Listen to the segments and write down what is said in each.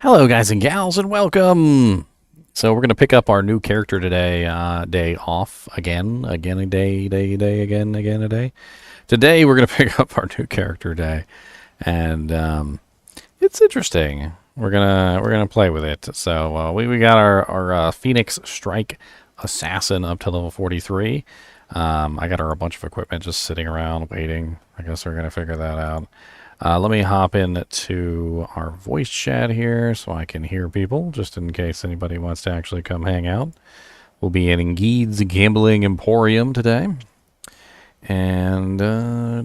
Hello, guys and gals, and welcome. So we're gonna pick up our new character today. Day off again a day again a day. Today we're gonna pick up our new character day, and it's interesting. We're gonna play with it. So we got our Phoenix Strike Assassin up to level 43. I got a bunch of equipment just sitting around waiting. I guess we're gonna figure that out. Let me hop into our voice chat here so I can hear people, just in case anybody wants to actually come hang out. We'll be in Geed's Gambling Emporium today. And, how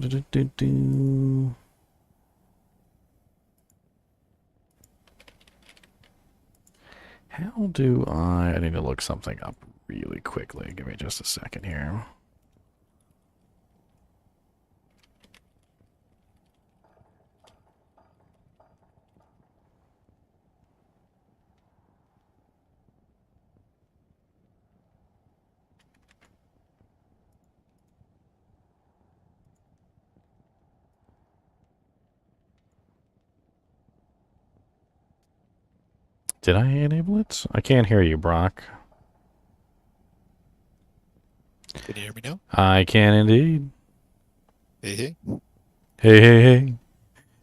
do I need to look something up really quickly. Give me just a second here. Did I enable it? I can't hear you, Brock. Can you hear me now? I can indeed. Hey, hey. Hey, hey, hey.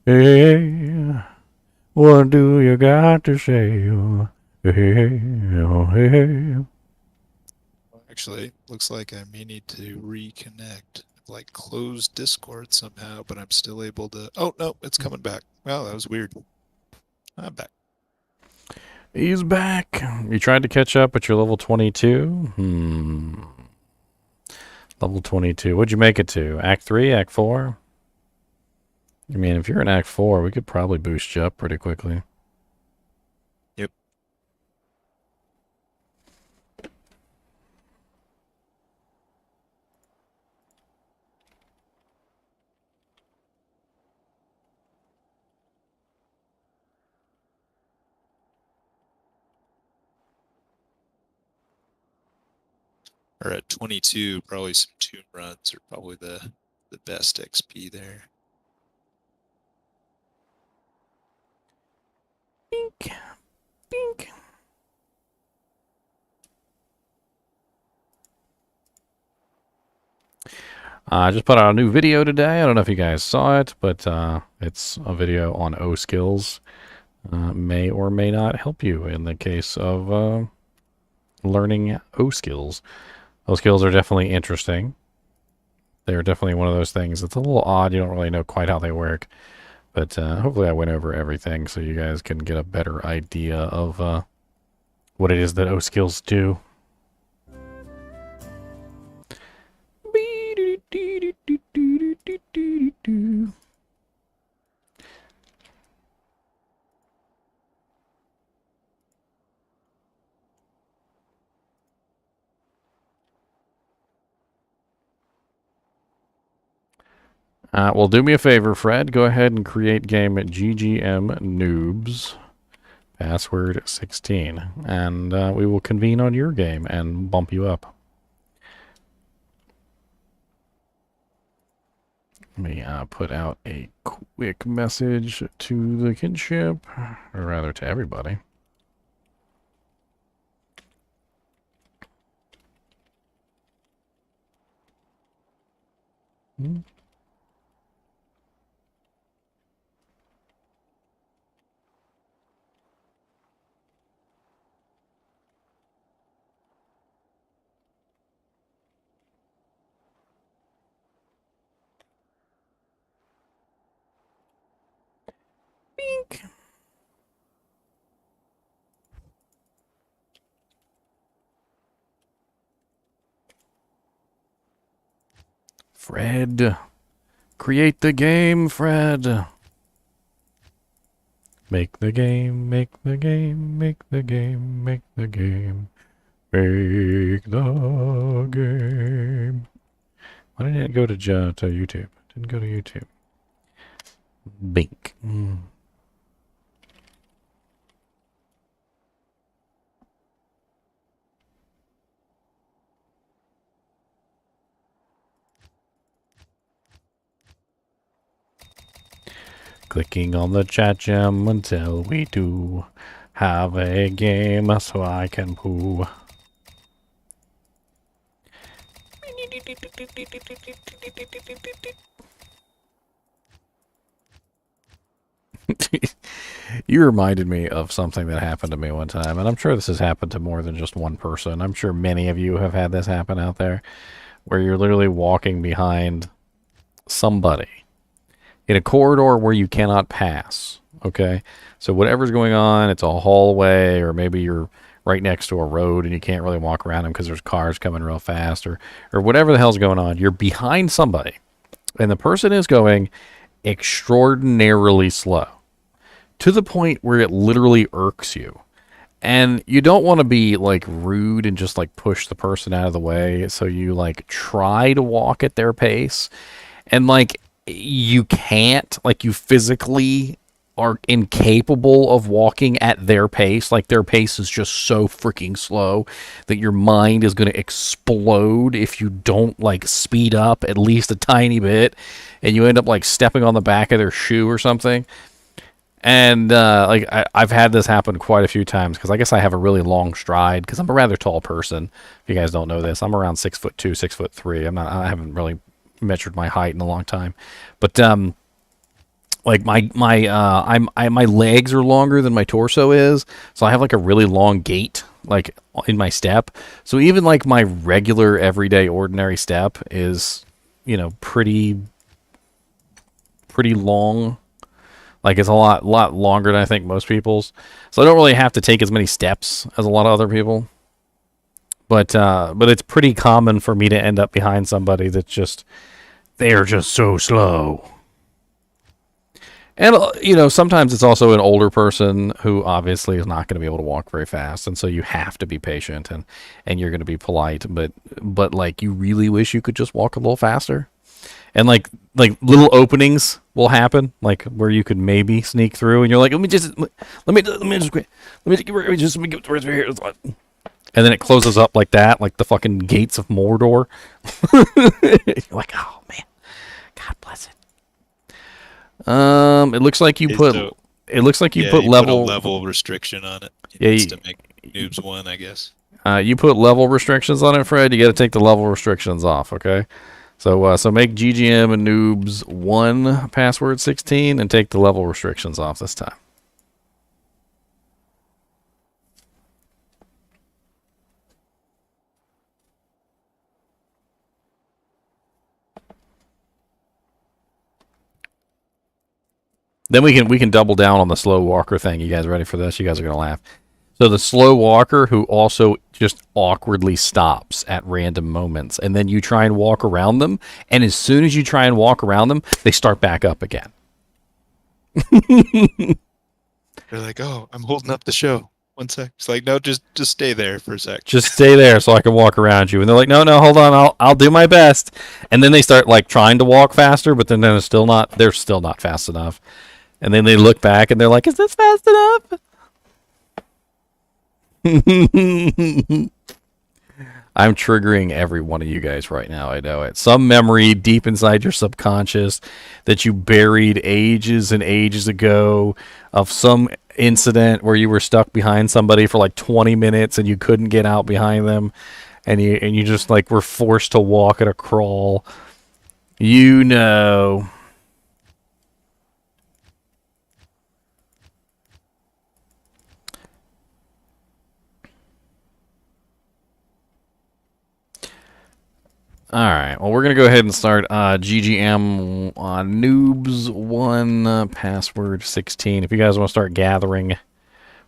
Hey, hey, hey. What do you got to say? Hey, hey, hey, hey. Actually, looks like I may need to reconnect. I've like closed Discord somehow, but I'm still able to. Oh, no, it's coming back. Wow, that was weird. I'm back. He's back. You tried to catch up, but you're level 22? Level 22. What'd you make it to? Act 3? Act 4? I mean, if you're in Act 4, we could probably boost you up pretty quickly. Yep. Or at 22, probably some tomb runs are probably the best XP there. Bink. Bink. I just put out a new video today. I don't know if you guys saw it, but it's a video on O skills. May or may not help you in the case of learning O skills. O skills are definitely interesting. They're definitely one of those things. It's a little odd. You don't really know quite how they work. But hopefully I went over everything so you guys can get a better idea of what it is that O skills do. Well, do me a favor, Fred. Go ahead and create game at GGM Noobs, password 16, and we will convene on your game and bump you up. Let me put out a quick message to the kinship, or rather to everybody. Hmm. Bink. Fred. Create the game, Fred. Make the game, make the game, make the game, make the game. Make the game. Why didn't it go to YouTube? Didn't go to YouTube. Bink. Clicking on the chat gem until we do have a game so I can poo. You reminded me of something that happened to me one time, and I'm sure this has happened to more than just one person. I'm sure many of you have had this happen out there, where you're literally walking behind somebody in a corridor where you cannot pass, okay? So whatever's going on, it's a hallway, or maybe you're right next to a road and you can't really walk around them because there's cars coming real fast, or whatever the hell's going on. You're behind somebody, and the person is going extraordinarily slow, to the point where it literally irks you. And you don't want to be like rude and just like push the person out of the way, so you like try to walk at their pace, and like you can't, like you physically are incapable of walking at their pace. Like their pace is just so freaking slow that your mind is going to explode if you don't like speed up at least a tiny bit, and you end up like stepping on the back of their shoe or something. And like I've had this happen quite a few times, because I guess I have a really long stride because I'm a rather tall person. If you guys don't know this, I'm around 6'2", 6'3". I haven't really measured my height in a long time, but like my legs are longer than my torso is, so I have like a really long gait like in my step. So even like my regular everyday ordinary step is, you know, pretty long. Like it's a lot longer than I think most people's. So I don't really have to take as many steps as a lot of other people. But it's pretty common for me to end up behind somebody that's just, they're just so slow. And, you know, sometimes it's also an older person who obviously is not going to be able to walk very fast. And so you have to be patient, and you're going to be polite. But like, you really wish you could just walk a little faster. And like little openings will happen, like where you could maybe sneak through, and you're like, let me just get right here. And then it closes up like that, like the fucking gates of Mordor. You're like, oh man, God bless it. It looks like you put level put a level restriction on it. Yeah, It's to make noobs 1, I guess. You put level restrictions on it, Fred. You got to take the level restrictions off, okay? So so make GGM and noobs 1 password 16 and take the level restrictions off this time. Then we can double down on the slow walker thing. You guys ready for this? You guys are gonna laugh. So the slow walker who also just awkwardly stops at random moments, and then you try and walk around them, and as soon as you try and walk around them, they start back up again. They're like, oh, I'm holding up the show. 1 sec. It's like, no, just stay there for a sec. Just stay there so I can walk around you. And they're like, no, hold on, I'll do my best. And then they start like trying to walk faster, but then they're still not fast enough. And then they look back and they're like, is this fast enough? I'm triggering every one of you guys right now. I know it. Some memory deep inside your subconscious that you buried ages and ages ago of some incident where you were stuck behind somebody for like 20 minutes and you couldn't get out behind them, and you just like were forced to walk at a crawl. You know. All right. Well, we're going to go ahead and start GGM noobs 1 password 16. If you guys want to start gathering,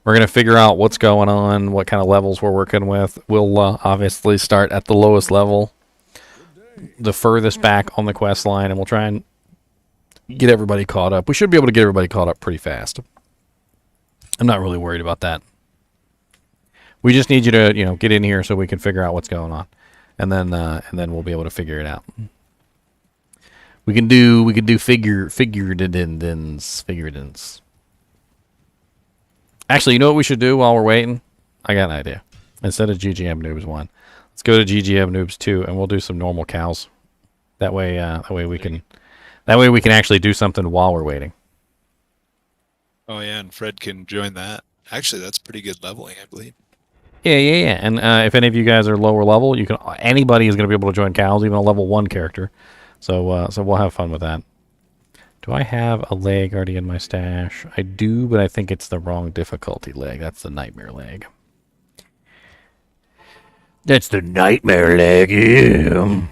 we're going to figure out what's going on, what kind of levels we're working with. We'll obviously start at the lowest level, the furthest back on the quest line, and we'll try and get everybody caught up. We should be able to get everybody caught up pretty fast. I'm not really worried about that. We just need you to, you know, get in here so we can figure out what's going on. And then we'll be able to figure it out. We can do figuredins. Actually, you know what we should do while we're waiting? I got an idea. Instead of GGM noobs 1, let's go to GGM noobs 2, and we'll do some normal cows. That way we can actually do something while we're waiting. Oh yeah, and Fred can join that. Actually, that's pretty good leveling, I believe. Yeah. And if any of you guys are lower level, you can. Anybody is going to be able to join cows, even a level 1 character. So we'll have fun with that. Do I have a leg already in my stash? I do, but I think it's the wrong difficulty leg. That's the nightmare leg. That's the nightmare leg, yeah.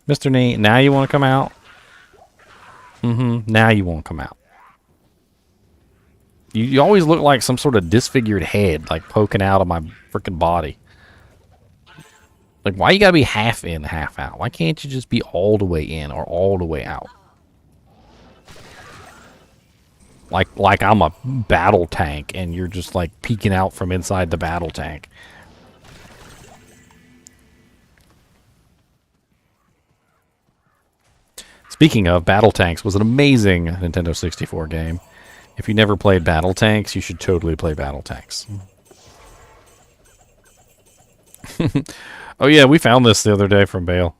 Mr. Nate, now you want to come out? Now you won't come out. You always look like some sort of disfigured head, like poking out of my freaking body. Like, why you gotta be half in, half out? Why can't you just be all the way in or all the way out? Like I'm a battle tank and you're just like peeking out from inside the battle tank. Speaking of, Battle Tanks was an amazing Nintendo 64 game. If you never played Battle Tanks, you should totally play Battle Tanks. Oh yeah, we found this the other day from Bale.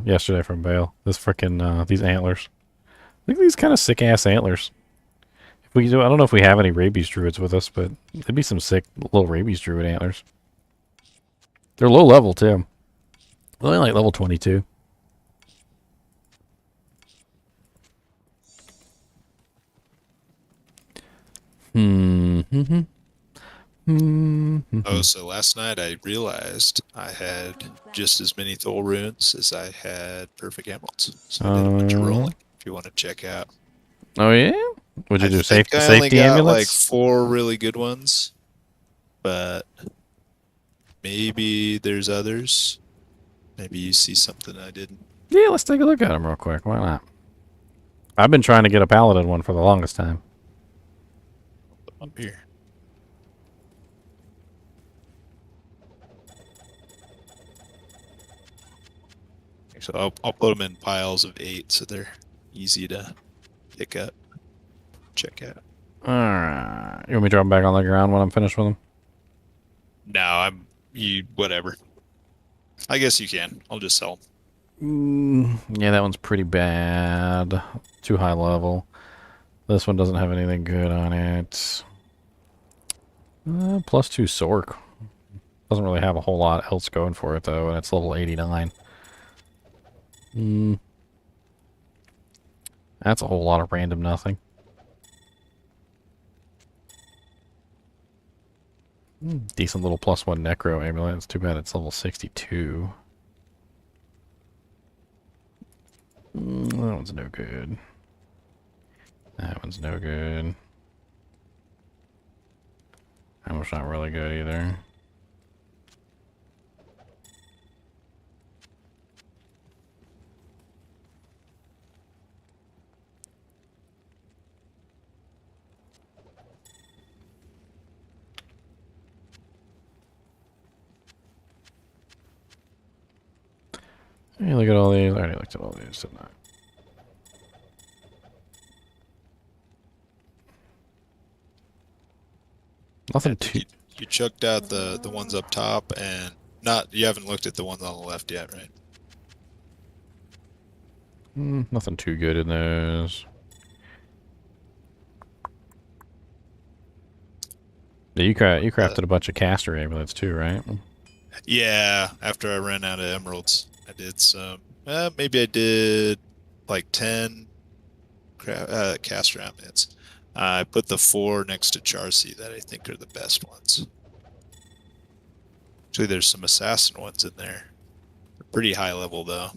Yesterday from Bale. This frickin' these antlers. Look at these kind of sick ass antlers. If we do, I don't know if we have any rabies druids with us, but there'd be some sick little rabies druid antlers. They're low level too. Only like level 22. Oh, so last night I realized I had just as many Thol runes as I had perfect emeralds. So I did a bunch of rolling. If you want to check out. Oh yeah? Would you do I only safety got like amulets? 4 really good ones, but maybe there's others. Maybe you see something I didn't. Yeah, let's take a look at them real quick. Why not? I've been trying to get a paladin one for the longest time. Up here. So I'll put them in piles of 8 so they're easy to pick up, check out. Alright. You want me to drop them back on the ground when I'm finished with them? No, whatever. I guess you can. I'll just sell them. Yeah, that one's pretty bad. Too high level. This one doesn't have anything good on it. +2 Sork. Doesn't really have a whole lot else going for it, though, and it's level 89. That's a whole lot of random nothing. Decent little +1 Necro Amulet. It's too bad it's level 62. That one's no good. That one's no good. That one's not really good either. Hey, look at all these. I already looked at all these, didn't I? Nothing too... You chucked out the ones up top, and you haven't looked at the ones on the left yet, right? Nothing too good in those. Yeah, you crafted a bunch of caster amulets too, right? Yeah, after I ran out of emeralds, I did some. Maybe I did like 10 caster amulets. I put the 4 next to Charcy that I think are the best ones. Actually, there's some assassin ones in there. They're pretty high level, though.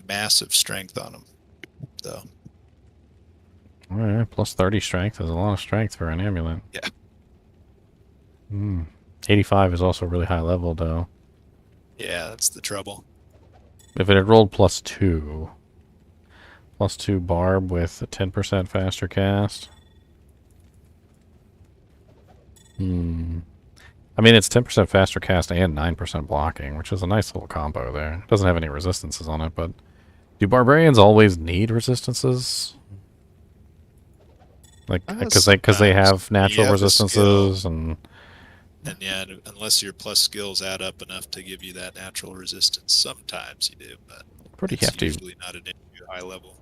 Massive strength on them, though. Alright, +30 strength is a lot of strength for an amulet. Yeah. 85 is also really high level, though. Yeah, that's the trouble. If it had rolled +2... +2 barb with a 10% faster cast. I mean, it's 10% faster cast and 9% blocking, which is a nice little combo there. It doesn't have any resistances on it, but... Do barbarians always need resistances? Like, because they have natural resistances, and... And yeah, unless your plus skills add up enough to give you that natural resistance, sometimes you do, but Pretty it's hefty, usually not an issue high level.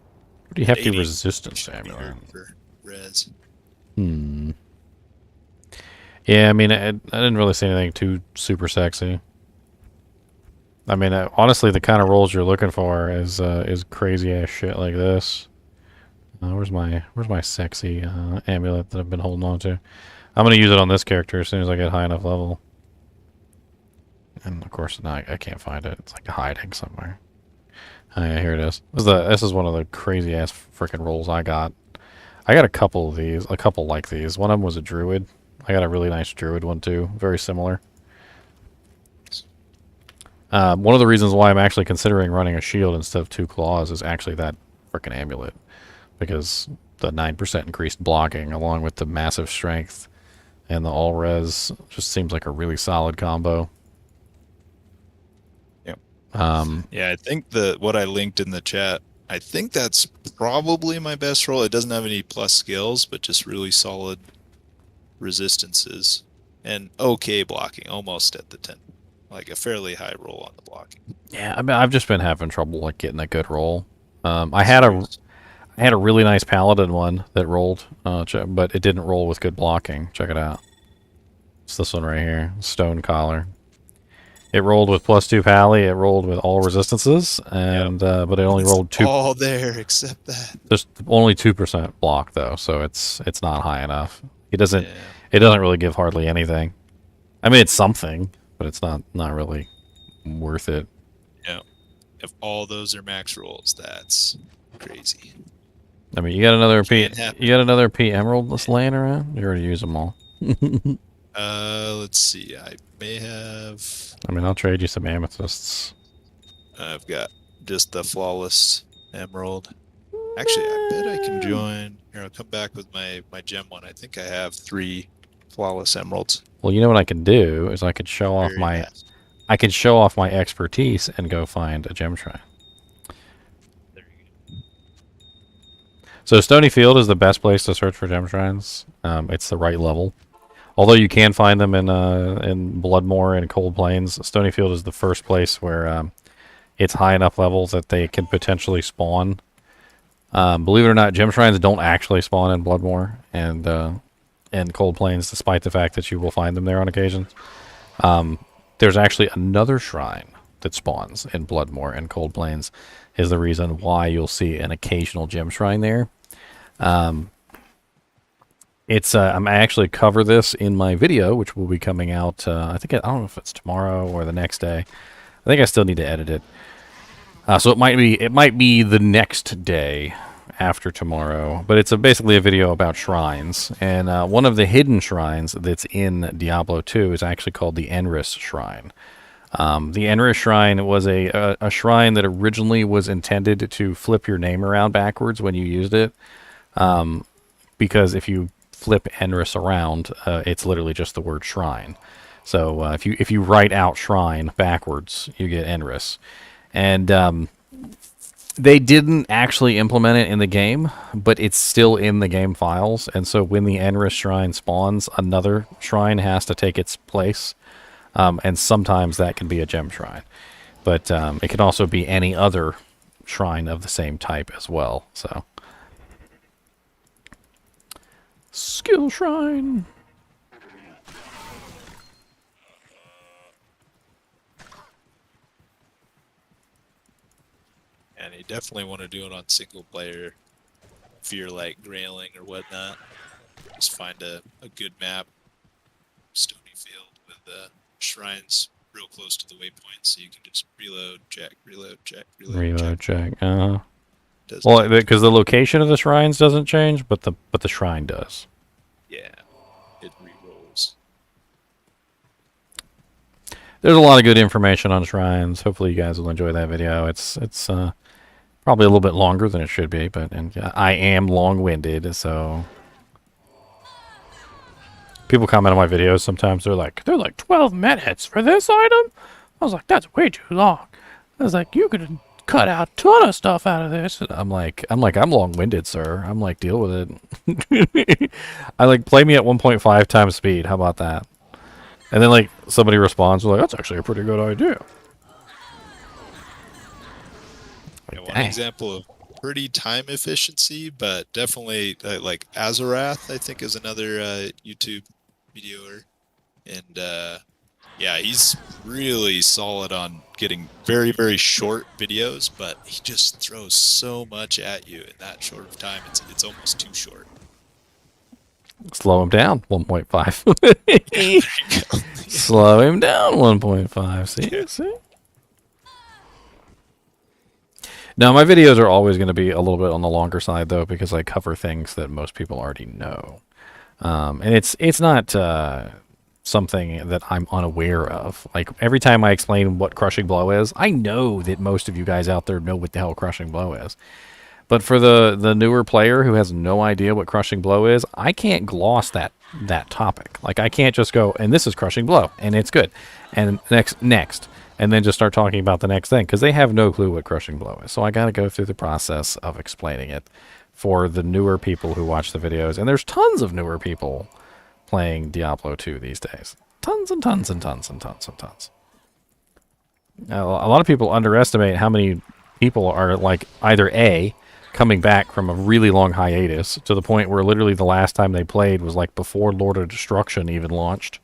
pretty At hefty 80, resistance should be amulet. good for res. Hmm. Yeah, I mean, I didn't really see anything too super sexy. I mean, honestly, the kind of rolls you're looking for is crazy ass shit like this. Where's my sexy amulet that I've been holding on to? I'm gonna use it on this character as soon as I get high enough level. And of course, now I can't find it. It's like hiding somewhere. Oh, yeah, here it is. This is one of the crazy ass freaking rolls I got. I got a couple of these, a couple like these. One of them was a druid. I got a really nice druid one too, very similar. One of the reasons why I'm actually considering running a shield instead of 2 claws is actually that freaking amulet, because the 9% increased blocking along with the massive strength and the all res just seems like a really solid combo. Yep. Um, Yeah, I think what I linked in the chat, I think that's probably my best roll. It doesn't have any plus skills, but just really solid resistances and okay blocking, almost at the 10. Like a fairly high roll on the blocking. yeah, I mean, I've just been having trouble like getting a good roll. I had a really nice paladin one that rolled, but it didn't roll with good blocking. Check it out. It's this one right here, Stone Collar. It rolled with +2 pally. It rolled with all resistances, and but it only rolled 2. All there except that. Just only 2% block though, so it's not high enough. It doesn't Yeah. it doesn't really give hardly anything. I mean, it's something, but it's not really worth it. Yeah. If all those are max rolls, that's crazy. I mean, you got another P. Can't happen. You got another P emerald that's laying around. You already used them all. Let's see. I may have. I mean, I'll trade you some amethysts. I've got just the flawless emerald. Actually, I bet I can join. Here, I'll come back with my gem one. I think I have 3 flawless emeralds. Well, you know what I can do is I could show off Very my fast. I can show off my expertise and go find a gem shrine. There you go. So Stony Field is the best place to search for gem shrines. It's the right level. Although you can find them in Bloodmoor and Cold Plains, Stony Field is the first place where it's high enough levels that they can potentially spawn. Believe it or not, gem shrines don't actually spawn in Bloodmoor and Cold Plains, despite the fact that you will find them there on occasion. There's actually another shrine that spawns in Bloodmoor and Cold Plains, is the reason why you'll see an occasional gem shrine there. I actually cover this in my video, which will be coming out. I don't know if it's tomorrow or the next day. I think I still need to edit it. So it might be the next day after tomorrow. But it's basically a video about shrines, and one of the hidden shrines that's in Diablo 2 is actually called the Enris Shrine. The Enris Shrine was a shrine that originally was intended to flip your name around backwards when you used it, because if you flip Enris around, it's literally just the word shrine. So if you write out shrine backwards, you get Enris. And they didn't actually implement it in the game, but it's still in the game files. And so when the Enris Shrine spawns, another shrine has to take its place. And sometimes that can be a gem shrine. But it can also be any other shrine of the same type as well. So, skill shrine. And you definitely want to do it on single player if you're like grailing or whatnot. Just find a good map, Stony Field, with shrines real close to the waypoint, so you can just reload, check, reload, check, Reload check. Does Well, because the location of the shrines doesn't change, but the shrine does. yeah, it re-rolls. There's a lot of good information on shrines. Hopefully, you guys will enjoy that video. It's probably a little bit longer than it should be, but I am long-winded, so people comment on my videos sometimes. They're like 12 minutes for this item. I was like, that's way too long. I was like, you could cut out a ton of stuff out of this. And I'm long-winded, sir. I'm like, deal with it. I like play me at 1.5 times speed. How about that? And then like somebody responds like, "That's actually a pretty good idea." Yeah, Like, one dang. example of pretty time efficiency, but definitely like Azarath, I think, is another YouTube videoer, and yeah, he's really solid on getting very, very short videos, but he just throws so much at you in that short of time. It's almost too short. Slow him down 1.5. Yeah, there you go. Slow him down 1.5. See? Yeah. See? Now, my videos are always going to be a little bit on the longer side, though, because I cover things that most people already know. And it's not something that I'm unaware of. Like, every time I explain what Crushing Blow is, I know that most of you guys out there know what the hell Crushing Blow is. But for the newer player who has no idea what Crushing Blow is, I can't gloss that topic. Like, I can't just go, and this is Crushing Blow, and it's good. And next. And then just start talking about the next thing, because they have no clue what Crushing Blow is. So I got to go through the process of explaining it for the newer people who watch the videos. And there's tons of newer people playing Diablo 2 these days. Tons and tons and tons and tons and tons. A lot of people underestimate how many people are, like, either A, coming back from a really long hiatus to the point where literally the last time they played was like before Lord of Destruction even launched,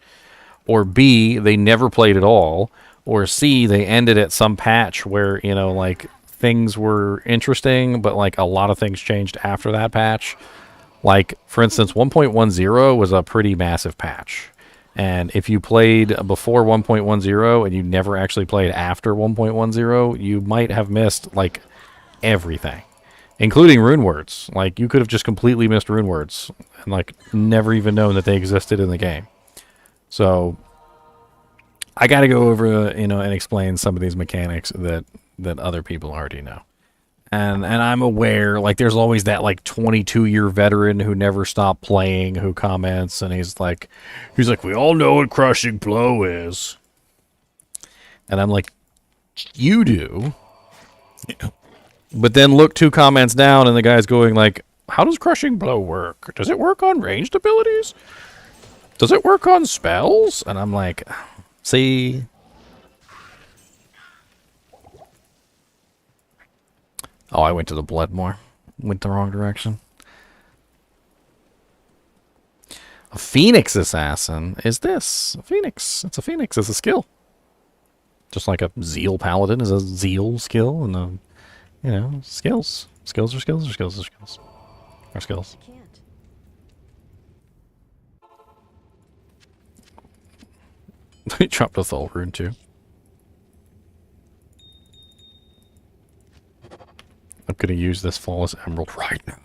or B, they never played at all, or C, they ended at some patch where, you know, like, things were interesting, but like a lot of things changed after that patch. Like, for instance, 1.10 was a pretty massive patch. And if you played before 1.10 and you never actually played after 1.10, you might have missed like everything, including rune words. Like, you could have just completely missed rune words and like never even known that they existed in the game. So I got to go over, you know, and explain some of these mechanics that other people already know. And I'm aware, like, there's always that like 22-year veteran who never stopped playing who comments, and he's like, we all know what Crushing Blow is. And I'm like, you do. Yeah. But then look 2 comments down, and the guy's going like, how does Crushing Blow work? Does it work on ranged abilities? Does it work on spells? And I'm like, see? Oh, I went to the Bloodmore. Went the wrong direction. A Phoenix Assassin is this. A Phoenix. It's a Phoenix. It's a skill. Just like a Zeal Paladin is a Zeal skill, and a, you know, skills. Skills are skills are skills are skills. Are skills. He dropped a Thul rune too. I'm gonna use this Flawless Emerald right now.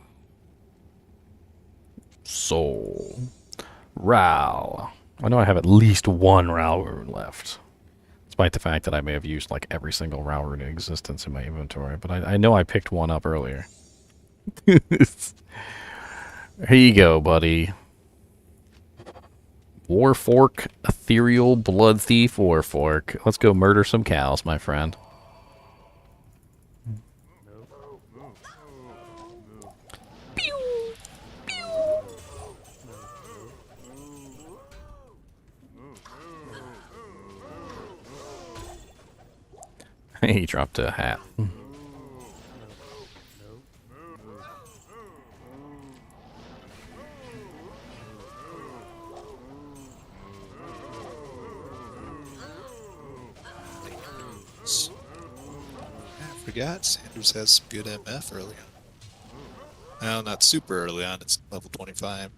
Soul. Ral. I know I have at least 1 Ral rune left. Despite the fact that I may have used like every single Ral rune in existence in my inventory. But I know I picked one up earlier. Here you go, buddy. Warfork, Ethereal Blood Thief Warfork. Let's go murder some cows, my friend. He dropped a hat. I forgot Sanders has some good MF early on. Well, not super early on. It's level 25.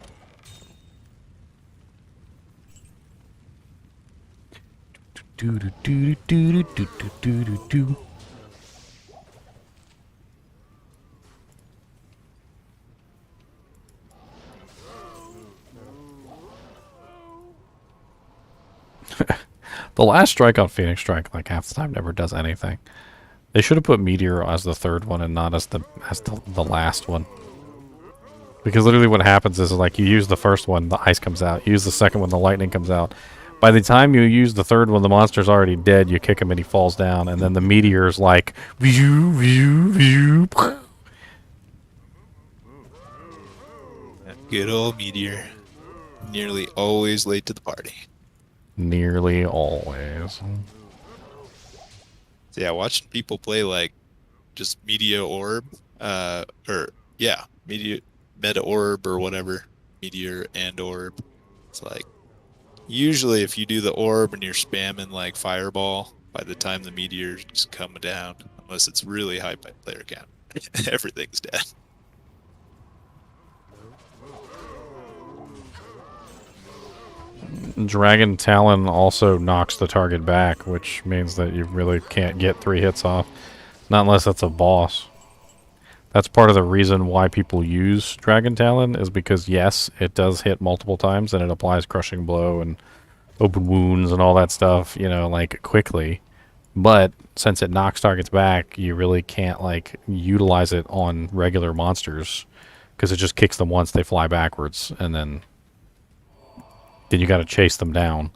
Do do do do do do do do do. The last strike on Phoenix Strike, like half the time, never does anything. They should have put Meteor as the 3rd one and not as the last one. Because literally what happens is, like, you use the first one, the ice comes out. You use the second one, the lightning comes out. By the time you use the 3rd one, the monster's already dead. You kick him and he falls down. And then the meteor's like, view, view, view. That good old meteor. Nearly always late to the party. Nearly always. So yeah, watching people play like just Meteor Orb, Meta Orb or whatever, Meteor and Orb. It's like, usually if you do the Orb and you're spamming like Fireball, by the time the Meteor's coming down, unless it's really high by player count, everything's dead. Dragon Talon also knocks the target back, which means that you really can't get 3 hits off. Not unless that's a boss. That's part of the reason why people use Dragon Talon, is because, yes, it does hit multiple times, and it applies Crushing Blow and Open Wounds and all that stuff, you know, like, quickly. But since it knocks targets back, you really can't, like, utilize it on regular monsters, because it just kicks them once, they fly backwards, and then you got to chase them down.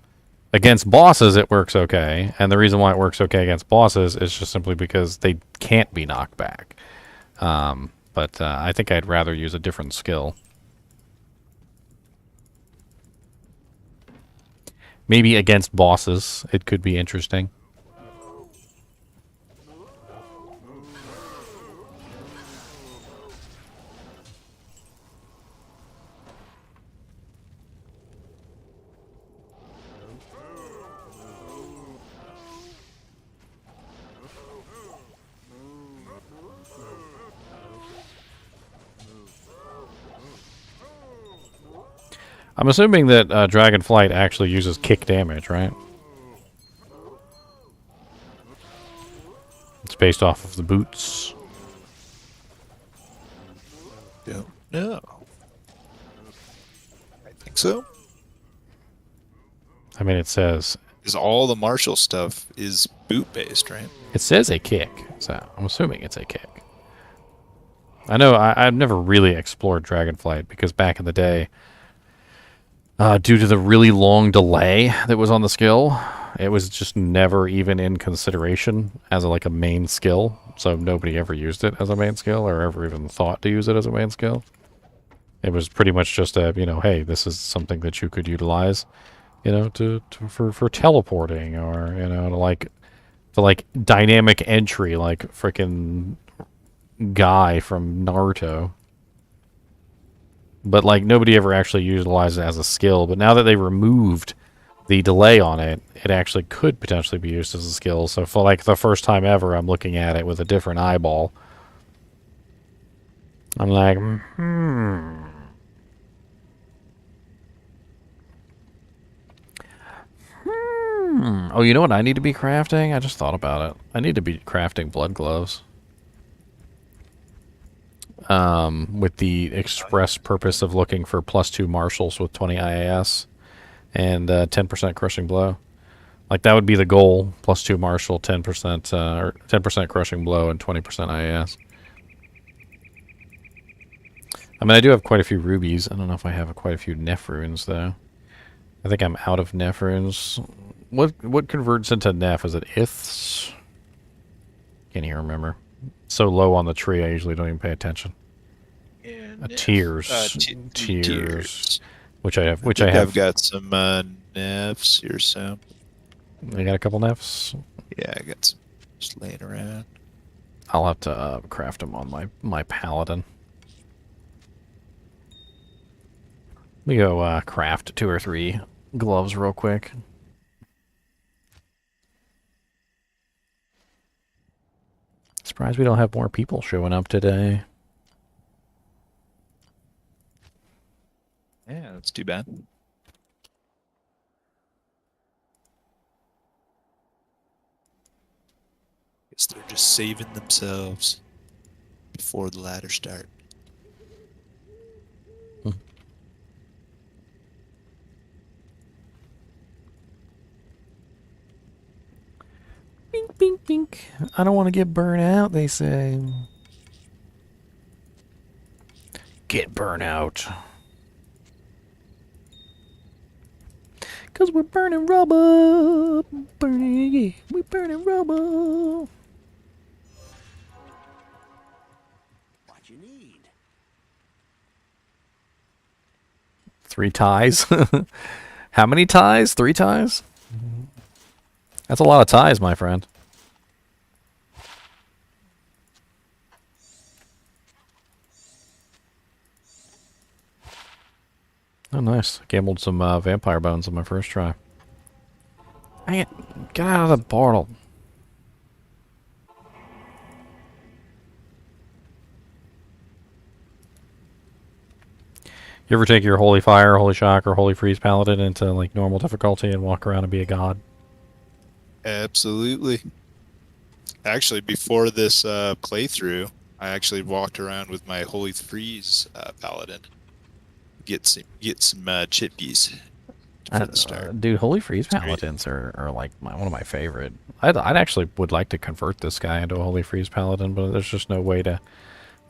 Against bosses, it works okay, and the reason why it works okay against bosses is just simply because they can't be knocked back. But I think I'd rather use a different skill. Maybe against bosses, it could be interesting. I'm assuming that Dragonflight actually uses kick damage, right? It's based off of the boots. Don't know. I think so. I mean, it says... Because all the martial stuff is boot-based, right? It says a kick, so I'm assuming it's a kick. I know I've never really explored Dragonflight, because back in the day, due to the really long delay that was on the skill, it was just never even in consideration as like a main skill. So nobody ever used it as a main skill, or ever even thought to use it as a main skill. It was pretty much just a, you know, hey, this is something that you could utilize, you know, for teleporting, or, you know, to like dynamic entry, like frickin' Guy from Naruto. But, like, nobody ever actually utilized it as a skill. But now that they removed the delay on it, it actually could potentially be used as a skill. So for, like, the first time ever, I'm looking at it with a different eyeball. I'm like, Oh, you know what I need to be crafting? I just thought about it. I need to be crafting blood gloves. With the express purpose of looking for +2 martials with 20 IAS and 10% crushing blow. Like, that would be the goal. +2 martial, 10% or 10% crushing blow, and 20% IAS. I mean, I do have quite a few rubies. I don't know if I have quite a few Neph runes, though. I think I'm out of Neph runes. What converts into Neph? Is it Iths? Can't even remember. So low on the tree, I usually don't even pay attention. Tears. Tears. Which I have. I've got some Neffs here, Sam. You got a couple Neffs? Yeah, I got some just laying around. I'll have to craft them on my paladin. Let me go craft 2 or 3 gloves real quick. Surprised we don't have more people showing up today. Yeah, that's too bad. Guess they're just saving themselves before the ladder start. Bink, bink, bink. I don't want to get burnt out, they say. Get burnt out. Because we're burning rubber. Burning, yeah. We're burning rubber. What you need? 3 ties. How many ties? 3 ties? That's a lot of ties, my friend. Oh, nice. Gambled some vampire bones on my first try. Dang it. Get out of the portal. You ever take your Holy Fire, Holy Shock, or Holy Freeze Paladin into like normal difficulty and walk around and be a god? Absolutely. Actually, before this playthrough, I actually walked around with my Holy Freeze Paladin. Get some chippies for the start. Dude, Holy Freeze Paladins are like one of my favorite. I'd actually would like to convert this guy into a Holy Freeze Paladin, but there's just no way to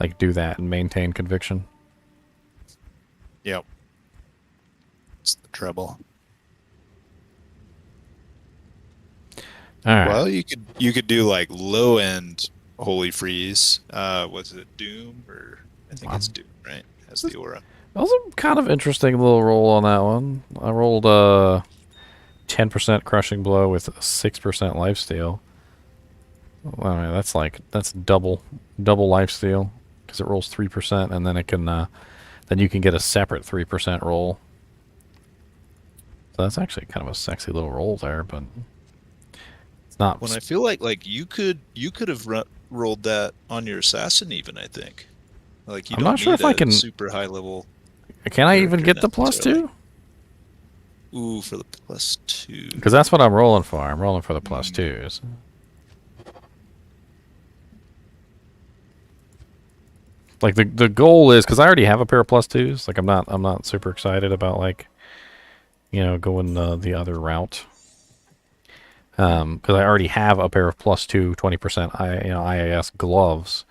like do that and maintain conviction. Yep. It's the trouble. All right. Well, you could do like low end Holy Freeze. Was it Doom or I think it's Doom, right? As the aura. That was a kind of interesting little roll on that one. I rolled 10% crushing blow with 6% lifesteal. Well, I mean, that's double lifesteal because it rolls 3% and then it can then you can get a separate 3% roll. So that's actually kind of a sexy little roll there, but it's not. When I feel like you could have rolled that on your assassin even, I think. Like you I'm don't not sure need if I a can super high level. Can I even get the +2? Ooh, for the +2. Because that's what I'm rolling for. I'm rolling for the +2s. Like the goal is because I already have a pair of +2s. Like I'm not super excited about like, going the other route. Because I already have a pair of +2 20% IAS gloves.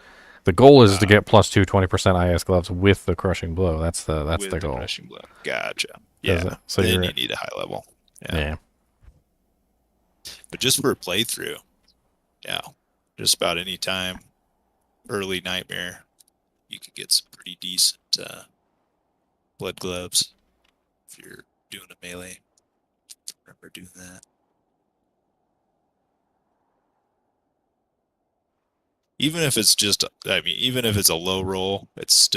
The goal is to get +2 20% IAS gloves with the crushing blow. That's the goal. Crushing blow. Gotcha. Yeah. So then you need a high level. Yeah. But just for a playthrough, yeah, just about any time, early nightmare, you could get some pretty decent blood gloves if you're doing a melee. Remember doing that. Even if it's even if it's a low roll, it's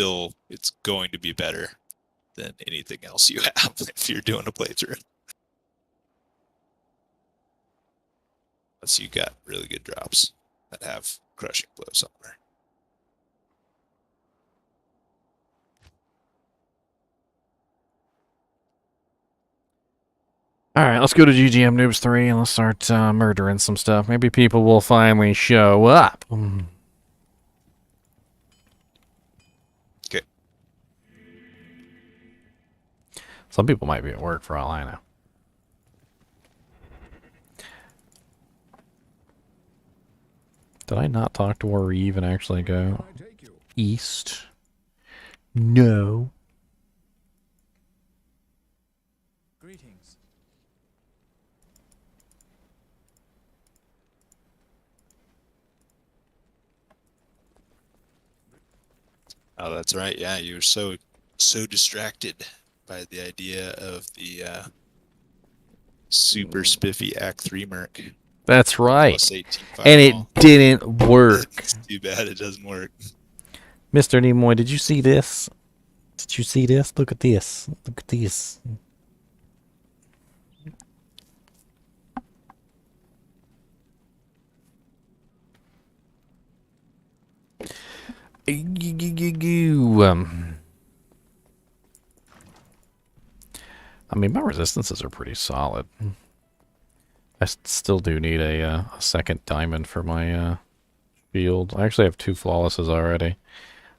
going to be better than anything else you have if you're doing a playthrough. Unless you got really good drops that have crushing blow somewhere. All right, let's go to GGM Noobs 3 and let's start murdering some stuff. Maybe people will finally show up. Okay. Some people might be at work for all I know. Did I not talk to Reeve and actually go east? No. Greetings. Oh, that's right. Yeah, you were so distracted by the idea of the super spiffy Act 3 Merc. That's right. +18 And it didn't work. It's too bad it doesn't work. Mr. Nimoy, did you see this? Did you see this? Look at this. Look at this. I mean, my resistances are pretty solid. I still do need a second diamond for my field. I actually have 2 flawlesses already.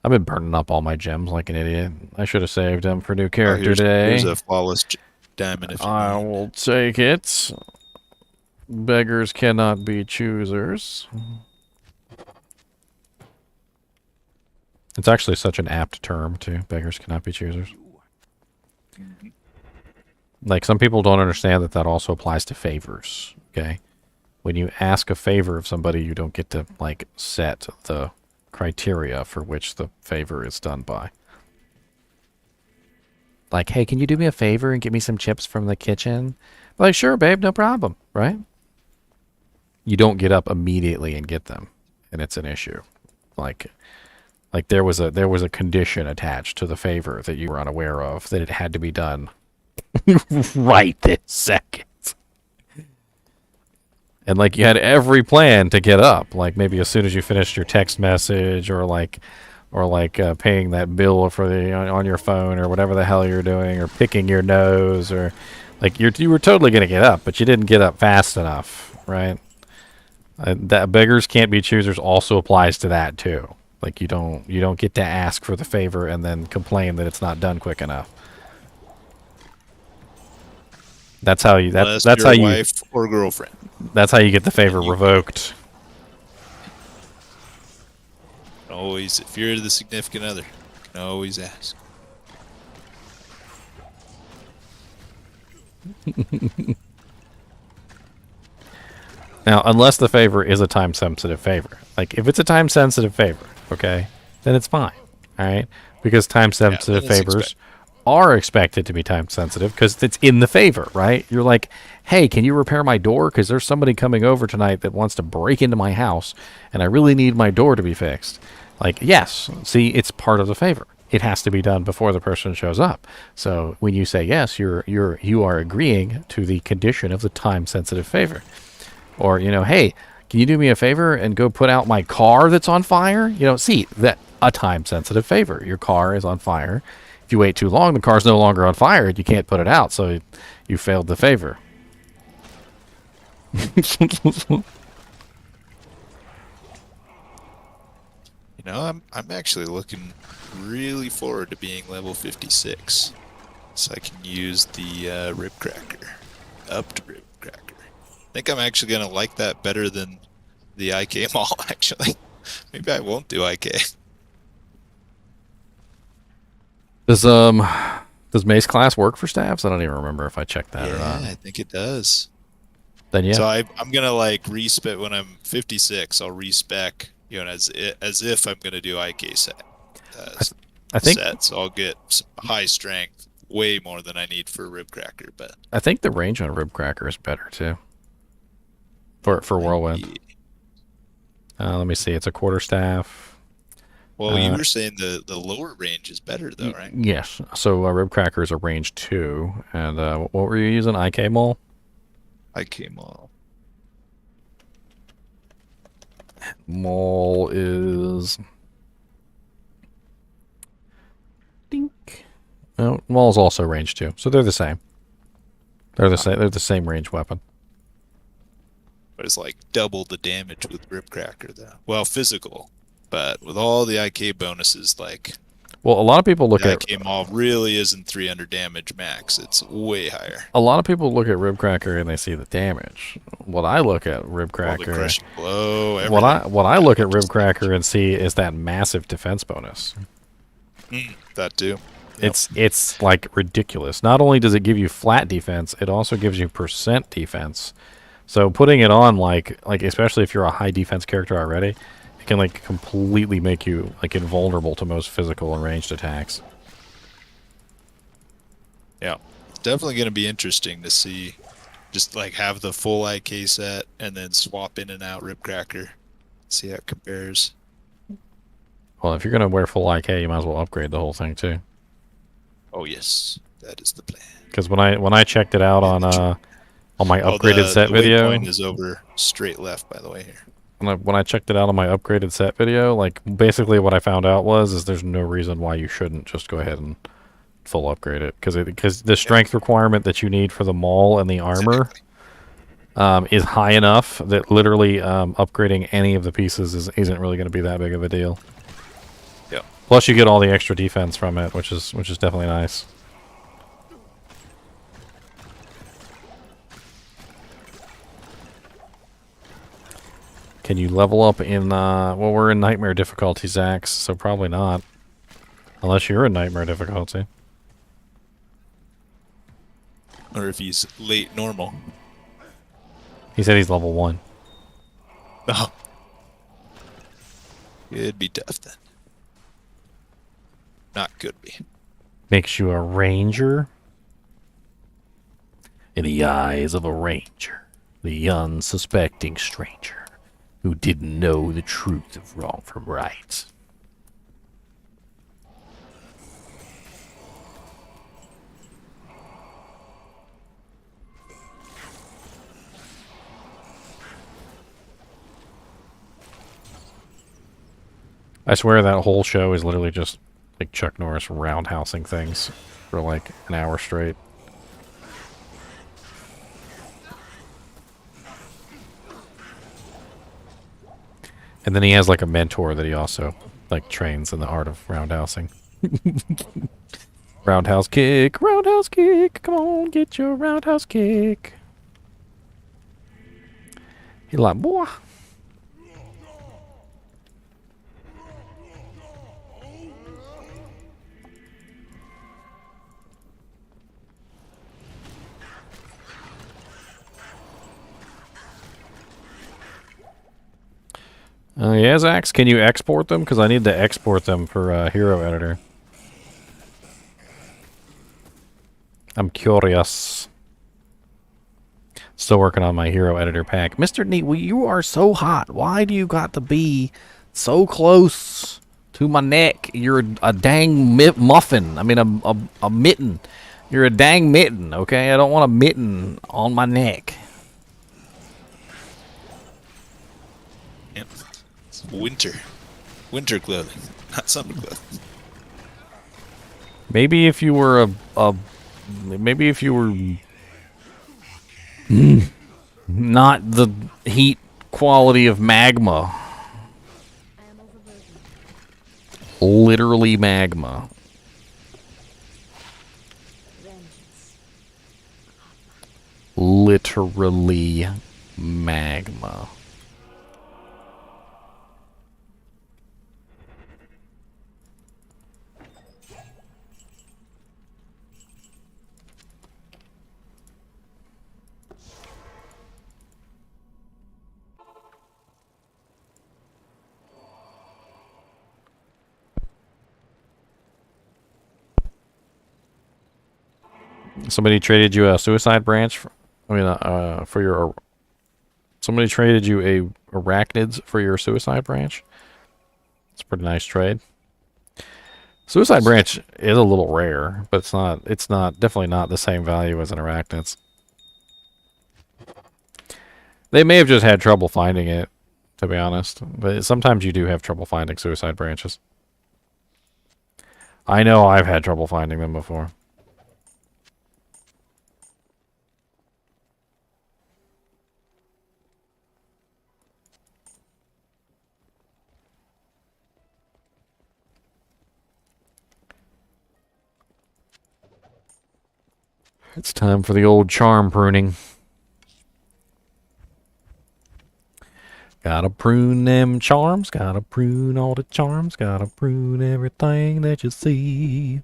I've been burning up all my gems like an idiot. I should have saved them for new character today. Here's a flawless diamond if you I need. will take it. Beggars cannot be choosers. It's actually such an apt term, too. Beggars cannot be choosers. Like, some people don't understand that also applies to favors, okay? When you ask a favor of somebody, you don't get to, like, set the criteria for which the favor is done by. Like, hey, can you do me a favor and get me some chips from the kitchen? Like, sure, babe, no problem, right? you don't get up immediately and get them, and it's an issue. Like there was a condition attached to the favor that you were unaware of, that it had to be done right this second. And like you had every plan to get up, like maybe as soon as you finished your text message, or paying that bill for the on your phone, or whatever the hell you're doing, or picking your nose, or like you were totally gonna get up, but you didn't get up fast enough, right? That beggars can't be choosers also applies to that too. Like you don't get to ask for the favor and then complain that it's not done quick enough. That's how you. That's how you. Wife or girlfriend. That's how you get the favor revoked. Always, if you're the significant other, you can always ask. Now, unless the favor is a time-sensitive favor. Like, if it's a time-sensitive favor, okay, then it's fine, all right? Because time-sensitive favors are expected to be time-sensitive because it's in the favor, right? You're like, hey, can you repair my door? Because there's somebody coming over tonight that wants to break into my house, and I really need my door to be fixed. Like, yes, see, it's part of the favor. It has to be done before the person shows up. So when you say yes, you are agreeing to the condition of the time-sensitive favor. Or, you know, hey, can you do me a favor and go put out my car that's on fire? You know, see, that a time-sensitive favor. Your car is on fire. If you wait too long, the car's no longer on fire. You can't put it out, so you failed the favor. You know, I'm actually looking really forward to being level 56, so I can use the rib cracker, upped rib cracker. I think I'm actually gonna like that better than the IK Mall. Actually, maybe I won't do IK. Does Mace class work for staffs? I don't even remember if I checked that or not. Yeah, I think it does. Then yeah. So I'm gonna like respec when I'm 56. I'll respec, you know, as if I'm gonna do IK set. I think sets. I'll get some high strength, way more than I need for rib cracker. But I think the range on rib cracker is better too. For whirlwind. Let me see. It's a quarterstaff. Well, you were saying the lower range is better though, right? Yes. So rib cracker is a range 2, and what were you using? IK Mole. IK Mall. Mole is. Dink. No, Mole is also range 2, so they're the same. They're the same. They're the same range weapon. But it's like double the damage with rib cracker though. Well, physical. But with all the IK bonuses, like... Well, a lot of people look at... IK Mall really isn't 300 damage max. It's way higher. A lot of people look at Rib Cracker and they see the damage. What I look at Rib Cracker... Crush blow, what I look at Rib Cracker and see is that massive defense bonus. That too. Yep. It's like ridiculous. Not only does it give you flat defense, it also gives you % defense. So putting it on, like especially if you're a high defense character already... can like completely make you like invulnerable to most physical and ranged attacks. Yeah, it's definitely going to be interesting to see, just like have the full IK set and then swap in and out rib cracker, see how it compares. Well, if you're going to wear full IK, you might as well upgrade the whole thing too. Oh yes, that is the plan. Because when I checked it out on my upgraded set video, waypoint is over straight left, by the way here. When I checked it out on my upgraded set video, like basically what I found out is there's no reason why you shouldn't just go ahead and full upgrade it, because the strength requirement that you need for the maul and the armor is high enough that literally upgrading any of the pieces isn't really going to be that big of a deal. Yeah. Plus you get all the extra defense from it, which is definitely nice. Can you level up in, well, we're in Nightmare difficulty, Zax, so probably not. Unless you're in Nightmare difficulty. Or if he's late normal. He said he's level 1. Oh. It'd be tough then. Not could be. Makes you a ranger? In the eyes of a ranger, The unsuspecting stranger who didn't know the truth of wrong from right. I swear that whole show is literally just like Chuck Norris roundhousing things for like an hour straight. And then he has like a mentor that he also like trains in the art of roundhousing. Roundhouse kick, roundhouse kick. Come on, get your roundhouse kick. He like, boy. Yeah, Zax, can you export them? Because I need to export them for Hero Editor. I'm curious. Still working on my Hero Editor pack. Mr. Neat, well, you are so hot. Why do you got to be so close to my neck? You're a dang muffin. I mean, a mitten. You're a dang mitten, okay? I don't want a mitten on my neck. Yep. It's winter clothing, not summer clothing. Maybe if you were maybe if you were not the heat quality of magma. Literally magma. Literally magma. Somebody traded you a suicide branch. For your. Somebody traded you a arachnids for your suicide branch. It's a pretty nice trade. Suicide branch is a little rare, but it's not. It's not definitely not the same value as an arachnids. They may have just had trouble finding it, to be honest. But sometimes you do have trouble finding suicide branches. I know I've had trouble finding them before. It's time for the old charm pruning. Gotta prune them charms, gotta prune all the charms, gotta prune everything that you see.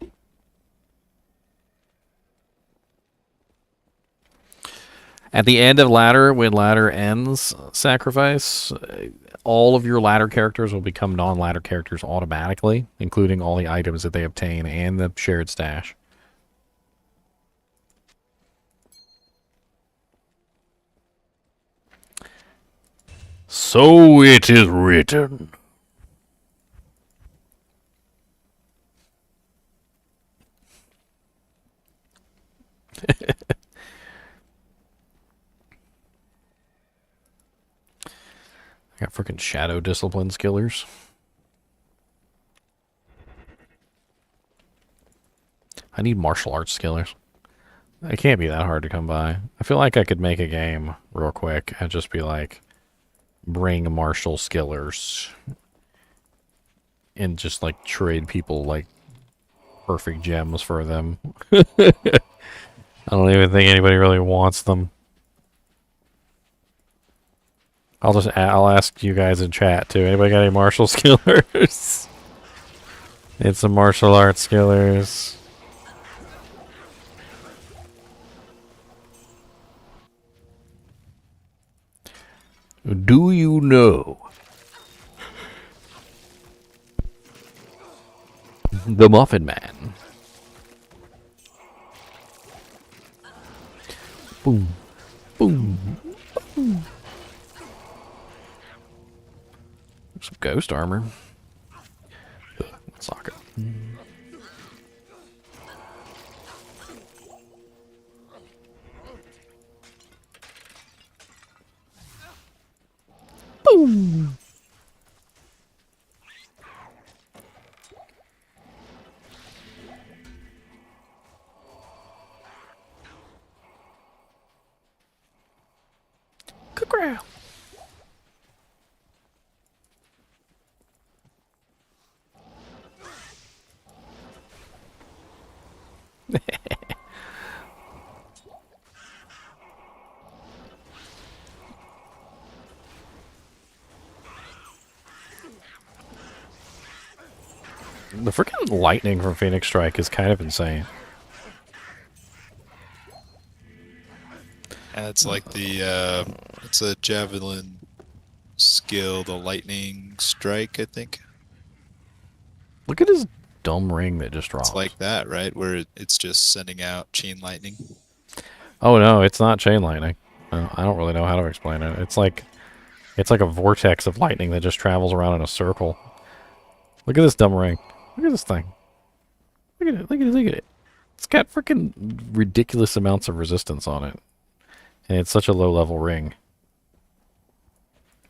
At the end of ladder, when ladder ends sacrifice, all of your ladder characters will become non-ladder characters automatically, including all the items that they obtain and the shared stash. So it is written. I got freaking shadow discipline skillers. I need martial arts skillers. It can't be that hard to come by. I feel like I could make a game real quick and just be like, bring martial skillers and just like trade people like perfect gems for them. I don't even think anybody really wants them. I'll ask you guys in chat too. Anybody got any martial skillers? It's some martial arts skillers. Do you know the Muffin Man? Boom, boom, ghost armor. Socket. Boom. Caw. The freaking lightning from Phoenix Strike is kind of insane. And it's like the it's a javelin skill, the lightning strike, I think. Look at his dumb ring that just dropped. It's like that, right? Where it's just sending out chain lightning. Oh no, it's not chain lightning. I don't really know how to explain it. It's like a vortex of lightning that just travels around in a circle. Look at this dumb ring. Look at this thing. Look at it. Look at it. Look at it. It's got freaking ridiculous amounts of resistance on it. And it's such a low level ring.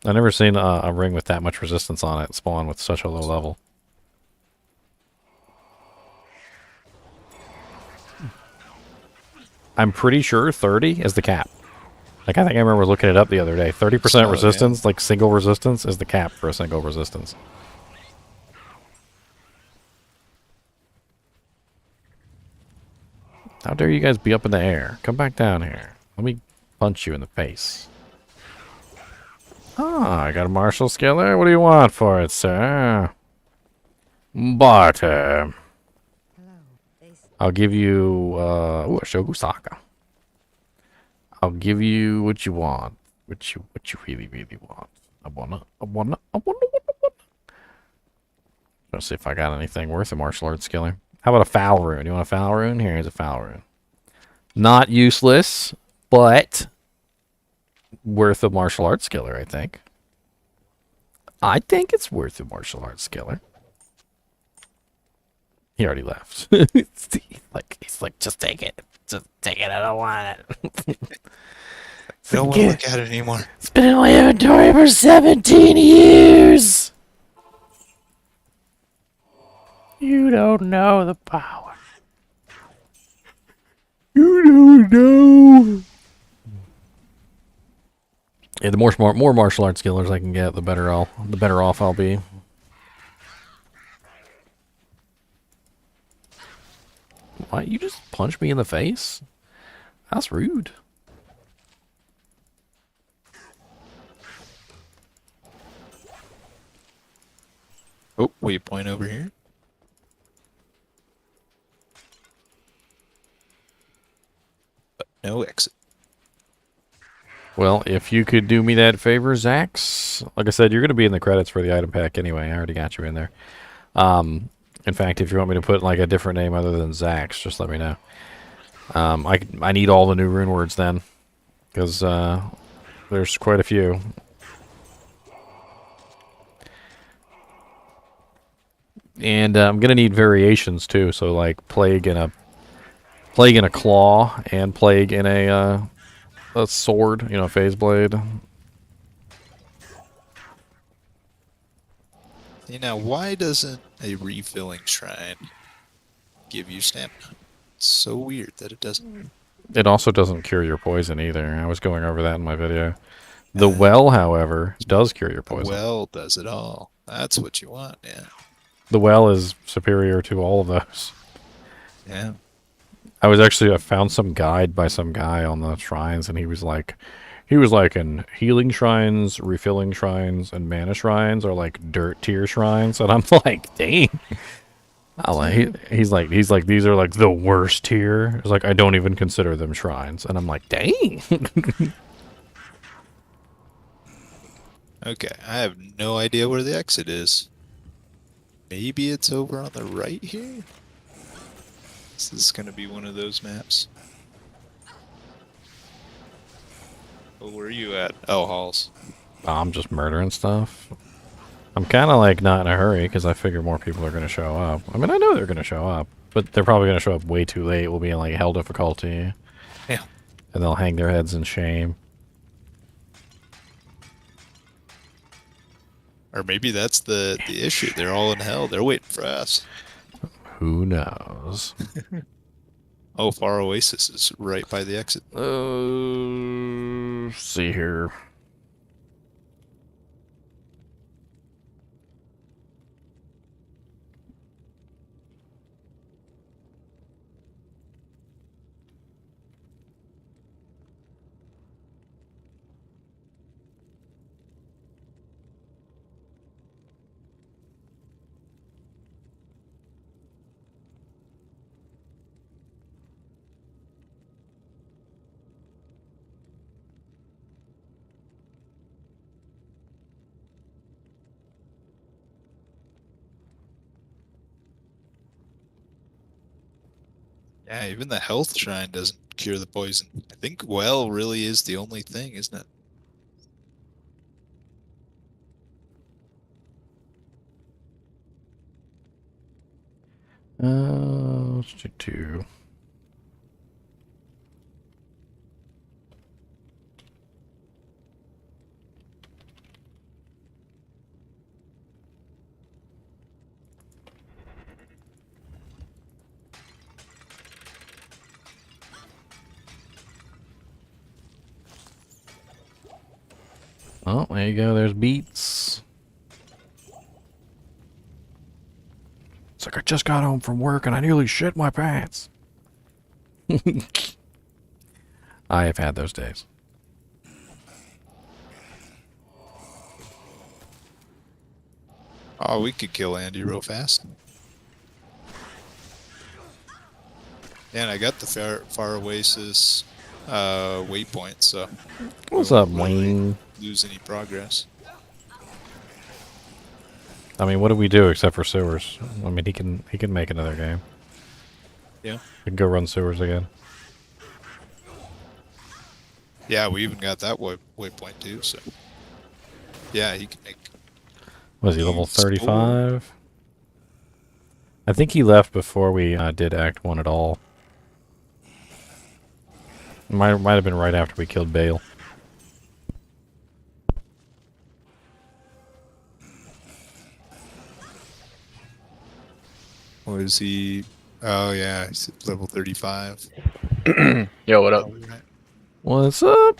I've never seen a ring with that much resistance on it spawn with such a low level. I'm pretty sure 30 is the cap. Like, I think I remember looking it up the other day. 30% resistance, like single resistance, is the cap for a single resistance. How dare you guys be up in the air? Come back down here. Let me punch you in the face. Ah, I got a martial skiller. What do you want for it, sir? Barter. I'll give you, ooh, a Shogusaka. I'll give you what you want. What you really, really want. I wanna. Let's see if I got anything worth a martial arts skiller. How about a foul rune? You want a foul rune? Here's a foul rune. Not useless, but worth a martial arts skiller, I think. I think it's worth a martial arts skiller. He already left. he's like, just take it. Just take it. I don't want it. I don't want to look at it anymore. It's been in my inventory for 17 years. You don't know the power. You don't know. Yeah, the more martial arts skillers I can get, the better off I'll be. Why you just punch me in the face? That's rude. Oh, waypoint over here. But no exit. Well, if you could do me that favor, Zax. Like I said, you're going to be in the credits for the item pack anyway. I already got you in there. In fact, if you want me to put like a different name other than Zax, just let me know. I need all the new rune words then, because there's quite a few. And I'm gonna need variations too. So like plague in a claw and plague in a sword, you know, phase blade. You know, why doesn't a refilling shrine give you stamina? It's so weird that it doesn't. It also doesn't cure your poison either. I was going over that in my video. The well, however, does cure your poison. The well does it all. That's what you want, yeah. The well is superior to all of those. Yeah. I found some guide by some guy on the shrines, and he was like, in healing shrines, refilling shrines, and mana shrines are like dirt tier shrines, and I'm like, dang. He's like, these are like the worst tier. It's like, I don't even consider them shrines, and I'm like, dang. Okay, I have no idea where the exit is. Maybe it's over on the right here? This is going to be one of those maps. Oh, where are you at? Oh, halls. I'm just murdering stuff. I'm kind of like not in a hurry because I figure more people are going to show up. I mean, I know they're going to show up, but they're probably going to show up way too late. We'll be in like hell difficulty. Yeah. And they'll hang their heads in shame. Or maybe that's the issue. They're all in hell. They're waiting for us. Who knows? Oh, Far Oasis is right by the exit. See here. Yeah, even the health shrine doesn't cure the poison. I think well really is the only thing, isn't it? Let's do 2. Oh, there you go. There's Beats. It's like I just got home from work and I nearly shit my pants. I have had those days. Oh, we could kill Andy real fast. Yeah, and I got the Far Oasis waypoint, so What's we up, won't really Wayne? lose any progress. I mean, what do we do except for sewers? I mean, he can make another game. Yeah. We can go run sewers again. Yeah, we even got that waypoint too, so yeah, he can make. Was he level Score. 35? I think he left before we did Act 1 at all. Might have been right after we killed Bale. Was he? Oh yeah, he's at level 35. Yo, what up? Probably right. What's up?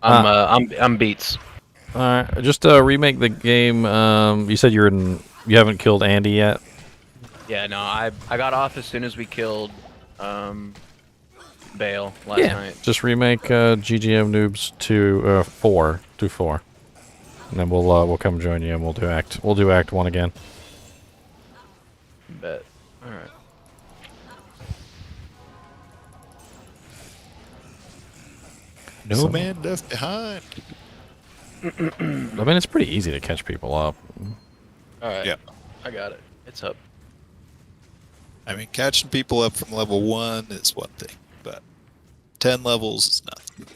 I'm Beats. Alright, just remake the game. You said you haven't killed Andy yet. Yeah, no, I got off as soon as we killed Bale last night. Just remake GGM Noobs to 4, to 4, and then we'll come join you and we'll do Act 1 again. Bet. All right. No So- man left behind. I mean, it's pretty easy to catch people up. All right. Yeah. I got it. It's up. I mean, catching people up from level 1 is one thing, but 10 levels is nothing.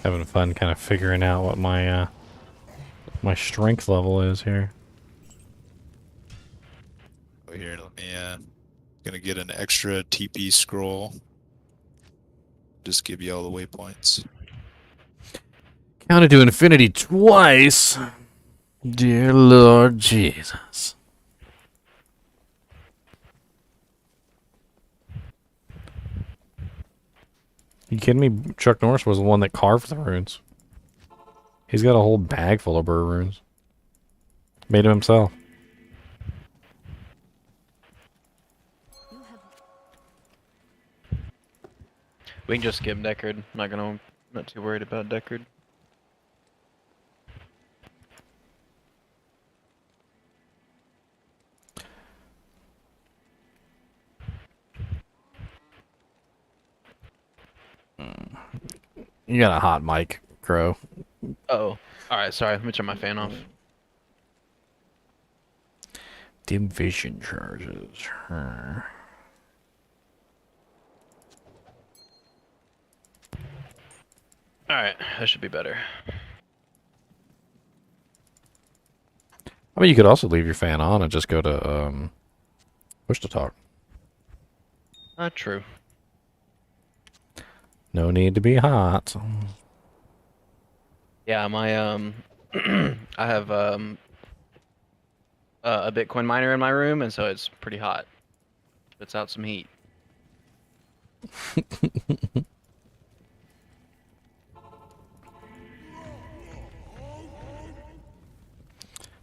Having fun kind of figuring out what my my strength level is here. Oh, here, let me. Gonna get an extra TP scroll. Just give you all the waypoints. Counted to infinity twice. Dear Lord Jesus. You kidding me? Chuck Norris was the one that carved the runes. He's got a whole bag full of burr runes. Made them himself. We can just skip Deckard. Not too worried about Deckard. You got a hot mic, Crow. Oh. All right. Sorry. Let me turn my fan off. Dim vision charges. Alright, that should be better. I mean, you could also leave your fan on and just go to push to talk. Not true. No need to be hot. Yeah, my I have a Bitcoin miner in my room, and so it's pretty hot. Puts out some heat.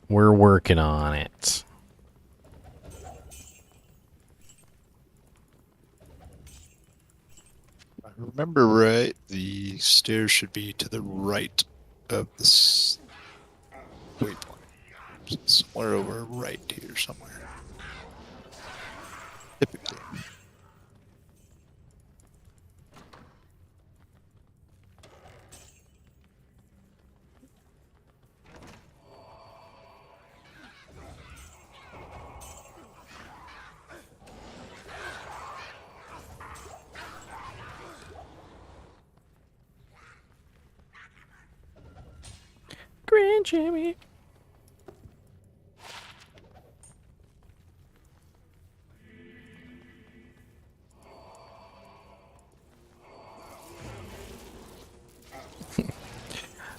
We're working on it. If I remember right, the stairs should be to the right of this waypoint. Somewhere over right here somewhere. Typically. Grand Jimmy.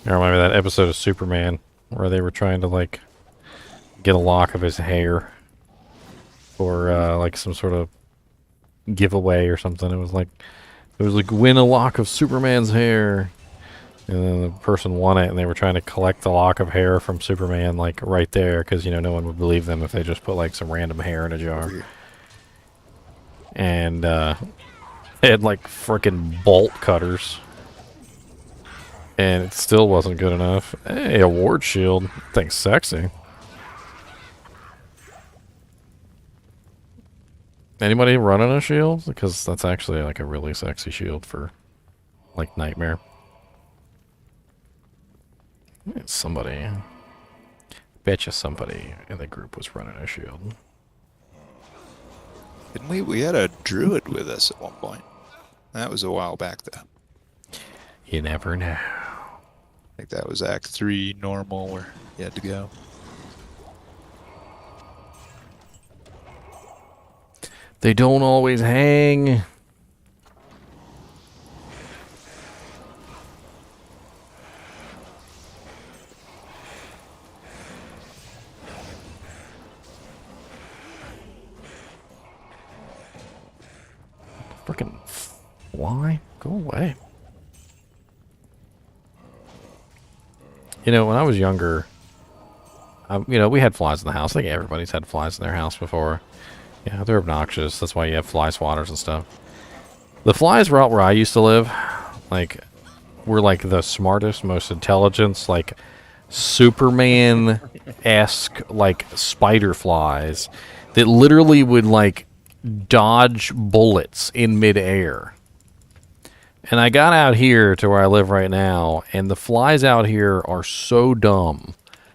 I remember that episode of Superman where they were trying to like get a lock of his hair for like some sort of giveaway or something. It was like win a lock of Superman's hair, and then the person won it, and they were trying to collect the lock of hair from Superman like right there because you know no one would believe them if they just put like some random hair in a jar. And they had like freaking bolt cutters. And it still wasn't good enough. Hey, award shield. Thing's sexy. Anybody running a shield? Because that's actually like a really sexy shield for like Nightmare. Somebody. Betcha somebody in the group was running a shield. Didn't we? We had a druid with us at one point. That was a while back though. You never know. I think that was Act 3 normal where you had to go. They don't always hang. Frickin' fly? Go away. You know, when I was younger, you know, we had flies in the house. I think everybody's had flies in their house before. Yeah, they're obnoxious. That's why you have fly swatters and stuff. The flies were out where I used to live. Like, were like the smartest, most intelligent, like Superman-esque, like spider flies that literally would like dodge bullets in midair. And I got out here to where I live right now, and the flies out here are so dumb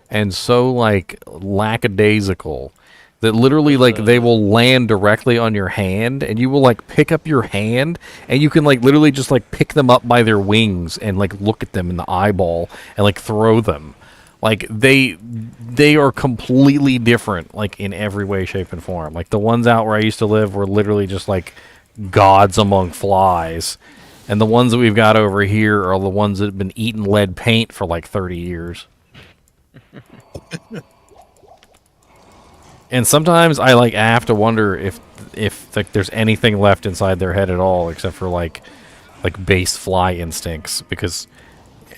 and so like lackadaisical that literally like they will land directly on your hand, and you will like pick up your hand, and you can like literally just like pick them up by their wings and like look at them in the eyeball and like throw them. Like they are completely different, like in every way, shape, and form. Like the ones out where I used to live were literally just like gods among flies. And the ones that we've got over here are the ones that have been eating lead paint for like 30 years. And sometimes I have to wonder if like there's anything left inside their head at all except for like base fly instincts, because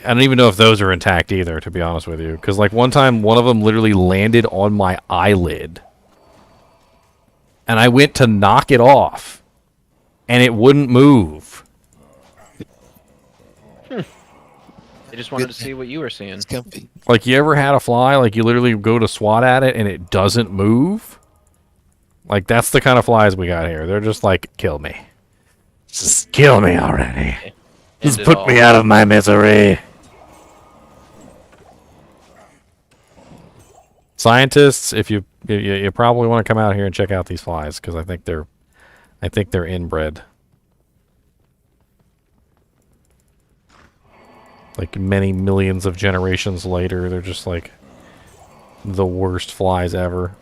I don't even know if those are intact either, to be honest with you. Because like one time one of them literally landed on my eyelid. And I went to knock it off and it wouldn't move. They just wanted to see what you were seeing. It's comfy. Like, you ever had a fly, like, you literally go to swat at it and it doesn't move? Like, that's the kind of flies we got here. They're just like, kill me. Just kill me already. Just put me out of my misery. Scientists, if you probably want to come out here and check out these flies, because I think they're inbred. Like many millions of generations later, they're just like the worst flies ever.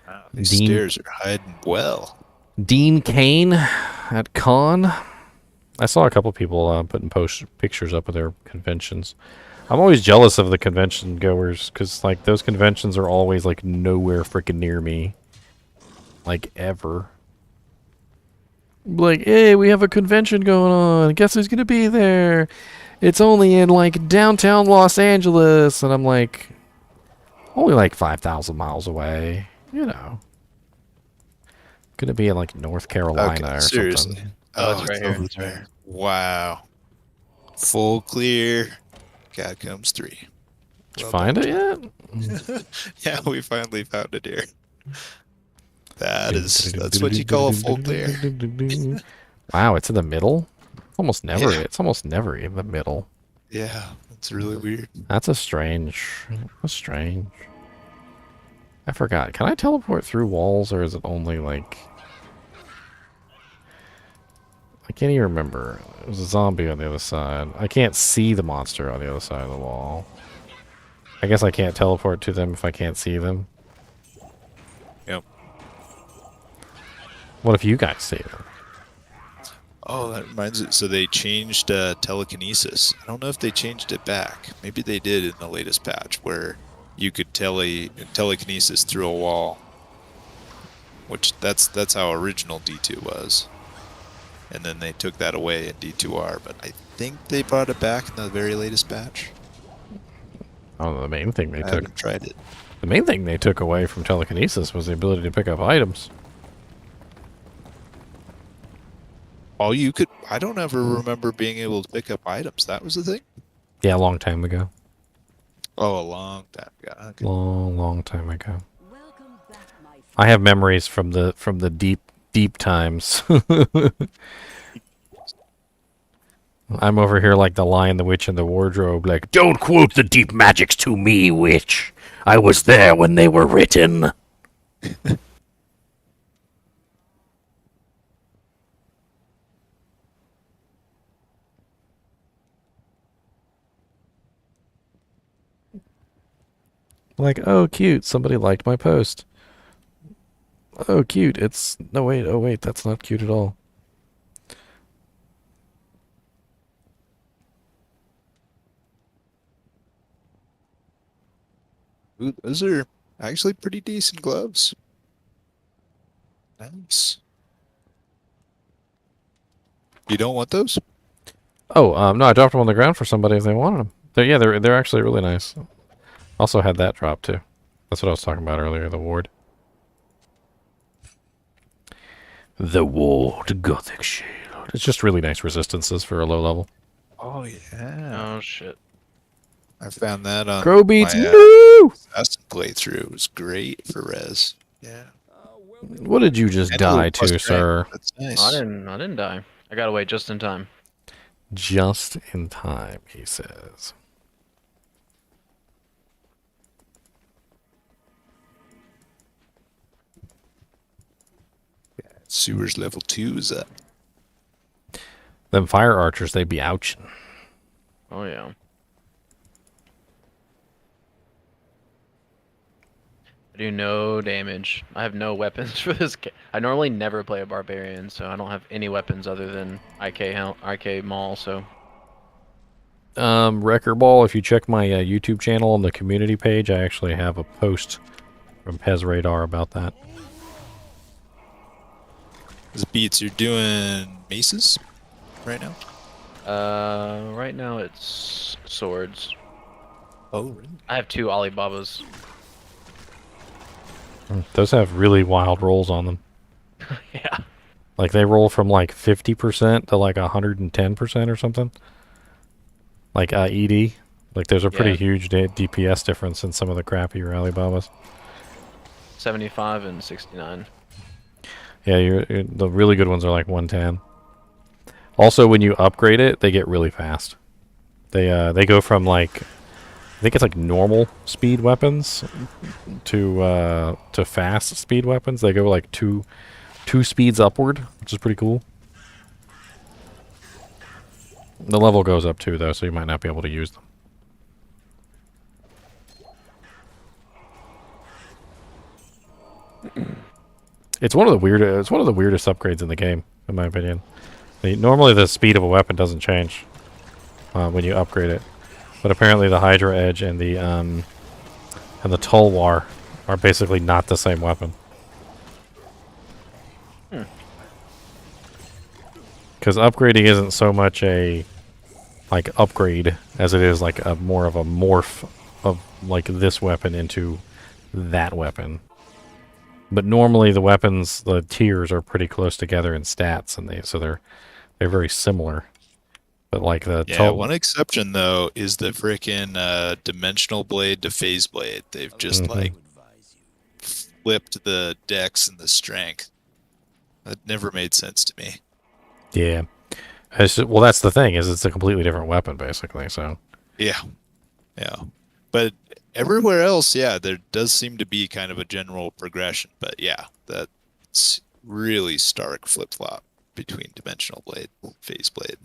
Wow, these Dean- stairs are hiding well. Dean Kane at Con. I saw a couple people putting pictures up of their conventions. I'm always jealous of the convention goers because like those conventions are always like nowhere freaking near me, like ever. Like, hey, we have a convention going on. Guess who's gonna be there? It's only in like downtown Los Angeles, and I'm like, only like 5,000 miles away. You know, gonna be in like North Carolina or seriously. something. Oh, it's it's right here. over there. Wow. Full clear. Catacombs 3. Did you Well find done. it yet? Yeah, we finally found it here. That's what you call a full clear. Wow, it's in the middle. Almost never. Yeah. It's almost never in the middle. Yeah, it's really weird. That's a strange. That's strange. I forgot. Can I teleport through walls, or is it only like? I can't even remember. There's a zombie on the other side. I can't see the monster on the other side of the wall. I guess I can't teleport to them if I can't see them. Yep. What if you guys see them? Oh, that reminds me. So they changed telekinesis. I don't know if they changed it back. Maybe they did in the latest patch where you could telekinesis through a wall. Which that's how original D2 was. And then they took that away in D2R, but I think they brought it back in the very latest patch. Oh, the main thing they I took. haven't tried it. The main thing they took away from telekinesis was the ability to pick up items. Oh, you could. I don't ever remember being able to pick up items. That was the thing. Yeah, a long time ago. Oh, a long time ago. Okay. Long time ago. I have memories from the deep times. I'm over here like the Lion, the Witch, and the Wardrobe, like, don't quote the deep magics to me, witch. I was there when they were written. Like, oh, cute, somebody liked my post. Oh, cute, it's... No, wait, oh, wait, that's not cute at all. Ooh, those are actually pretty decent gloves. Nice. You don't want those? Oh, no, I dropped them on the ground for somebody if they wanted them. They're actually really nice. Also had that drop, too. That's what I was talking about earlier, the ward. The Ward Gothic Shield. It's just really nice resistances for a low level. Oh, yeah. Oh shit. I found that on Crow beats, my no! assassin playthrough. It was great for res. Yeah. What did you just And die a little to, plus sir? rank. That's nice. I didn't die. I got away just in time. Just in time, he says. Sewers level 2 is up. Them fire archers, they be ouching. Oh yeah. I do no damage. I have no weapons for this. I normally never play a barbarian, so I don't have any weapons other than IK Maul. So Wrecker Ball, if you check my YouTube channel on the community page, I actually have a post from Pez Radar about that. This beats, you're doing maces right now? right now it's swords. Oh, really? I have 2 Alibabas. Those have really wild rolls on them. Yeah. Like they roll from like 50% to like 110% or something. Like ED. Like there's a pretty Yeah. huge DPS difference in some of the crappier Alibabas. 75 and 69. Yeah, the really good ones are like 110. Also, when you upgrade it, they get really fast. They go from like think it's like normal speed weapons to fast speed weapons. They go like two speeds upward, which is pretty cool. The level goes up too, though, so you might not be able to use them. It's one of the weirdest upgrades in the game, in my opinion. Normally, the speed of a weapon doesn't change when you upgrade it, but apparently the Hydra Edge and the Tulwar are basically not the same weapon. Because upgrading isn't so much a upgrade as it is like a more of a morph of like this weapon into that weapon. But normally the weapons, the tiers are pretty close together in stats, and they're very similar. But like the one exception though is the frickin' dimensional blade to phase blade. They've just like flipped the dex and the strength. That never made sense to me. Yeah. Well, that's the thing, is it's a completely different weapon, basically, so... Yeah. But everywhere else, yeah, there does seem to be kind of a general progression. But yeah, that's really stark flip-flop between dimensional blade and phase blade.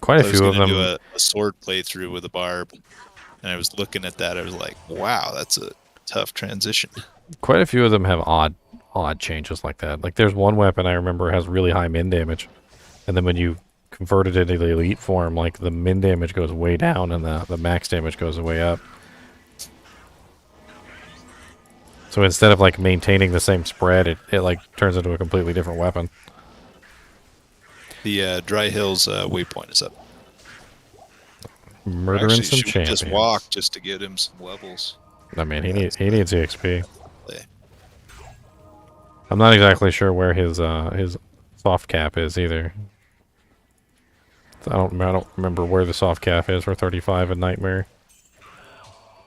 Quite a few of them... do a sword playthrough with a barb, and I was looking at that, I was like, wow, that's a tough transition. Quite a few of them have odd changes like that. Like, there's one weapon I remember has really high min damage. And then when you convert it into the elite form, like the min damage goes way down and the max damage goes way up. So instead of like maintaining the same spread, it like turns into a completely different weapon. The Dry Hills waypoint is up. Murdering Actually, some should we champions. just walk just to get him some levels. I mean, he needs EXP. I'm not exactly sure where his soft cap is either. I don't remember where the soft cap is for 35 in Nightmare.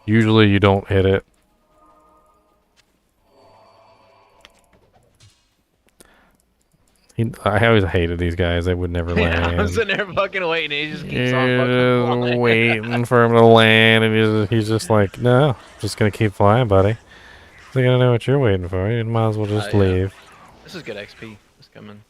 Usually you don't hit it. I always hated these guys. They would never land. I'm sitting there fucking waiting. And he just keeps on fucking flying. Waiting for him to land, and he's just like, no, I'm just gonna keep flying, buddy. I don't know what you're waiting for. You might as well just leave. This is good XP. It's coming.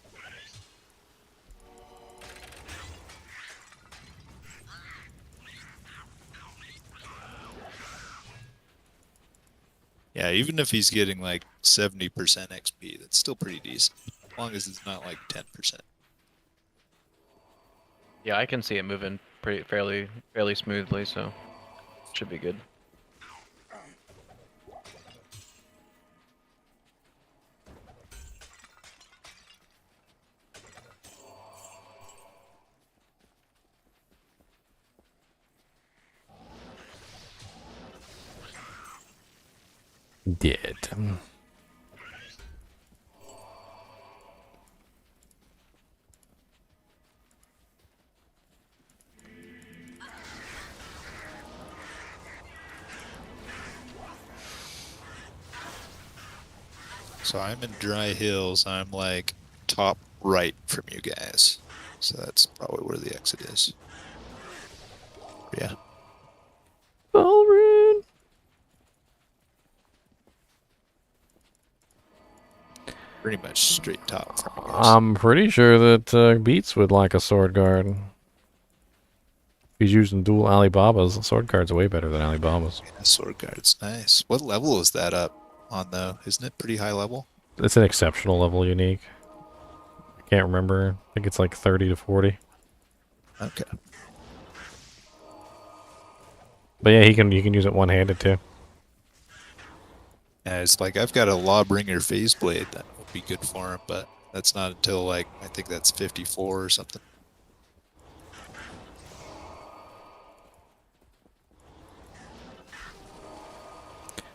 Yeah, even if he's getting like 70% XP, that's still pretty decent. As long as it's not like 10%. Yeah, I can see it moving fairly smoothly, so it should be good. Dead. So I'm in Dry Hills. I'm like top right from you guys. So that's probably where the exit is. Yeah. Rune. Pretty much straight top from you guys. I'm pretty sure that Beats would like a sword guard. If he's using dual Alibabas, sword guard's way better than Alibabas. Yeah, sword guard's nice. What level is that up on though? Isn't it pretty high level? It's an exceptional level unique. I can't remember. I think it's like 30 to 40. Okay. But yeah, you can use it one-handed too. And it's like I've got a Lawbringer phase blade that would be good for him, but that's not until like I think that's 54 or something.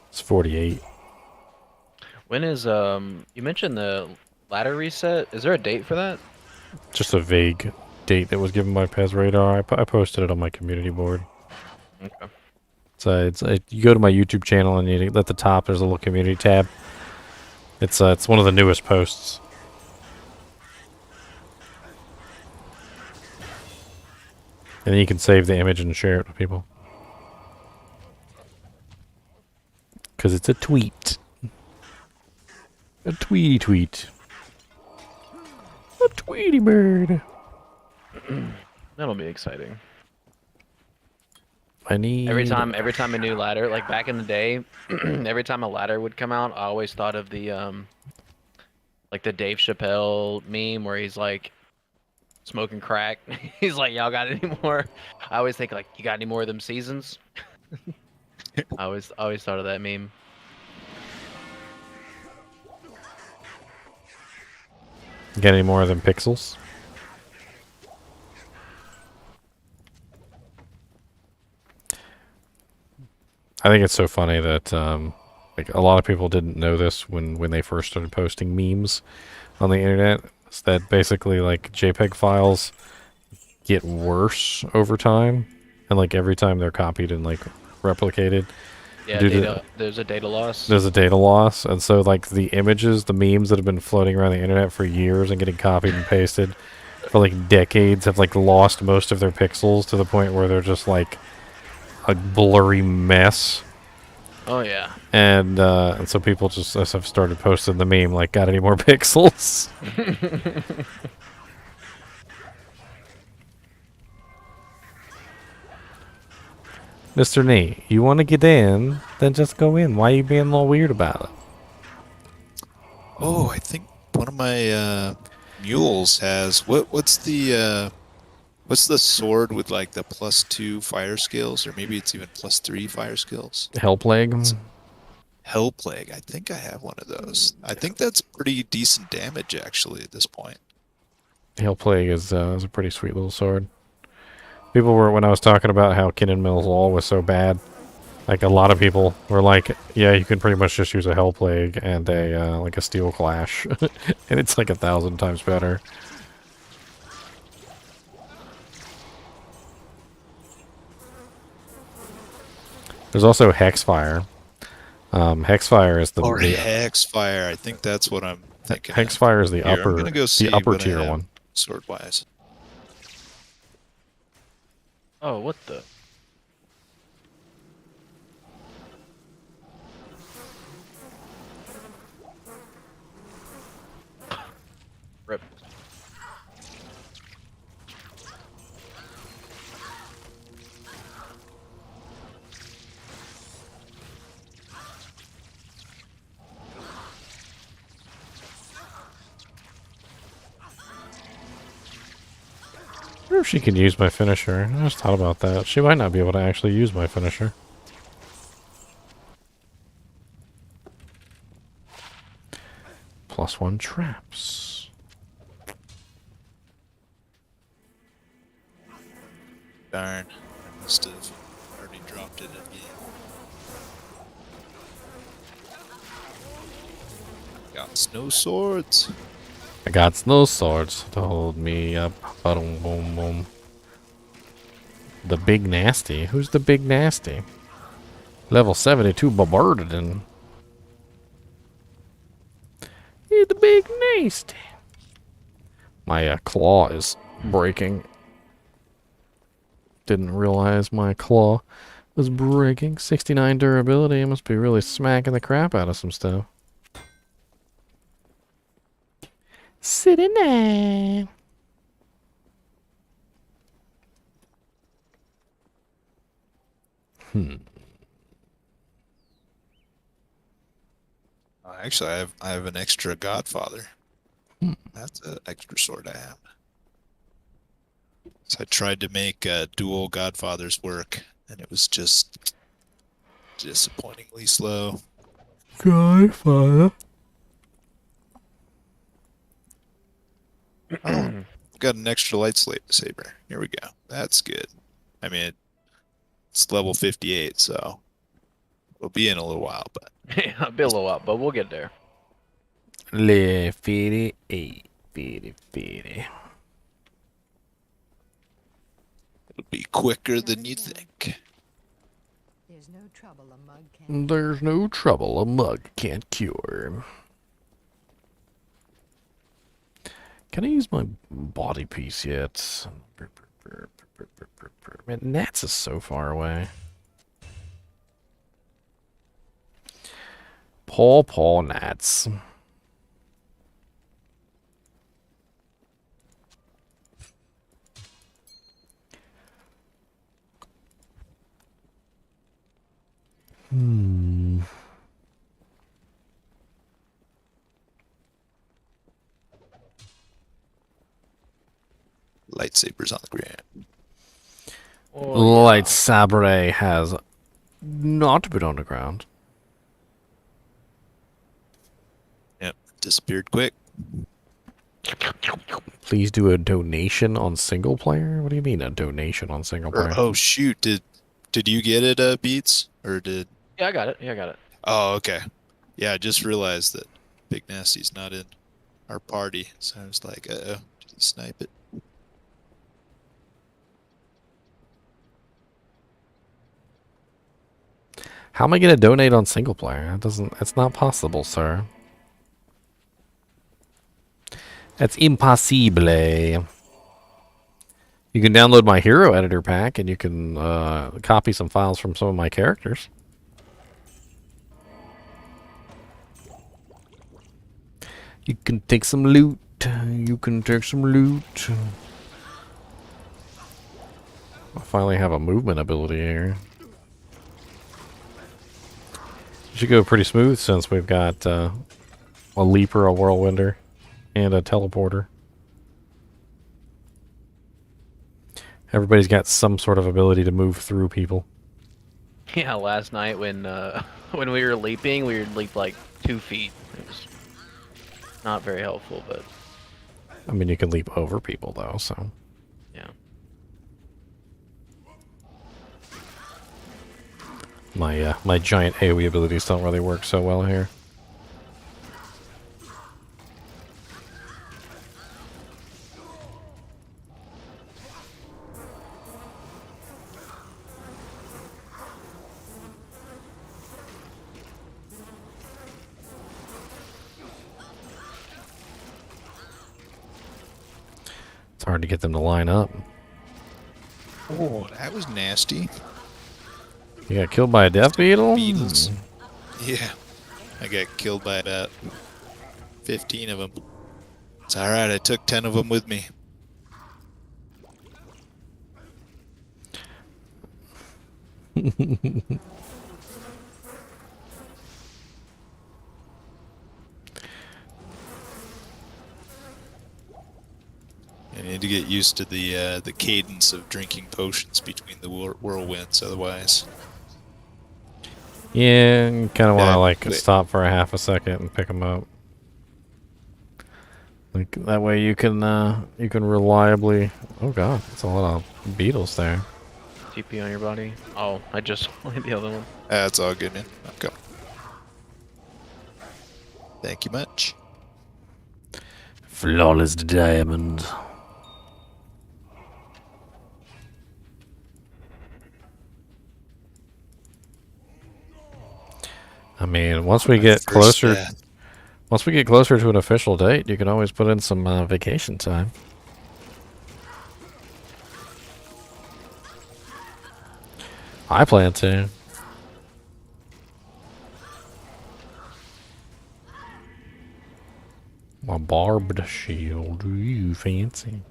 It's 48. When is you mentioned the ladder reset? Is there a date for that? Just a vague date that was given by Pez Radar. I posted it on my community board. Okay. So you go to my YouTube channel and you at the top there's a little community tab. It's one of the newest posts. And then you can save the image and share it with people. Because it's a tweet. A tweety tweet. A tweety bird. That'll be exciting. I need... Every time a new ladder, like back in the day, every time a ladder would come out, I always thought of the like the Dave Chappelle meme where he's like smoking crack. He's like, "Y'all got any more?" I always think like, "You got any more of them seasons?" I always thought of that meme. Get any more of them pixels? I think it's so funny that like a lot of people didn't know this when they first started posting memes on the internet. It's that basically like JPEG files get worse over time, and like every time they're copied and like replicated. Yeah, there's a data loss. There's a data loss, and so like the images, the memes that have been floating around the internet for years and getting copied and pasted for like decades have like lost most of their pixels to the point where they're just like a blurry mess. Oh yeah. And so people just have started posting the meme like, got any more pixels? Mr. Nate, you want to get in, then just go in. Why are you being a little weird about it? Oh, I think one of my mules has what's the sword with like the +2 fire skills, or maybe it's even +3 fire skills? Hell Plague? Hell Plague. I think I have one of those. I think that's pretty decent damage actually at this point. Hell Plague is a pretty sweet little sword. People were, when I was talking about how Kinnan Mill's Law was so bad, like a lot of people were like, yeah, you can pretty much just use a Hell Plague and a like a Steel Clash, and it's like 1,000 times better. There's also Hexfire. Hexfire is the Hexfire. I think that's what I'm thinking. Hexfire is the Here, upper, I'm gonna go see the upper what I tier have one. sword-wise. Oh, what the? Rip. I wonder if she can use my finisher. I just thought about that. She might not be able to actually use my finisher. +1 traps. Darn. I must have already dropped it again. Got no swords. I got no swords to hold me up. Boom, boom, boom. The Big Nasty. Who's the Big Nasty? Level 72 Barbardin. Yeah, the Big Nasty. My claw is breaking. Didn't realize my claw was breaking. 69 durability. I must be really smacking the crap out of some stuff. Sitting there. Actually, I have an extra Godfather. That's an extra sword I have. So I tried to make dual Godfathers work, and it was just disappointingly slow. Godfather. Oh, got an extra lightsaber. Here we go. That's good. I mean, it's level 58, so we'll be in a little while, but Yeah, a bit low up, but we'll get there. Le 58. 50. it'll be quicker than you think. There's no trouble a mug can. There's no trouble a mug can't cure. Can I use my body piece yet? Man, Nats is so far away. Poor gnats. Hmm. Lightsabers on the ground. Oh, Light Sabre has not been on the ground. Yep, disappeared quick. Please do a donation on single player? What do you mean a donation on single Or, player? oh shoot, did you get it, Beats? Or did? Yeah, I got it. Yeah, I got it. Oh, okay. Yeah, I just realized that Big Nasty's not in our party, so I was like, uh-oh, did he snipe it? How am I going to donate on single player? It's not possible, sir. That's impossible. You can download my hero editor pack and you can copy some files from some of my characters. You can take some loot. You can take some loot. I finally have a movement ability here. Should go pretty smooth since we've got a leaper, a whirlwinder, and a teleporter. Everybody's got some sort of ability to move through people. Yeah, last night when when we were leaping, we would leap like 2 feet. It was not very helpful, but I mean, you can leap over people though, so. yeah. My giant AoE abilities don't really work so well here. It's hard to get them to line up. Oh, that was nasty. You got killed by a death beetle? Beetles. Yeah, I got killed by about 15 of them. It's alright, I took 10 of them with me. I need to get used to the cadence of drinking potions between the whirlwinds, otherwise. Yeah, you kind of want to like Wait. stop for a half a second and pick them up. Like that way you can reliably. Oh god, that's a lot of beetles there. TP on your body. Oh, I just hit the other one. That's all good, man. Okay. Thank you much. Flawless diamond. I mean, once we get closer to an official date, you can always put in some vacation time. I plan to. My barbed shield, you fancy.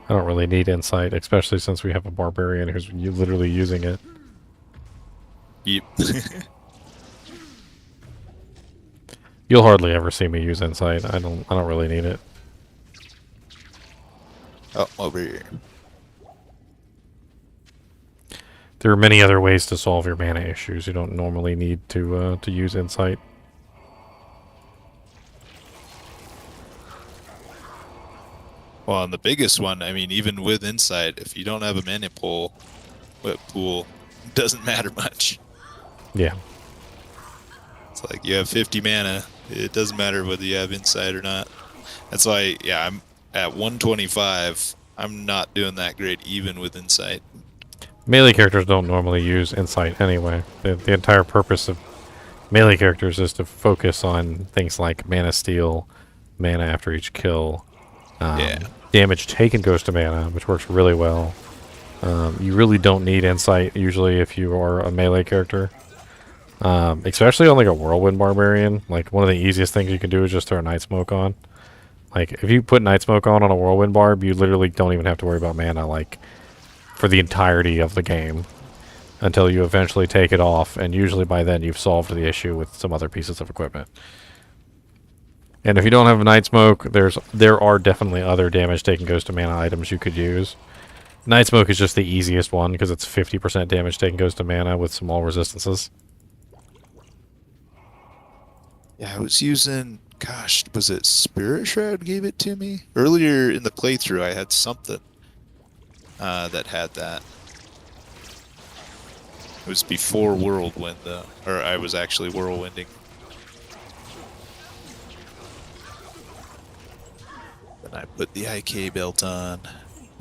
I don't really need insight, especially since we have a barbarian who's literally using it. Yep. You'll hardly ever see me use insight. I don't really need it. Oh, over here. There are many other ways to solve your mana issues. You don't normally need to use insight. Well, and the biggest one, I mean, even with insight, if you don't have a mana pool, it doesn't matter much. Yeah. It's like you have 50 mana. It doesn't matter whether you have insight or not. That's why, yeah, at 125, I'm not doing that great even with insight. Melee characters don't normally use insight anyway. The entire purpose of melee characters is to focus on things like mana steal, mana after each kill. Yeah. Damage taken goes to mana, which works really well. You really don't need insight usually if you are a melee character. Especially on like a whirlwind barbarian. Like one of the easiest things you can do is just throw night smoke on. Like if you put night smoke on a whirlwind barb, you literally don't even have to worry about mana like for the entirety of the game until you eventually take it off, and usually by then you've solved the issue with some other pieces of equipment. And if you don't have night smoke, there are definitely other damage taken goes to mana items you could use. Night smoke is just the easiest one because it's 50% damage taken goes to mana with small resistances. Yeah, I was using, gosh, was it Spirit Shroud gave it to me? Earlier in the playthrough, I had something that had that. It was before Whirlwind, though. Or I was actually whirlwinding. Then I put the IK belt on,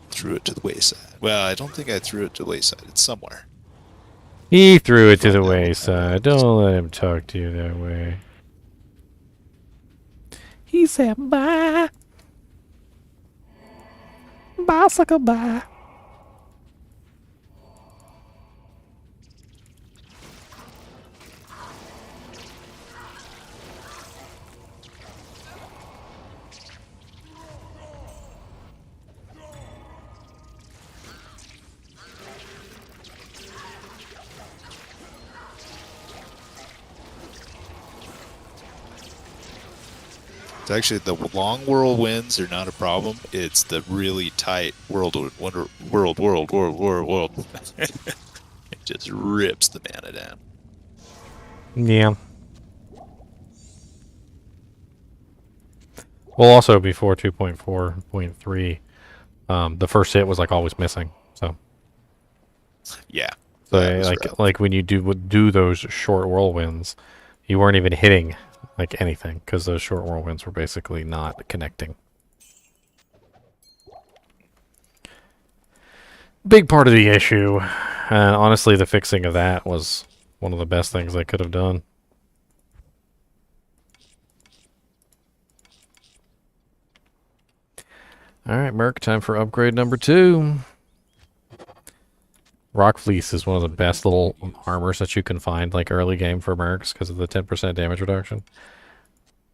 threw it to the wayside. Well, I don't think I threw it to the wayside. It's somewhere. He threw it to the wayside. Don't let him talk to you that way. He said bye. Bicycle bye. It's actually the long whirlwinds are not a problem. It's the really tight world. It just rips the mana down. Yeah. Well, also before 2.4.3, the first hit was like always missing. So Yeah. like when you do those short whirlwinds, you weren't even hitting like anything because those short whirlwinds were basically not connecting. Big part of the issue, and honestly, the fixing of that was one of the best things I could have done. Alright, Merc, time for upgrade number 2. Rock Fleece is one of the best little armors that you can find, like early game for Mercs, because of the 10% damage reduction.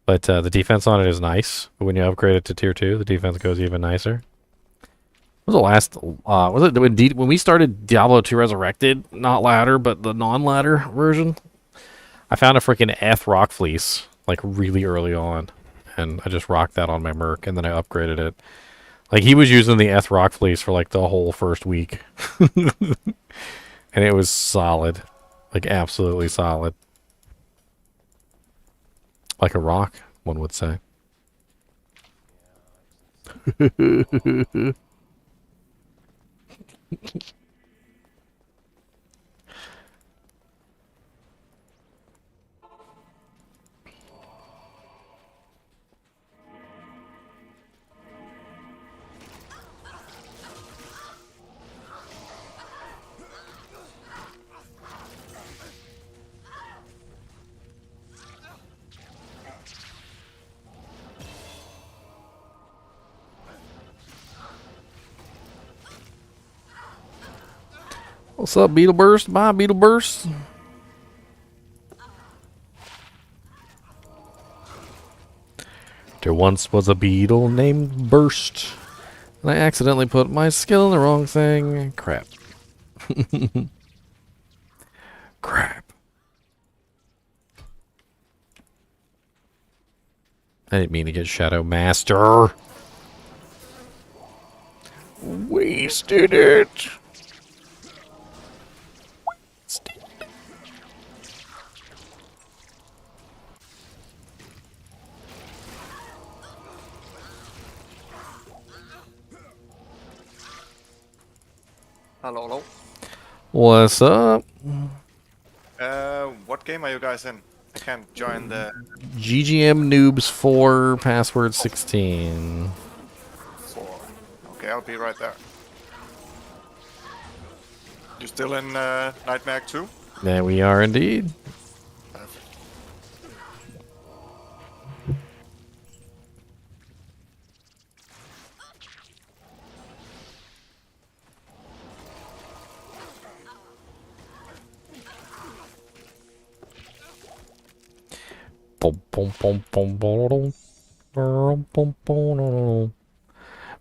But the defense on it is nice. But when you upgrade it to tier 2, the defense goes even nicer. What was the last? Was it when we started Diablo 2 Resurrected? Not ladder, but the non-ladder version. I found a freaking Eth Rock Fleece like really early on, and I just rocked that on my Merc, and then I upgraded it. Like, he was using the Eth Rock Fleece for, like, the whole first week. And it was solid. Like, absolutely solid. Like a rock, one would say. What's up, Beetleburst? Bye, Beetleburst. There once was a beetle named Burst, and I accidentally put my skill in the wrong thing. Crap. Crap. I didn't mean to get Shadow Master. Wasted it. Hello, hello. What's up? What game are you guys in? I can't join the... GGM Noobs 4, password 16. Okay, I'll be right there. You still in Nightmare 2? There we are indeed. Perfect.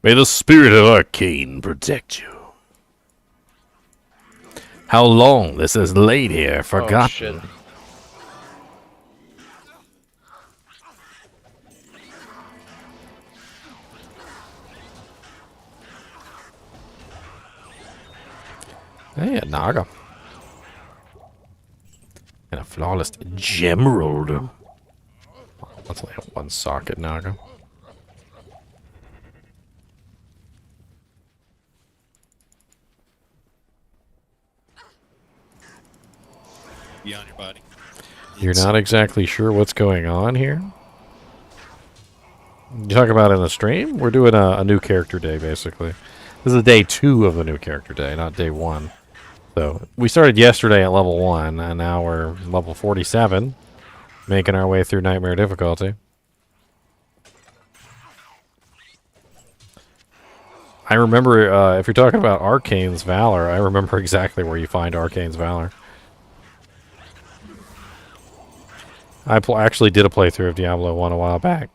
May the spirit of Arcane protect you. How long this has laid here, Oh shit. forgotten. Hey, a Naga. And a flawless Gemerald. That's only a one socket Naga. Be on your body. You're not exactly sure what's going on here? You talk about in the stream? We're doing a new character day, basically. This is day 2 of the new character day, not day 1. So, we started yesterday at level 1, and now we're level 47, making our way through Nightmare difficulty. I remember, if you're talking about Arcane's Valor, I remember exactly where you find Arcane's Valor. I actually did a playthrough of Diablo 1 a while back.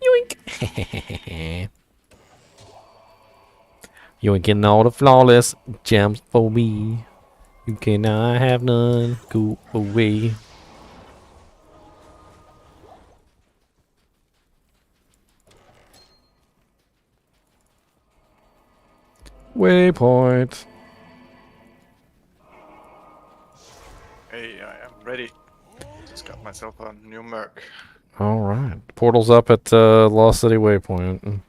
Yoink! You ain't getting all the flawless gems for me. You cannot have none. Go away. Waypoint. Hey, I am ready. Just got myself a new merc. All right. Portal's up at Lost City Waypoint.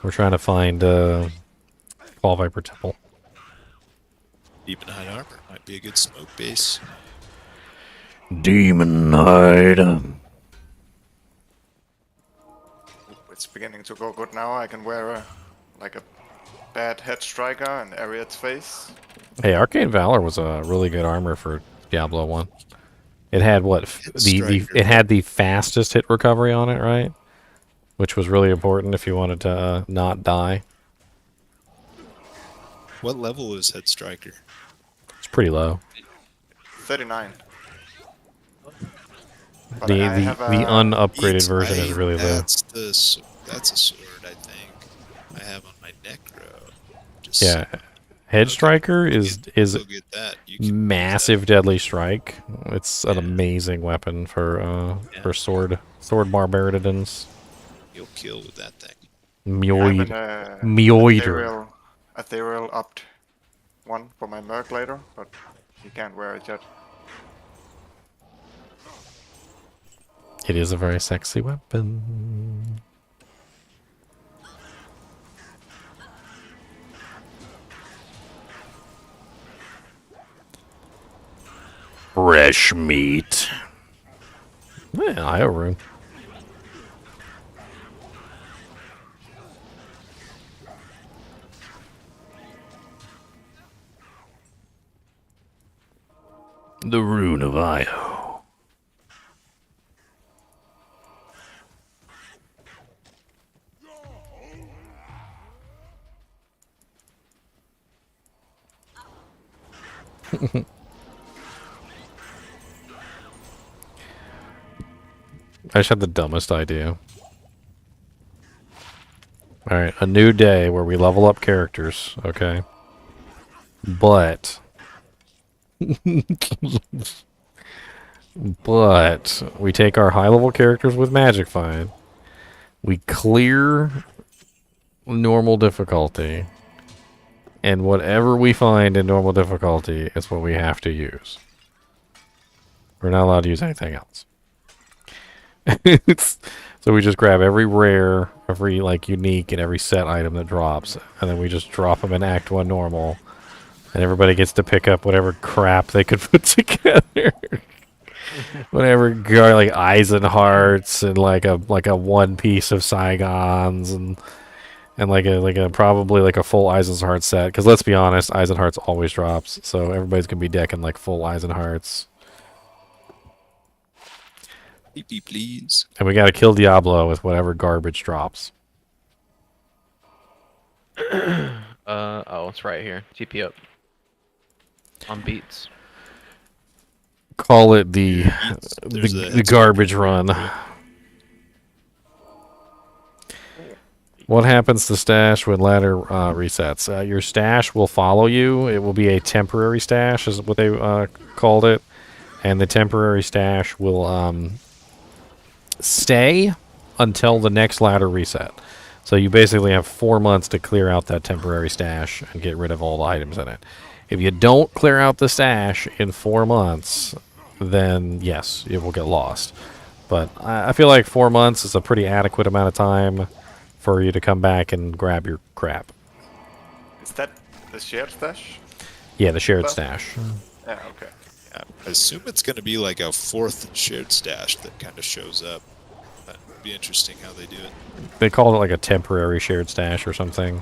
We're trying to find Fall Viper Temple. Demon Hide Armor might be a good smoke base. Demon Hide. It's beginning to go good now. I can wear a bad head striker and area its face. Hey, Arcane Valor was a really good armor for Diablo 1. It had what? It had the fastest hit recovery on it, right? Which was really important if you wanted to not die. What level is Head Striker? It's pretty low. 39. But The I have a- unupgraded version is really low. That's a sword, I think. I have on my Necro. Just Yeah, Head Striker is go get that. You can massive deadly strike. It's an amazing weapon for sword barbarians. You'll kill with that thing. Mioid. I Mioider. have an ethereal upped one for my merc later, but you can't wear it yet. It is a very sexy weapon. Fresh meat. Yeah, I have room. The Rune of Io. I just had the dumbest idea. Alright, a new day where we level up characters, okay? But... but we take our high-level characters with Magic Find. We clear normal difficulty. And whatever we find in normal difficulty is what we have to use. We're not allowed to use anything else. So we just grab every rare, every like unique, and every set item that drops, and then we just drop them in Act 1 normal, and everybody gets to pick up whatever crap they could put together. Whatever, like eyes and hearts, and like a one piece of Saigons, and like a probably like a full eyes and hearts set. Because let's be honest, eyes and hearts always drops, so everybody's gonna be decking like full eyes and hearts. PP, please. And we gotta kill Diablo with whatever garbage drops. Oh, it's right here. TP up. On beats. Call it the There's the garbage run. What happens to stash when ladder resets? Your stash will follow you. It will be a temporary stash, is what they called it, and the temporary stash will stay until the next ladder reset. So you basically have 4 months to clear out that temporary stash and get rid of all the items in it. If you don't clear out the stash in 4 months, then yes, it will get lost. But I feel like 4 months is a pretty adequate amount of time for you to come back and grab your crap. Is that the shared stash? Yeah, the shared Well- stash. Yeah, okay. Yeah, I assume it's going to be like a fourth shared stash that kind of shows up. That would be interesting how they do it. They called it like a temporary shared stash or something.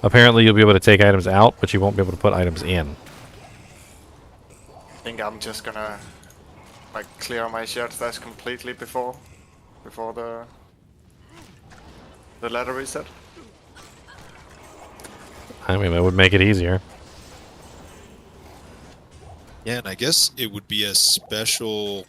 Apparently you'll be able to take items out, but you won't be able to put items in. I think I'm just gonna like clear my shared stash completely before the ladder reset. I mean, that would make it easier. Yeah, and I guess it would be a special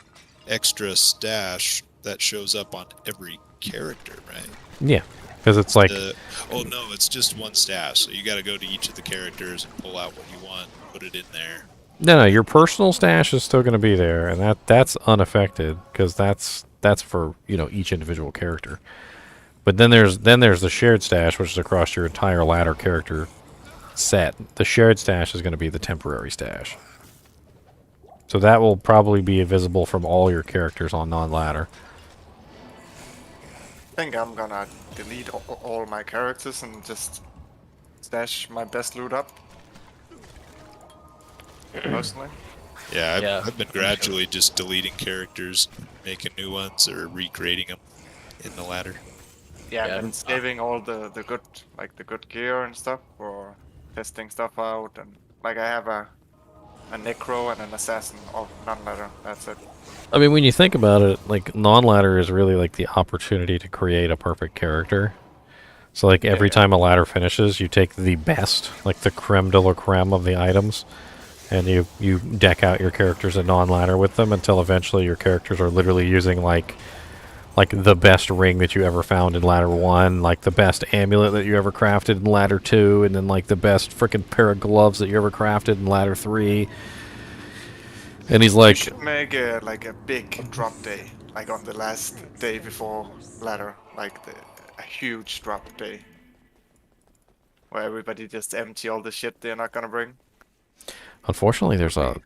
extra stash that shows up on every character, right? Yeah, because it's like... oh no, it's just one stash, so you got to go to each of the characters and pull out what you want, put it in there. No, your personal stash is still going to be there, and that's unaffected, because that's for, each individual character. But then there's the shared stash, which is across your entire ladder character set. The shared stash is going to be the temporary stash. So that will probably be visible from all your characters on non-ladder. I think I'm gonna delete all my characters and just stash my best loot up. Personally. Yeah, I've been gradually just deleting characters, making new ones, or recreating them in the ladder. Yeah, Yeah, and saving all the good good gear and stuff for testing stuff out, and like I have a necro and an assassin of non-ladder. That's it. I mean, when you think about it, like, non-ladder is really like the opportunity to create a perfect character. So like every time a ladder finishes, you take the best, like the creme de la creme of the items, and you deck out your characters in non-ladder with them until eventually your characters are literally using like the best ring that you ever found in ladder 1, like the best amulet that you ever crafted in ladder 2, and then like the best freaking pair of gloves that you ever crafted in ladder 3. And he's We like, should make a big drop day, like on the last day before ladder, like a huge drop day, where everybody just empty all the shit they're not gonna bring. unfortunately, there's a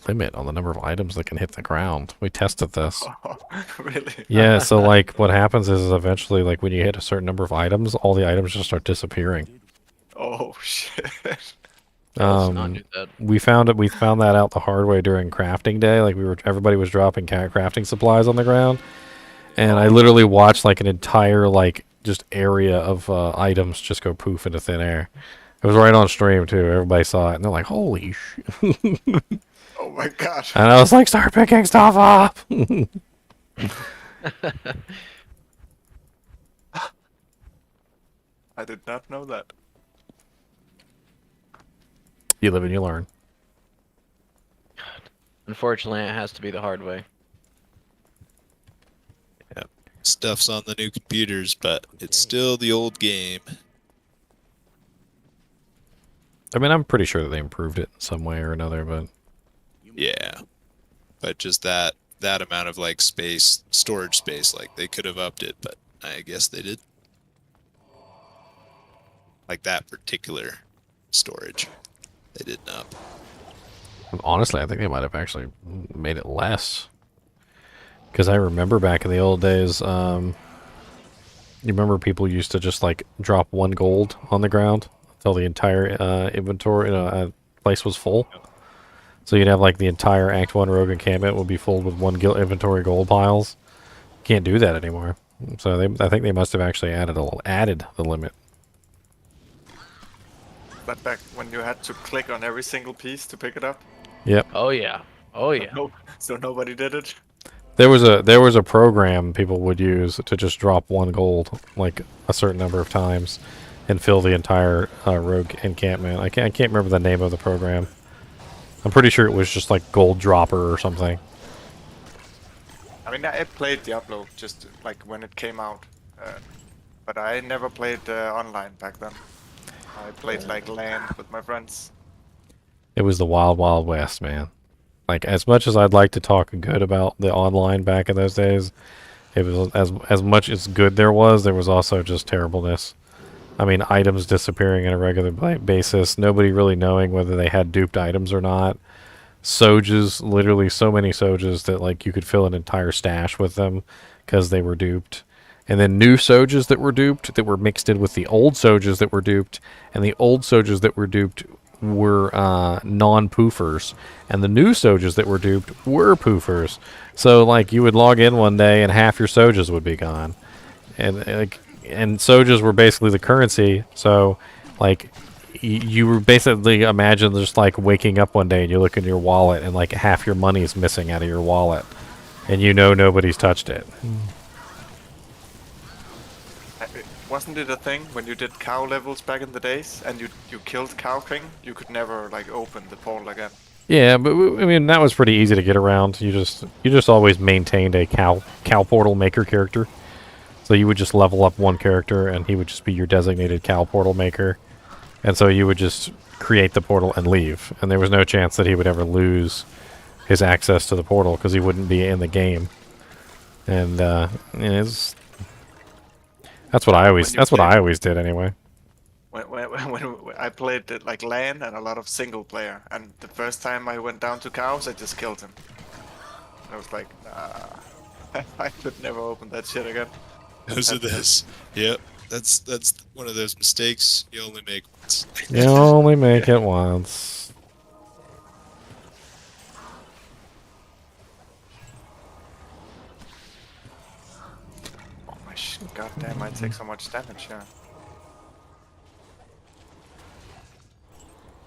limit on the number of items that can hit the ground. We tested this. Really? Yeah, so like what happens is eventually, like when you hit a certain number of items, all the items just start disappearing. Oh shit. Let's not do that. We found that out the hard way during crafting day. Like everybody was dropping crafting supplies on the ground, and I literally watched like an entire like just area of items just go poof into thin air. It was right on stream too. Everybody saw it, and they're like, "Holy shit!" Oh my god. And I was like, "Start picking stuff up." I did not know that. You live and you learn. Unfortunately, it has to be the hard way. Stuff's on the new computers, but it's still the old game. I mean, I'm pretty sure that they improved it in some way or another, but Yeah, but just that amount of like storage space, like they could have upped it, but I guess they did. Like that particular storage, they didn't up. honestly, I think they might have actually made it less. Because I remember back in the old days, you remember people used to just like drop 1 gold on the ground until the entire inventory place was full. So you'd have like the entire Act 1 rogue encampment would be filled with 1 inventory gold piles. Can't do that anymore. So I think they must have actually added the limit. But back when you had to click on every single piece to pick it up, Yep. Oh yeah. Oh yeah. no, so nobody did it. There was a program people would use to just drop 1 gold like a certain number of times and fill the entire rogue encampment. I can't remember the name of the program. I'm pretty sure it was just like Gold Dropper or something. I mean, I played Diablo just like when it came out, but I never played online back then. I played like LAN with my friends. It was the wild, wild west, man. Like, as much as I'd like to talk good about the online back in those days, it was as much as good there was also just terribleness. I mean, items disappearing on a regular basis, nobody really knowing whether they had duped items or not. Soges, literally so many Soges that like you could fill an entire stash with them because they were duped. And then new Soges that were duped that were mixed in with the old Soges that were duped, and the old Soges that were duped were non-poofers, and the new Soges that were duped were poofers. So like you would log in one day and half your Soges would be gone, and Soges were basically the currency. So like you were basically imagine just like waking up one day and you look in your wallet and like half your money is missing out of your wallet, and you know nobody's touched it. Wasn't it a thing when you did cow levels back in the days and you killed Cow King? You could never like open the portal again. Yeah, but I mean that was pretty easy to get around. You just always maintained a cow portal maker character, so you would just level up one character and he would just be your designated cow portal maker, and so you would just create the portal and leave, and there was no chance that he would ever lose his access to the portal because he wouldn't be in the game. And it's that's what I always did anyway. When I played it like LAN and a lot of single player, and the first time I went down to cows, I just killed him. I was like, nah, I could never open that shit again. Those are this. Yep. That's one of those mistakes you only make once. You only make it once. Oh my shit, goddamn, I take so much damage here.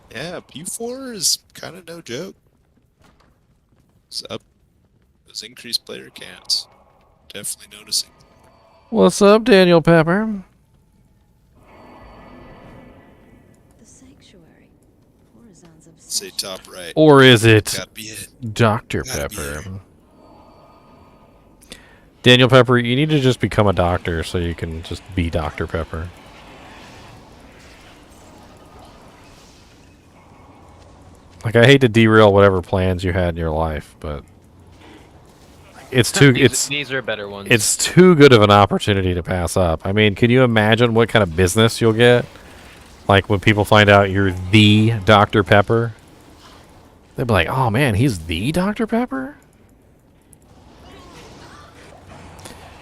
Yeah, P4 is kind of no joke. It's up. Those increased player counts. Definitely noticing. What's up, Daniel Pepper? The sanctuary. Horizon's Say obsession. top right. Or is it Gotta be it. Dr. Gotta be Pepper? Daniel Pepper, you need to just become a doctor so you can just be Dr. Pepper. Like, I hate to derail whatever plans you had in your life, but it's too These are better ones. it's too good of an opportunity to pass up. I mean, can you imagine what kind of business you'll get? Like when people find out you're the Dr. Pepper, they'll be like, "Oh man, he's the Dr. Pepper."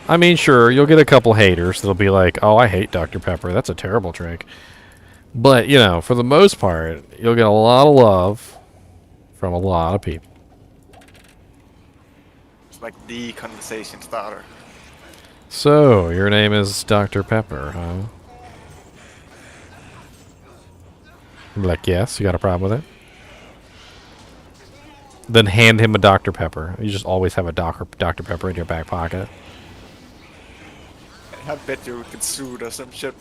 I mean, sure, you'll get a couple haters that'll be like, "Oh, I hate Dr. Pepper. That's a terrible drink." But, you know, for the most part, you'll get a lot of love from a lot of people. It's like the conversation starter. So, your name is Dr. Pepper, huh? I'm like, yes, you got a problem with it? Then hand him a Dr. Pepper. You just always have a Dr. Pepper in your back pocket. I bet you get sued or some shit.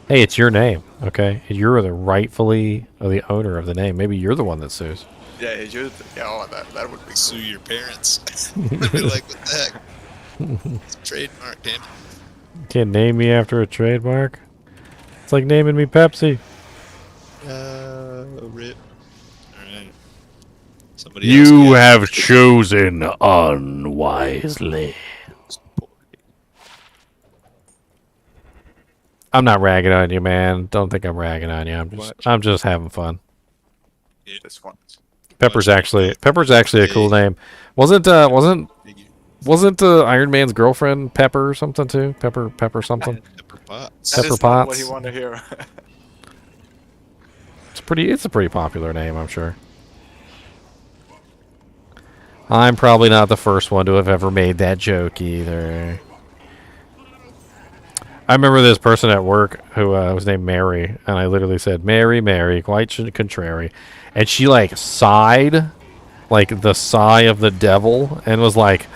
Hey, it's your name, okay? You're the rightfully the owner of the name. Maybe you're the one that sues. Yeah, you. Yeah, oh, that would be Sue your parents. They'd be like, what the heck? It's a trademark, damn it. Can't name me after a trademark. It's like naming me Pepsi. Rip. Alright. Somebody else You get it. have chosen unwisely. I'm not ragging on you, man. Don't think I'm ragging on you. I'm just having fun. this one. Pepper's much. actually a cool name. Wasn't Iron Man's girlfriend Pepper or something too? Pepper something. Pepper Potts. That Pepper is not what Potts. you want to hear. It's a pretty popular name, I'm sure. I'm probably not the first one to have ever made that joke either. I remember this person at work who was named Mary, and I literally said, Mary, Mary, quite contrary. And she, like, sighed, like the sigh of the devil, and was like,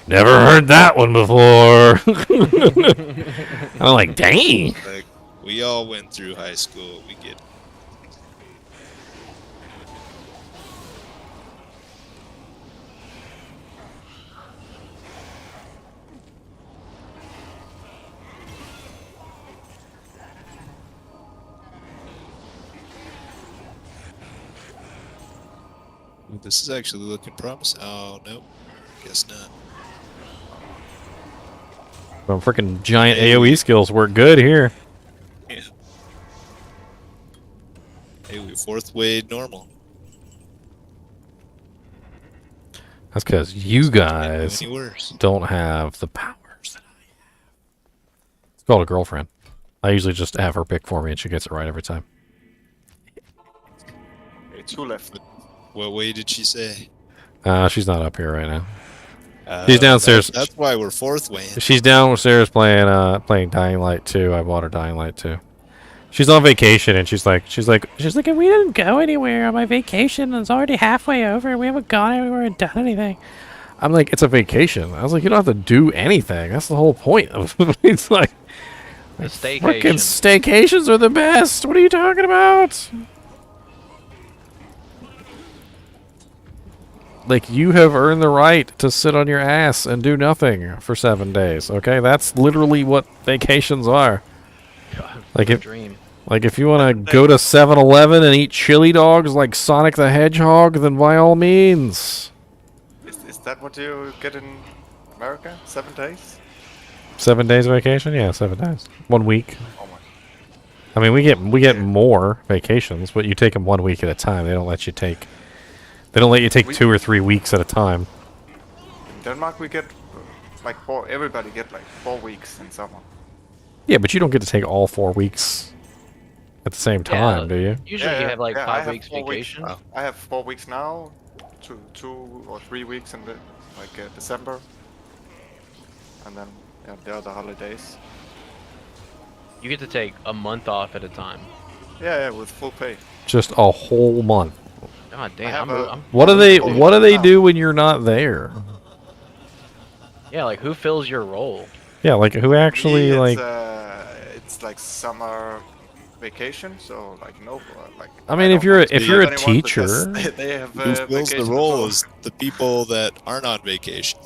never heard that one before. And I'm like, dang. Like, we all went through high school. We get it. Ooh, this is actually looking promising. Oh, no. Guess not. Well, freaking giant AoE skills work good here. Yeah. Hey, we're fourth wave normal. That's because you guys Any worse. don't have the powers that I have. It's called a girlfriend. I usually just have her pick for me, and she gets it right every time. Okay, 2 left. What way did she say? She's not up here right now. She's downstairs. That's why we're fourth wave. She's downstairs playing Dying Light 2. I bought her Dying Light 2. She's on vacation, and she's like, we didn't go anywhere on my vacation. It's already halfway over. We haven't gone anywhere and done anything. I'm like, it's a vacation. I was like, you don't have to do anything. That's the whole point of it's like, A freaking staycation. staycations are the best. What are you talking about? Like, you have earned the right to sit on your ass and do nothing for 7 days. Okay, that's literally what vacations are. Like if Dream. Like, if you want to go to 7-Eleven and eat chili dogs like Sonic the Hedgehog, then by all means. Is that what you get in America? 7 days? 7 days vacation? Yeah, 7 days. 1 week. Oh my. I mean, we get more vacations, but you take them 1 week at a time. They don't let you take 2 or 3 weeks at a time. In Denmark we get like 4. Everybody get like 4 weeks in summer. Yeah, but you don't get to take all 4 weeks at the same time, do you? Usually you have like I 5 have weeks 4 vacation. Weeks. I have 4 weeks now, 2 or 3 weeks in the December, and then the other holidays. You get to take a month off at a time. Yeah, with full pay. Just a whole month. God I damn. have I'm, What do they now. do when you're not there? yeah, like who fills your role? Yeah, like who actually Me, like it's like summer vacation, so like no like. I mean, don't if you're want to if be you're a with anyone because teacher, they have Who fills the vacation role as is the people that aren't on vacation.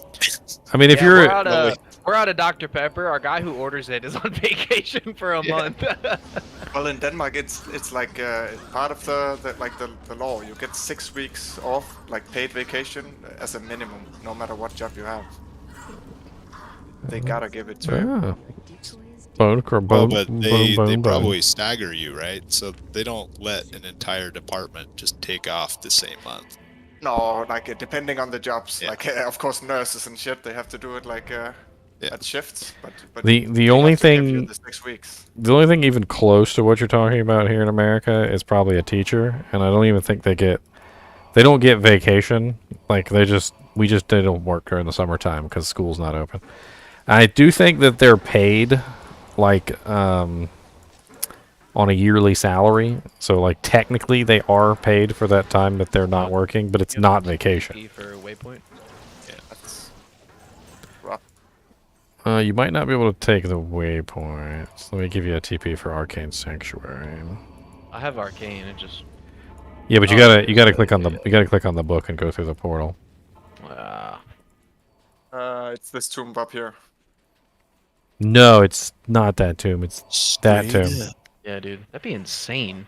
I mean, if Yeah, you're we're out of Dr. Pepper. Our guy who orders it is on vacation for a month. well, in Denmark, it's like part of the law. You get 6 weeks off, like paid vacation, as a minimum, no matter what job you have. They gotta give it to you. Ah. Bone, Well, but they probably stagger you, right? So they don't let an entire department just take off the same month. No, like depending on the jobs. Yeah. Like of course nurses and shit, they have to do it like at shifts. But The they only have to give you thing the 6 weeks. the only thing even close to what you're talking about here in America is probably a teacher, and I don't even think they don't get vacation. Like they don't work during the summertime because school's not open. I do think that they're paid like on a yearly salary, so like technically they are paid for that time that they're not working, but it's not vacation. For Waypoint. That's rough. You might not be able to take the waypoints. Let me give you a TP for Arcane Sanctuary. I have Arcane. It just. Yeah, but you gotta click on the book and go through the portal. It's this tomb up here. No, it's not that tomb. It's that tomb. Straight up. Yeah, dude, that'd be insane.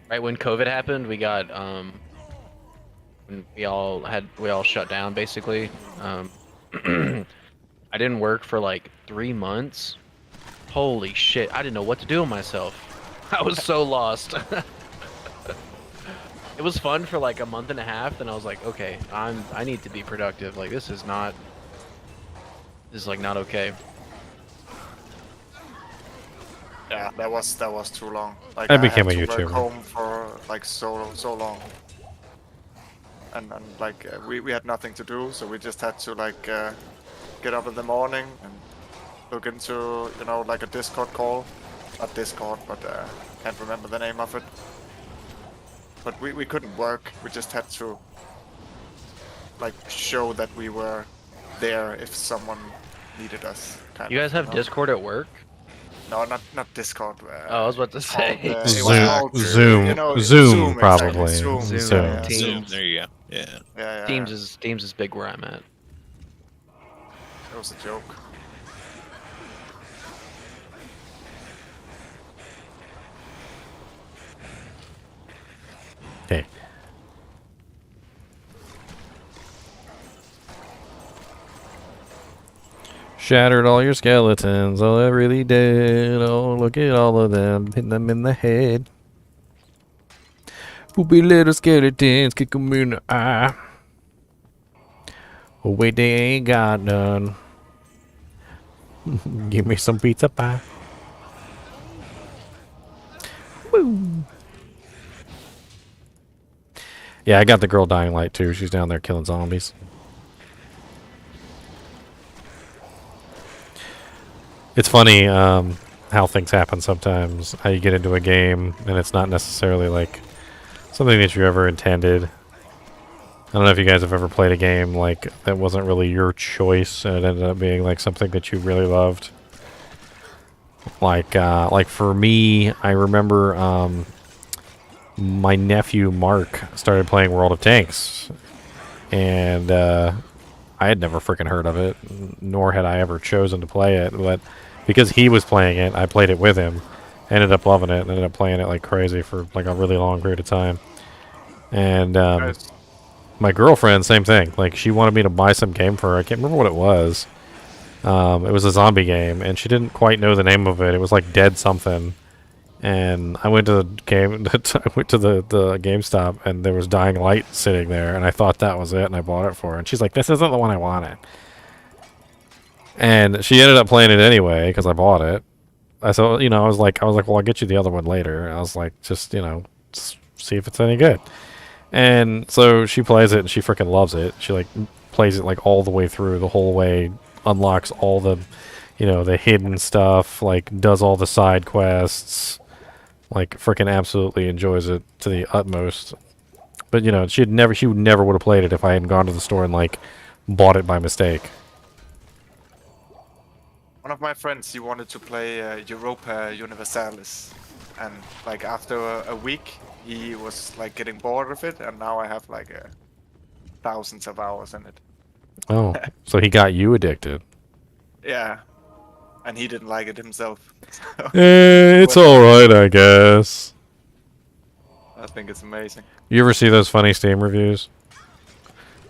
Right when COVID happened, we got when we all shut down basically. I didn't work for like 3 months. Holy shit! I didn't know what to do with myself. I was so lost. It was fun for like a month and a half. Then I was like, okay, I need to be productive. Like this is not like not okay. Yeah, that was too long. Like I I became had a to work YouTuber. home for like so long, and like we had nothing to do, so we just had to like get up in the morning and look into like a Discord call, not Discord, but can't remember the name of it. But we couldn't work. We just had to like show that we were there if someone needed us. You guys have Discord at work? No, not Discord. Oh, I was about to say. It Zoom, was called, Zoom, Zoom, probably. Exactly. Zoom. Zoom. Yeah, Teams. Zoom, there you go. Yeah. yeah. Teams is big where I'm at. It was a joke. Okay. Shattered all your skeletons. Oh, I really did. Oh, look at all of them. Hit them in the head. Poopy little skeletons. Kick them in the eye. Oh, wait, they ain't got none. Give me some pizza pie. Woo. Yeah, I got the girl Dying Light too. She's down there killing zombies. It's funny how things happen sometimes. How you get into a game and it's not necessarily like something that you ever intended. I don't know if you guys have ever played a game like that wasn't really your choice and it ended up being like something that you really loved. Like for me, I remember my nephew Mark started playing World of Tanks, and I had never freaking heard of it, nor had I ever chosen to play it. But because he was playing it, I played it with him. Ended up loving it, and ended up playing it like crazy for like a really long period of time. And Nice. my girlfriend, same thing. Like she wanted me to buy some game for her. I can't remember what it was. It was a zombie game, and she didn't quite know the name of it. It was like Dead something. And I went to the game. I went to the GameStop, and there was Dying Light sitting there, and I thought that was it, and I bought it for her. And she's like, "This isn't the one I wanted." And she ended up playing it anyway because I bought it. I thought, I was like, well, I'll get you the other one later. And I was like, just see if it's any good. And so she plays it, and she freaking loves it. She like plays it like all the way through, the whole way, unlocks all the, the hidden stuff, like does all the side quests. Like freaking absolutely enjoys it to the utmost. But she would never would have played it if I hadn't gone to the store and like bought it by mistake. One of my friends, he wanted to play Europa Universalis, and like after a week, he was like getting bored of it, and now I have like thousands of hours in it. Oh, so he got you addicted. Yeah, and he didn't like it himself. So It's alright, I guess. I think it's amazing. You ever see those funny Steam reviews?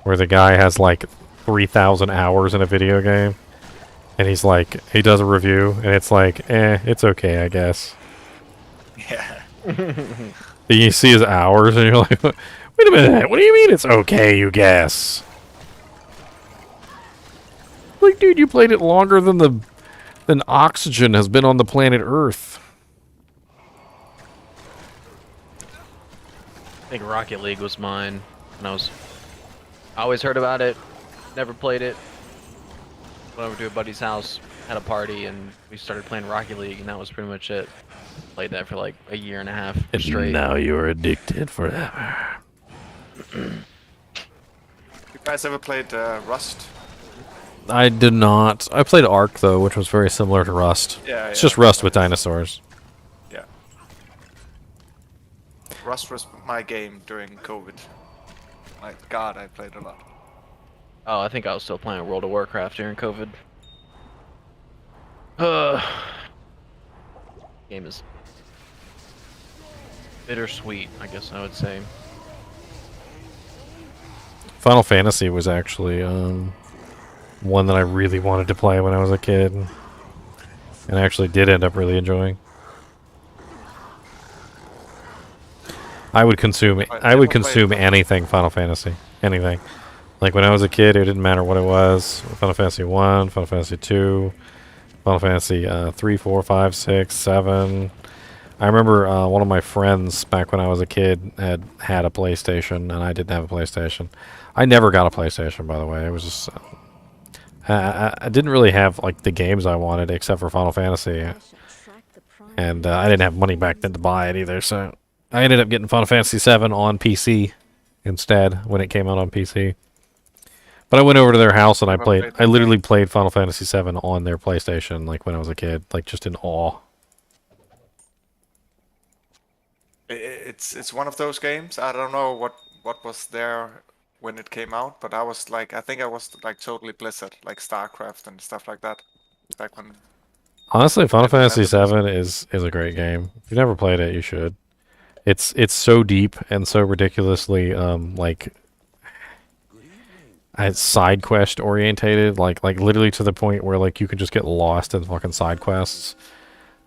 Where the guy has like 3,000 hours in a video game? And he's like, he does a review, and it's like, it's okay, I guess. Yeah. And you see his hours, and you're like, wait a minute, what do you mean it's okay, you guess? Like, dude, you played it longer than oxygen has been on the planet Earth. I think Rocket League was mine. I always heard about it, never played it. Went over to a buddy's house, had a party, and we started playing Rocket League, and that was pretty much it. Played that for like a year and a half straight. Now you're addicted forever. You guys ever played Rust? I did not. I played Ark, though, which was very similar to Rust. Yeah, It's just Rust with dinosaurs. Yeah. Rust was my game during COVID. My God, I played a lot. Oh, I think I was still playing World of Warcraft during COVID. Game is bittersweet, I guess I would say. Final Fantasy was actually one that I really wanted to play when I was a kid. And I actually did end up really enjoying. I would consume I would consume anything Final Fantasy, anything. Like when I was a kid, it didn't matter what it was. Final Fantasy 1, Final Fantasy 2, Final Fantasy 3, 4, 5, 6, 7. I remember one of my friends back when I was a kid had a PlayStation, and I didn't have a PlayStation. I never got a PlayStation, by the way. It was just I didn't really have like the games I wanted except for Final Fantasy, and I didn't have money back then to buy it either. So I ended up getting Final Fantasy 7 on PC instead when it came out on PC. But I went over to their house and I literally played Final Fantasy 7 on their PlayStation, like when I was a kid, like just in awe. It's one of those games. I don't know what was there when it came out, but I think I was like totally Blizzard, like StarCraft and stuff like that, back when. Honestly, Final Fantasy 7 is a great game. If you've never played it, you should. It's so deep and so ridiculously like it's side quest orientated, like literally to the point where like you can just get lost in fucking side quests.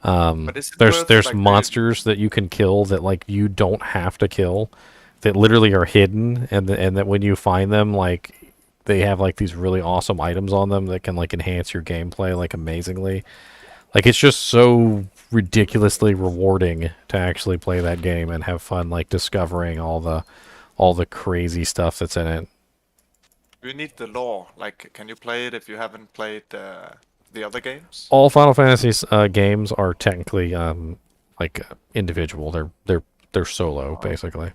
There's like monsters that you can kill that like you don't have to kill, that literally are hidden, and that when you find them, like they have like these really awesome items on them that can like enhance your gameplay like amazingly. Like it's just so ridiculously rewarding to actually play that game and have fun like discovering all the crazy stuff that's in it. You need the lore. Like, can you play it if you haven't played the other games? All Final Fantasy games are technically like individual. They're solo basically.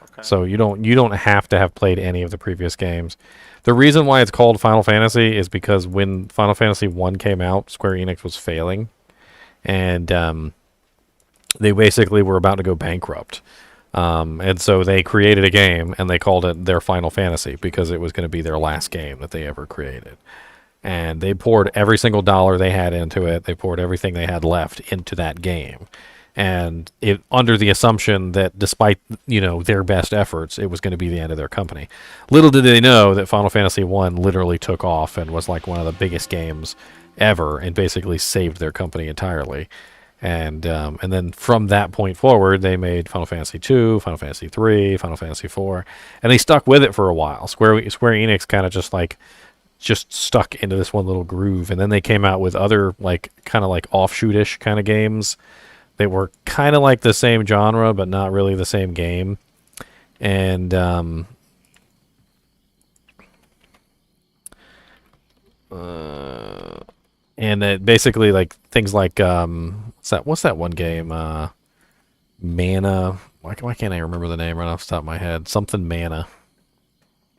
Okay. So you don't have to have played any of the previous games. The reason why it's called Final Fantasy is because when Final Fantasy 1 came out, Square Enix was failing, and they basically were about to go bankrupt. And so they created a game, and they called it their Final Fantasy because it was going to be their last game that they ever created. And they poured every single dollar they had into it. They poured everything they had left into that game. And it under the assumption that despite, their best efforts, it was going to be the end of their company. Little did they know that Final Fantasy 1 literally took off and was like one of the biggest games ever and basically saved their company entirely. And then from that point forward, they made Final Fantasy 2, Final Fantasy 3, Final Fantasy 4, and they stuck with it for a while. Square Enix kind of just stuck into this one little groove, and then they came out with other kind of offshoot-ish kind of games. They were kind of like the same genre, but not really the same game. And basically like things like what's that one game? Mana. Why can't I remember the name right off the top of my head? Something Mana.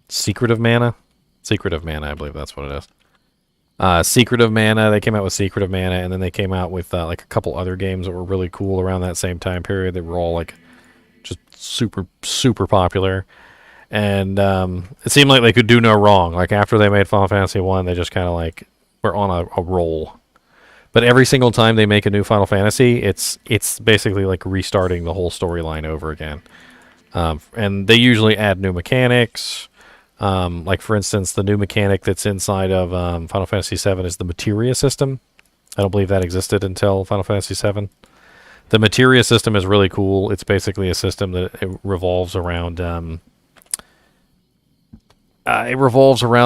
Secret of Mana, I believe that's what it is. Secret of Mana. They came out with Secret of Mana, and then they came out with like a couple other games that were really cool around that same time period. They were all like just super popular, and it seemed like they could do no wrong. Like after they made Final Fantasy 1, they just kind of like were on a roll. But every single time they make a new Final Fantasy, it's basically like restarting the whole storyline over again. And they usually add new mechanics. Like for instance, the new mechanic that's inside of Final Fantasy VII is the materia system. I don't believe that existed until Final Fantasy VII. The materia system is really cool. It's basically a system that it revolves around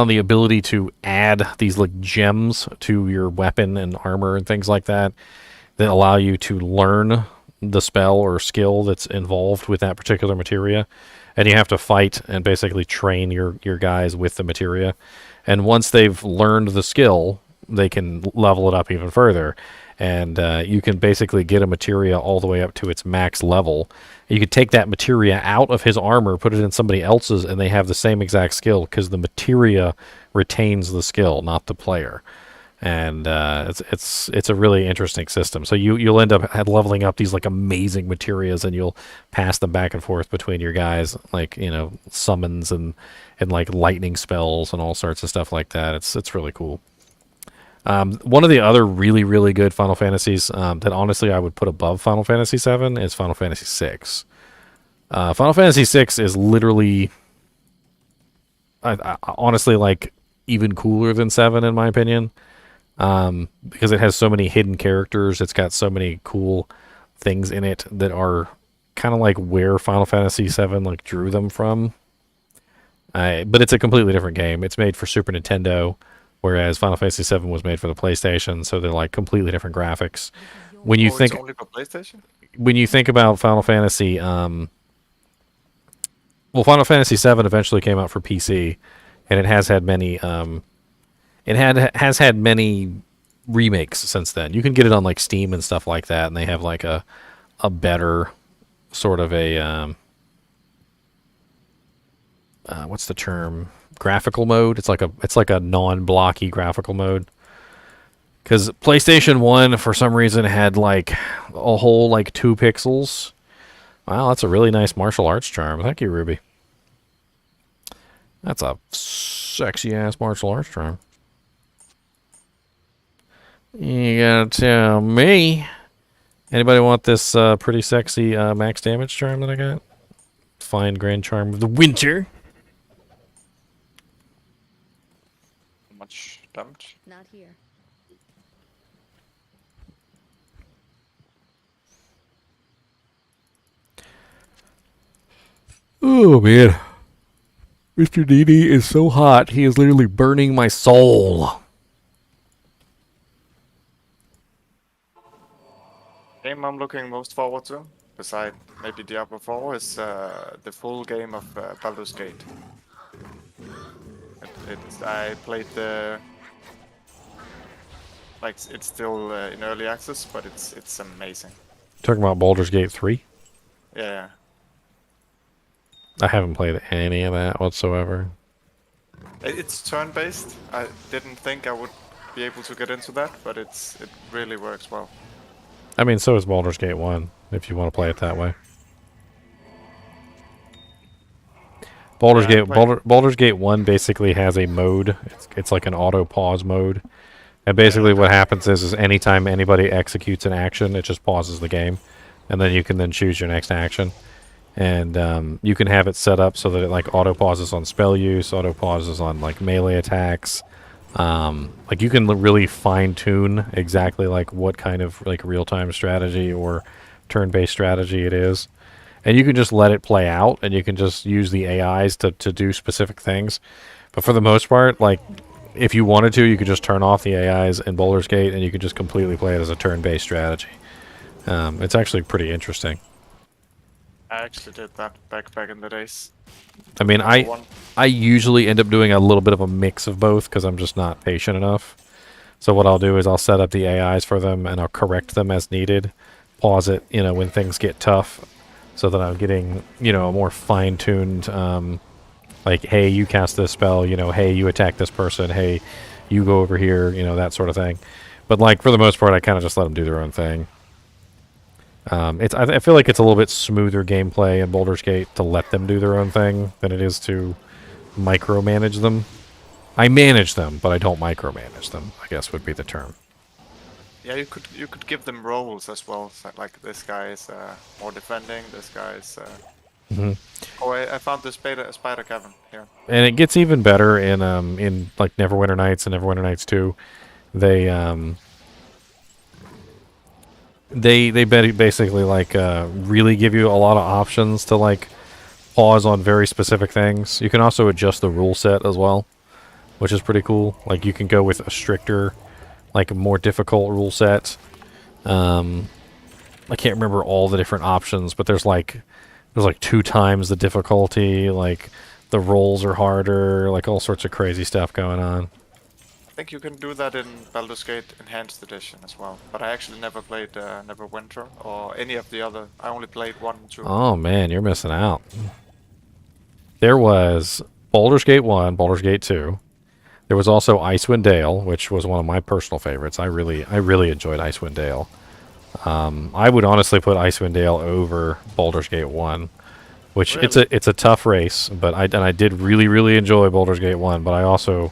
the ability to add these like gems to your weapon and armor and things like that allow you to learn the spell or skill that's involved with that particular materia. And you have to fight and basically train your guys with the materia. And once they've learned the skill, they can level it up even further. And you can basically get a materia all the way up to its max level. You could take that materia out of his armor, put it in somebody else's, and they have the same exact skill because the materia retains the skill, not the player. And it's a really interesting system. So you'll end up leveling up these like amazing materias, and you'll pass them back and forth between your guys, like summons and like lightning spells and all sorts of stuff like that. It's really cool. One of the other really, really good Final Fantasies that honestly I would put above Final Fantasy VII is Final Fantasy VI. Final Fantasy VI is literally, I honestly, like even cooler than 7 in my opinion, because it has so many hidden characters. It's got so many cool things in it that are kind of like where Final Fantasy VII like drew them from. But it's a completely different game. It's made for Super Nintendo, whereas Final Fantasy VII was made for the PlayStation, so they're like completely different graphics. When you think it's only for PlayStation? when you think about Final Fantasy, well, Final Fantasy VII eventually came out for PC, and it has had many has had many remakes since then. You can get it on like Steam and stuff like that, and they have like a better sort of a what's the term? Graphical mode. It's like a non-blocky graphical mode. Because PlayStation 1 for some reason had like a whole like 2 pixels. Wow, that's a really nice martial arts charm. Thank you, Ruby. That's a sexy ass martial arts charm. You gotta tell me. Anybody want this pretty sexy max damage charm that I got? Fine grand charm of the winter. How much damage? Not here. Oh man. Mr. NiNi is so hot, he is literally burning my soul. Game I'm looking most forward to, beside maybe Diablo 4, is the full game of Baldur's Gate. I played the... Like, it's still in early access, but it's amazing. Talking about Baldur's Gate 3? Yeah. I haven't played any of that whatsoever. It's turn-based. I didn't think I would be able to get into that, but it really works well. I mean, so is Baldur's Gate 1, if you want to play it that way. Baldur's Gate 1 basically has a mode. It's like an auto pause mode. And basically what happens is anytime anybody executes an action, it just pauses the game. And then you can then choose your next action. And you can have it set up so that it like auto pauses on spell use, auto pauses on like melee attacks. Like you can really fine tune exactly like what kind of like real-time strategy or turn-based strategy it is. And you can just let it play out, and you can just use the AIs to do specific things. But for the most part, like if you wanted to, you could just turn off the AIs in Baldur's Gate, and you could just completely play it as a turn-based strategy. It's actually pretty interesting. I actually did that back in the days. I mean, I usually end up doing a little bit of a mix of both because I'm just not patient enough. So what I'll do is I'll set up the AIs for them, and I'll correct them as needed. Pause it, when things get tough, so that I'm getting, a more fine-tuned, like, hey, you cast this spell, hey, you attack this person, hey, you go over here, that sort of thing. But, like, for the most part, I kind of just let them do their own thing. I feel like it's a little bit smoother gameplay in Baldur's Gate to let them do their own thing than it is to micromanage them. I manage them, but I don't micromanage them, I guess would be the term. Yeah, you could give them roles as well. So, like this guy is more defending. This guy is. Oh, I found the spider cavern here. And it gets even better in like Neverwinter Nights and Neverwinter Nights 2. They basically like really give you a lot of options to like pause on very specific things. You can also adjust the rule set as well, which is pretty cool. Like you can go with a stricter, like a more difficult rule set. I can't remember all the different options, but there's like 2 times the difficulty. Like the rolls are harder. Like all sorts of crazy stuff going on. I think you can do that in Baldur's Gate Enhanced Edition as well. But I actually never played Neverwinter or any of the other. I only played 1 and 2. Oh man, you're missing out. There was Baldur's Gate 1, Baldur's Gate 2. There was also Icewind Dale, which was one of my personal favorites. I really enjoyed Icewind Dale. I would honestly put Icewind Dale over Baldur's Gate 1, which really? it's a tough race, but I did really enjoy Baldur's Gate 1, but I also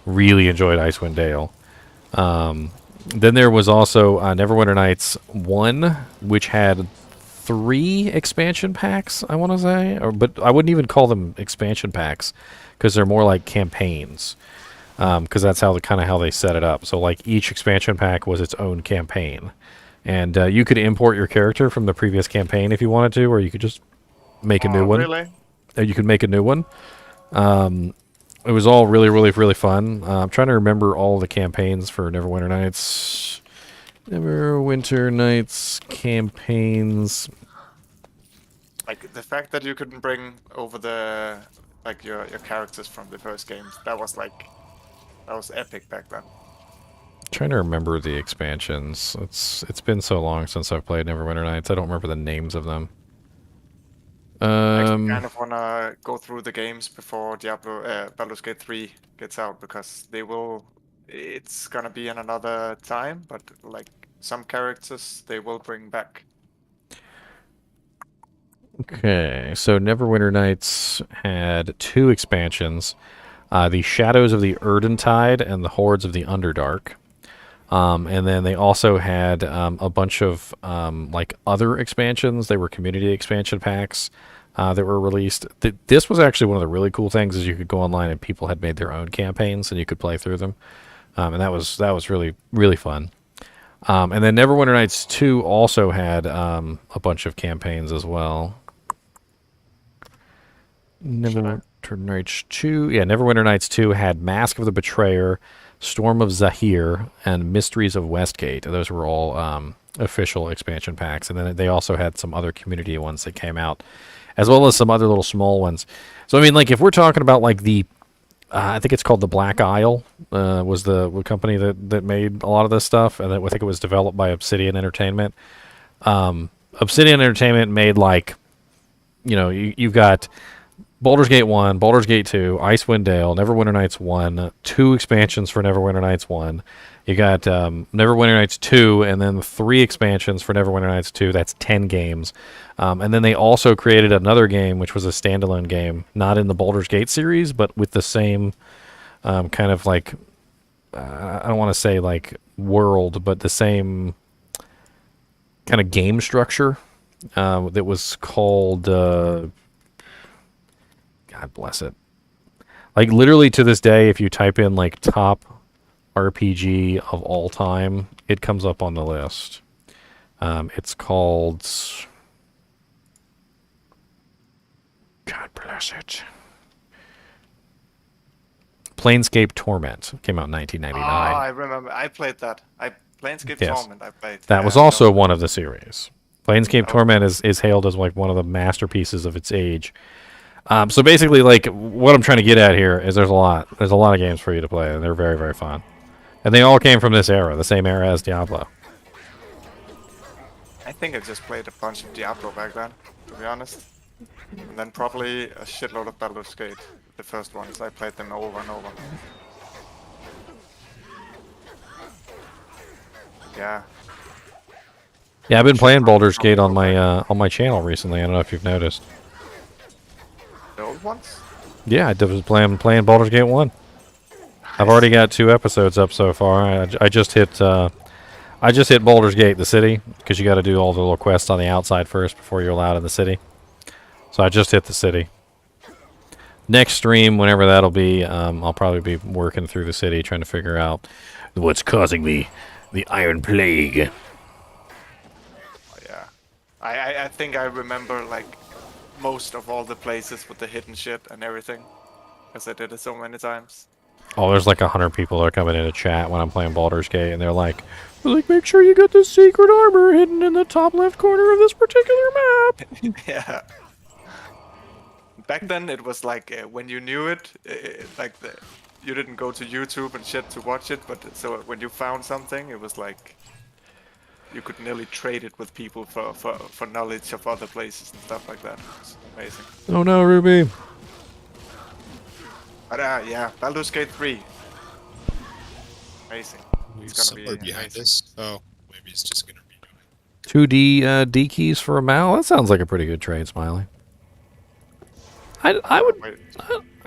really enjoyed Icewind Dale. Then there was also Neverwinter Nights 1, which had 3 expansion packs, I want to say, but I wouldn't even call them expansion packs because they're more like campaigns. Because that's how they set it up. So like each expansion pack was its own campaign, And you could import your character from the previous campaign if you wanted to, or you could just make a new one. Really? You could make a new one. It was all really, really, really fun. I'm trying to remember all the campaigns for Neverwinter Nights. Neverwinter Nights campaigns. Like the fact that you couldn't bring over the your characters from the first games, that was epic back then. Trying to remember the expansions. It's been so long since I've played Neverwinter Nights. I don't remember the names of them. I actually kind of wanna go through the games before Baldur's Gate 3 gets out because it's gonna be in another time, but like some characters they will bring back. Okay, so Neverwinter Nights had 2 expansions. The Shadows of the Erdentide and the Hordes of the Underdark. And then they also had a bunch of like other expansions. They were community expansion packs that were released. This was actually one of the really cool things is you could go online and people had made their own campaigns and you could play through them. And that was really, really fun. And then Neverwinter Nights 2 also had a bunch of campaigns as well. Neverwinter Nights 2. Yeah, Neverwinter Nights 2 had Mask of the Betrayer, Storm of Zahir, and Mysteries of Westgate. Those were all official expansion packs. And then they also had some other community ones that came out, as well as some other little small ones. So, I mean, like, if we're talking about, like, the... I think it's called the Black Isle, was the company that made a lot of this stuff. And I think it was developed by Obsidian Entertainment. Obsidian Entertainment made, like... You know, you've got... Baldur's Gate 1, Baldur's Gate 2, Icewind Dale, Neverwinter Nights 1, 2 expansions for Neverwinter Nights 1. You got Neverwinter Nights 2, and then 3 expansions for Neverwinter Nights 2. That's 10 games. And then they also created another game, which was a standalone game, not in the Baldur's Gate series, but with the same kind of like, I don't want to say like world, but the same kind of game structure that was called... God bless it. Like, literally to this day, if you type in, like, top RPG of all time, it comes up on the list. It's called... God bless it. Planescape Torment. Came out in 1999. Oh, I remember. I played that. Planescape Yes. Torment, I played. That was also one of the series. Planescape Torment is hailed as, like, one of the masterpieces of its age. So basically, like, what I'm trying to get at here is there's a lot of games for you to play, and they're very, very fun. And they all came from this era, the same era as Diablo. I think I just played a bunch of Diablo back then, to be honest. And then probably a shitload of Baldur's Gate, the first ones. I played them over and over. Yeah. Yeah, I've been playing Baldur's Gate on my channel recently. I don't know if you've noticed. The old ones? Yeah, I was playing Baldur's Gate 1. I've already got 2 episodes up so far. I just hit Baldur's Gate, the city, because you got to do all the little quests on the outside first before you're allowed in the city. So I just hit the city. Next stream, whenever that'll be, I'll probably be working through the city trying to figure out what's causing the Iron Plague. Oh, yeah. I think I remember, like, most of all the places with the hidden shit and everything, because I did it so many times. Oh, there's like 100 people that are coming in to chat when I'm playing Baldur's Gate, and they're like, make sure you get this secret armor hidden in the top left corner of this particular map. Yeah. Back then, it was like when you knew it, you didn't go to YouTube and shit to watch it, but so when you found something, it was like you could nearly trade it with people for knowledge of other places and stuff like that. It's amazing. Oh no, Ruby. But yeah, Baldur's Gate 3. Amazing. It's gonna Somewhere be behind amazing. us. Oh, maybe it's just gonna be. 2D D keys for a Mal. That sounds like a pretty good trade, Smiley. I would. Wait,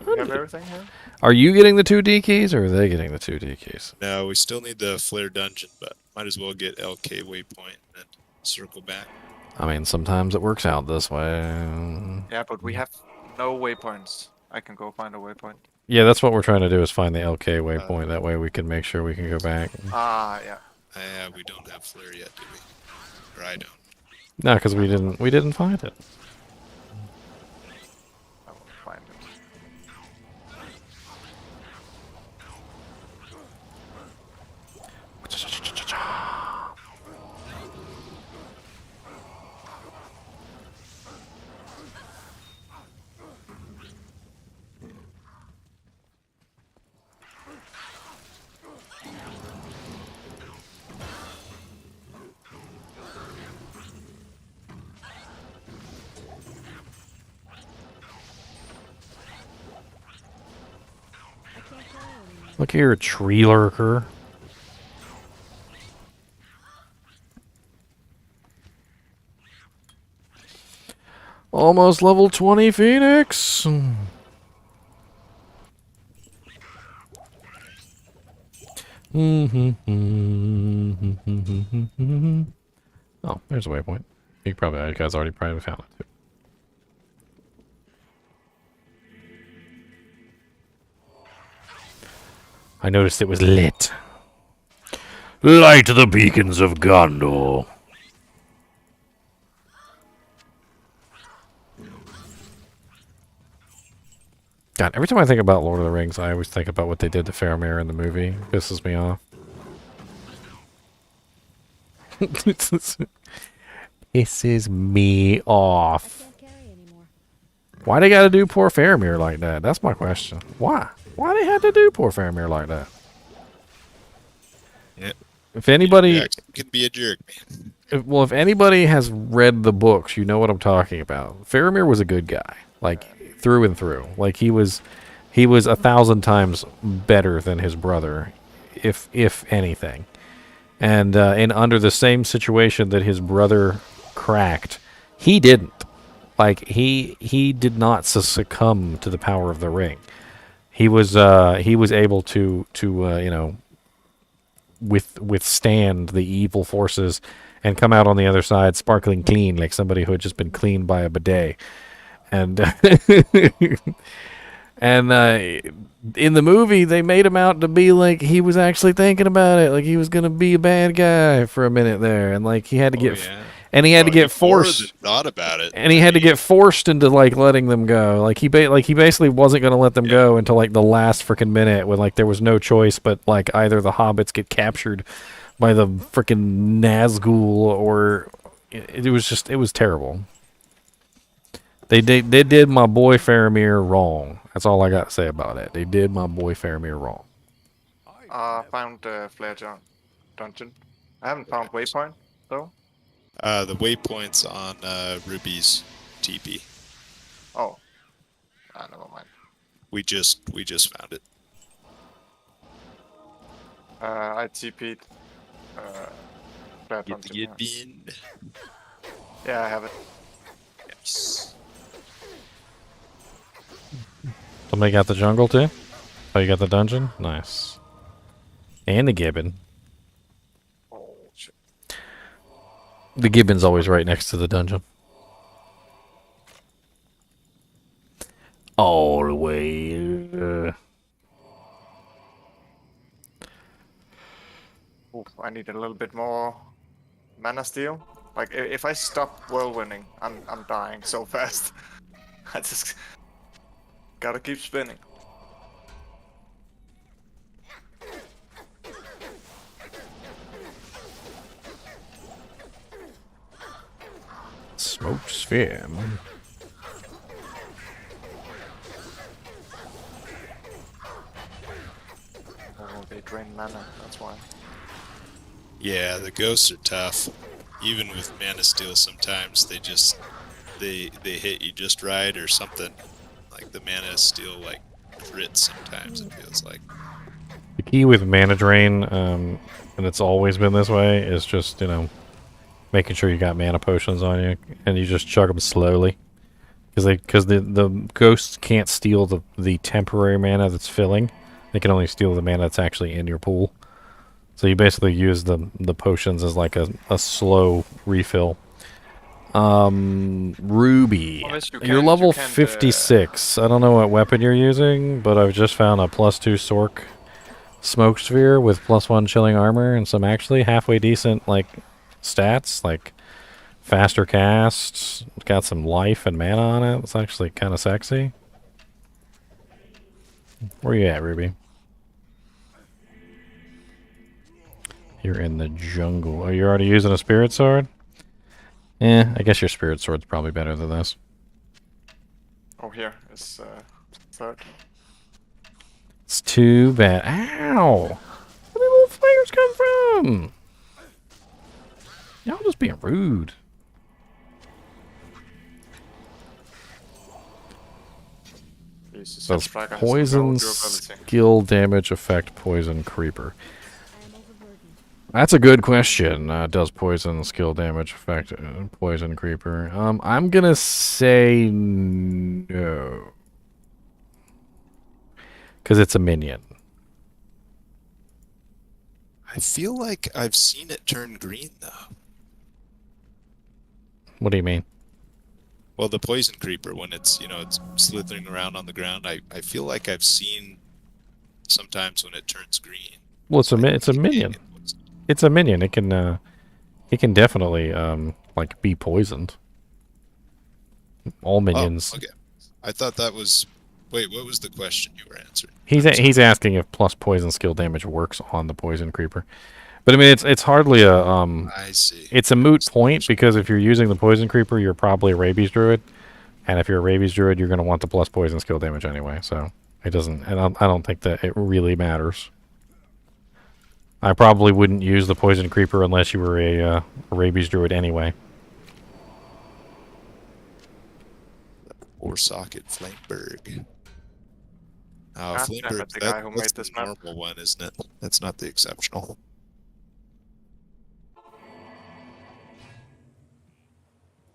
you have everything here? Are you getting the 2D keys, or are they getting the 2D keys? No, we still need the Flare Dungeon, but might as well get LK Waypoint and circle back. I mean, sometimes it works out this way. Yeah, but we have no waypoints. I can go find a waypoint. Yeah, that's what we're trying to do, is find the LK waypoint. That way we can make sure we can go back. Ah, yeah. We don't have flare yet, do we? Or I don't. No, because we didn't find it. I will find it. Look here, tree lurker. Almost level 20 Phoenix. Oh, there's a waypoint. You guys already probably found it too. I noticed it was lit. Light the beacons of Gondor. God, every time I think about Lord of the Rings, I always think about what they did to Faramir in the movie. It pisses me off. Pisses me off. Can't carry anymore. Why they gotta do poor Faramir like that? That's my question. Why? Why they had to do poor Faramir like that? Yeah. If anybody, Jackson can be a jerk, man. well, if anybody has read the books, you know what I'm talking about. Faramir was a good guy, like through and through. Like he was 1,000 times better than his brother, if anything. And under the same situation that his brother cracked, he didn't. Like he did not succumb to the power of the ring. He was able to you know, withstand the evil forces and come out on the other side sparkling clean, like somebody who had just been cleaned by a bidet. And and in the movie, they made him out to be like he was actually thinking about it, like he was gonna be a bad guy for a minute there, and like he had to get. Yeah. And he had to get forced. Thought about it. And he had to get forced into like letting them go. Like he basically wasn't going to let them go until like the last freaking minute, when like there was no choice but like either the hobbits get captured by the freaking Nazgul, or it was terrible. They did my boy Faramir wrong. That's all I got to say about it. They did my boy Faramir wrong. Found the flare dungeon. I haven't found waypoint though. The waypoint's on Ruby's TP. Oh. Never mind. We just found it. I TP'd. Flare Get the dungeon, get bin. yeah, I have it. Yes. Somebody got the jungle too? Oh, you got the dungeon? Nice. And the gibbon. Oh, shit. The gibbon's always right next to the dungeon. All the way. Oof, I need a little bit more mana steal. Like if I stop whirlwinding, I'm dying so fast. I just gotta keep spinning. Smoke sphere. Oh, they drain mana. That's why. Yeah, the ghosts are tough. Even with mana steal, sometimes they hit you just right or something. Like the mana steal like crits sometimes, it feels like. The key with mana drain, and it's always been this way, is just, you know, making sure you got mana potions on you, and you just chug them slowly. Because the ghosts can't steal the temporary mana that's filling. They can only steal the mana that's actually in your pool. So you basically use the potions as like a slow refill. Ruby, Unless you you're can't- level you can't, 56. I don't know what weapon you're using, but I've just found a +2 Sork smoke sphere with +1 chilling armor and some actually halfway decent like stats, like faster cast, got some life and mana on it. It's actually kind of sexy. Where you at, Ruby? You're in the jungle. Oh, you're already using a spirit sword? I guess your spirit sword's probably better than this. Oh, here is third. It's too bad. Ow! Where did the little flares come from? Y'all just being rude. Jesus, Does Striker has no poison durability. skill damage affect poison creeper? I am overburdened. That's a good question. Does poison skill damage affect poison creeper? I'm gonna say no. Because it's a minion. I feel like I've seen it turn green though. What do you mean? Well, the poison creeper, when it's, you know, it's slithering around on the ground, I feel like I've seen sometimes when it turns green. Well, it's a minion. It's a minion. It can definitely like be poisoned. All minions. Oh, okay. I thought that was. Wait, what was the question you were answering? He's asking if plus poison skill damage works on the poison creeper. But I mean, it's hardly a I see. It's a moot point because if you're using the poison creeper, you're probably a rabies druid, and if you're a rabies druid, you're going to want the plus poison skill damage anyway. So it doesn't. And I don't think that it really matters. I probably wouldn't use the poison creeper unless you were a rabies druid anyway. Or socket Flameberg. Oh, Ah, damn Flameberg. it, the guy who made That's this the map. normal one, isn't it? That's not the exceptional.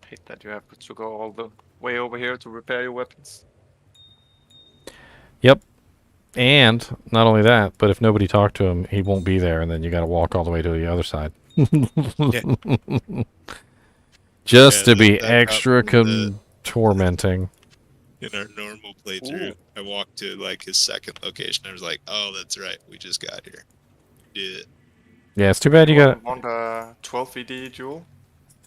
Hate that you have to go all the way over here to repair your weapons. Yep. And not only that, but if nobody talked to him, he won't be there, and then you got to walk all the way to the other side. Just Yeah, to be that extra happened, tormenting. in our normal playthrough, I walked to like his second location. I was like, "Oh, that's right, we just got here." Yeah. Yeah, it's too bad you got. Want a 12 VD duel?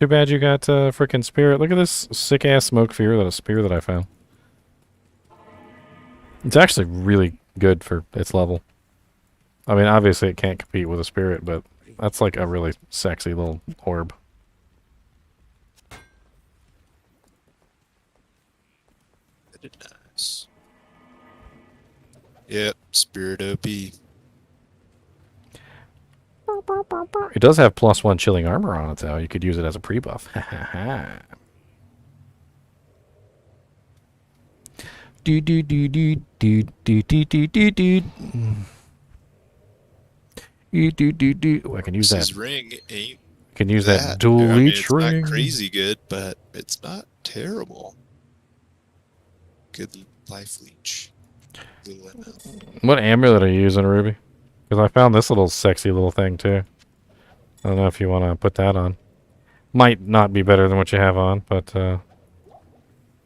Too bad you got frickin' spirit. Look at this sick ass smoke spear that I found. It's actually really good for its level. I mean, obviously it can't compete with a spirit, but that's like a really sexy little orb. Very nice. Yep, Spirit OP. It does have +1 chilling armor on it, though. You could use it as a pre-buff. Do do do do do do do do do do. Oh, I can use that. His ring ain't I can use that that. dual I mean, leech it's ring. not crazy good, but it's not terrible. Good life leech. Little MF. What amulet are you using, Ruby? Because I found this little sexy little thing too. I don't know if you want to put that on. Might not be better than what you have on, but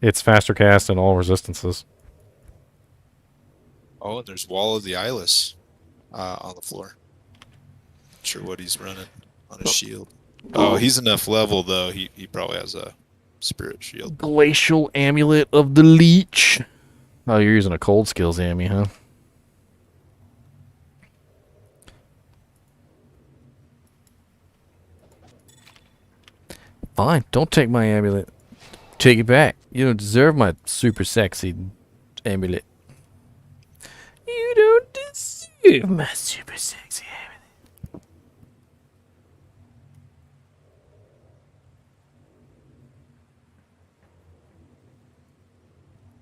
it's faster cast and all resistances. Oh, and there's Wall of the Eyeless on the floor. Not sure what he's running on his shield. Oh, he's enough level though. He probably has a spirit shield. Glacial amulet of the leech. Oh, you're using a cold skills Ammy, huh? Fine, don't take my amulet. Take it back. You don't deserve my super sexy amulet. You don't deserve my super sexy amulet.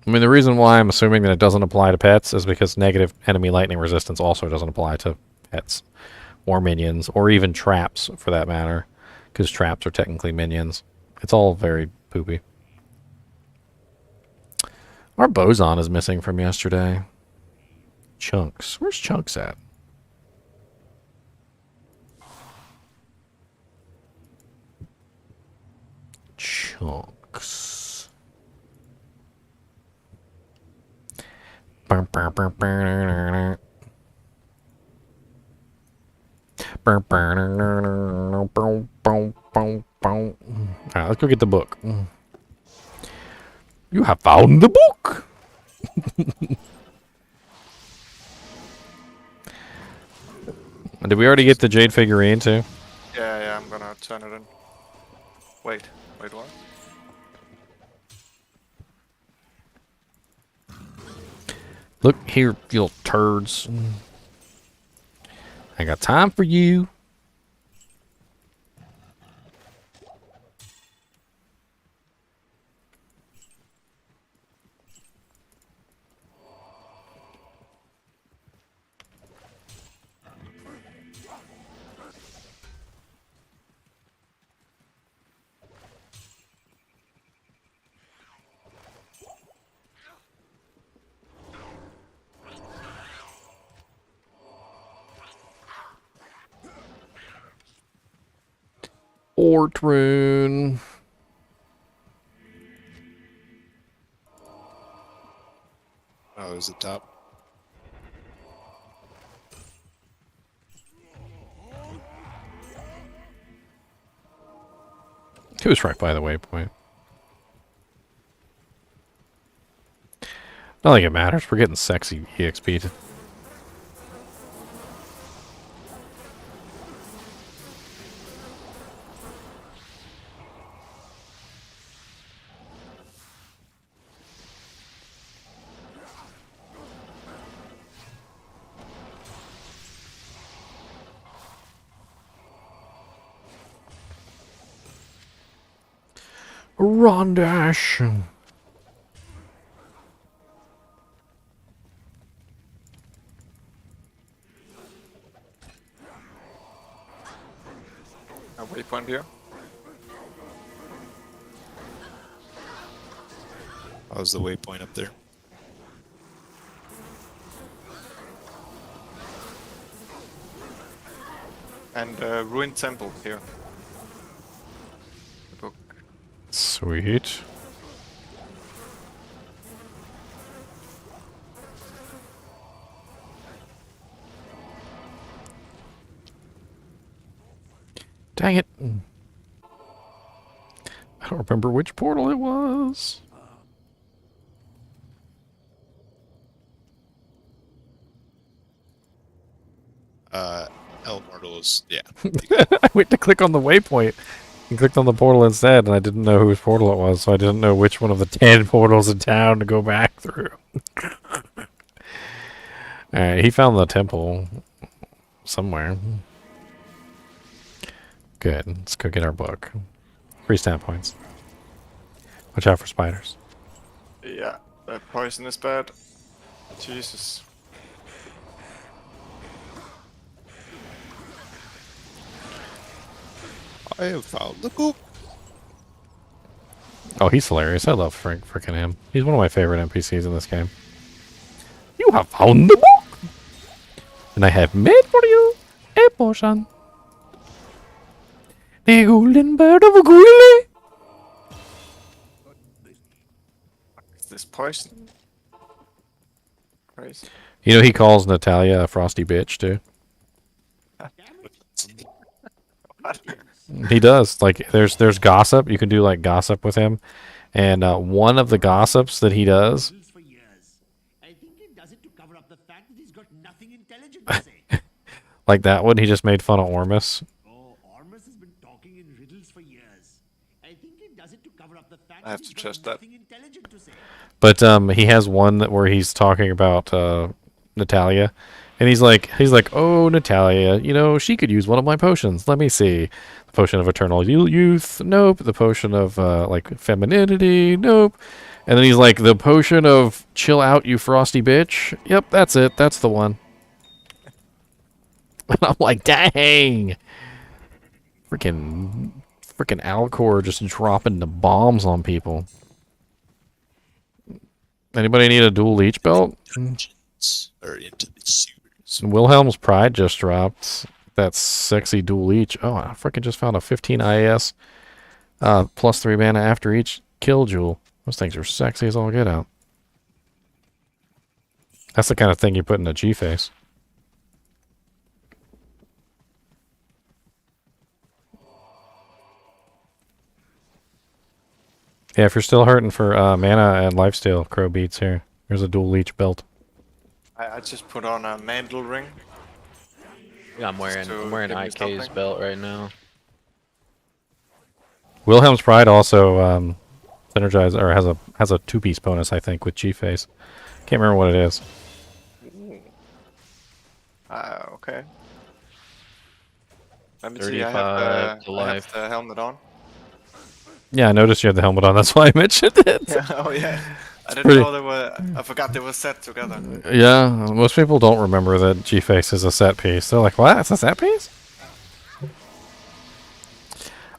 I mean, the reason why I'm assuming that it doesn't apply to pets is because negative enemy lightning resistance also doesn't apply to pets or minions or even traps for that matter, because traps are technically minions. It's all very poopy. Our boson is missing from yesterday. Chunks. Where's Chunks at? Chunks. let's go get the book. You have found the book. Did we already get the jade figurine too? Yeah, I'm gonna turn it in. Wait, what? Look here, you little turds. I got time for you. Rune. Oh, is it top? He was right by the waypoint. Not like it matters. We're getting sexy EXP. Rondash. A waypoint here. How's the waypoint up there? And ruined temple here. The book. Sweet. Dang it. I don't remember which portal it was. El Mortal is, yeah. I went to click on the waypoint and clicked on the portal instead, and I didn't know whose portal it was, so I didn't know which one of the 10 portals in town to go back through. Alright, he found the temple somewhere. Good. Let's go get our book. 3 stamp points. Watch out for spiders. Yeah, that poison is bad. Jesus. I have found the book. Oh, he's hilarious. I love freaking him. He's one of my favorite NPCs in this game. You have found the book! And I have made for you a potion. The golden bird of Gwilly. Is this poison? Crazy. You know he calls Natalia a frosty bitch too. What? He does. Like there's gossip. You can do like gossip with him, and one of the gossips that he does. For years. I think he does it to cover up the fact that he's got nothing intelligent to say. Like that one, he just made fun of Ormus. Oh, Ormus has been talking in riddles for years. I think he does it to cover up the fact I have that to he's trust got that. nothing intelligent to say. But he has one where he's talking about Natalia, and he's like, oh Natalia, you know she could use one of my potions. Let me see, the potion of eternal youth. Nope. The potion of like femininity. Nope. And then he's like, the potion of chill out, you frosty bitch. Yep, that's it. That's the one. And I'm like, dang, freaking Alcor just dropping the bombs on people. Anybody need a dual leech belt? Dungeons or into the sewers. Wilhelm's Pride just dropped that sexy dual leech. Oh, I freaking just found a 15 IS plus 3 mana after each kill jewel. Those things are sexy as all get out. That's the kind of thing you put in a G-face. Yeah, if you're still hurting for mana and lifesteal, Crow beats here. There's a dual leech belt. I just put on a mantle ring. Yeah, I'm wearing to give me IK's something. belt right now. Wilhelm's Pride also synergize or has a 2-piece bonus, I think, with G-Face. Can't remember what it is. Ooh. Okay. Let me see. I have 35 to I life. have the helmet on. Yeah, I noticed you had the helmet on. That's why I mentioned it. Yeah. Oh yeah. I didn't pretty- know they were. I forgot they were set together. Yeah, most people don't remember that G-Face is a set piece. They're like, what? It's a set piece?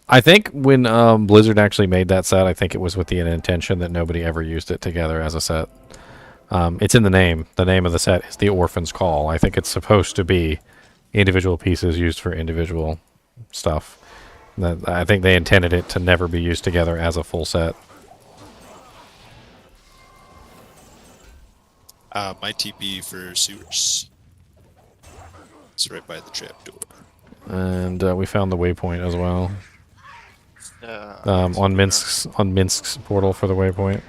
I think when Blizzard actually made that set, I think it was with the intention that nobody ever used it together as a set. It's in the name. The name of the set is The Orphan's Call. I think it's supposed to be individual pieces used for individual stuff. I think they intended it to never be used together as a full set. My TP for sewers. It's right by the trapdoor. And we found the waypoint as well. Yeah. On Minsk's portal for the waypoint.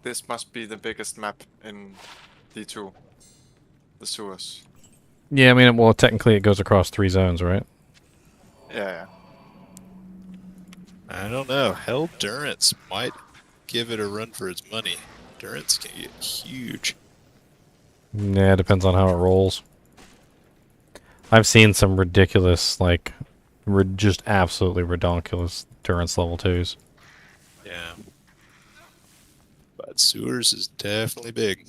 This must be the biggest map in D2. The sewers. Yeah, I mean, well, technically it goes across 3 zones, right? Yeah. I don't know. Hell, Durance might give it a run for its money. Durance can get huge. Yeah, it depends on how it rolls. I've seen some ridiculous, like, just absolutely redonkulous Durance level 2s. Yeah. But sewers is definitely big.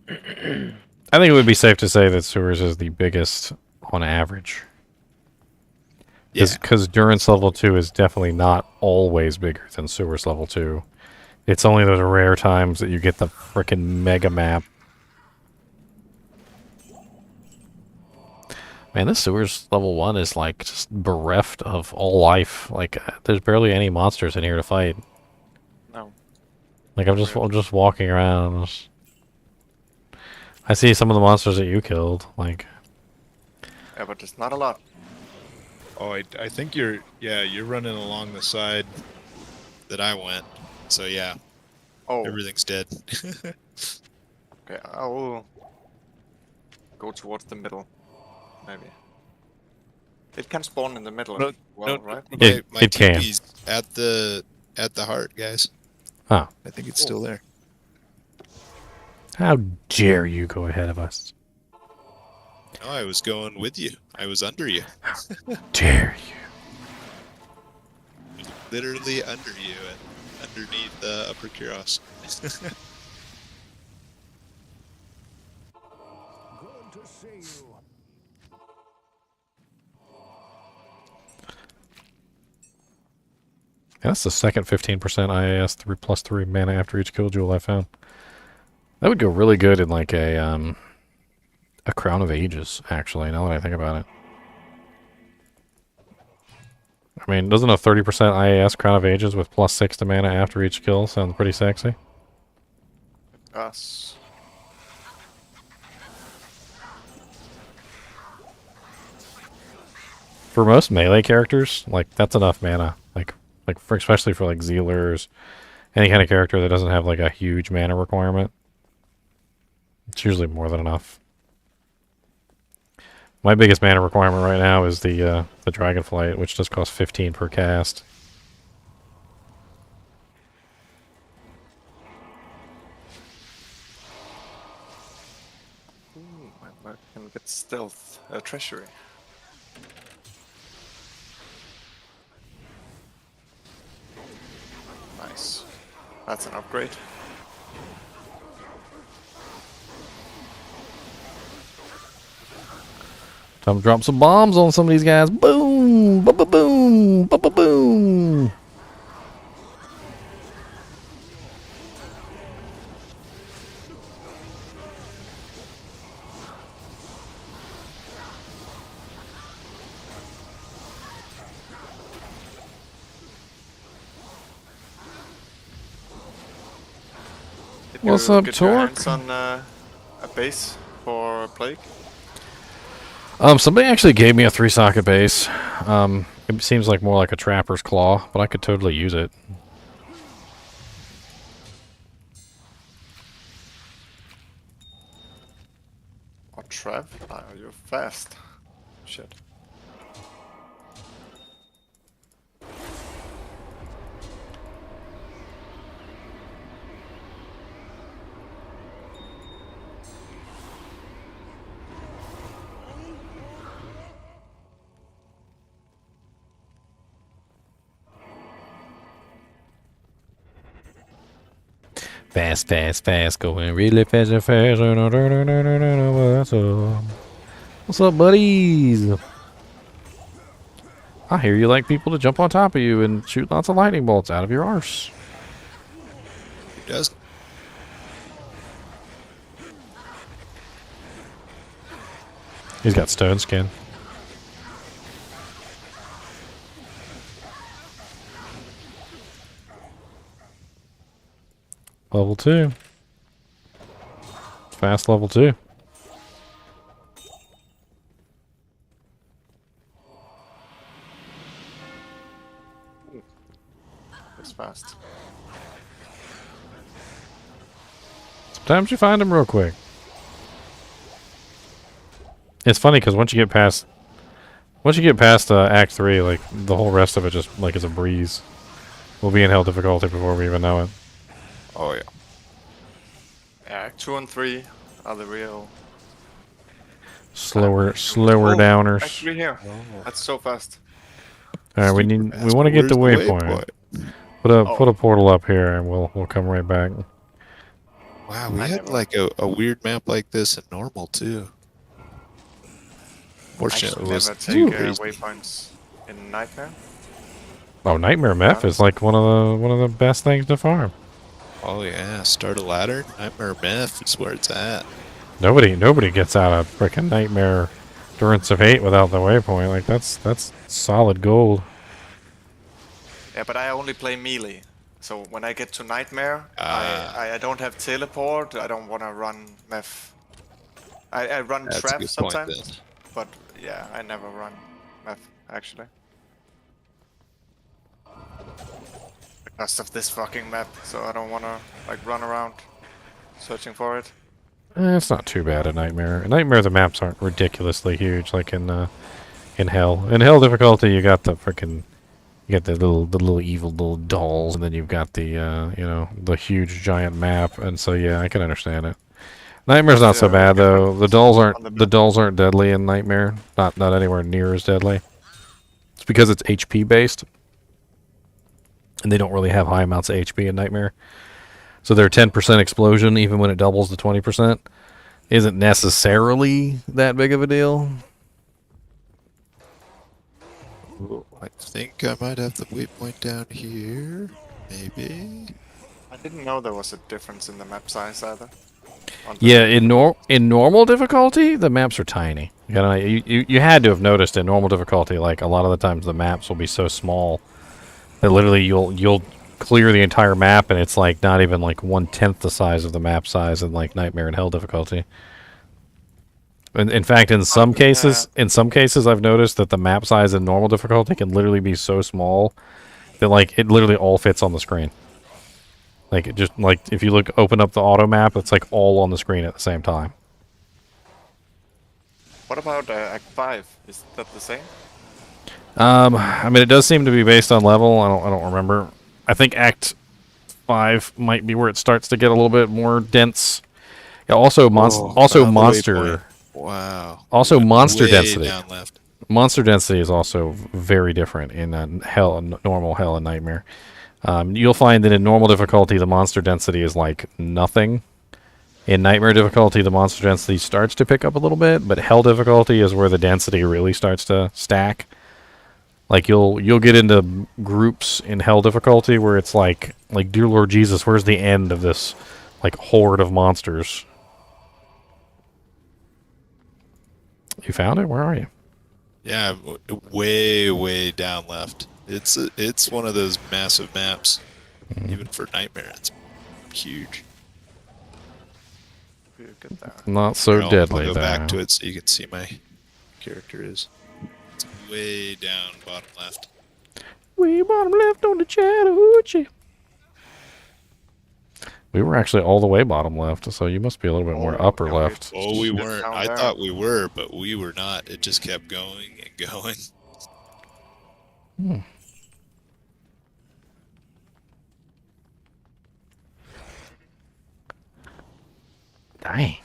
I think it would be safe to say that Sewers is the biggest on average. Yeah. Because Durance level 2 is definitely not always bigger than Sewers level 2. It's only those rare times that you get the frickin' mega map. Man, this Sewers level 1 is like just bereft of all life. Like, there's barely any monsters in here to fight. No. Like, I'm just walking around. I see some of the monsters that you killed. Like, Yeah, but it's not a lot. Oh, I think you're running along the side that I went. So yeah, Oh. everything's dead. Okay, I will go towards the middle. Maybe. It can spawn in the middle No, as well, no, right? my It can. TP's at the heart, guys. huh. I think it's still there. How dare you go ahead of us? No, I was going with you. I was under you. Dare you? Literally under you and underneath the upper Kuros. Good to see you. Yeah, that's the second 15% IAS 3+3 mana after each kill jewel I found. That would go really good in like a Crown of Ages, actually, now that I think about it. I mean, doesn't a 30% IAS Crown of Ages with +6 to mana after each kill sound pretty sexy? Us. For most melee characters, like, that's enough mana. Like for, especially for like Zealers, any kind of character that doesn't have like a huge mana requirement. It's usually more than enough. My biggest mana requirement right now is the Dragonflight, which just costs 15 per cast. Ooh, I can get stealth. Treachery. Nice. That's an upgrade. Time to drop some bombs on some of these guys. Boom! Ba-ba-boom! Ba-ba-boom! What's you up, get your Torque? hands on a base for Plague? Somebody actually gave me a 3-socket base. It seems like more like a trapper's claw, but I could totally use it. Or Trev? Oh, you're fast. Shit. Fast, fast, fast, going really fast and fast. What's up? What's up, buddies? I hear you like people to jump on top of you and shoot lots of lightning bolts out of your arse. Who does? He's got stone skin. Level 2. Fast level 2. It's fast. Sometimes you find them real quick. It's funny because once you get past Act 3, like the whole rest of it just like is a breeze. We'll be in hell difficulty before we even know it. Oh yeah. Yeah, Act 2 and 3 are the real. Slower Oh, downers. Act 3 here. That's so fast. All right, we want to get the waypoint. Put a portal up here, and we'll come right back. Wow, we I had never- like a weird map like this in normal too. I Fortunately, should it was never too take crazy. waypoints in Nightmare. Oh, Nightmare Meth is like one of the best things to farm. Oh yeah, start a ladder. Nightmare Meth is where it's at. Nobody gets out of frickin' Nightmare Durance of Hate without the waypoint. Like that's solid gold. Yeah, but I only play melee. So when I get to Nightmare, I don't have teleport. I don't want to run meth. I run That's a trap good point sometimes, then. but yeah, I never run meth actually. Because of this fucking map, so I don't want to like run around searching for it. It's not too bad at Nightmare. In Nightmare, the maps aren't ridiculously huge like in Hell. In Hell difficulty, you got the frickin' you got the little evil little dolls, and then you've got the the huge giant map, and so yeah, I can understand it. Nightmare's not so bad though. The dolls aren't deadly in Nightmare. Not anywhere near as deadly. It's because it's HP based, and they don't really have high amounts of HP in Nightmare. So their 10% explosion, even when it doubles to 20%, isn't necessarily that big of a deal. Ooh, I think I might have the waypoint down here. Maybe. I didn't know there was a difference in the map size either. Yeah, in normal difficulty, the maps are tiny. You had to have noticed in normal difficulty, like a lot of the times the maps will be so small that literally you'll clear the entire map and it's like not even like 1/10 the size of the map size in like Nightmare and Hell difficulty. In fact, in some cases, I've noticed that the map size in normal difficulty can literally be so small that like it literally all fits on the screen. Like it just like if you open up the auto map, it's like all on the screen at the same time. What about Act 5? Is that the same? I mean, it does seem to be based on level. I don't remember. I think Act 5 might be where it starts to get a little bit more dense. Yeah, also Found the monster. waypoint. Wow. Also Went monster way density. Down left. Monster density is also very different in normal Hell and Nightmare. You'll find that in normal difficulty, the monster density is like nothing. In Nightmare difficulty, the monster density starts to pick up a little bit, but Hell difficulty is where the density really starts to stack. Like you'll get into groups in Hell difficulty where it's like dear Lord Jesus, where's the end of this like horde of monsters? You found it? Where are you? Yeah, way down left. It's one of those massive maps. Even for Nightmare, it's huge. Get there. Not so Here, I'll deadly go there. back to it so you can see my character is. It's way down bottom left. We bottom left on the Chattahoochee. We were actually all the way bottom left, so you must be a little bit more Oh, upper yeah, left. Oh, we Just weren't. down I there. thought we were, but we were not. It just kept going and going. Dang.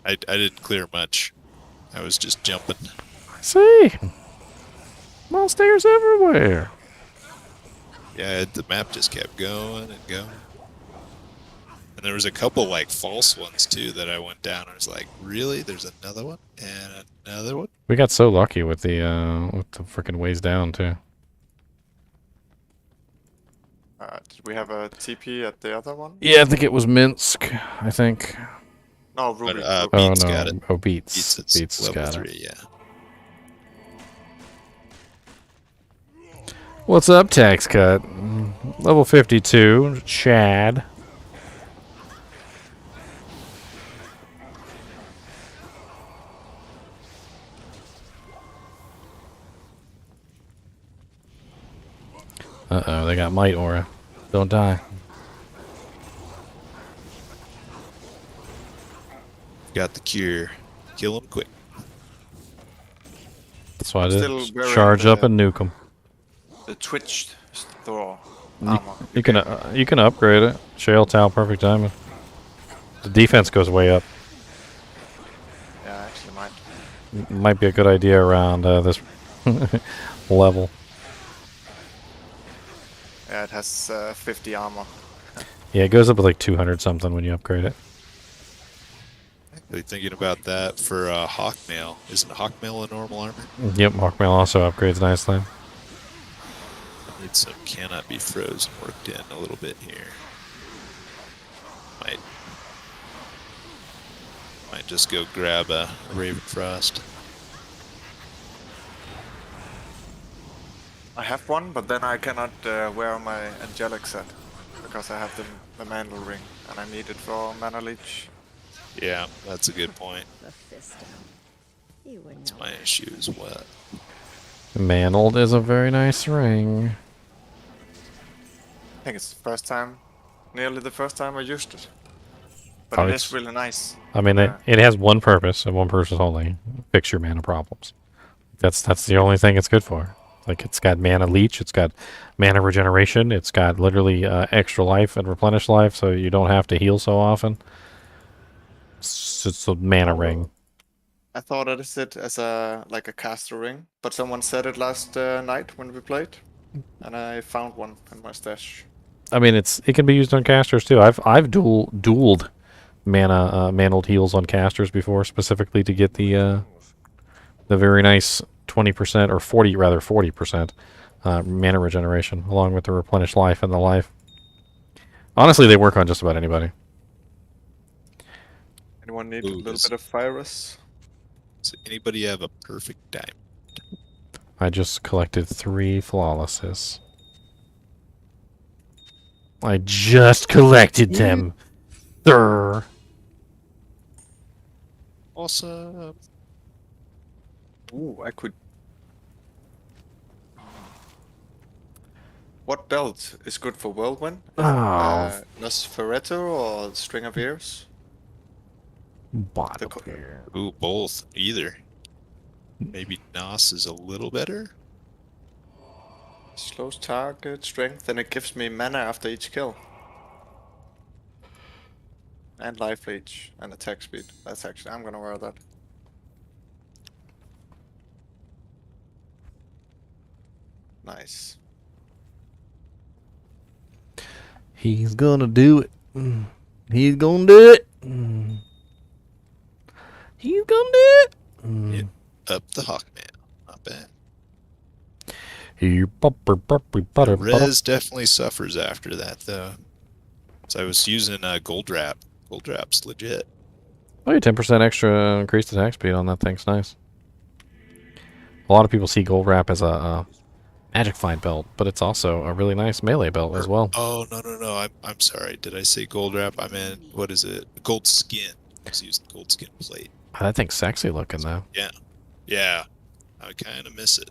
I didn't clear much. I was just jumping. I see. Monsters everywhere. Yeah, the map just kept going and going. And there was a couple like false ones too that I went down. I was like, really? There's another one and another one. We got so lucky with the freaking ways down too. Did we have a TP at the other one? Yeah, I think it was Minsk. I think. No, Ruby. But, Ruby. Oh Beats no. got it. Oh, Beats. It's Beats level got 3, it. yeah. What's up, Tax Cut? Level 52, Chad. Uh-oh, they got Might Aura. Don't die. Got the cure. Kill him quick. That's why I Still did. wearing Charge up the- and nuke them. The Twitch Thor armor. You can upgrade it. Shale Tau, perfect diamond. The defense goes way up. Yeah, actually might. Might be a good idea around this level. Yeah, it has 50 armor. Yeah, it goes up with like 200 something when you upgrade it. Actually thinking about that for Hawkmail. Isn't Hawkmail a normal armor? Yep, Hawkmail also upgrades nicely. I need some cannot be frozen worked in a little bit here. Might just go grab a Raven Frost. I have one, but then I cannot wear my angelic set because I have the mandal ring and I need it for mana leech. Yeah, that's a good point. Mephisto. You were That's no my issue as well. Mantled is a very nice ring. I think it's the first time, nearly the first time I used it. But Oh, it it's- is really nice. I mean, it has one purpose and one purpose only: fix your mana problems. That's the only thing it's good for. Like, it's got mana leech, it's got mana regeneration, it's got literally extra life and replenish life, so you don't have to heal so often. It's a mana ring. I thought it is it as like a caster ring, but someone said it last night when we played, and I found one in my stash. I mean, it can be used on casters too. I've dueled mana mantled heals on casters before, specifically to get the very nice 20% or 40% mana regeneration, along with the replenished life and the life. Honestly, they work on just about anybody. Anyone need Ooh, a little this- bit of virus? Does anybody have a perfect diamond? I just collected 3 flawlesses. I just collected them. Durr. Awesome. Ooh, I could. What belt is good for Whirlwind? Oh, Nosferatu or String of Ears? bottom the here. Ooh, both. Either. Maybe Nos is a little better. Slows target strength, and it gives me mana after each kill. And life leech and attack speed. That's actually, I'm gonna wear that. Nice. He's gonna do it. He's gonna do it. He's gonna do it. Yeah. Up the Hawkman. Not bad. Res definitely suffers after that, though. So I was using Gold Wrap. Gold Wrap's legit. Oh, yeah, 10% extra increased attack speed on that thing's nice. A lot of people see Gold Wrap as a Magic Find belt, but it's also a really nice melee belt as well. Oh, no. I'm sorry. Did I say Gold Wrap? I meant, what is it? Gold Skin. Let's use the gold skin plate. That thing's sexy looking though. Yeah, I kind of miss it.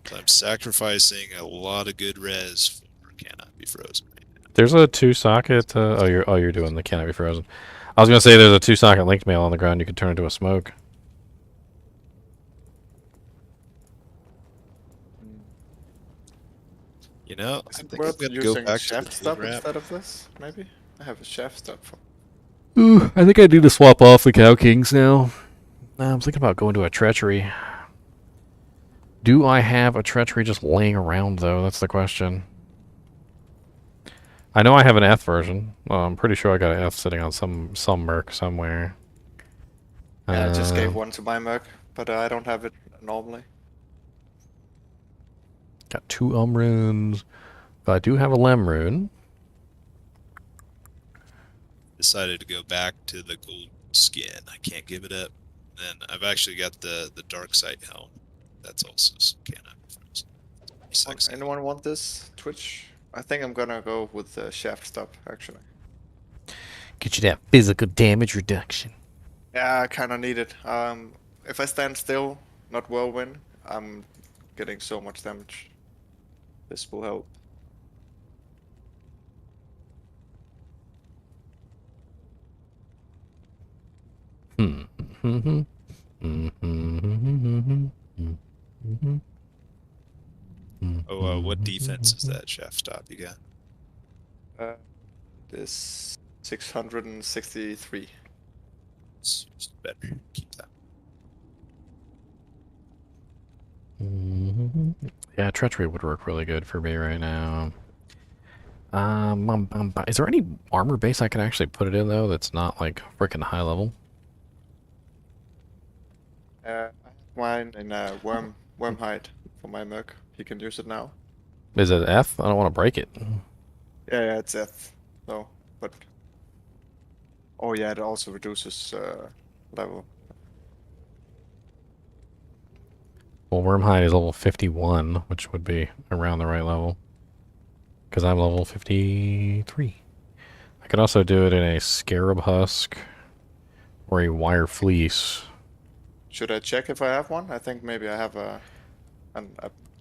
So I'm sacrificing a lot of good res for cannot be frozen. There's a 2-socket. You're doing the cannot be frozen. I was gonna say there's a 2-socket linked mail on the ground. You could turn into a smoke. You know, Is I it think I'm worth gonna go using back to chef the stuff wrap. instead of this? Maybe I have a chef stuff for. Ooh, I think I need to swap off the Cow Kings now. I'm thinking about going to a Treachery. Do I have a Treachery just laying around, though? That's the question. I know I have an F version. I'm pretty sure I got an F sitting on some merc somewhere. Yeah, I just gave one to my merc, but I don't have it normally. Got 2 runes. But I do have a Lem rune. Decided to go back to the gold skin. I can't give it up. Then I've actually got the dark sight helm. That's also cannot be frozen. Sexy. Anyone want this Twitch? I think I'm gonna go with the shaft stuff actually. Get you that physical damage reduction. Yeah, I kind of need it. If I stand still, not whirlwind, I'm getting so much damage. This will help. Oh, what defense is that, Chef Stop? You got? This 663. It's better. Keep that. Yeah, Treachery would work really good for me right now. Is there any armor base I can actually put it in, though, that's not, like, freaking high level? I have mine in worm hide for my merc. He can use it now. Is it F? I don't want to break it. Yeah, it's F. So, but oh yeah, it also reduces level. Well, Wormhide is level 51, which would be around the right level. Because I'm level 53. I could also do it in a Scarab Husk or a Wire Fleece. Should I check if I have one? I think maybe I have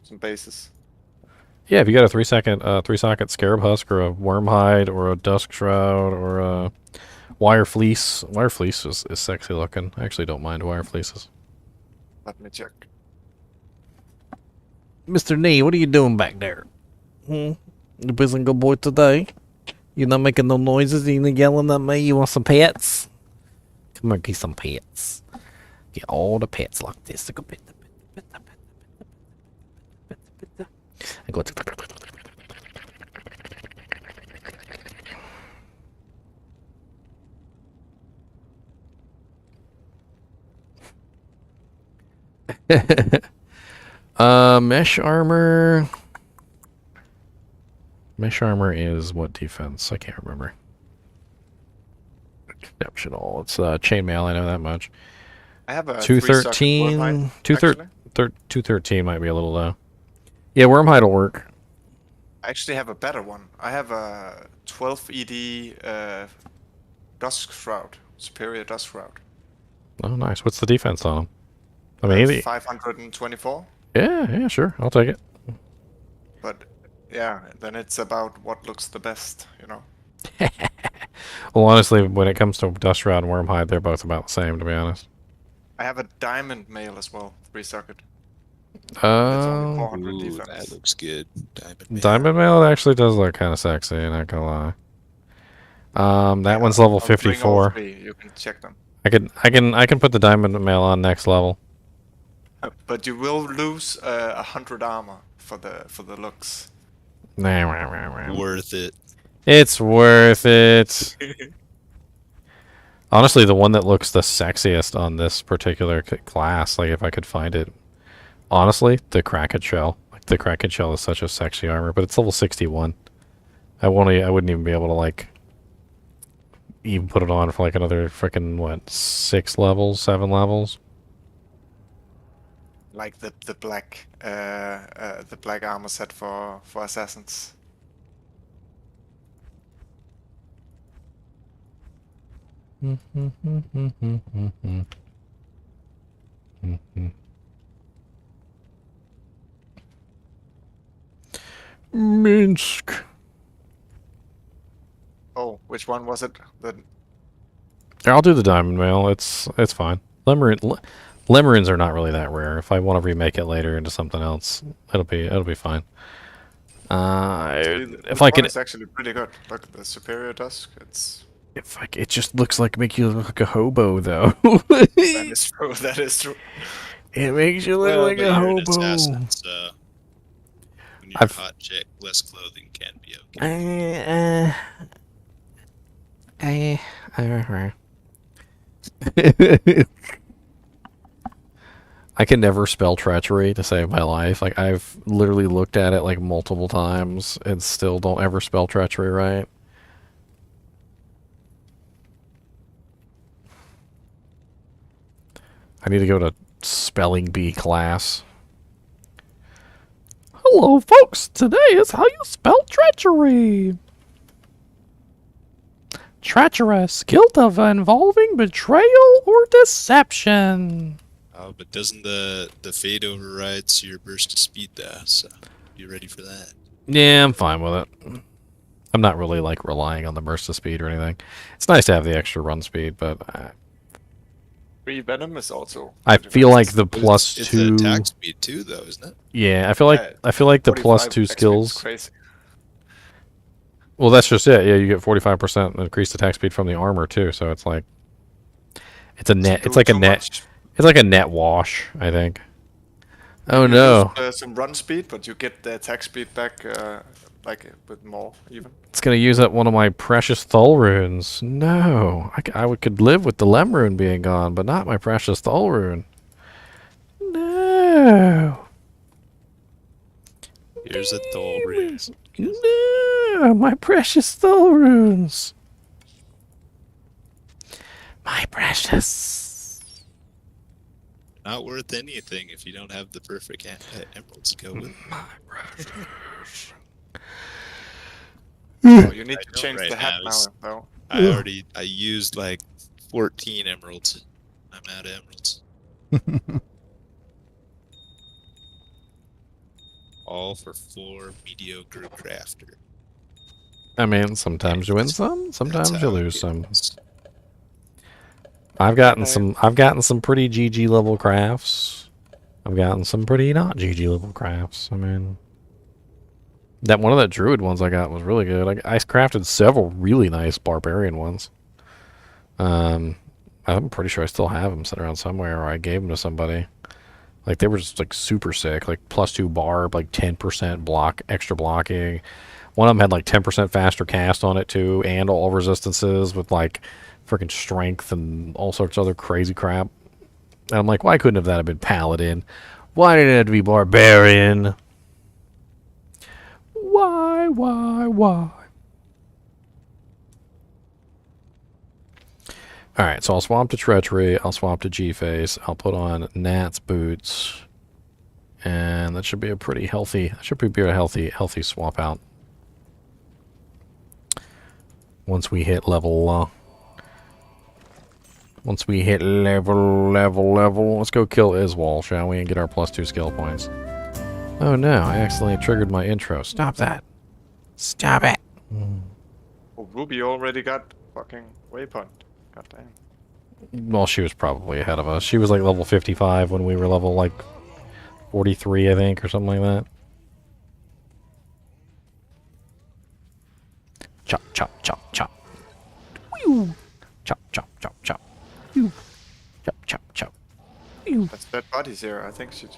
some bases. Yeah, if you got a 3-socket Scarab Husk or a Wormhide or a Dusk Shroud or a Wire Fleece. Wire Fleece is sexy looking. I actually don't mind Wire Fleeces. Let me check. Mr. Nee, what are you doing back there? You busy good boy today? You're not making no noises? You're not yelling at me? You want some pets? Come here, get some pets. Get all the pets like this. I go mesh armor. Mesh armor is what defense? I can't remember. Exceptional. It's chainmail, I know that much. I have a 213. 213. 213 might be a little low. Yeah, Wormhide will work. I actually have a better one. I have a 12 ED Dusk Shroud, Superior Dusk Shroud. Oh, nice. What's the defense on him? I mean, 524. yeah, sure. I'll take it. But yeah, then it's about what looks the best, you know. Well, honestly, when it comes to Dust Shroud and Wormhide, they're both about the same, to be honest. I have a diamond mail as well, 3-socket. It's only 400 Ooh, defense. that looks good. Diamond Mail actually does look kind of sexy, not gonna lie. That one's level I'll bring all 54. three, you can check them. I can put the Diamond Mail on next level. But you will lose 100 armor for the looks. Worth it. It's worth it. Honestly, the one that looks the sexiest on this particular class, like if I could find it, honestly, the Kraken Shell. Like the Kraken Shell is such a sexy armor, but it's level 61. I wouldn't even be able to like even put it on for like another freaking what 6 levels, 7 levels. Like the black armor set for assassins. Minsk. Oh, which one was it? The I'll do the diamond mail. It's fine. Limerins are not really that rare. If I want to remake it later into something else, it'll be fine. If I one can, is actually pretty good. Look at the superior dusk. it just looks like make you look like a hobo though. That is true. That is true. It makes you look Well, like but a you're an hobo. assassin, so when you're I've- a hot chick, less clothing can be okay. I can never spell treachery to save my life. Like, I've literally looked at it like multiple times and still don't ever spell treachery right. I need to go to spelling bee class. Hello, folks. Today is how you spell treachery. Treacherous, guilt of involving betrayal or deception. Oh, but doesn't the fade overrides your burst of speed though? So you ready for that? Yeah, I'm fine with it. I'm not really like relying on the burst of speed or anything. It's nice to have the extra run speed, but Free venom is also. I pretty feel nice. like the But plus it's two. the attack speed too, though, isn't it? Yeah, I feel like the plus 45 two attack speed is skills. Crazy. Well, that's just it. Yeah, you get 45% increased attack speed from the armor too. So it's like it's a net. It's like a Too net. much. It's like a net wash, I think. Oh You no! lose, some run speed, but you get the attack speed back, like with more even. It's gonna use up one of my precious Thul runes. No, could live with the Lem rune being gone, but not my precious Thul rune. No. Here's a Thul rune. No, my precious Thul runes. My precious. Not worth anything if you don't have the perfect emeralds to go with. My precious. Oh, you need I to know change right the hat now now, is- though. I used like 14 emeralds. I'm out of emeralds. All for 4 mediocre crafter. I mean, sometimes you win some, That's sometimes you how it lose some. goes. I've gotten some pretty GG level crafts. I've gotten some pretty not GG level crafts. I mean, that one of the druid ones I got was really good. I crafted several really nice barbarian ones. I'm pretty sure I still have them sitting around somewhere, or I gave them to somebody. Like, they were just like super sick, like +2 barb, like 10% extra blocking. One of them had like 10% faster cast on it too, and all resistances with like freaking strength and all sorts of other crazy crap. And I'm like, why couldn't that have been paladin? Why did it have to be barbarian? Why? Alright, so I'll swap to Treachery, I'll swap to G-Face, I'll put on Nat's boots, and that should be a pretty healthy, healthy swap out. Once we hit level, let's go kill Iswal, shall we, and get our +2 skill points. Oh no, I accidentally triggered my intro. Stop that. Stop it. Oh, Ruby already got fucking waypoint. God damn. Well, she was probably ahead of us. She was like level 55 when we were level like 43, I think, or something like that. Chop, chop, chop, chop. Whew. Chop, chop, chop, chop. Whew. Chop, chop, chop. Whew. That's dead bodies here. I think you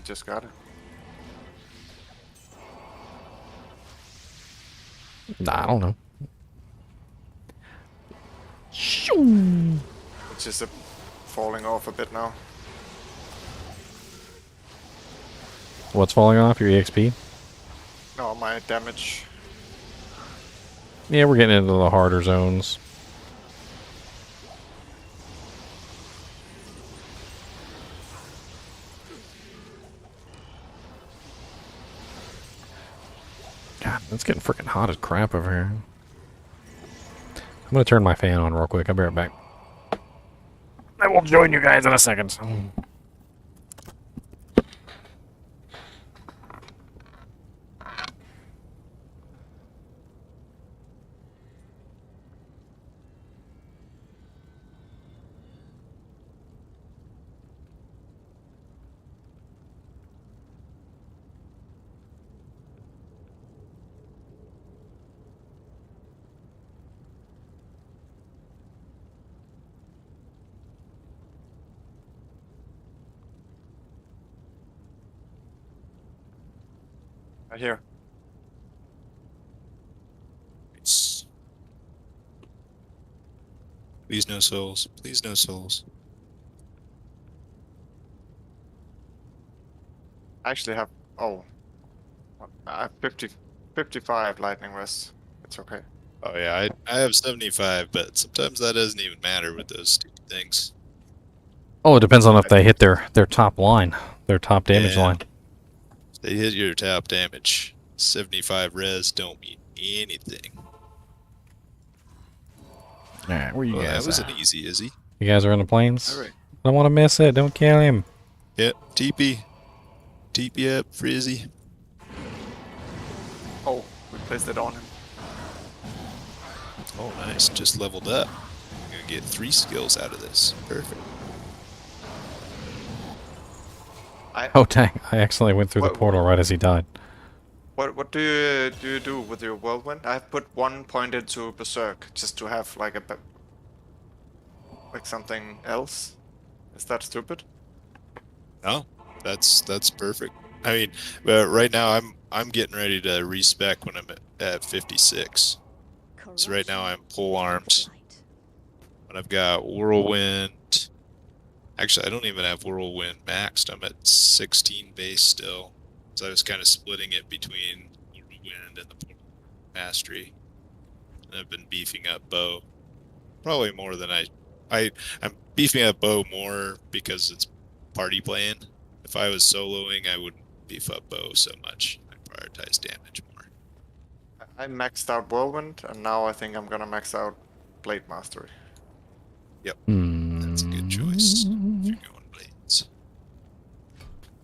just got it. Nah, I don't know. Shoo. It's just falling off a bit now. What's falling off? Your EXP? No, my damage. Yeah, we're getting into the harder zones. God, it's getting freaking hot as crap over here. gonna turn my fan on real quick. I'll be right back. I will join you guys in a second. Right here. Nice. Please no souls. Please no souls. I actually have. Oh. I have 55 lightning rests. It's okay. Oh yeah, I have 75, but sometimes that doesn't even matter with those stupid things. Oh, it depends on if they hit their top line, their top damage Yeah. line. If they hit your top damage. 75 res don't mean anything. Alright, where you Well, guys that was at? an easy Izzy. You guys are in the plains? Alright. Don't want to miss it. Don't kill him. Yep, TP. TP up, Frizzy. Oh, we placed it on him. Oh, nice. Just leveled up. I'm gonna get 3 skills out of this. Perfect. Oh, dang. I accidentally went through the What- portal right as he died. What do you do with your whirlwind? I've put 1 point into Berserk just to have like like something else. Is that stupid? No, that's perfect. I mean, but right now I'm getting ready to respec when I'm at 56. So right now I'm pole armed, but I've got whirlwind. Actually, I don't even have whirlwind maxed. I'm at 16 base still. So I was kind of splitting it between whirlwind and the mastery. And I've been beefing up bow, probably more than I'm beefing up bow more because it's party playing. If I was soloing, I wouldn't beef up bow so much. I prioritize damage more. I maxed out whirlwind, and now I think I'm gonna max out blade mastery. That's a good choice if you're going blades.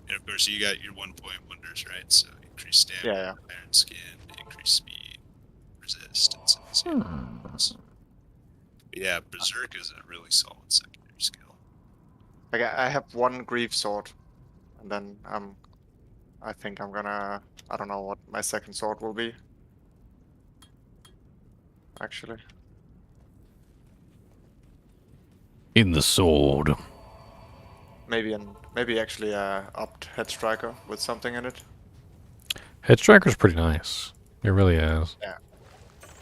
And of course, you got your 1-point wonders, right? So increase stamina, Yeah. iron skin, increase speed, resistance. Yeah, Berserk is a really solid secondary skill. Like I have 1 grief sword, and then I think I'm gonna. I don't know what my second sword will be. Actually, In the sword. maybe actually upped head striker with something in it. Head striker's pretty nice. It really is. Yeah.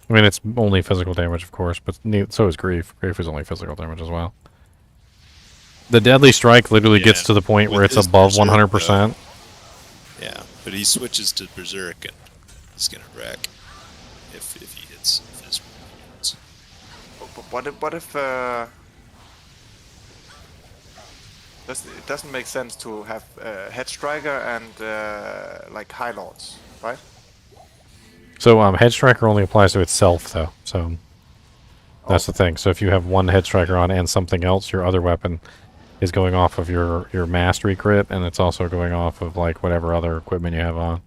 I mean, it's only physical damage, of course, but so is grief. Grief is only physical damage as well. The deadly strike literally gets Yeah, to the point where with it's his above Berserk, 100%. Yeah, but he switches to Berserk and he's gonna wreck if he hits his wounds. But what if it doesn't make sense to have head striker and like high lords, right? So head striker only applies to itself, though. So that's the thing. So if you have one head striker on and something else, your other weapon is going off of your mastery crit, and it's also going off of like whatever other equipment you have on. I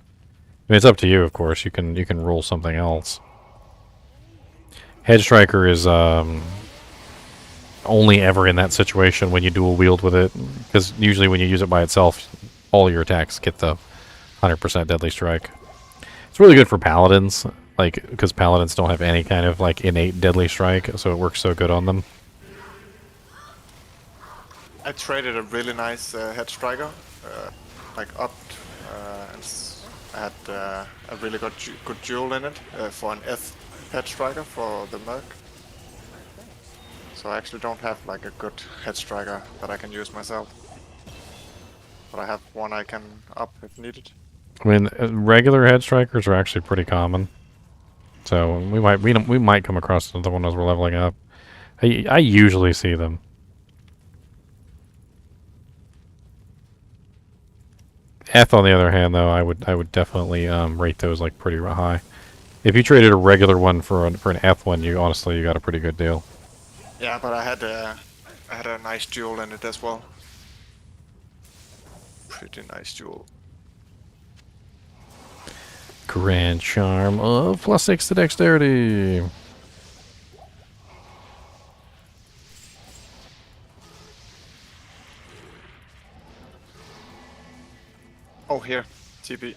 mean, it's up to you, of course. You can roll something else. Head striker is only ever in that situation when you dual wield with it, because usually when you use it by itself, all your attacks get the 100% deadly strike. It's really good for paladins, like because paladins don't have any kind of like innate deadly strike, so it works so good on them. I traded a really nice head striker, like upped, and I had a really good jewel in it for an F head striker for the merc. So I actually don't have like a good head striker that I can use myself, but I have one I can up if needed. I mean, regular head strikers are actually pretty common, so we might come across another one as we're leveling up. I usually see them. F, on the other hand, though, I would definitely rate those like pretty high. If you traded a regular one for an F1, you got a pretty good deal. Yeah, but I had a nice jewel in it as well. Pretty nice jewel. Grand Charm of +6 to dexterity. Oh, here. TP.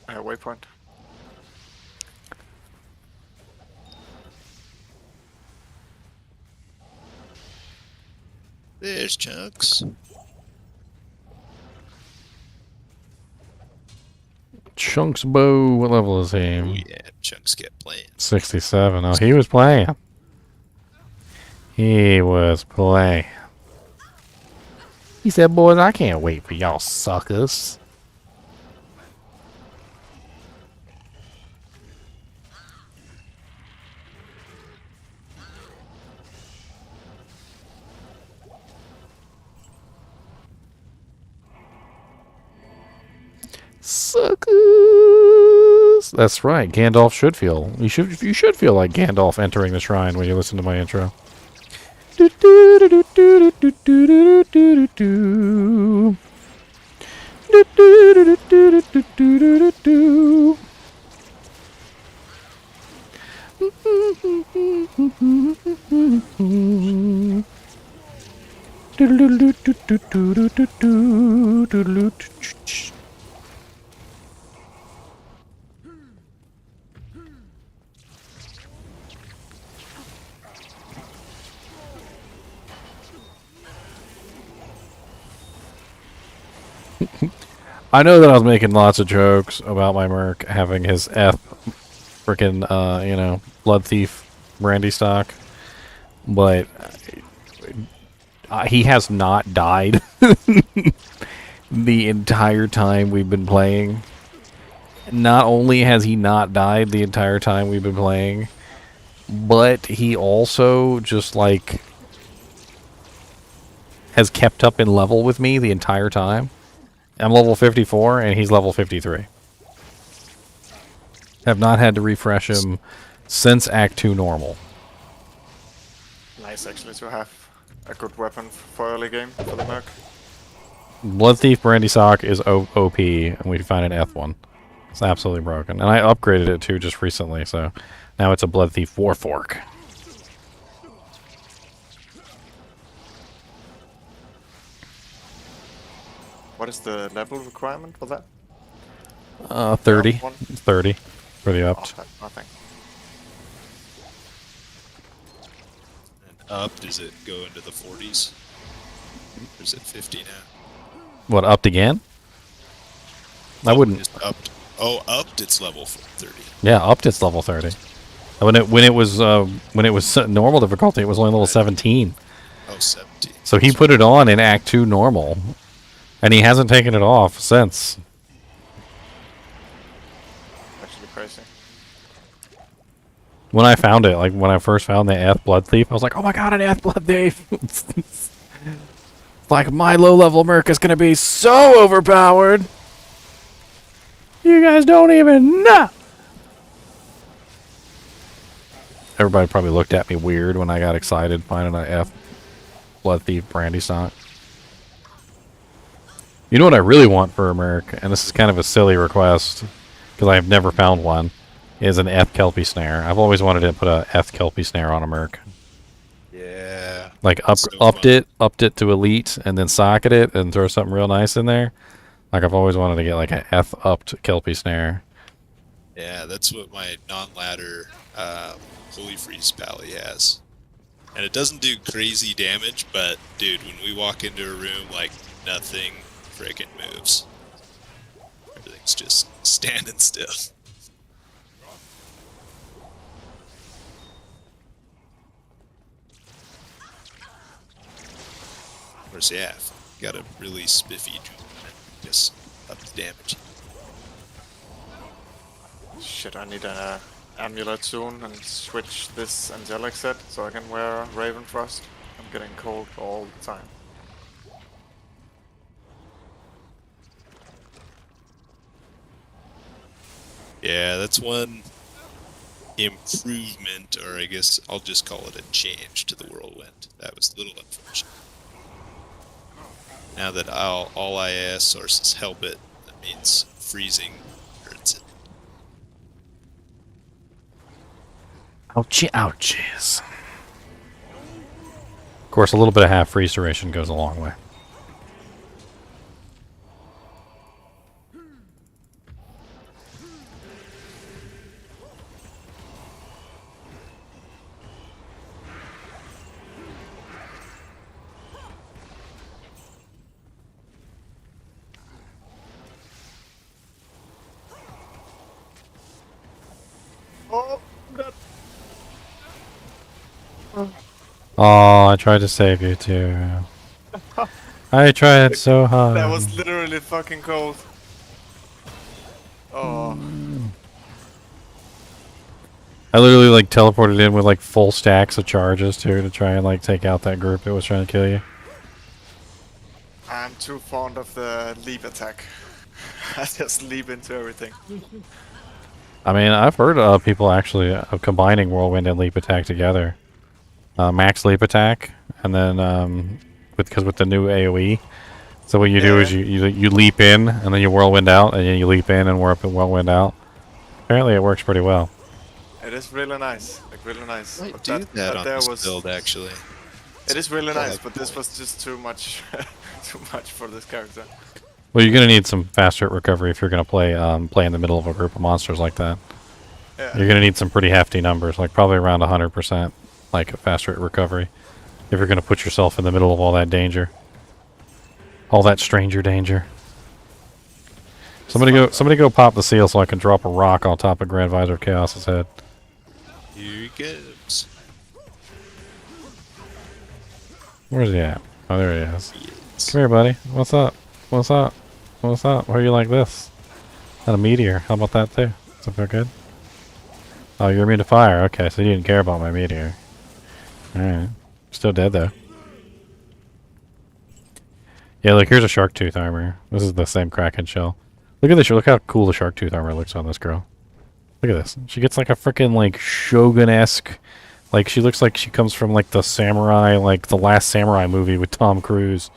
Waypoint. There's Chunks. Chunks bow. What level is Oh he? yeah, Chunks kept playing. 67. Oh, he was playing. He was playing. He said, boys, I can't wait for y'all suckers. Suckers. That's right. Gandalf should feel. You should feel like Gandalf entering the shrine when you listen to my intro. Do do do do do do do do do do. Do do do do do do do do. I know that I was making lots of jokes about my Merc having his frickin' Blood Thief brandy stock, but he has not died the entire time we've been playing. Not only has he not died the entire time we've been playing, but he also just like has kept up in level with me the entire time. I'm level 54 and he's level 53. Have not had to refresh him since Act 2 normal. Nice actually to have a good weapon for early game for the Merc. Blood Thief Brandy Sock is OP, and we find an F1. It's absolutely broken. And I upgraded it too just recently, so now it's a Blood Thief Warfork. What is the level requirement for that? 30. One? 30 for the upped. Oh, nothing. And up, does it go into the 40s? Or is it 50 now? What, upped again? I wouldn't. Just upped. Oh, upped it's level 30. Yeah, upped it's level 30. When it was normal difficulty, it was only level 17. Oh, 17. So he put it on in Act 2 normal, and he hasn't taken it off since. Actually crazy. When I found it, like when I first found the F Blood Thief, I was like, oh my god, an F Blood Thief! It's like, my low-level Merc is gonna be so overpowered! You guys don't even know! Everybody probably looked at me weird when I got excited finding an F Blood Thief Brandy Stock. You know what I really want for a Merc, and this is kind of a silly request, because I've never found one, is an F Kelpie Snare. I've always wanted to put a F Kelpie Snare on a Merc. Yeah. Like upped it to elite, and then socket it and throw something real nice in there. Like I've always wanted to get like an F upped Kelpie Snare. Yeah, that's what my non-ladder Holy Freeze Pally has. And it doesn't do crazy damage, but dude, when we walk into a room, like nothing freaking moves. Everything's just standing still. Of course, yeah, got a really spiffy jewel that just up the damage. Shit, I need an amulet soon and switch this angelic set so I can wear Raven Frost. I'm getting cold all the time. Yeah, that's one improvement, or I guess I'll just call it a change to the whirlwind. That was a little unfortunate. Now that all IAS sources help it, that means freezing hurts it. Ouchie ouchies. Of course, a little bit of half freeze duration goes a long way. Oh, I tried to save you too. I tried so hard. That was literally fucking cold. Oh. I literally like teleported in with like full stacks of charges too to try and like take out that group that was trying to kill you. I'm too fond of the leap attack. I just leap into everything. I mean, I've heard of people actually of combining whirlwind and leap attack together. Max leap attack, and then because with the new AOE, so what you do is you leap in and then you whirlwind out, and then you leap in and whirlwind out. Apparently, it works pretty well. It is really nice, like really nice. I But do that on there this was build, actually. It is really nice, but this was just too much, too much for this character. Well, you're gonna need some fast hit recovery if you're gonna play in the middle of a group of monsters like that. Yeah. You're gonna need some pretty hefty numbers, like probably around 100%, like a fast rate recovery, if you're gonna put yourself in the middle of all that danger, all that stranger danger. Somebody go pop the seal so I can drop a rock on top of Grand Visor of Chaos's head. Here he goes. Where's he at? Oh, there he is. Come here, buddy. What's up? What's up? What's up? Why are you like this? Not a meteor. How about that too? Does that feel good? Oh, you're immune to fire. Okay, so you didn't care about my meteor. Alright. Still dead though. Yeah, look, here's a shark tooth armor. This is the same Kraken shell. Look at this. Look how cool the shark tooth armor looks on this girl. Look at this. She gets like a freaking like Shogun-esque. Like she looks like she comes from like the samurai, like the last samurai movie with Tom Cruise.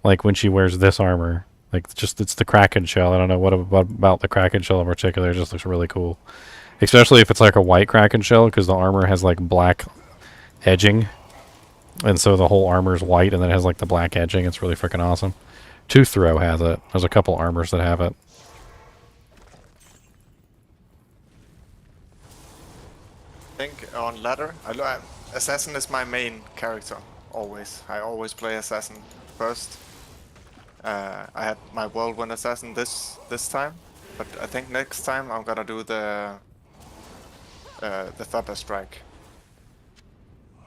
Like when she wears this armor. Like just it's the Kraken shell. I don't know what about the Kraken shell in particular. It just looks really cool. Especially if it's like a white Kraken shell, because the armor has like black edging. And so the whole armor is white and then it has like the black edging. It's really freaking awesome. Tooth Throw has it. There's a couple armors that have it. I think on ladder, assassin is my main character. Always, I always play assassin first. I had my whirlwind assassin this time, but I think next time I'm gonna do the thunder strike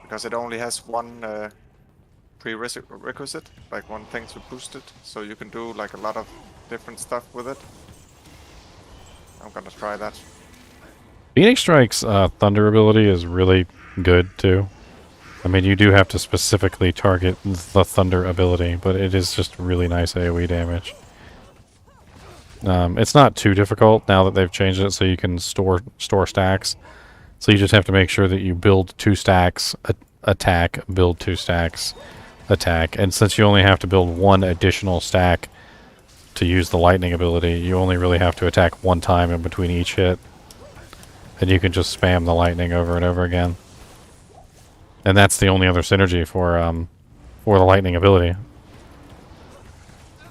because it only has one prerequisite, like one thing to boost it, so you can do like a lot of different stuff with it. I'm gonna try that. Phoenix Strike's thunder ability is really good too. I mean, you do have to specifically target the thunder ability, but it is just really nice AoE damage. It's not too difficult now that they've changed it so you can store stacks. So you just have to make sure that you build 2 stacks, attack, build 2 stacks, attack. And since you only have to build 1 additional stack to use the lightning ability, you only really have to attack 1 time in between each hit. And you can just spam the lightning over and over again. And that's the only other synergy for the lightning ability.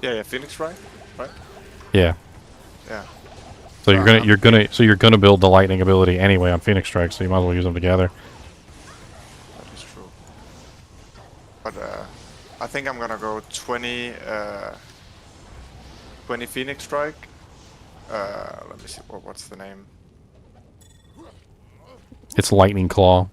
Yeah, Phoenix, right? Yeah. Yeah. So you're gonna build the lightning ability anyway on Phoenix Strike, so you might as well use them together. That is true. But I think I'm gonna go 20 Phoenix Strike. Let me see. What's the name? It's Lightning Claw.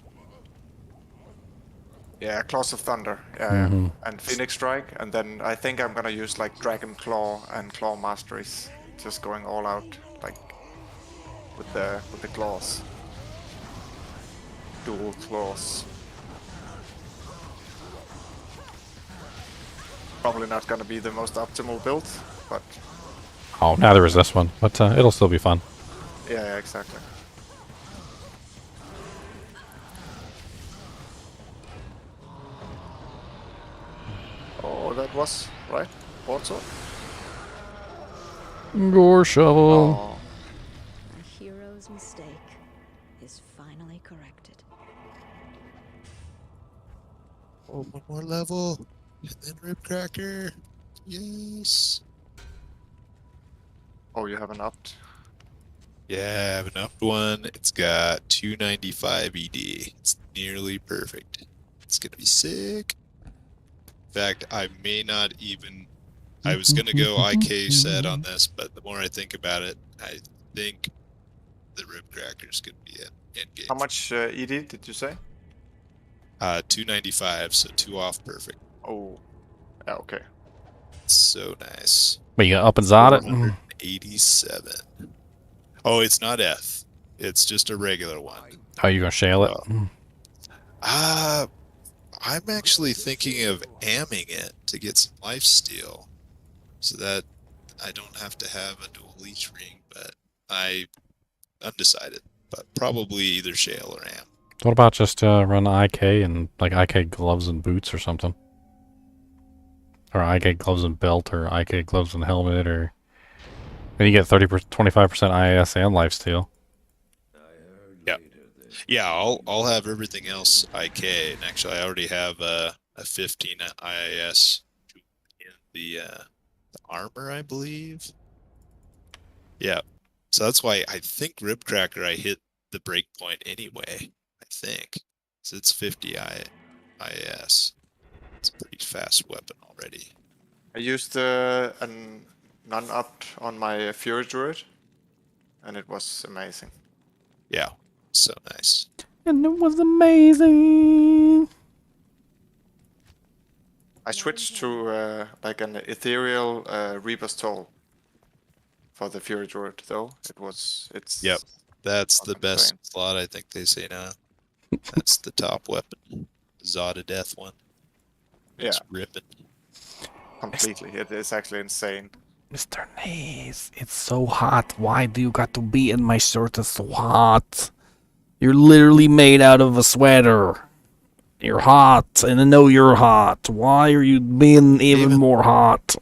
Yeah, Claws of Thunder. Yeah, and Phoenix Strike, and then I think I'm gonna use like Dragon Claw and Claw Masteries, just going all out, like with the claws, dual claws. Probably not gonna be the most optimal build, but Oh, neither is this one, but it'll still be fun. yeah, exactly. that was, right? Broadsword? Gore shovel. Oh, A hero's mistake is finally corrected. Oh, one more level. And then Ribcracker. Yes. oh, you have an upped. Yeah, I have an upped one. It's got 295 ED. It's nearly perfect. It's gonna be sick. In fact, I may not even. I was gonna go IK set on this, but the more I think about it, I think the Ribcracker's gonna be an endgame. How much ED did you say? 295, so 2 off perfect. Oh, yeah, okay. So nice. But you got up and zod it? 487. Oh, it's not F. It's just a regular one. Oh, you gonna shale it? I'm actually thinking of amming it to get some lifesteal, so that I don't have to have a dual leech ring, but I'm undecided. But probably either shale or am. What about just run IK and like IK gloves and boots or something? Or IK gloves and belt, or IK gloves and helmet, or then you get 25% IAS and lifesteal. Yeah, I'll have everything else IK, and actually I already have a 15 IAS in the armor, I believe. Yeah, so that's why I think Ribcracker I hit the breakpoint anyway. I think so. It's 50 IAS. It's a pretty fast weapon already. I used a non-upped on my Fury Druid, and it was amazing. Yeah, so nice. And it was amazing. I switched to like an ethereal Reaper's Toll for the Fury Druid, though. It's Yep, that's the fucking best insane. slot I think they say now. That's the top weapon. Zod Death one. It's ripping. completely. It is actually insane. Mr. Naze, it's so hot. Why do you got to be in my shirt? It's so hot. You're literally made out of a sweater. You're hot, and I know you're hot. Why are you being even more hot?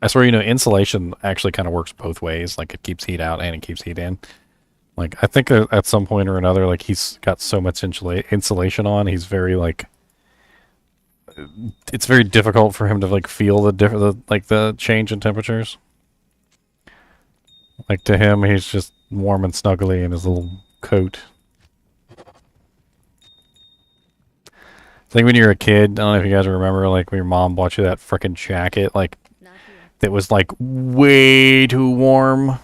I swear, insulation actually kind of works both ways. Like, it keeps heat out and it keeps heat in. Like, I think at some point or another, like, he's got so much insulation on, he's very, like... It's very difficult for him to, like, feel the change in temperatures. Like, to him, he's just warm and snuggly in his little coat. It's like when you're a kid, I don't know if you guys remember, like, when your mom bought you that frickin' jacket, like, that was, like, way too warm.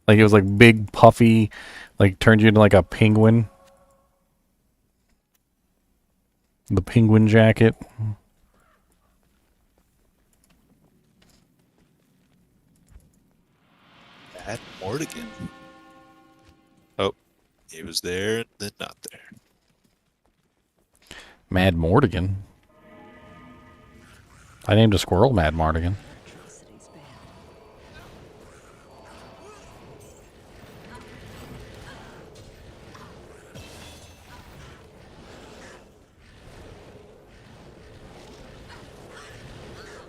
Like, it was, like, big, puffy, like, turned you into, like, a penguin. The penguin jacket. At Mordigan. Oh, he was there, then not there. Mad Mordigan. I named a squirrel Mad Mordigan.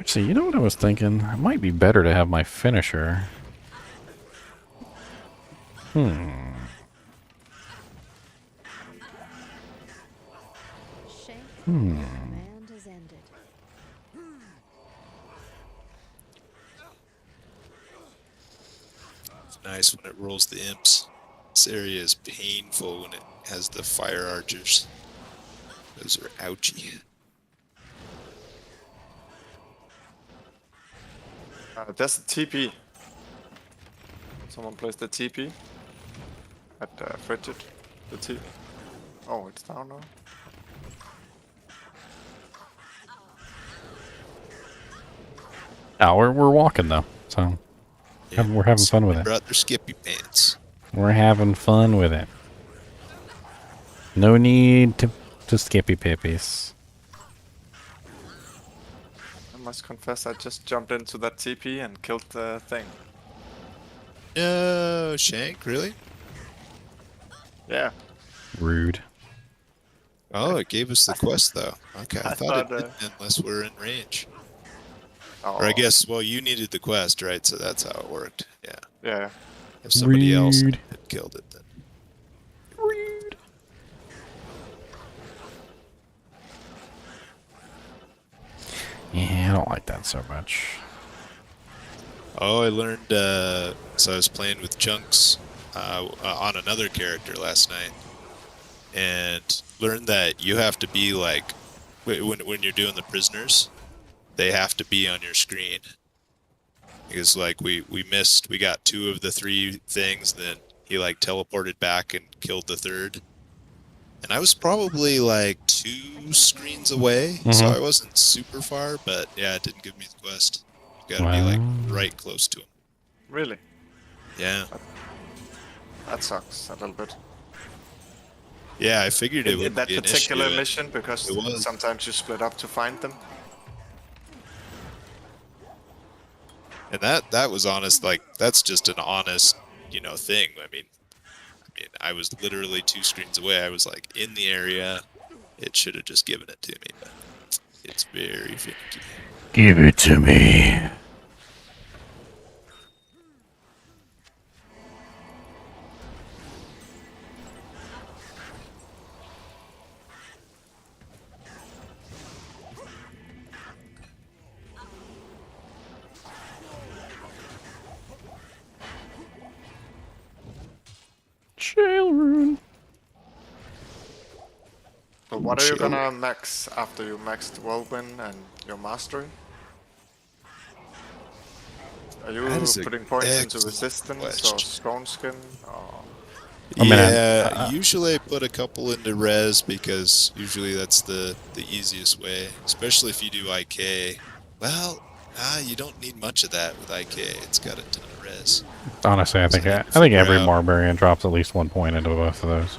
Actually, you know what I was thinking? It might be better to have my finisher. Command has ended. It's nice when it rolls the imps. This area is painful when it has the fire archers. Those are ouchy. There's a TP. Someone placed the TP at Frigid. The TP. Oh, it's down now. Oh, we're walking though, so we're having fun with it. Brought their skippy pants. We're having fun with it. No need to skippy pippies. I must confess, I just jumped into that TP and killed the thing. No, Shank, really? Yeah. Rude. Oh, it gave us the quest though. Okay, I I thought it thought, didn't unless we're in range. Oh, Or I guess, well, you needed the quest, right? So that's how it worked. Yeah. yeah. If somebody else Rude. had killed it, then. Rude. Yeah, I don't like that so much. Oh, I learned. So I was playing with Chunks on another character last night, and learned that you have to be like when you're doing the prisoners, they have to be on your screen. Because like we missed, we got 2 of the 3 things, then he like teleported back and killed the 3rd. And I was probably like 2 screens away, so I wasn't super far, but yeah, it didn't give me the quest. You gotta be like right close to him. Really? Yeah. That sucks a little bit. Yeah, I figured it In would that be an particular issue. mission, because It was. sometimes you split up to find them. And that was honest, like that's just an honest, thing. I mean, I was literally 2 screens away. I was like in the area. It should have just given it to me, but it's very finicky. Give it to me. Jail Rune. So what are you Chill. gonna max after you maxed Whirlwind and your Mastery? Are you That is an putting points into excellent Resistance question. or Stone Skin? Or... I mean, Yeah, usually I put a couple into res because usually that's the easiest way, especially if you do IK. Well, you don't need much of that with IK. It's got a ton of res. Honestly, I So think I I need to think figure every out- barbarian drops at least 1 point into both of those.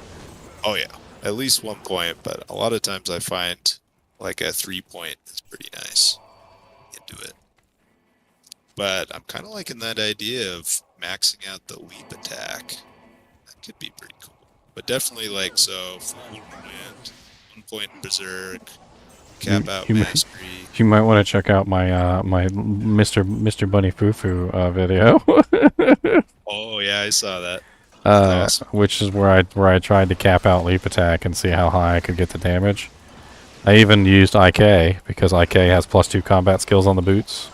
Oh yeah, at least 1 point, but a lot of times I find like a 3 point is pretty nice into it. But I'm kind of liking that idea of maxing out the leap attack. That could be pretty cool. But definitely like so full movement, 1 point berserk, cap out you may- mastery. You might want to check out my my Mr. Bunny Fufu video, Oh yeah, I saw that. That's awesome. which is where I tried to cap out leap attack and see how high I could get the damage. I even used IK because IK has +2 combat skills on the boots.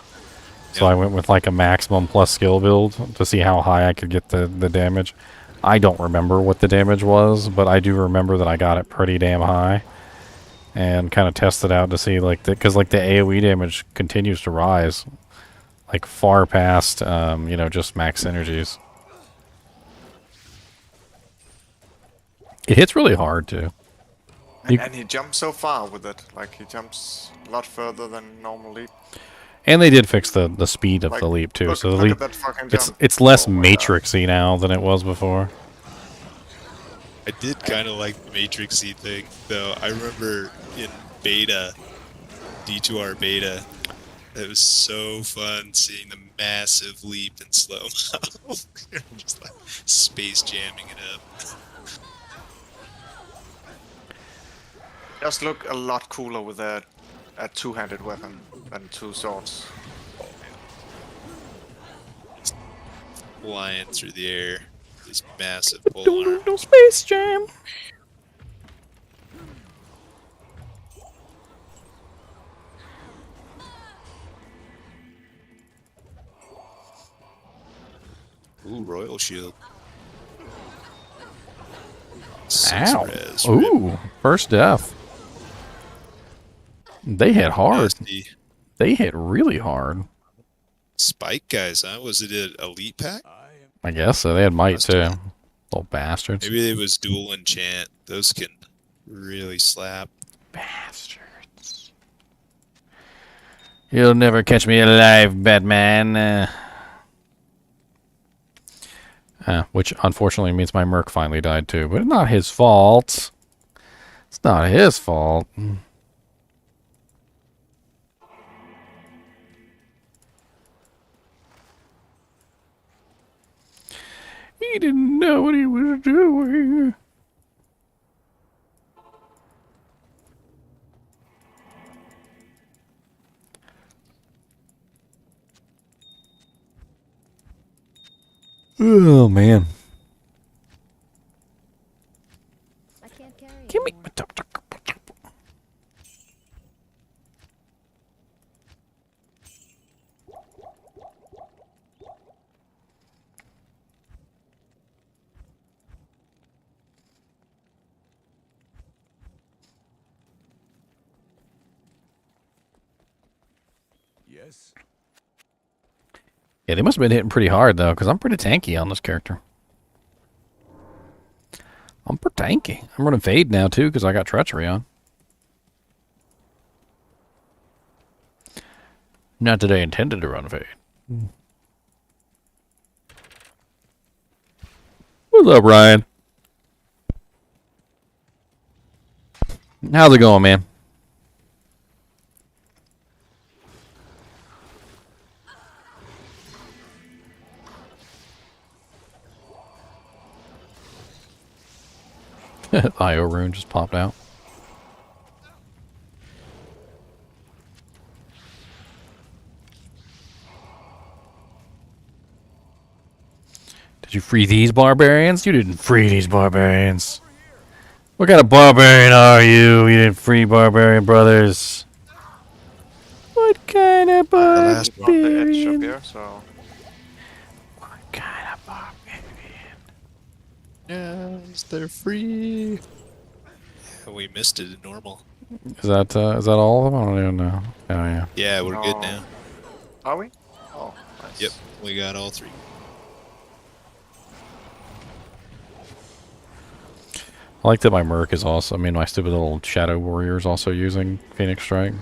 So Yep. I went with like a maximum plus skill build to see how high I could get the damage. I don't remember what the damage was, but I do remember that I got it pretty damn high. And kind of tested out to see like because like the AoE damage continues to rise, like far past just max synergies. It hits really hard too. And he jumps so far with it. Like, he jumps a lot further than normal leap. And they did fix the speed of Like, the leap too. look, So the look leap at that fucking it's jump. it's less Oh my God. matrixy now than it was before. I did kind of like the Matrixy thing, though. I remember in beta, D2R beta, it was so fun seeing the massive leap in slow-mo. Just like space jamming it up. Just look a lot cooler with a two-handed weapon than 2 swords. Flying through the air. This massive pole arm. No Space Jam. Ooh, Royal Shield. 6 Ow. res, rip. Ooh, first death. They hit hard. Nasty. They hit really hard. Spike guys, huh? Was it an elite pack? I guess so. They had might Must too. have. Little bastards. Maybe it was dual enchant. Those can really slap. Bastards. You'll never catch me alive, Batman. Which unfortunately means my Merc finally died too, but it's not his fault. It's not his fault. He didn't know what he was doing. Oh man. I can't carry Give me. anymore. Yes. Yeah, they must have been hitting pretty hard though, because I'm pretty tanky on this character. I'm pretty tanky. I'm running Fade now too, because I got Treachery on. Not that I intended to run Fade. What's up, Ryan? How's it going, man? IO Rune just popped out. Did you free these barbarians? You didn't free these barbarians. What kind of barbarian are you? You didn't free barbarian brothers. What kind of The last on the edge up barbarian? here, so What kind of barbarian? Yes, they're free. Yeah, we missed it in normal. Is that all of them? I don't even know. Oh yeah. Yeah, we're good No. now. are we? Oh, nice. Yep, we got all 3. I like that my Merc is also, I mean, my stupid little Shadow Warrior is also using Phoenix Strike.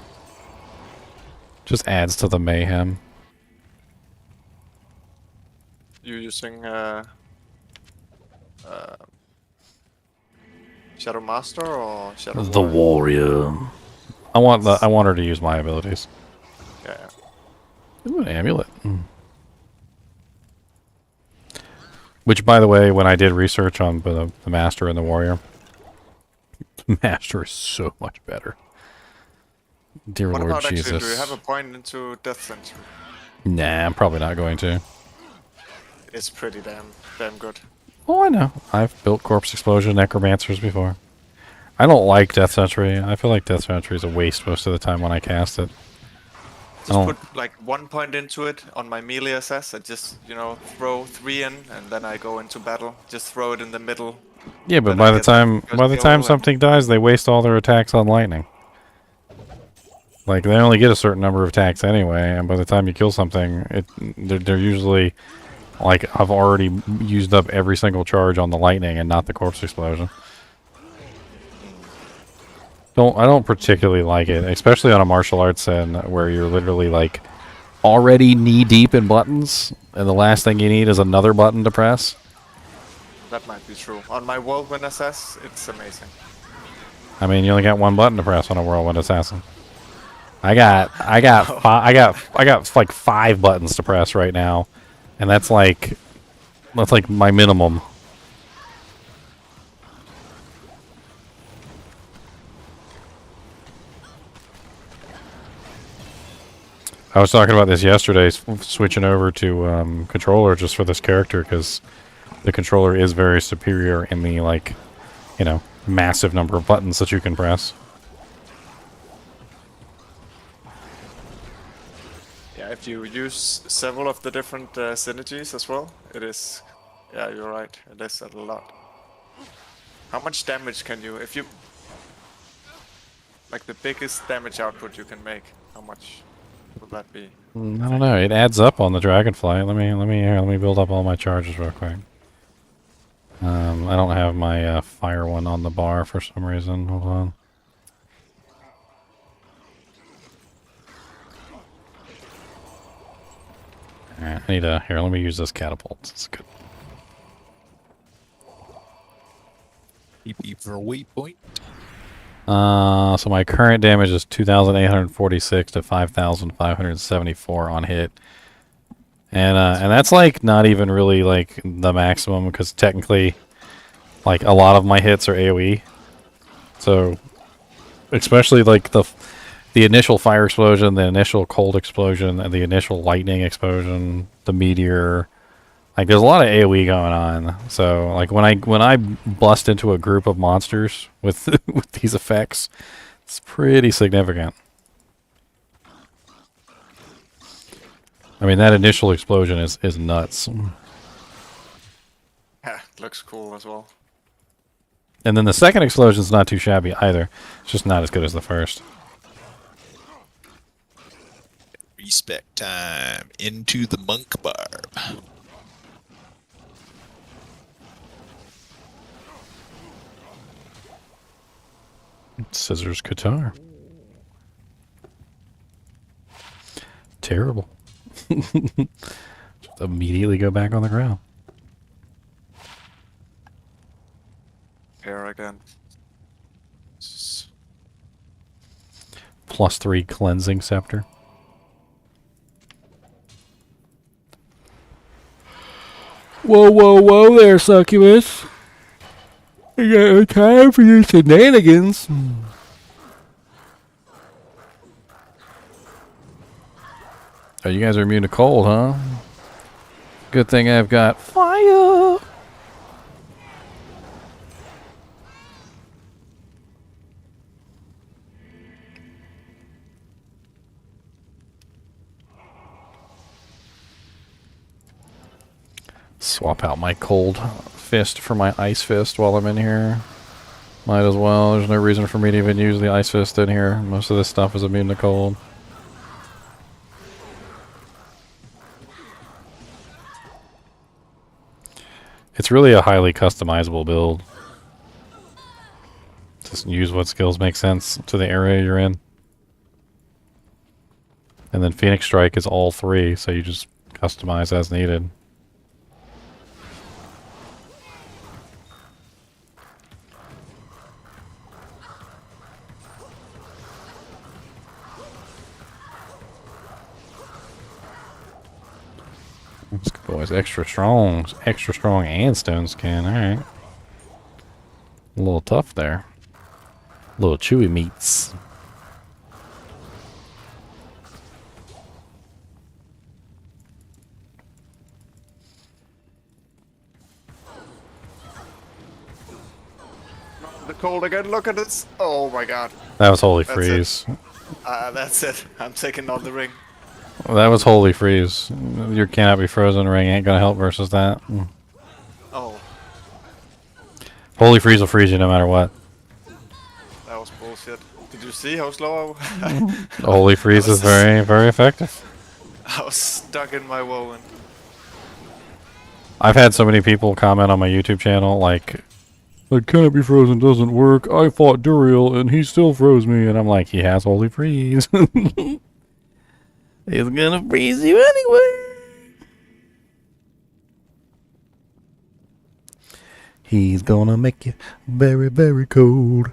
Just adds to the mayhem. You using Shadow Master or Shadow The Warrior? Warrior. I want her to use my abilities. Yeah. Ooh, an amulet. Which, by the way, when I did research on the Master and the Warrior, the Master is so much better. Dear What Lord about Jesus. actually, do you have a point into Death Sanctuary? Nah, I'm probably not going to. It's pretty damn good. Oh, I know. I've built Corpse Explosion Necromancers before. I don't like Death Sanctuary. I feel like Death Sanctuary is a waste most of the time when I cast it. Just Oh. put like 1 point into it on my melee assess and just, throw 3 in and then I go into battle. Just throw it in the middle. Yeah, but Then by I the get time first kill and- something dies, they waste all their attacks on lightning. Like they only get a certain number of attacks anyway, and by the time you kill something, they're usually like I've already used up every single charge on the lightning and not the corpse explosion. I don't particularly like it, especially on a martial arts sin where you're literally like already knee deep in buttons, and the last thing you need is another button to press. That might be true. On my Whirlwind assess, it's amazing. I mean, you only got 1 button to press on a Whirlwind Assassin. I got like 5 buttons to press right now, and that's like my minimum. I was talking about this yesterday, switching over to controller just for this character because the controller is very superior in the massive number of buttons that you can press. Yeah, if you use several of the different synergies as well, it is... Yeah, you're right. It is a lot. How much damage can you... If you... Like the biggest damage output you can make, how much would that be? I don't know. It adds up on the Dragonfly. Let me build up all my charges real quick. I don't have my fire one on the bar for some reason. Hold on. Alright, I need a... Here, let me use this catapult. It's good. EP for a waypoint. So my current damage is 2,846 to 5,574 on hit. And that's like not even really like the maximum, because technically, like a lot of my hits are AOE. So, especially like the initial fire explosion, the initial cold explosion, and the initial lightning explosion, the meteor. Like there's a lot of AOE going on. So like when I bust into a group of monsters with with these effects, it's pretty significant. I mean, that initial explosion is nuts. Yeah, looks cool as well. And then the second explosion's not too shabby either. It's just not as good as the first. Respect time. Into the monk barb. Scissors guitar. Terrible. Just immediately go back on the ground. Here again. +3 cleansing scepter. Whoa, whoa, whoa there, succubus. I got no time for your shenanigans. Oh, you guys are immune to cold, huh? Good thing I've got fire. Swap out my cold fist for my ice fist while I'm in here. Might as well. There's no reason for me to even use the ice fist in here. Most of this stuff is immune to cold. It's really a highly customizable build. Just use what skills make sense to the area you're in. And then Phoenix Strike is all 3, so you just customize as needed. This boy's extra strong and stone skin. Alright. A little tough there. A little chewy meats. The cold again, look at this. Oh my god. That was Holy That's Freeze. That's it. I'm taking on the ring. That was Holy Freeze. Your cannot be frozen ring ain't gonna help versus that. Oh, Holy Freeze will freeze you no matter what. that was bullshit. Did you see how slow Holy Freeze is very, very effective. I was stuck in my woven? I've had so many people comment on my YouTube channel like, cannot be frozen doesn't work. I fought Duriel and he still froze me. And I'm like, he has Holy Freeze. He's gonna freeze you anyway. He's gonna make you very, very cold.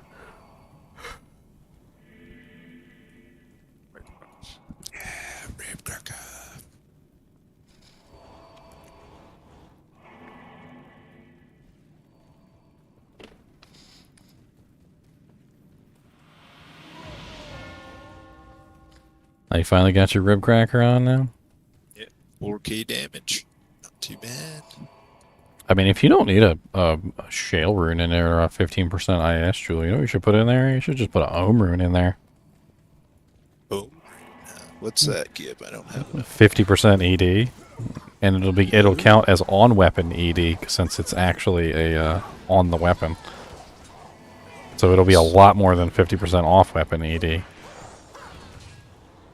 Oh, you finally got your rib cracker on now? Yeah, 4k damage. Not too bad. I mean, if you don't need a shale rune in there or a 15% IS jewel, you know what you should put in there? You should just put an ohm rune in there. Oh, what's that give? I don't have enough. 50% ED, and it'll count as on weapon ED since it's actually a on the weapon. So it'll be a lot more than 50% off weapon ED.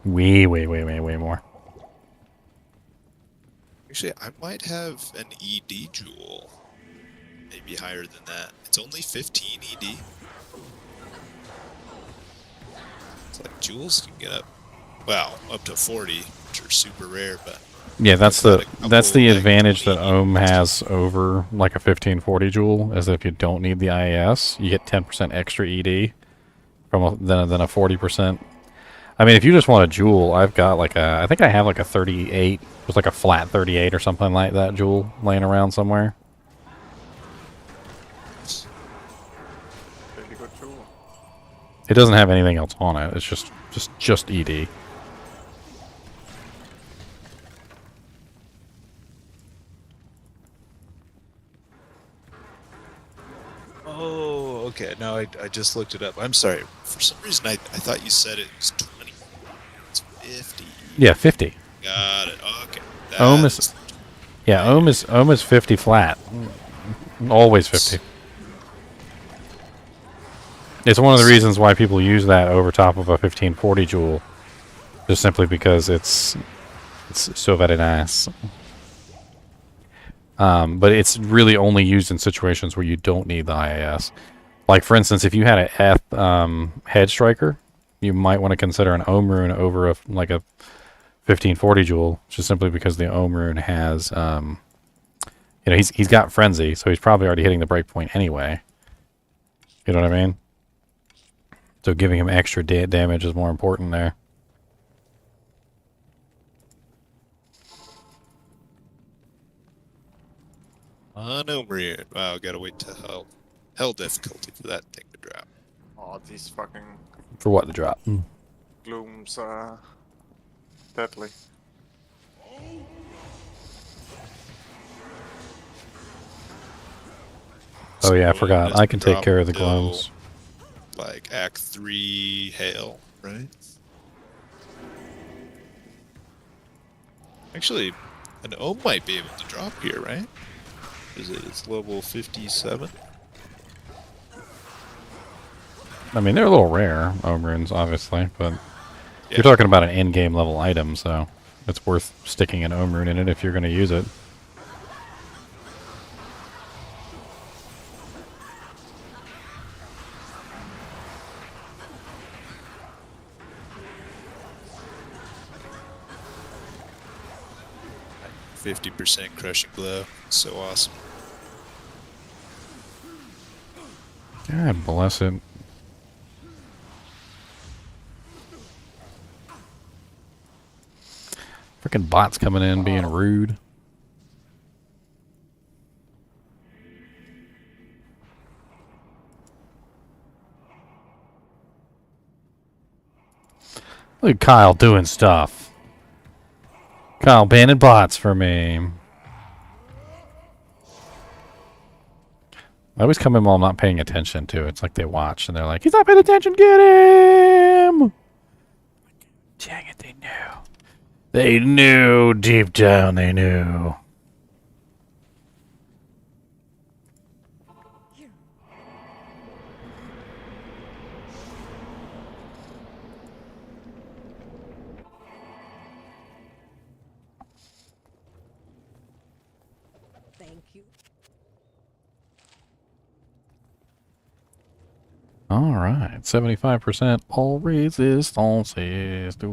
Way more. Actually, I might have an ED jewel. Maybe higher than that. It's only 15 ED. It's like jewels can get up, well, up to 40, which are super rare, but Yeah, that's the couple, advantage that like, Ohm has over like a 1540 jewel, is that if you don't need the IAS, you get 10% extra ED from than a 40%. I mean, if you just want a jewel, I've got like a, I think I have like a 38, just like a flat 38 or something like that jewel laying around somewhere. Pretty good tool. It doesn't have anything else on it. It's just ED. Oh, okay. No, I just looked it up. I'm sorry. For some reason, I thought you said it was 20. It's 50. Yeah, 50. Got it. Okay. Ohm That's- is, yeah, ohm is 50 flat. Always 50. It's one of the reasons why people use that over top of a 1540 jewel, just simply because it's so very nice. But it's really only used in situations where you don't need the IAS. Like, for instance, if you had a F head striker, you might want to consider an Ohm rune over a 1540 jewel, just simply because the Ohm rune has, you know, he's got frenzy, so he's probably already hitting the breakpoint anyway. You know what I mean? So giving him extra damage is more important there. No, Maria. Wow, gotta wait till hell difficulty for that thing to drop. Oh, these fucking For what to drop? glooms are deadly. Oh yeah, I So forgot. doesn't I can take drop care of the till, glooms. Like Act 3 hail, right? Actually, an Ohm might be able to drop here, right? It's level 57. I mean, they're a little rare, Ohm runes, obviously, but Yeah. you're talking about an in-game level item, so it's worth sticking an Ohm rune in it if you're going to use it. Like 50% crushing blow. So awesome. God bless it. Freaking bots coming in being rude. Look at Kyle doing stuff. Kyle banning bots for me. I always come in while I'm not paying attention too. It's like they watch and they're like, he's not paying attention, get him! Dang it, they knew. They knew deep down, they knew. Thank you. All right, 75% all resistances. Do.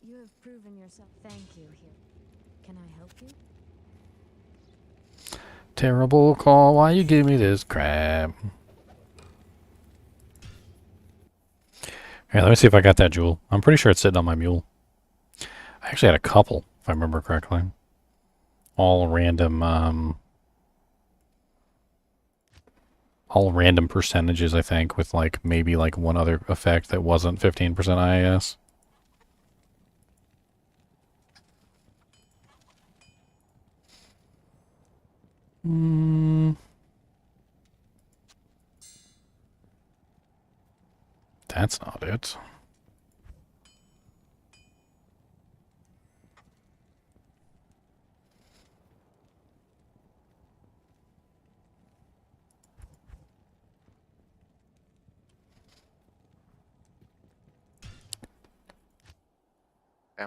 You have proven yourself. Thank you. Here. Can I help you? Terrible call. Why you give me this crap? Here, let me see if I got that jewel. I'm pretty sure it's sitting on my mule. I actually had a couple, if I remember correctly. All random percentages, I think, with like maybe like one other effect that wasn't 15% IAS. That's not it.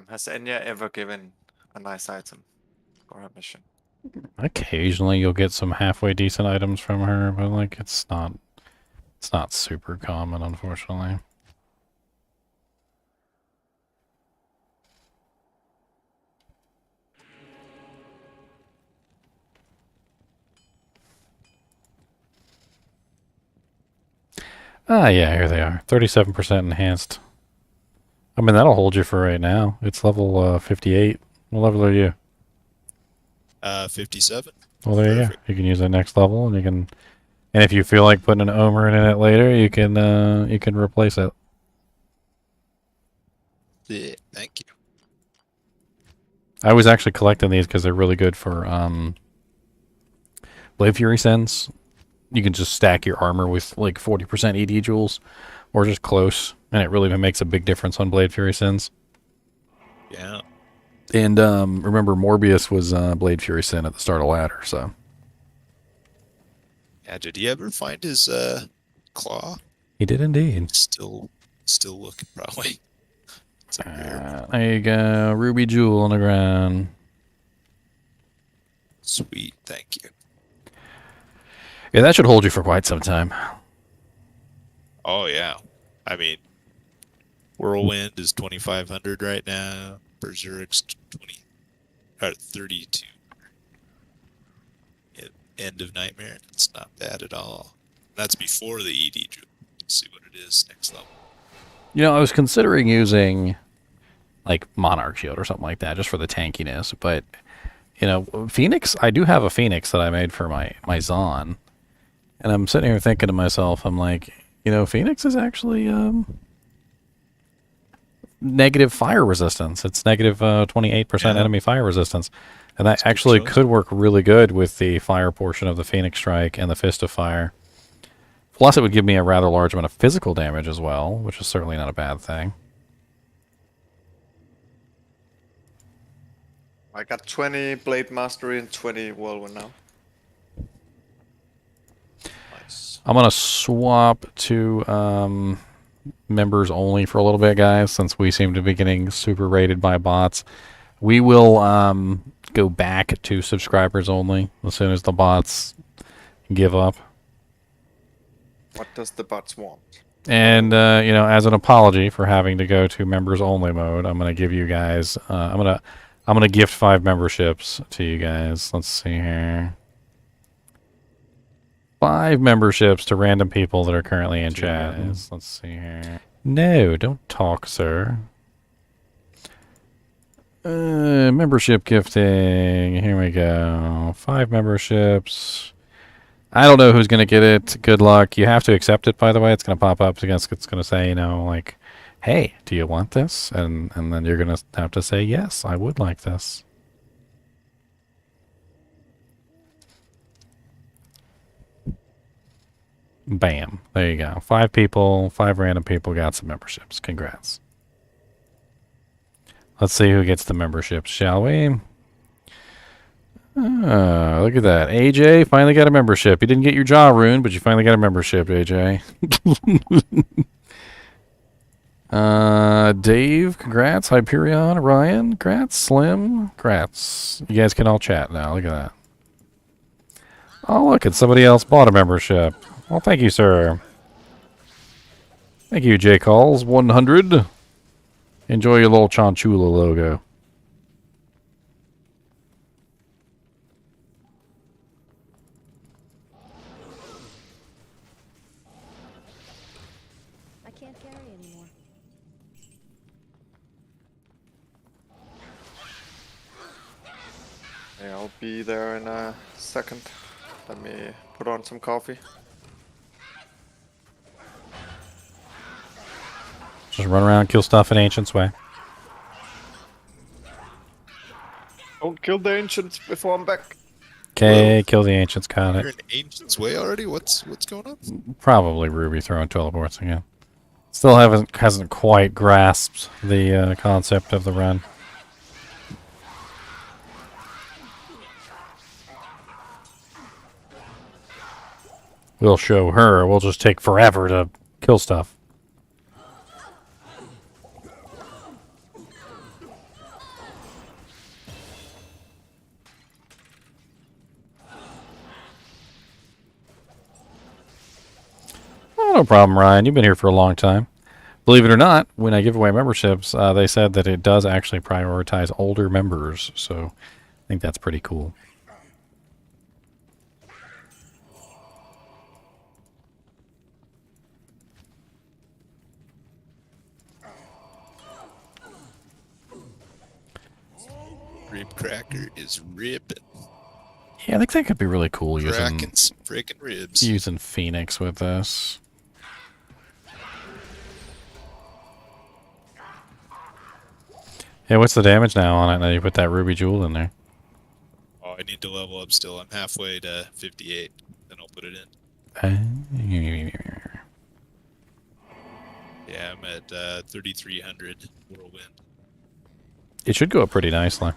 Has Enya ever given a nice item for her mission? Occasionally you'll get some halfway decent items from her, but like it's not super common, unfortunately. Ah, yeah, here they are. 37% enhanced. I mean, that'll hold you for right now. It's level 58. What level are you? 57. Well, there you go. Perfect. You can use that next level, and you can. And if you feel like putting an Omer in it later, you can replace it. Yeah, thank you. I was actually collecting these because they're really good for Blade Fury Sends. You can just stack your armor with like 40% ED jewels, or just close, and it really makes a big difference on Blade Fury Sends. Yeah. And remember, Morbius was Blade Fury Sin at the start of Ladder, so. Yeah, did he ever find his claw? He did indeed. Still looking probably. It's a rare. There you go, Ruby Jewel on the ground. Sweet, thank you. Yeah, that should hold you for quite some time. Oh yeah, I mean, Whirlwind is 2,500 right now. Berserk's 32. End of Nightmare. It's not bad at all. That's before the ED jewel. Let's see what it is next level. You know, I was considering using like Monarch Shield or something like that just for the tankiness, but you know, Phoenix, I do have a Phoenix that I made for my Zon. And I'm sitting here thinking to myself, I'm like, you know, Phoenix is actually negative fire resistance. It's negative 28% enemy fire resistance. And that actually could work really good with the fire portion of the Phoenix Strike and the Fist of Fire. Plus, it would give me a rather large amount of physical damage as well, which is certainly not a bad thing. I got 20 Blade Mastery and 20 Whirlwind now. Nice. I'm going to swap to members only for a little bit, guys, since we seem to be getting super rated by bots. We will go back to subscribers only as soon as the bots give up. What does the bots want? And, you know, as an apology for having to go to members only mode, I'm going to give you guys, I'm going to gift 5 memberships to you guys. Let's see here. 5 memberships to random people that are currently in chat. Let's see here. No, don't talk, sir. Membership gifting. Here we go. 5 memberships. I don't know who's going to get it. Good luck. You have to accept it, by the way. It's going to pop up. It's going to say, you know, like, hey, do you want this? And then you're going to have to say, yes, I would like this. Bam. There you go. 5 people, 5 random people got some memberships. Congrats. Let's see who gets the memberships, shall we? Look at that. AJ finally got a membership. You didn't get your jaw ruined, but you finally got a membership, AJ. Dave, congrats. Hyperion, Ryan, congrats. Slim, congrats. You guys can all chat now. Look at that. Oh, look, it's somebody else bought a membership. Well, thank you, sir. Thank you, J. Calls 100. Enjoy your little Chinchilla logo. I can't carry anymore. Yeah, I'll be there in a second. Let me put on some coffee. Just run around, kill stuff in Ancient's Way. Don't kill the ancients before I'm back. Okay, kill the Ancients, got You're it. in Ancient's Way already? What's going on? Probably Ruby throwing teleports again. Still hasn't quite grasped the concept of the run. We'll show her. We'll just take forever to kill stuff. Oh, no problem, Ryan. You've been here for a long time. Believe it or not, when I give away memberships, they said that it does actually prioritize older members. So I think that's pretty cool. Cracker is ripping. Yeah, I think that could be really cool using Cracking some freaking ribs. using Phoenix with this. Yeah, what's the damage now on it? Now you put that ruby jewel in there. Oh, I need to level up still. I'm halfway to 58. Then I'll put it in. Yeah, I'm at 3,300 whirlwind. It should go up pretty nicely.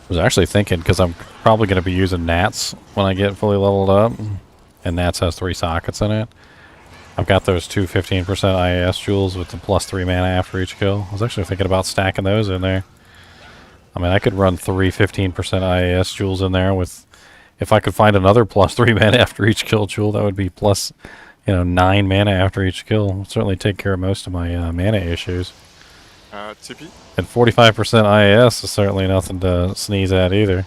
I was actually thinking, because I'm probably going to be using Nats when I get fully leveled up, and Nats has 3 sockets in it. I've got those two 15% IAS jewels with the +3 mana after each kill. I was actually thinking about stacking those in there. I mean, I could run 3 15% IAS jewels in there with, if I could find another +3 mana after each kill jewel, that would be plus, 9 mana after each kill. Certainly take care of most of my mana issues. TP? And 45% IAS is certainly nothing to sneeze at either.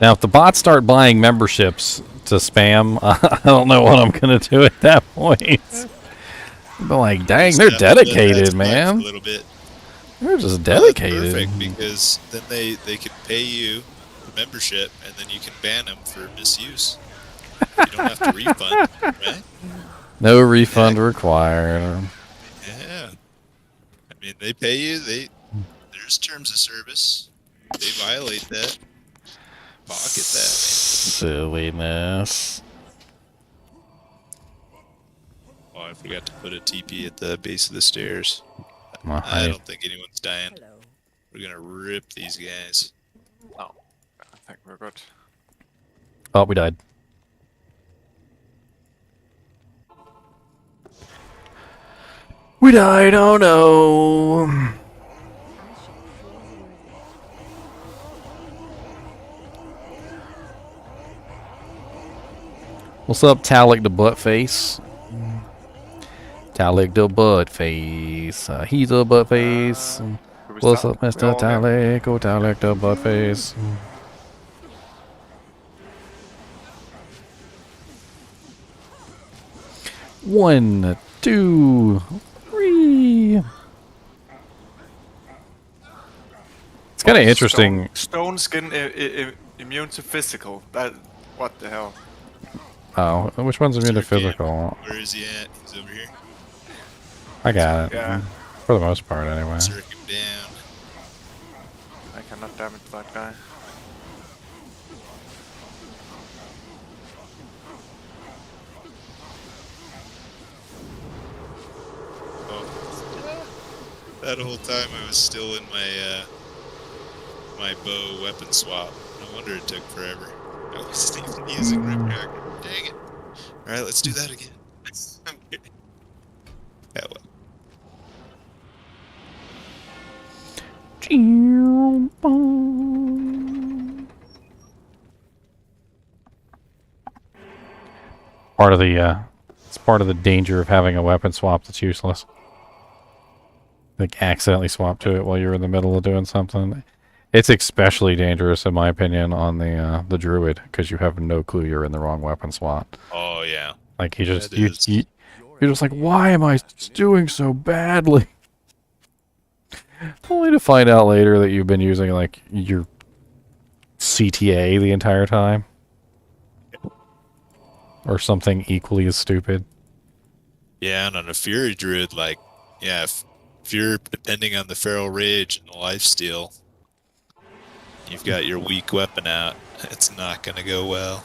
Now, if the bots start buying memberships to spam, I don't know what I'm going to do at that point. But like, dang, they're dedicated, man. A little bit. They're just dedicated. Well, that's perfect, because then they can pay you the membership, and then you can ban them for misuse. You don't have to refund, right? No refund required. Yeah. I mean, they pay you. There's terms of service. They violate that. Pocket that. Silliness. Oh, I forgot to put a TP at the base of the stairs. Well, I don't think anyone's dying. We're gonna rip these guys. Oh, I think we're good. Oh, we died. We died, oh no. What's up, Talik the butt face? Talik the butt face. He's a butt face. What's up, Mr. Talik? Oh, Talik the butt face. One, two, three. It's kind of interesting. Stone skin immune to physical. That, what the hell? Oh, which one's immune to physical? Where is he at? He's over here. I got it. Yeah. For the most part, anyway. Circle him down. I cannot damage that guy. Oh. That whole time I was still in my my bow weapon swap. No wonder it took forever. I wasn't even using Ripcracker. Dang it. Alright, let's do that again. I'm kidding. Yeah, well. Part of the it's part of the danger of having a weapon swap that's useless. Like accidentally swap to it while you're in the middle of doing something. It's especially dangerous, in my opinion, on the druid, because you have no clue you're in the wrong weapon slot. Oh yeah. Like you're just like, why am I doing so badly? Only to find out later that you've been using like your CTA the entire time, or something equally as stupid. Yeah, and on a Fury Druid, like, yeah, if you're depending on the Feral Rage and the Lifesteal, you've got your weak weapon out, it's not going to go well.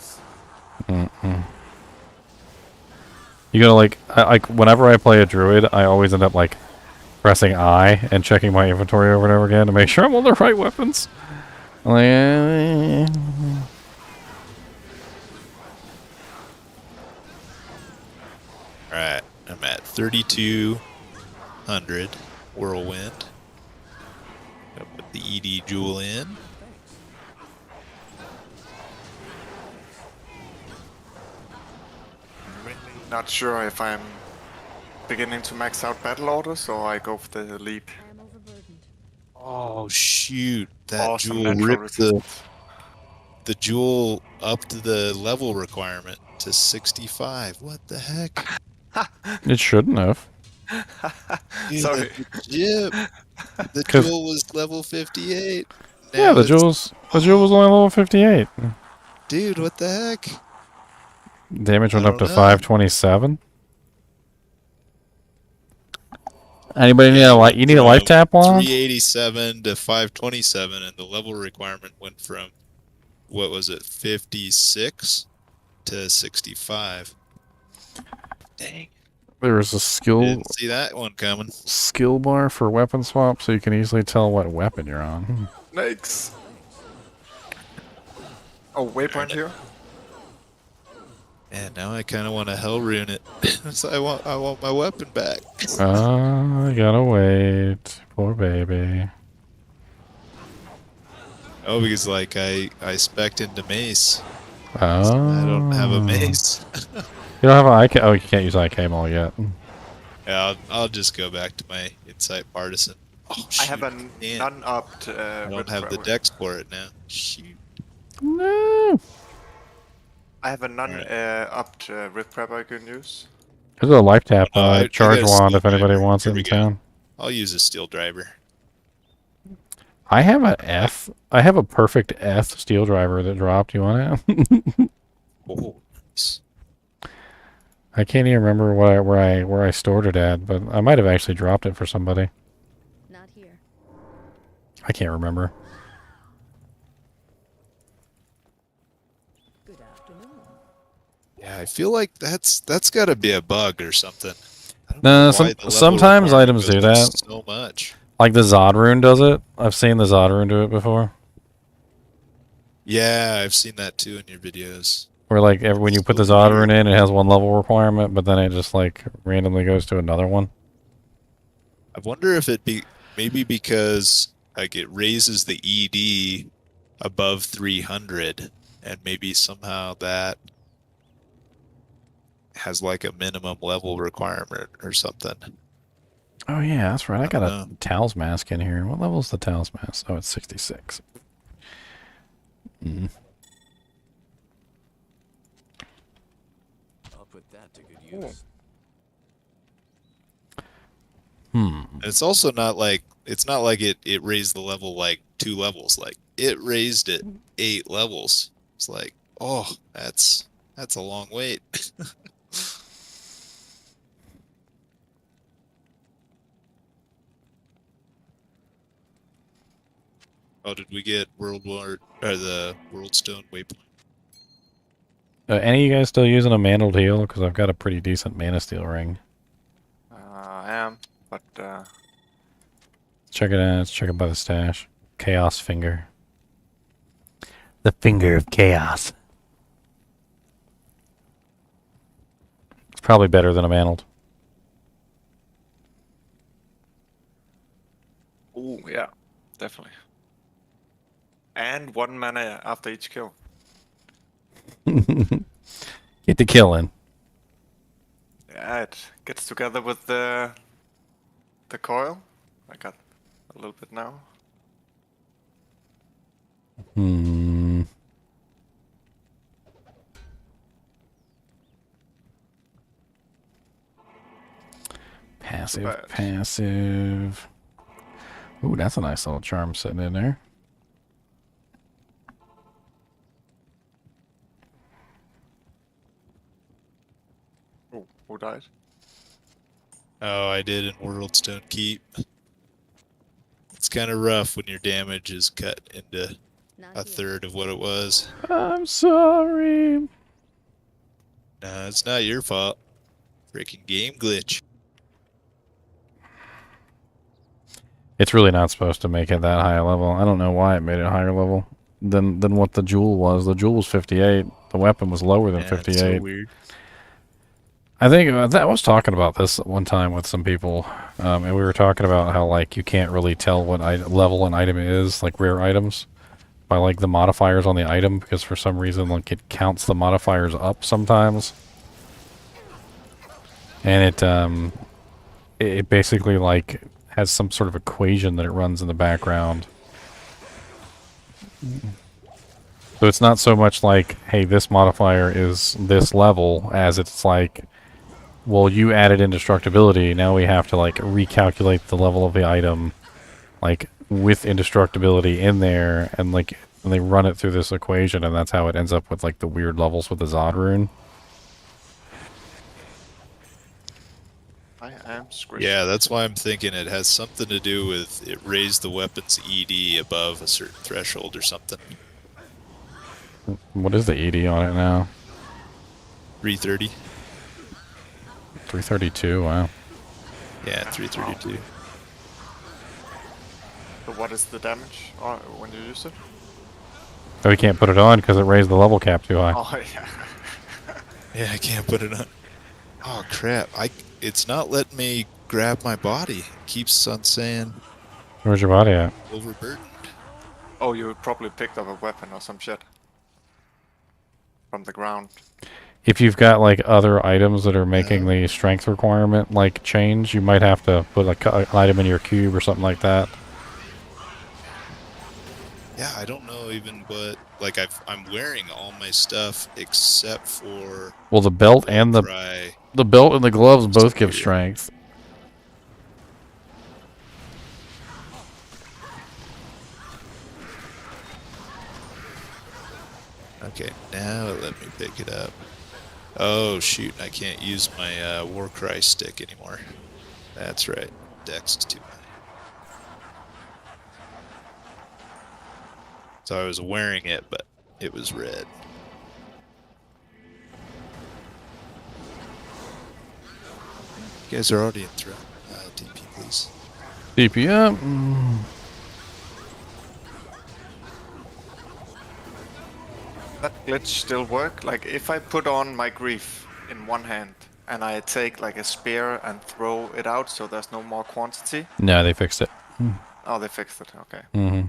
You gotta like whenever I play a druid, I always end up like pressing I and checking my inventory over and over again to make sure I'm on the right weapons. Like, Alright, I'm at 3,200 whirlwind. Gotta put the ED jewel in. Really not sure if I'm beginning to max out battle orders or I go for the leap. I am overburdened. Oh shoot! That Awesome jewel natural ripped resistance. the jewel up to the level requirement to 65. What the heck? it shouldn't have. Dude, Sorry. Legit. The 'Cause- jewel was level 58. Yeah, Now the it's- jewel was only level 58. Dude, what the heck? Damage went I up to don't know. 527. Anybody need a light? You need a life From tap wand? 387 to 527, and the level requirement went from, what was it, 56 to 65. Dang. There was a Didn't see that one coming. skill bar for weapon swap, so you can easily tell what weapon you're on. Snakes. Oh, waypoint here. And now I kind of want to hell rune it. So I want my weapon back. I gotta wait. Poor baby. Oh, because like I spec'd into mace. Oh. I don't have a mace. You don't have an IK? Oh, you can't use IK mall yet. Yeah, I'll just go back to my insight partisan. Oh, shoot. I have a Damn. non-upped. I don't have the dex for it now. Shoot. No. I have a Alright. non-upped rip prep I can use. There's a life tap Oh, no, I charge got a wand steel if anybody driver. wants Here it we in go. town. I'll use a steel driver. I have a F. I have a perfect F steel driver that dropped. You want it? Oh, nice. I can't even remember where I stored it at, but I might have actually dropped it for somebody. Not here. I can't remember. Good afternoon. Yeah, I feel like that's got to be a bug or something. I don't No, know some- why the level sometimes requirement items goes do up that. so much. Like the Zod rune does it. I've seen the Zod rune do it before. Yeah, I've seen that too in your videos. Where like when you put the So Zod weird. rune in, it has one level requirement, but then it just like randomly goes to another one. I wonder if it be maybe because like it raises the ED above 300, and maybe somehow that has like a minimum level requirement or something. Oh yeah, that's right. I got a know. Tal's mask in here. What level is the Tal's mask? Oh, it's 66. Mm. I'll put that to good use. Hmm. And it's also not like it raised the level like 2 levels. Like it raised it 8 levels. It's like, oh, that's a long wait. Oh, did we get the World Stone waypoint? Any of you guys still using a mantled heal? Because I've got a pretty decent mana steel ring. I am, but Check it out. Let's check it by the stash. Chaos finger. The finger of chaos. It's probably better than a mantled. oh yeah, definitely. And 1 mana after each kill. Get the kill in. Yeah, it gets together with the coil. I got a little bit now. Hmm. Passive, bad. passive. Ooh, that's a nice little charm sitting in there. Oh, who died? Oh, I did in World Stone Keep. It's kind of rough when your damage is cut into Not a here. third of what it was. I'm sorry. No, it's not your fault. Freaking game glitch. It's really not supposed to make it that high a level. I don't know why it made it higher level than what the jewel was. The jewel was 58. The weapon was lower than Yeah, 58. it's so weird. I think I was talking about this at one time with some people, and we were talking about how like you can't really tell what level an item is, like rare items, by like the modifiers on the item, because for some reason like it counts the modifiers up sometimes, and it basically like has some sort of equation that it runs in the background. So it's not so much like, hey, this modifier is this level, as it's like, well, you added indestructibility, now we have to like recalculate the level of the item, like with indestructibility in there, and like and they run it through this equation, and that's how it ends up with like the weird levels with the Zod rune. I am squished. Yeah, that's why I'm thinking it has something to do with it raised the weapon's ED above a certain threshold or something. What is the ED on it now? 330. 332, wow. Yeah, 332. So what is the damage when you use it? So we can't put it on because it raised the level cap too high. Oh yeah. Yeah, I can't put it on. Oh crap! It's not letting me grab my body. It keeps on saying Where's your body at? overburdened. Oh, you probably picked up a weapon or some shit from the ground. If you've got like other items that are making the strength requirement like change, you might have to put like an item in your cube or something like that. Yeah, I don't know even what. Like I'm wearing all my stuff except for. Well, the belt and the belt and the gloves both give strength. Okay, now let me pick it up. Oh shoot! I can't use my Warcry stick anymore. That's right. Dex too high. So I was wearing it, but it was red. You guys are already in threat. DP, please. DP up. That glitch still work? Like if I put on my grief in one hand and I take like a spear and throw it out so there's no more quantity? No, they fixed it. Oh, they fixed it. Okay.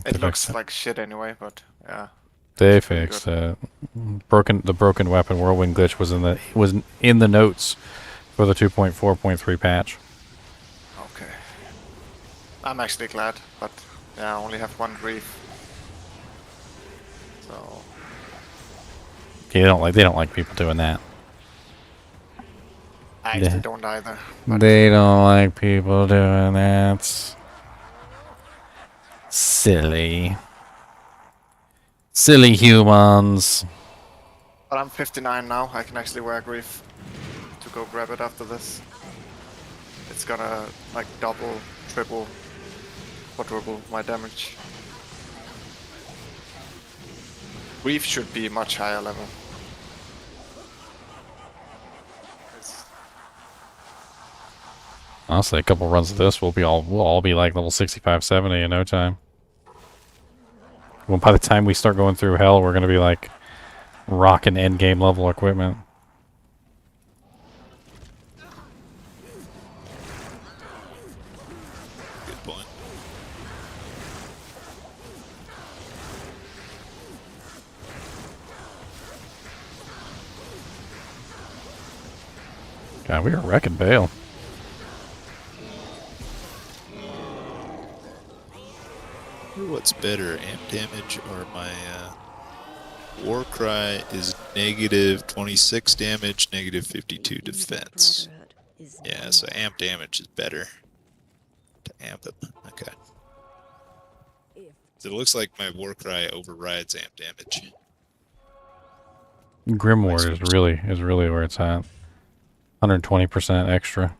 It looks like shit anyway, but yeah. They fixed it. The broken weapon whirlwind glitch was in the notes for the 2.4.3 patch. Okay. I'm actually glad, but yeah, I only have one grief. So Yeah, they don't like people doing that. I actually don't either. They don't like people doing that. Silly. Silly humans. But I'm 59 now. I can actually wear grief to go grab it after this. It's gonna like double, triple, quadruple my damage. Grief should be much higher level. Honestly, a couple runs of this, we'll all be like level 65, 70 in no time. Well, by the time we start going through hell, we're gonna be like rocking end game level equipment. Good point. God, we are wrecking Bale. What's better, amp damage or my Warcry is negative 26 damage, negative 52 defense. Yeah, so amp damage is better to amp it. Okay. So it looks like my Warcry overrides amp damage. Grimoire is really where it's at. 120% extra.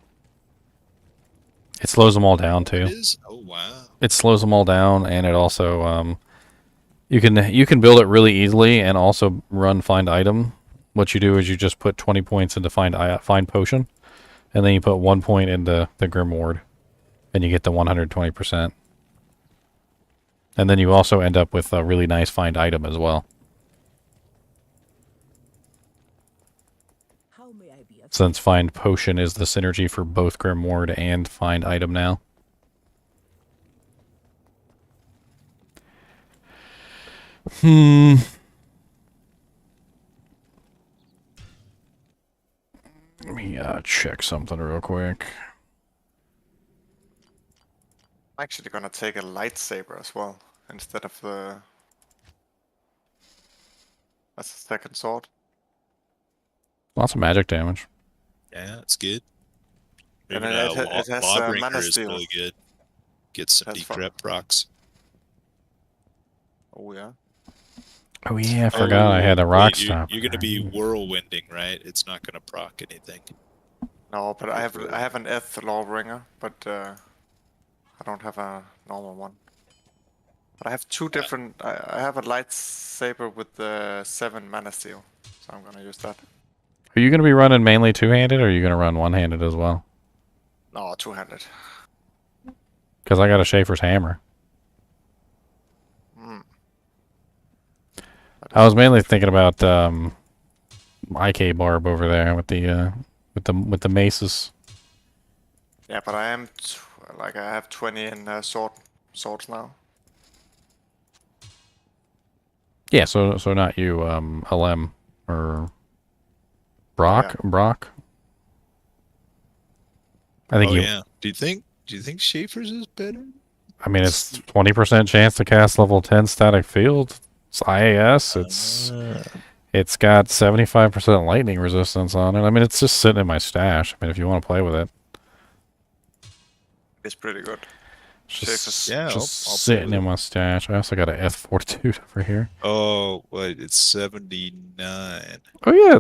It slows them all down too. It is? Oh wow. It slows them all down, and it also you can build it really easily and also run find item. What you do is you just put 20 points into find potion, And then you put 1 point into the Grimward, and you get the 120%. And then you also end up with a really nice find item as well. How may I be of Since find potion is the synergy for both Grimward and find item now. Let me check something real quick. I'm actually gonna take a lightsaber as well instead of the. That's a second sword. Lots of magic damage. Yeah, it's good. And Even then it has Lawbringer mana is steal. really good. Get some That's fun. decrep procs. Oh yeah. Oh yeah, I forgot I had a Wait, rock stop. You're gonna be whirlwinding, right? It's not gonna proc anything. No, but I have an Eth Lawbringer, but I don't have a normal one. But I have two different. I have a lightsaber with the 7 mana steal, so I'm gonna use that. Are you going to be running mainly two-handed, or are you going to run one-handed as well? No, two-handed. Because I got a Schaefer's hammer. I was mainly thinking about IK Barb over there with the maces. Yeah, but I am I have 20 in swords now. Yeah, so not you, LM or Brock. Yeah. Brock. I think you. Yeah. Do you think Schaefer's is better? I mean, it's 20% chance to cast level 10 static field. It's IAS. It's got 75% lightning resistance on it. I mean, it's just sitting in my stash. I mean, if you want to play with it, It's pretty good. just, Yeah, I'll just play sitting with in it. my stash. I also got a F Fortitude over here. Oh, wait, it's 79. Oh yeah,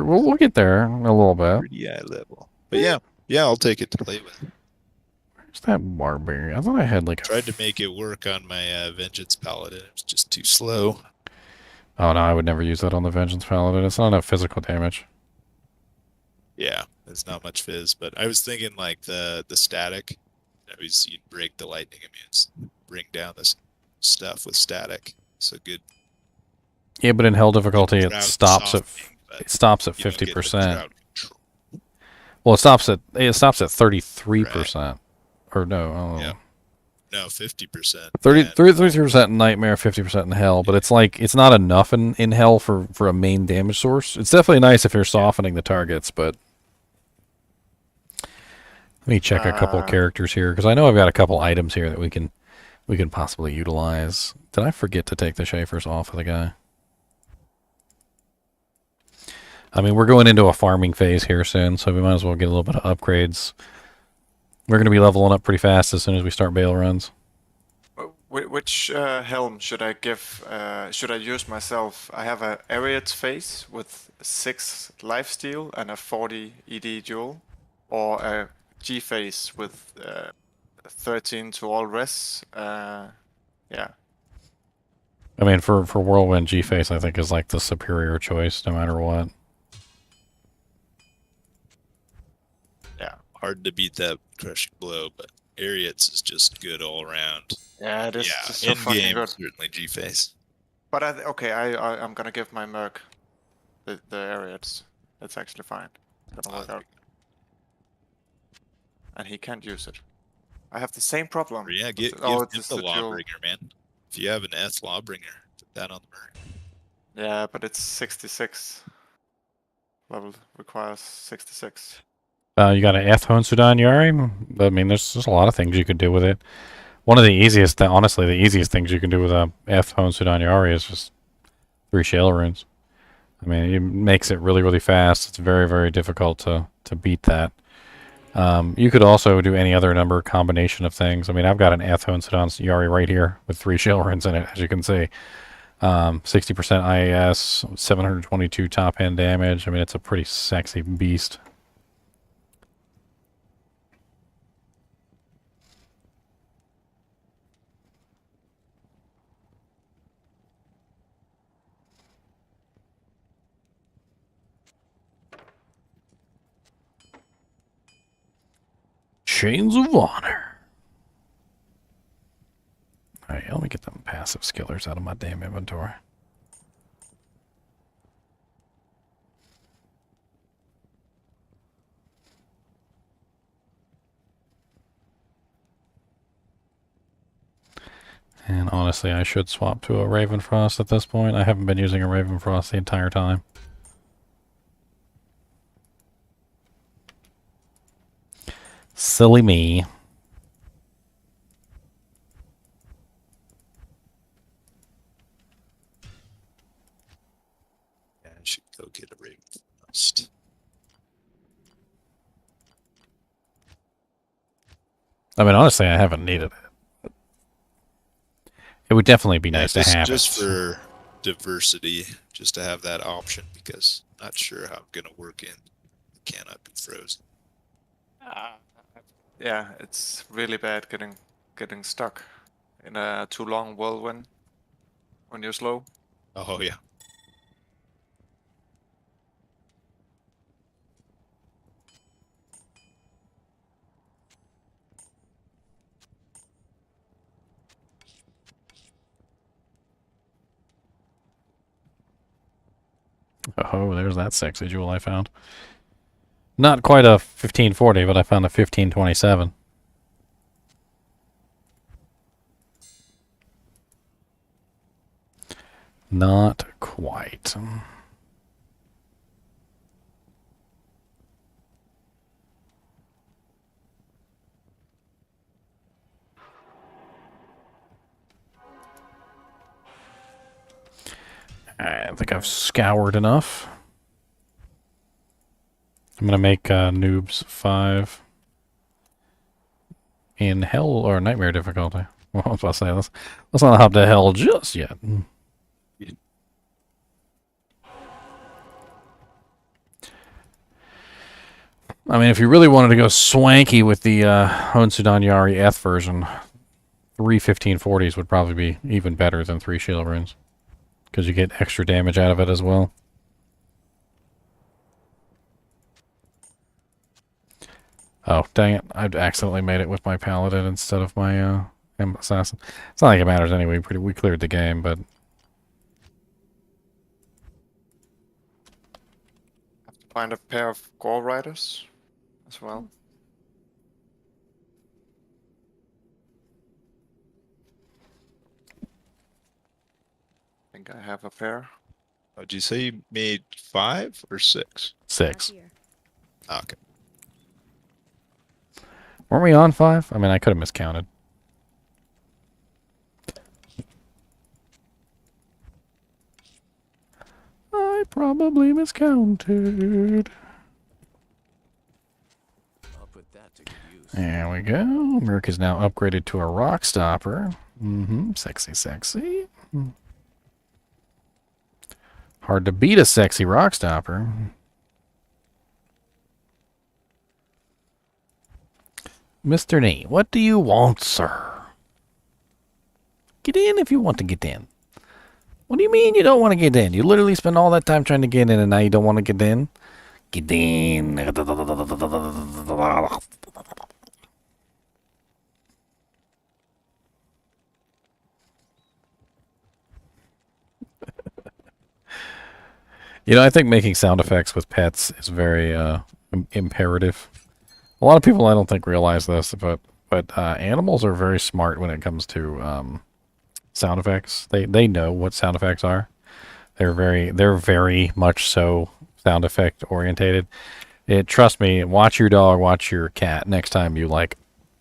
we'll get there in a little bit. Pretty high level. But yeah, I'll take it to play with. Where's that barbarian? I thought I had like a. Tried to make it work on my Vengeance Paladin. It was just too slow. Oh no, I would never use that on the Vengeance Paladin. It's not enough physical damage. Yeah, there's not much fizz, but I was thinking like the static. You'd break the lightning immunes, bring down this stuff with static. So good. Yeah, but in hell difficulty, it Drought stops at softening, but 50%. drought control. Well, it stops at 33%. Or no, Yeah. No, 50%. 33% in Nightmare, 50% in Hell. But it's like it's not enough in Hell for a main damage source. It's definitely nice if you're softening the targets, but let me check a couple of characters here because I know I've got a couple items here that we can possibly utilize. Did I forget to take the Schaefer's off of the guy? I mean, we're going into a farming phase here soon, so we might as well get a little bit of upgrades. We're going to be leveling up pretty fast as soon as we start Bale runs. Which helm should I give? Should I use myself? I have a Ariat face with 6 lifesteal and a 40 ED duel, or a G face with 13 to all res. Yeah. I mean, for Whirlwind, G-Face I think is like the superior choice no matter what. Yeah. Hard to beat that crushing blow, but Ariats is just good all around. Yeah, it is Yeah, just so in fucking game good. certainly G-Face. But I'm gonna give my Merc the Ariats. It's actually fine. It's gonna work out. And he can't use it. I have the same problem. Yeah, give Oh, him it's the the duel. Lawbringer, man. If you have an S Lawbringer, put that on the Merc. Yeah, but it's 66. Level requires 66. You got an Ethone Sudan Yari. I mean, there's a lot of things you could do with it. One of the easiest, honestly, the easiest things you can do with a Ethone Sudan Yari is just 3 Shale Runes. I mean, it makes it really, really fast. It's very, very difficult to beat that. You could also do any other number combination of things. I mean, I've got an Ethone Sudan Yari right here with 3 Shale Runes in it, as you can see. 60% IAS, 722 top end damage. I mean, it's a pretty sexy beast. Chains of Honor. Alright, let me get them passive skillers out of my damn inventory. And honestly, I should swap to a Ravenfrost at this point. I haven't been using a Ravenfrost the entire time. Silly me. Yeah, I should go get a rig first. I mean, honestly, I haven't needed it. It would definitely be nice to have just it. for diversity, just to have that option, because not sure how I'm gonna work in. Cannot be frozen. Yeah, it's really bad getting stuck in a too long whirlwind when you're slow. Oh yeah. Oh, there's that sexy jewel I found. Not quite a 1540, but I found a 1527. Not quite. I think I've scoured enough. I'm going to make noobs 5 in hell or nightmare difficulty. Well, I was about to say, let's not hop to hell just yet. I mean, if you really wanted to go swanky with the Honsudan Yari Eth version, 3 1540s would probably be even better than 3 Shield Runes. Because you get extra damage out of it as well. Oh, dang it. I've accidentally made it with my Paladin instead of my Assassin. It's not like it matters anyway. We cleared the game, but... Have to find a pair of Gore Riders as well. I think I have a pair. Oh, did you say you made 5 or 6? 6. Okay. Weren't we on 5? I mean, I could have miscounted. I probably miscounted. I'll put that to good use. There we go. Merc is now upgraded to a Rock Stopper. Sexy, sexy. Hard to beat a sexy Rock Stopper. Mr. Nee, what do you want, sir? Get in if you want to get in. What do you mean you don't want to get in? You literally spend all that time trying to get in and now you don't want to get in? Get in. You know, I think making sound effects with pets is very imperative. A lot of people I don't think realize this, but animals are very smart when it comes to sound effects. They know what sound effects are. They're very much so sound effect orientated. Trust me, watch your dog, watch your cat next time you like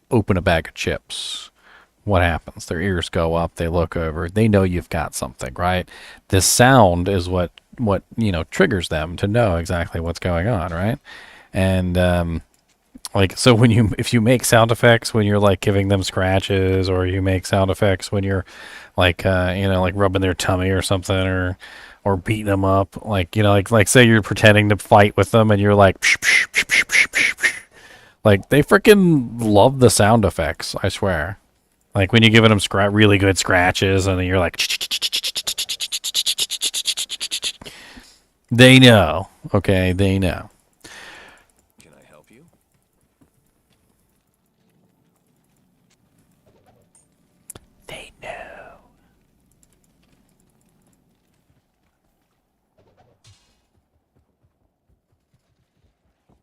open a bag of chips. What happens? Their ears go up, they look over, they know you've got something, right? This sound is what triggers them to know exactly what's going on, right? And like, so if you make sound effects when you're like giving them scratches, or you make sound effects when you're like like rubbing their tummy or something, or beating them up, like say you're pretending to fight with them and you're like psh, psh, psh, psh, psh, psh, psh. Like, they freaking love the sound effects, I swear. Like when you're giving them really good scratches and then you're like, they know. Okay, they know. Can I help you?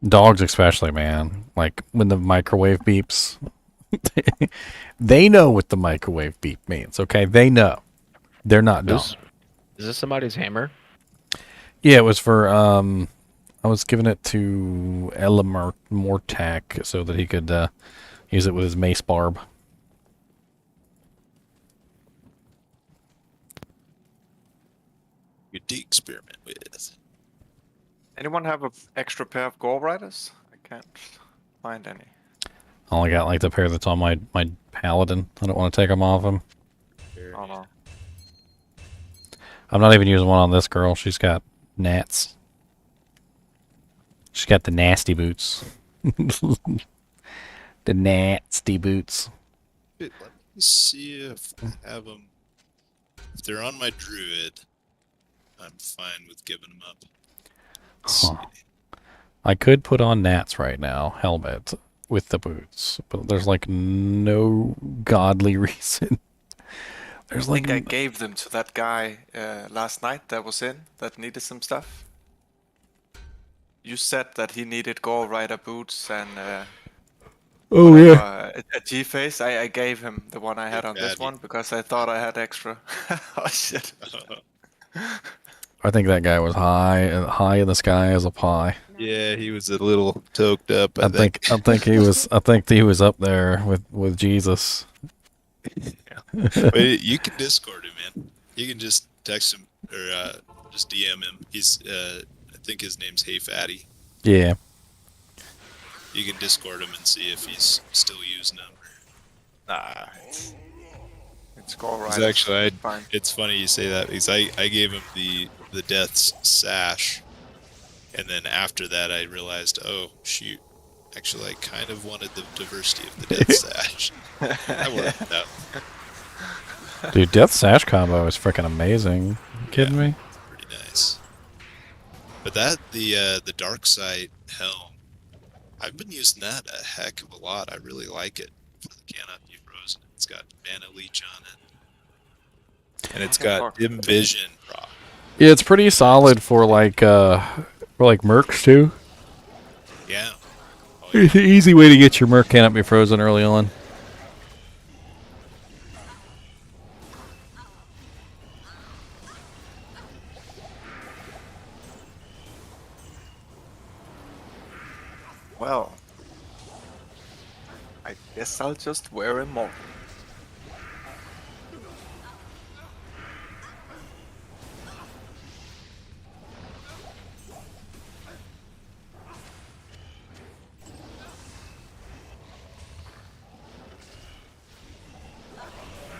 Dogs especially, man. Like when the microwave beeps, they know what the microwave beep means. Okay, they know. They're not dumb. Is this somebody's hammer? Yeah, it was for I was giving it to Elamar Mortak so that he could use it with his mace barb. Good to experiment with. Anyone have an extra pair of Gore Riders? I can't find any. I only got like the pair that's on my paladin. I don't want to take them off him. Oh no. I'm not even using one on this girl. She's got gnats. She's got the nasty boots. The nasty boots. Wait, let me see if I have them. If they're on my druid, I'm fine with giving them up. Huh. I could put on gnats right now, helmet, with the boots, but there's like no godly reason. There's I like think I gave them to that guy last night that was in, that needed some stuff. You said that he needed Gore Rider boots and a G-face. I gave him the one I had on this one because I thought I had extra. Oh shit. I think that guy was high in the sky as a pie. Yeah, he was a little toked up. I think he was. I think he was up there with Jesus. But you can Discord him, man. You can just text him or just DM him. He's I think his name's Hey Fatty. Yeah. You can Discord him and see if he's still using them. Nah, it's Gore It's Rider. actually, Fine. it's funny you say that because I gave him the Death's Sash, and then after that I realized, oh shoot, actually I kind of wanted the diversity of the Death's Sash. That worked out. Dude, Death Sash combo is freaking amazing. You kidding me? Pretty nice. But that the Dark Side Helm, I've been using that a heck of a lot. I really like it. It cannot be frozen. It's got mana leech on it, and it's got dim vision proc. Yeah, it's pretty solid for like mercs too. Yeah. It's an easy way to get your merc cannot be frozen early on. Well, I guess I'll just wear him more.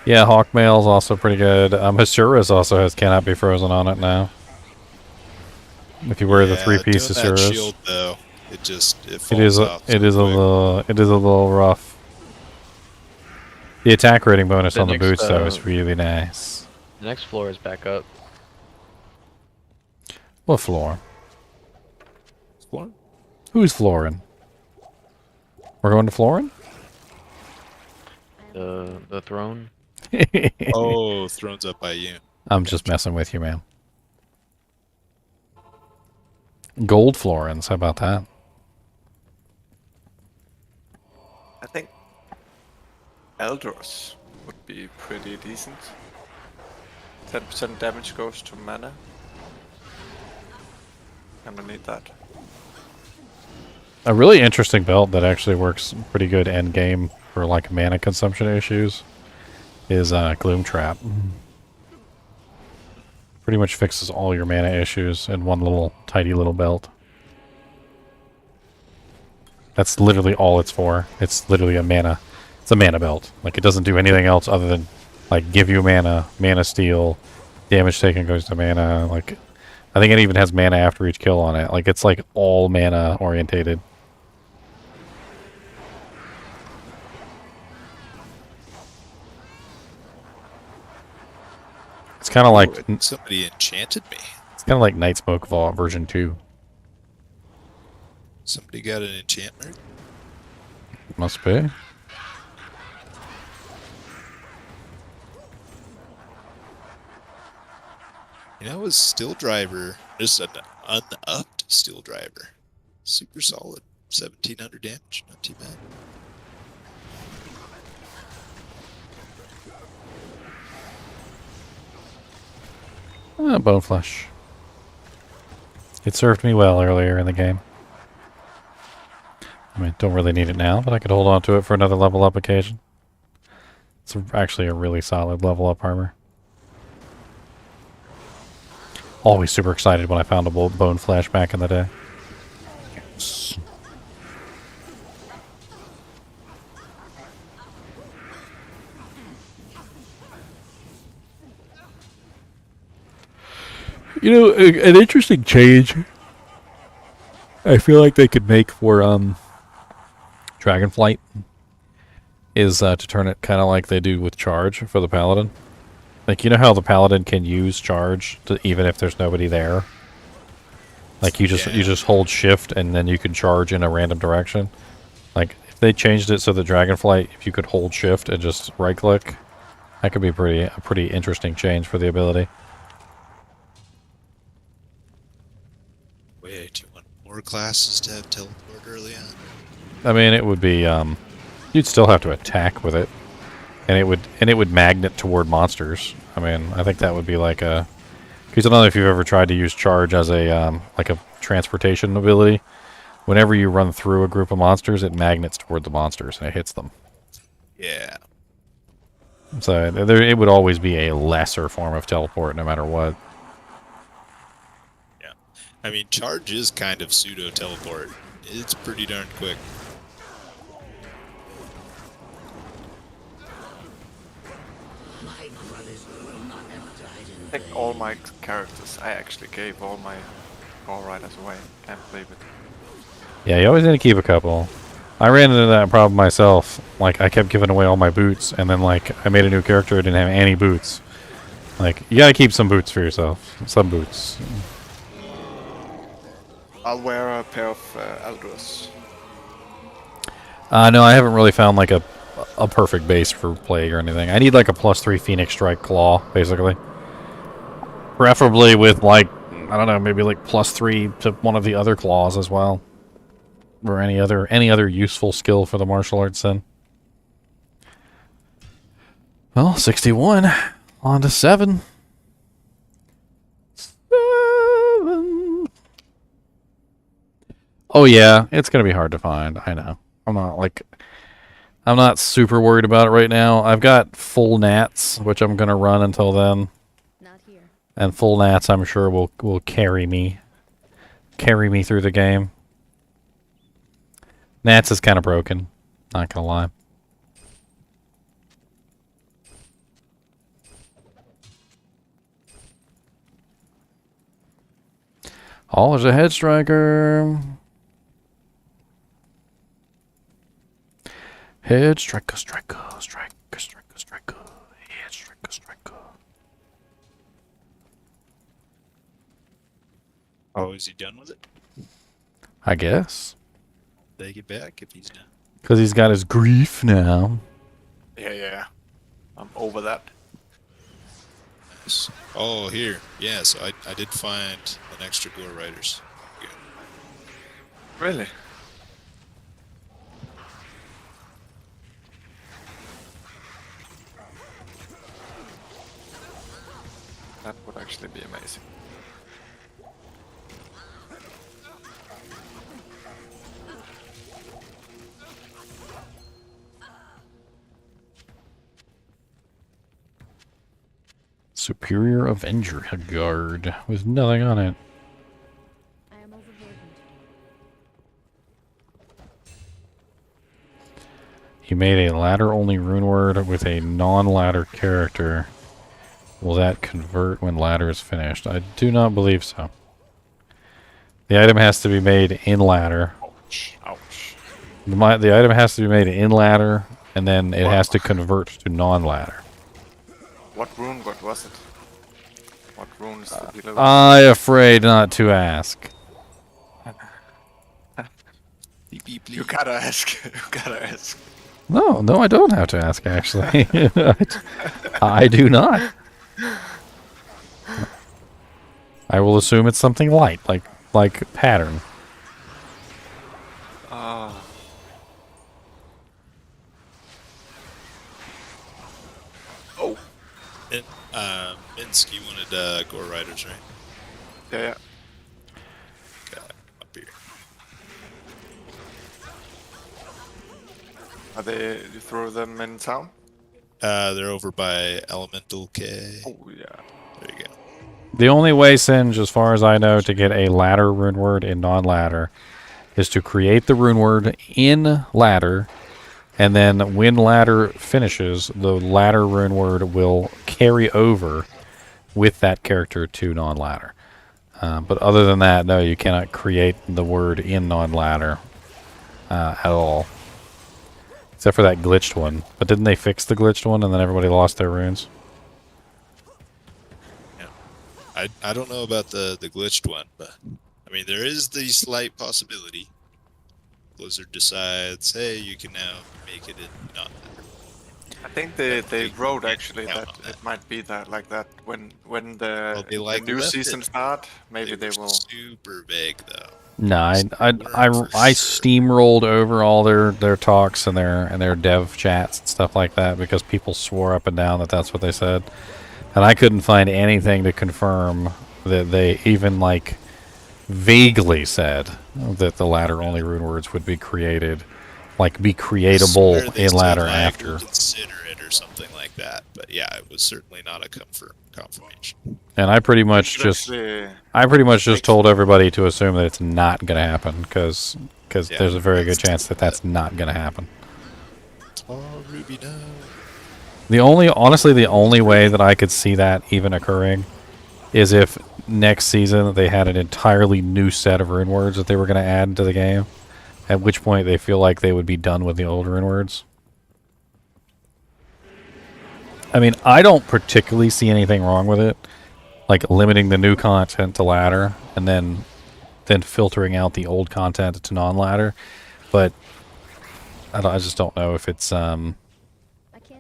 Yeah, Hawkmail's also pretty good. Hasuras also has cannot be frozen on it now. If you wear the 3-piece doing that Hasuras. shield though, it falls It is off so a little rough. The attack rating bonus The on the next, boots though is really nice. The next floor is back up. What floor? Floor? Who's flooring? We're going to flooring? The throne. Oh, throne's up by you. I'm just messing with you, man. Gold florins, how about that? I think Eldros would be pretty decent. 10% damage goes to mana. Kinda need that. A really interesting belt that actually works pretty good end game for like mana consumption issues is Gloom Trap. Pretty much fixes all your mana issues in one little tidy little belt. That's literally all it's for. It's literally it's a mana belt. Like it doesn't do anything else other than like give you mana steal, damage taken goes to mana. Like I think it even has mana after each kill on it. Like it's like all mana orientated. It's kind of like Somebody enchanted me. it's kind of like Night Smoke Vault version 2. Somebody got an enchantment. Must be. You know, it was Steel Driver, just an unupped Steel Driver. Super solid. 1700 damage. Not too bad. Bone flesh. It served me well earlier in the game. I mean, don't really need it now, but I could hold on to it for another level up occasion. It's actually a really solid level up armor. Always super excited when I found a bone flesh back in the day. Yes. You know, an interesting change I feel like they could make for Dragonflight is to turn it kind of like they do with Charge for the Paladin. Like, you know how the Paladin can use Charge to, even if there's nobody there? Like, you just hold Shift and then you can charge in a random direction. Like, if they changed it so the Dragonflight, if you could hold Shift and just right-click, that could be a pretty interesting change for the ability. Wait, do you want more classes to have teleport early on? I mean, it would be, you'd still have to attack with it. And it would magnet toward monsters. I mean, I think that would be like a... Because I don't know if you've ever tried to use Charge as a, like a transportation ability. Whenever you run through a group of monsters, it magnets toward the monsters and it hits them. Yeah. So it would always be a lesser form of teleport, no matter what. Yeah. I mean, Charge is kind of pseudo-teleport. It's pretty darn quick. I think all my characters, I actually gave all my War Riders away. Can't believe it. Yeah, you always need to keep a couple. I ran into that problem myself. Like, I kept giving away all my boots, and then, like, I made a new character and didn't have any boots. Like, you gotta keep some boots for yourself. Some boots. I'll wear a pair of Aldous. No, I haven't really found, like, a perfect base for Plague or anything. I need, like, a +3 Phoenix Strike Claw, basically. Preferably with, like, I don't know, maybe, like, +3 to one of the other claws as well. Or any other useful skill for the martial arts then. Well, 61. On to 7. 7. Oh yeah, it's gonna be hard to find. I know. I'm not super worried about it right now. I've got full Nats, which I'm gonna run until then. Not here. And full Nats, I'm sure will carry me through the game. Nats is kind of broken, not gonna lie. Oh, there's a head striker. Head striker, striker, striker, striker, striker. Head striker, striker. Oh, is he done with it? I guess. Take it back if he's done. Because he's got his grief now. Yeah. I'm over that. Nice. Oh, here. Yeah, so I did find an extra Gore Riders. Good. Really? That would actually be amazing. Superior Avenger Guard with nothing on it. I am overburdened. You made a ladder-only rune word with a non-ladder character. Will that convert when ladder is finished? I do not believe so. The item has to be made in ladder. Ouch. Ouch. The item has to be made in ladder, and then it has to convert to non-ladder. What rune god was it? What rune is the below? I'm afraid not to ask. Beep, beep, You bleep. gotta ask. You gotta ask. No, I don't have to ask, actually. I do not. I will assume it's something light, like pattern. And, Minsk, you wanted Gore Riders, right? Yeah. Okay, up here. Are they? You throw them in town? They're over by Elemental K. Oh yeah. There you go. The only way, Singe, as far as I know, to get a ladder rune word in non-ladder is to create the rune word in ladder, and then when ladder finishes, the ladder rune word will carry over with that character to non-ladder. But other than that, no, you cannot create the word in non-ladder at all. Except for that glitched one. But didn't they fix the glitched one and then everybody lost their runes? Yeah. I don't know about the glitched one, but I mean there is the slight possibility Blizzard decides, hey, you can now make it in not. I think they wrote actually that it might be that like that when the new season start. Maybe they will. Super vague though. No, I steamrolled over all their talks and their dev chats and stuff like that because people swore up and down that that's what they said, and I couldn't find anything to confirm that they even like vaguely said that the ladder only rune words would be created, like be creatable in ladder after. Consider it or something like that, but yeah, it was certainly not a confirmation. And I pretty much just told everybody to assume that it's not going to happen because there's a very good chance that that's not going to happen. Oh, Ruby, no. The only way that I could see that even occurring is if next season they had an entirely new set of rune words that they were going to add to the game, at which point they feel like they would be done with the old rune words. I mean, I don't particularly see anything wrong with it, like limiting the new content to ladder and then filtering out the old content to non-ladder, but I just don't know if it's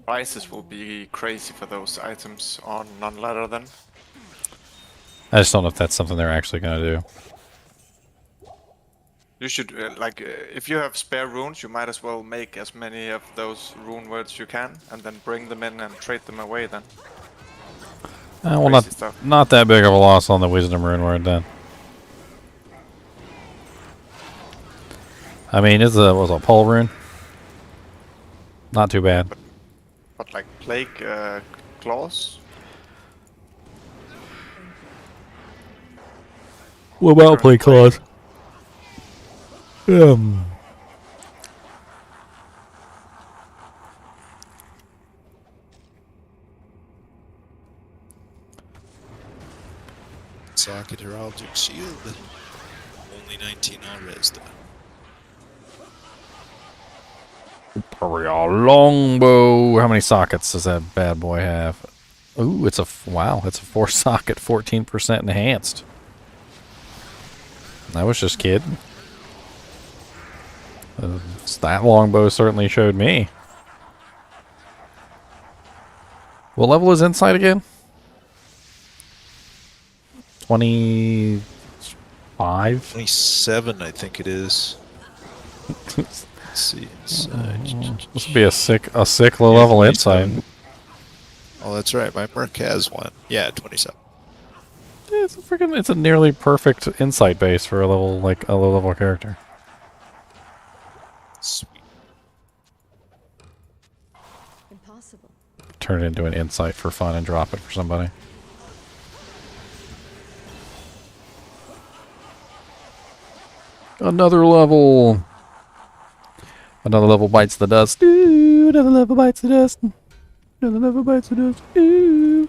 Prices will be crazy for those items on non-ladder then. I just don't know if that's something they're actually going to do. You should, if you have spare runes, you might as well make as many of those rune words you can, and then bring them in and trade them away then. Well, not that big of a loss on the wisdom rune word then. I mean, was a pole rune? Not too bad. But like plague claws? What about plague claws? Socket Heraldic Shield. Only 19 all res though. Longbow. How many sockets does that bad boy have? Ooh, it's a 4-socket, 14% enhanced. I was just kidding. That longbow certainly showed me. What level is Insight again? 25? 27, I think it is. Let's see. This would be a sick low level Insight. Oh, that's right. My Merc has one. Yeah, 27. It's a nearly perfect Insight base for a low level character. Sweet. Impossible. Turn it into an Insight for fun and drop it for somebody. Another level. Another level bites the dust. Ooh, another level bites the dust. Another level bites the dust. Ooh.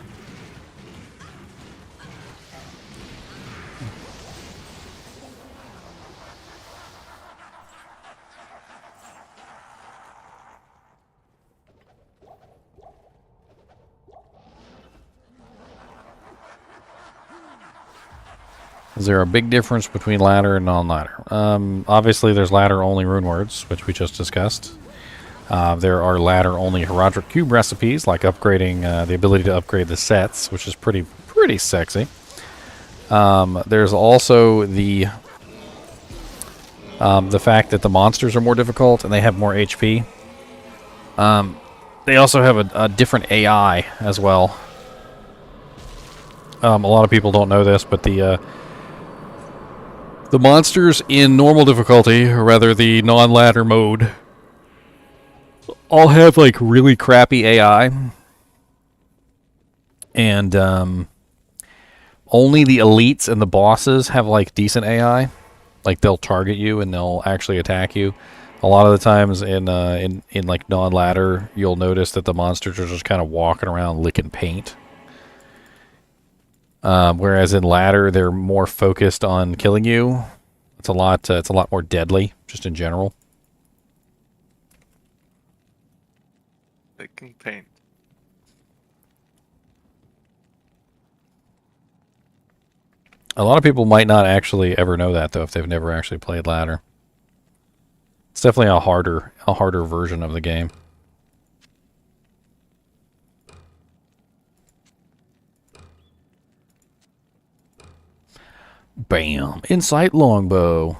Is there a big difference between ladder and non-ladder? Obviously, there's ladder-only rune words, which we just discussed. There are ladder-only Heraldric Cube recipes, like upgrading the ability to upgrade the sets, which is pretty sexy. There's also the fact that the monsters are more difficult and they have more HP. They also have a different AI as well. A lot of people don't know this, but the monsters in normal difficulty, or rather the non-ladder mode, all have like really crappy AI, and only the elites and the bosses have like decent AI. Like they'll target you and they'll actually attack you. A lot of the times in like non-ladder, you'll notice that the monsters are just kind of walking around licking paint. Whereas in ladder, they're more focused on killing you. It's a lot more deadly, just in general. Licking paint. A lot of people might not actually ever know that though if they've never actually played ladder. It's definitely a harder version of the game. Bam! Insight longbow.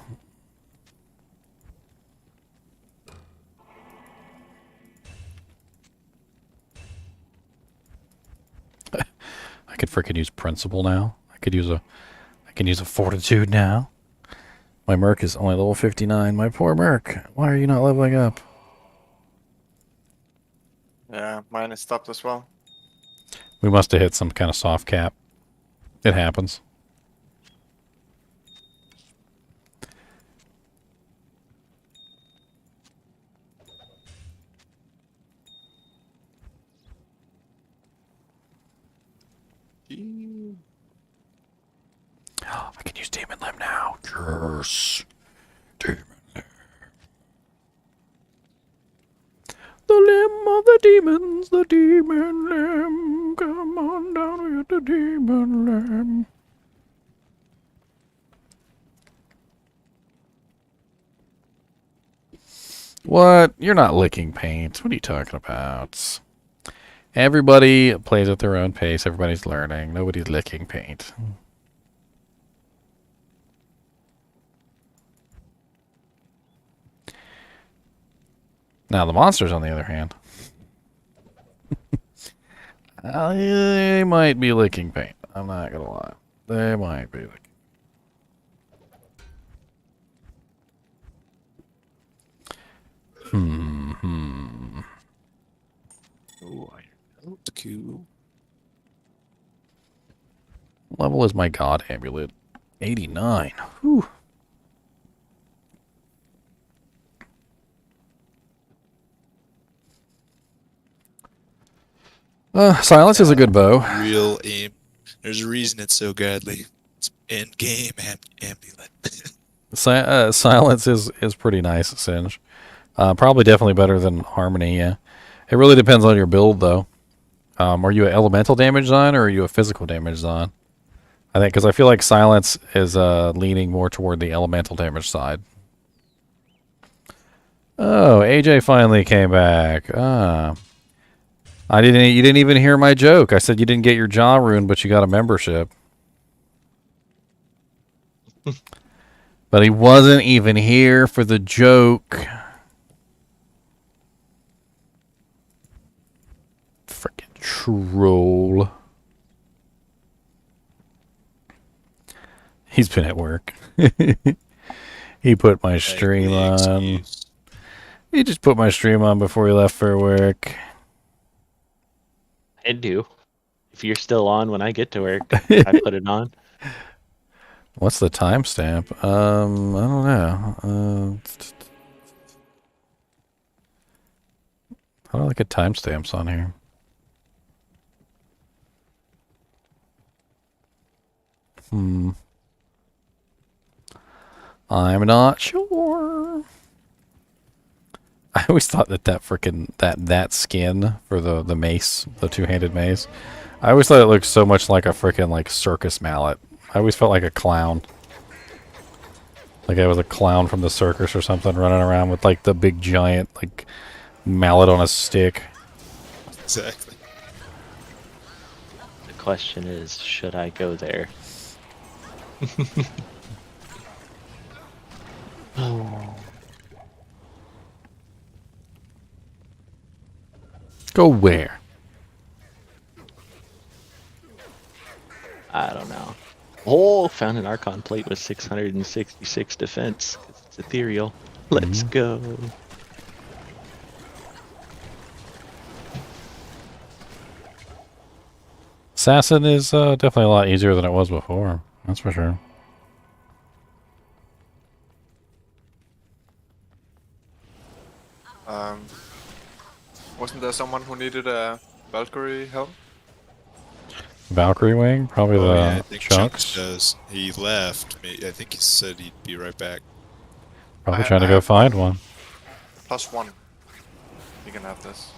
I could freaking use principle now. I can use a fortitude now. My merc is only level 59. My poor merc. Why are you not leveling up? Yeah, mine is stopped as well. We must have hit some kind of soft cap. It happens. I can use Demon Limb now. Yes. Demon Limb. The limb of the demons, the demon limb. Come on down with the demon limb. What? You're not licking paint. What are you talking about? Everybody plays at their own pace. Everybody's learning. Nobody's licking paint. Now the monsters, on the other hand, they might be licking paint. I'm not gonna lie. They might be licking. Oh, cool. Level is my god amulet? 89. Whew. Silence is a good bow. Real aim. There's a reason it's so godly. It's end game amulet. Silence is pretty nice, Singe. Probably definitely better than Harmony, yeah. It really depends on your build, though. Are you an elemental damage zone or are you a physical damage zone? I think, because I feel like Silence is leaning more toward the elemental damage side. Oh, AJ finally came back. You didn't even hear my joke. I said you didn't get your jaw rune, but you got a membership. But he wasn't even here for the joke. Freaking troll. He's been at work. He put my stream on. He just put my stream on before he left for work. I do. If you're still on when I get to work, I put it on. What's the timestamp? I don't know. How do I look at timestamps on here? I'm not sure. I always thought that freaking that skin for the mace, the two-handed mace, I always thought it looked so much like a freaking like circus mallet. I always felt like a clown. Like I was a clown from the circus or something running around with like the big giant like mallet on a stick. Exactly. The question is, should I go there? Oh. Go where? I don't know. Oh, found an Archon plate with 666 defense. 'Cause it's ethereal. Let's go. Assassin is definitely a lot easier than it was before. That's for sure. Wasn't there someone who needed a Valkyrie helm? Valkyrie wing, probably Oh, the yeah, I think chunks. does. He left. I think he said he'd be right back. Probably trying to go find one. +1. You can have this.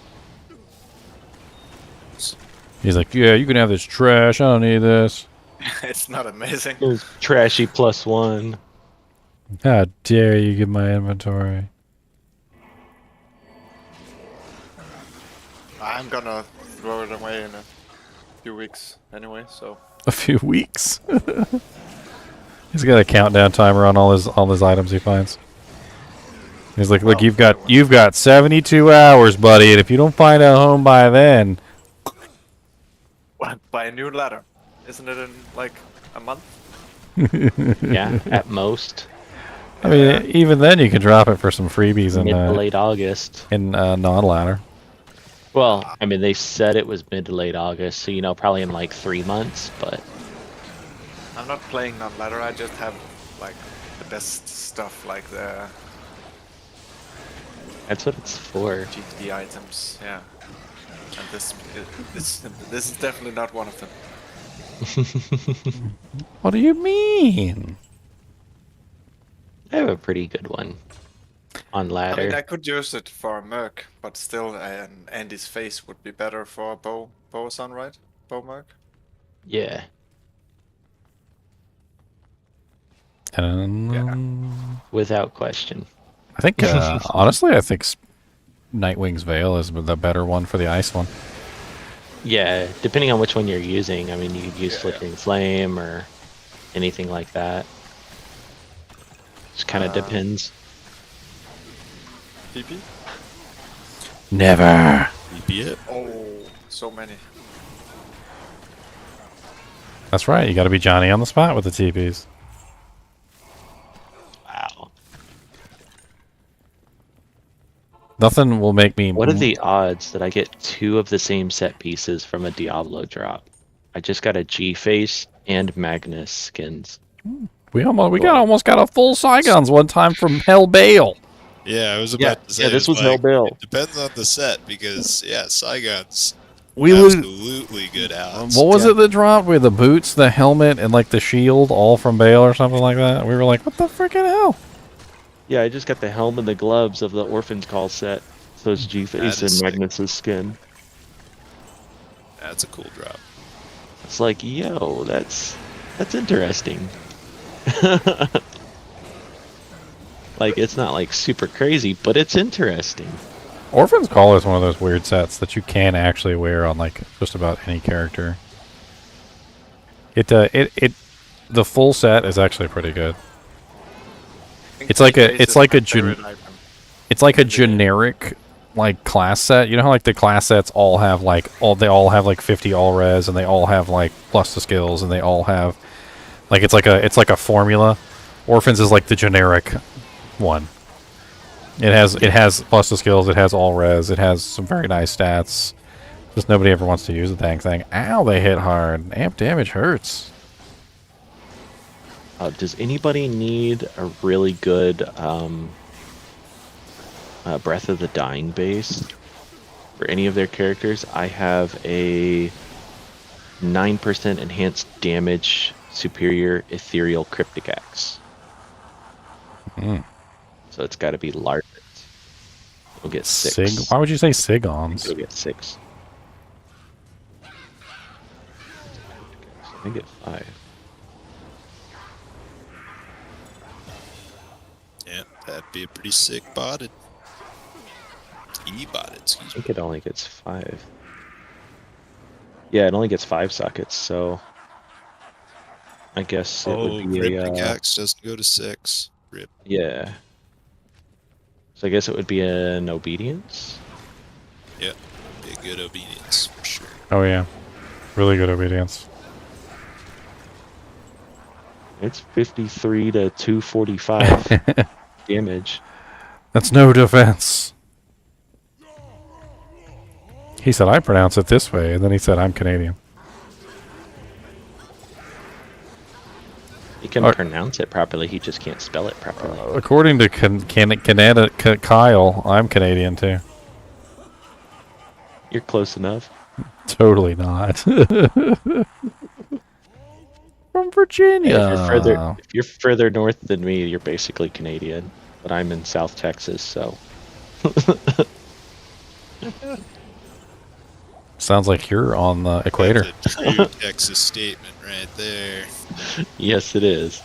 He's like, yeah, you can have this trash. I don't need this. It's not amazing. It was trashy +1. How dare you get my inventory? I'm gonna throw it away in a few weeks anyway, so. A few weeks. He's got a countdown timer on all his items he finds. He's like, look, you've got 72 hours, buddy, and if you don't find a home by then, Buy a new ladder. Isn't it in like a month? Yeah, at most. I mean, even then you can drop it for some freebies in Mid to late August. in non-ladder. Well, I mean, they said it was mid to late August, so probably in like 3 months, but I'm not playing non-ladder, I just have like the best stuff, like the that's what it's for. GT items, yeah. And this is definitely not one of them. What do you mean? I have a pretty good one on ladder. I mean, I could use it for a merc, but still, Andy's face would be better for a bow-son, right? Bow merc? Yeah. Without question. I think, honestly, I think Nightwing's Veil is the better one for the ice one. Yeah, depending on which one you're using. I mean, you could use Flickering Flame or anything like that. Just kind of depends. TP? Never. TP it. Oh, so many. That's right. You got to be Johnny on the spot with the TPs. Wow. Nothing will make me. What are the odds that I get 2 of the same set pieces from a Diablo drop? I just got a G-Face and Magnus skins. We almost got a full Saigons one time from Hell Bale. Yeah, I was about to say. Yeah, this was like, Hellbale. It depends on the set because Saigon's We lose. absolutely good outs. What was it that dropped? With the boots, the helmet, and like the shield, all from Bale or something like that. We were like, what the freaking hell? Yeah, I just got the helm and the gloves of the Orphan's Call set. So it's G-Face and Magnus's skin. That's a cool drop. It's like, yo, that's interesting. Like, it's not like super crazy, but it's interesting. Orphan's Call is one of those weird sets that you can actually wear on like just about any character. The full set is actually pretty good. It's like a generic like class set. You know how like the class sets all have like 50 all res, and they all have like plus the skills, and they all have like it's like a formula. Orphans is like the generic one. It has plus the skills, it has all res, it has some very nice stats. Just nobody ever wants to use the dang thing. Ow, they hit hard. Amp damage hurts. Does anybody need a really good Breath of the Dying base for any of their characters? I have a 9% enhanced damage superior ethereal cryptic axe. So it's got to be large. We'll get 6. Why would you say Sigons? We'll get 6. I get 5. Yeah, that'd be a pretty sick botted. E-botted, I excuse me. think it only gets 5. Yeah, it only gets 5 sockets, so I guess it would be Cryptic Axe doesn't go to 6. Rip. Yeah. So I guess it would be an obedience. Yeah, be a good obedience for sure. Oh yeah, really good obedience. It's 53 to 245 damage. That's no defense. He said, I pronounce it this way, and then he said, I'm Canadian. He can pronounce it properly, he just can't spell it properly. According to Kyle, I'm Canadian too. You're close enough. Totally not. From Virginia. If you're further north than me, you're basically Canadian. But I'm in South Texas, so. Sounds like you're on the equator. That's a true Texas statement right there. Yes, it is.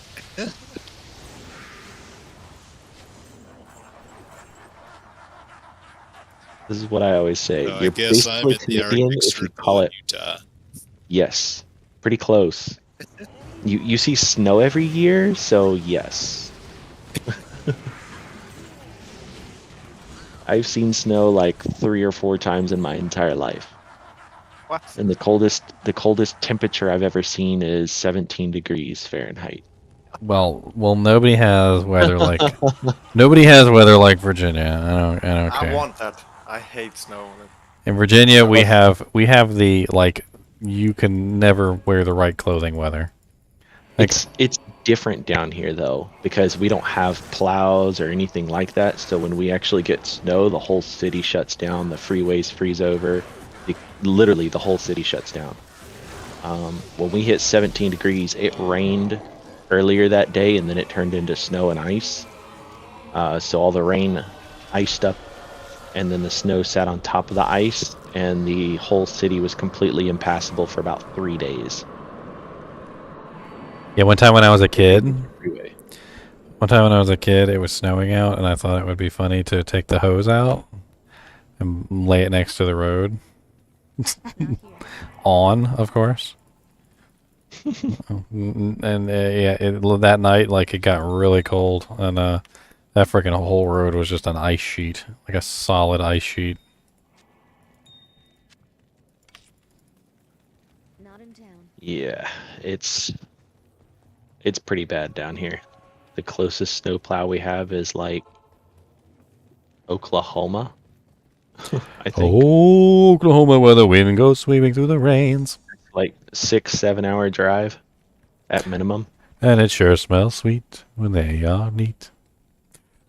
This is what I always say. I You're guess I'm basically in the Canadian Arctic if you Circle call in it. Utah. Yes, pretty close. You see snow every year, so yes. I've seen snow like 3 or 4 times in my entire life. What? And the coldest temperature I've ever seen is 17 degrees Fahrenheit. Well, nobody has weather like Virginia. I don't care. I want that. I hate snow. In Virginia, we have the like you can never wear the right clothing weather. Like, It's different down here though, because we don't have plows or anything like that. So when we actually get snow, the whole city shuts down. The freeways freeze over. Literally, the whole city shuts down. When we hit 17 degrees, it rained earlier that day, and then it turned into snow and ice. So all the rain iced up, and then the snow sat on top of the ice, and the whole city was completely impassable for about 3 days. yeah, one time when I was a kid, Freeway. it was snowing out, and I thought it would be funny to take the hose out and lay it next to the road. On, of course. And that night, like, it got really cold, and that freaking whole road was just an ice sheet, like a solid ice sheet. Not in town. Yeah, it's pretty bad down here. The closest snowplow we have is like Oklahoma, I think. Oklahoma, where the wind goes sweeping through the rains. Like 6-7 hour drive at minimum. And it sure smells sweet when they are neat.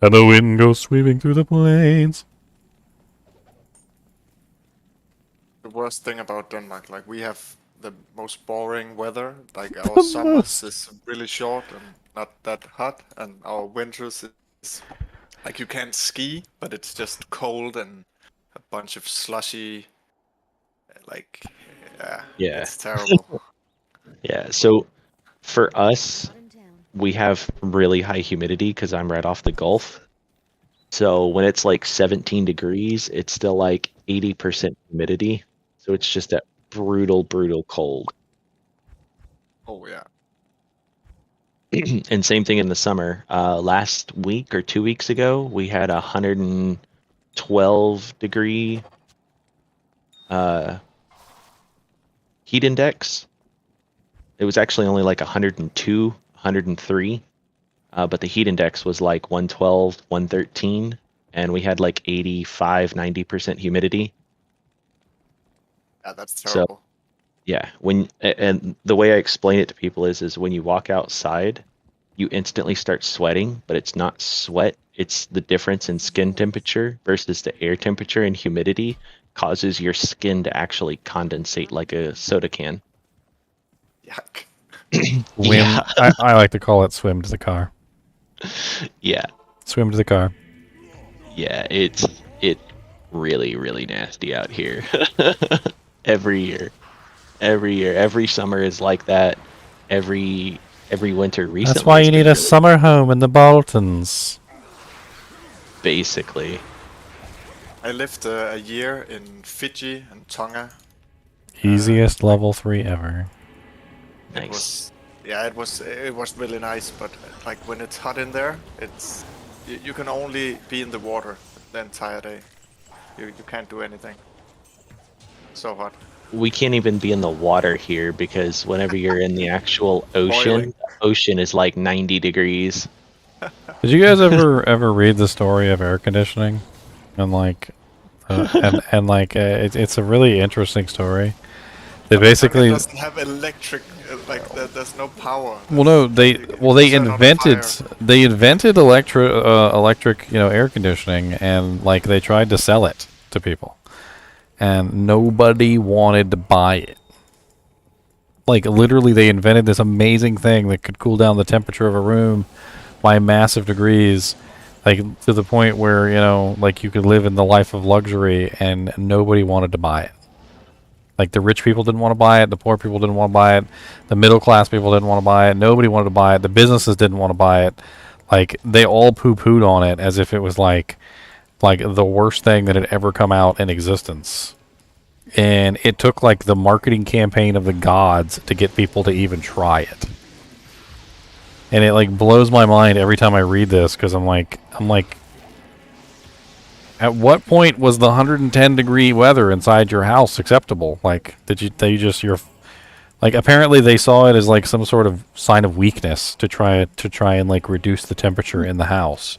And the wind goes sweeping through the plains. The worst thing about Denmark, like we have the most boring weather. Like our summers is really short and not that hot, and our winters is like you can't ski, but it's just cold and a bunch of slushy. Like, Yeah. it's terrible. Yeah, so for us, Not in town. we have really high humidity because I'm right off the Gulf. So when it's like 17 degrees, it's still like 80% humidity. So it's just that brutal, brutal cold. Oh yeah. And same thing in the summer. Last week or 2 weeks ago, we had 112 degree heat index. It was actually only like 102, 103. But the heat index was like 112, 113, and we had like 85, 90% humidity. Yeah, that's So- terrible. Yeah, and the way I explain it to people is when you walk outside, you instantly start sweating, but it's not sweat. It's the difference in skin temperature versus the air temperature, and humidity causes your skin to actually condensate like a soda can. Yuck. Swim. I like to call it swim to the car. Yeah, Swim to the car. yeah, it really, really nasty out here. Every year, every summer is like that. Every winter recently. That's why has you been need a really- summer home in the Baltons. Basically. I lived a year in Fiji and Tonga. Easiest level 3 ever. It Nice. was, yeah, it was really nice, but like when it's hot in there, it's you can only be in the water the entire day. You can't do anything. So hot. we can't even be in the water here because whenever you're in the actual ocean, Boiling. the ocean is like 90 degrees. Did you guys ever read the story of air conditioning? And like, it's a really interesting story. They basically It doesn't have electric, there's no power. well no they Set on fire. invented electric air conditioning, and like they tried to sell it to people, and nobody wanted to buy it. Like literally, they invented this amazing thing that could cool down the temperature of a room by massive degrees, like to the point where like you could live in the life of luxury, and nobody wanted to buy it. Like the rich people didn't want to buy it, the poor people didn't want to buy it, the middle class people didn't want to buy it, nobody wanted to buy it, the businesses didn't want to buy it. Like they all poo-pooed on it as if it was like the worst thing that had ever come out in existence. And it took like the marketing campaign of the gods to get people to even try it. And it like blows my mind every time I read this, because I'm like, at what point was the 110 degree weather inside your house acceptable? Like, apparently they saw it as like some sort of sign of weakness to try and like reduce the temperature in the house.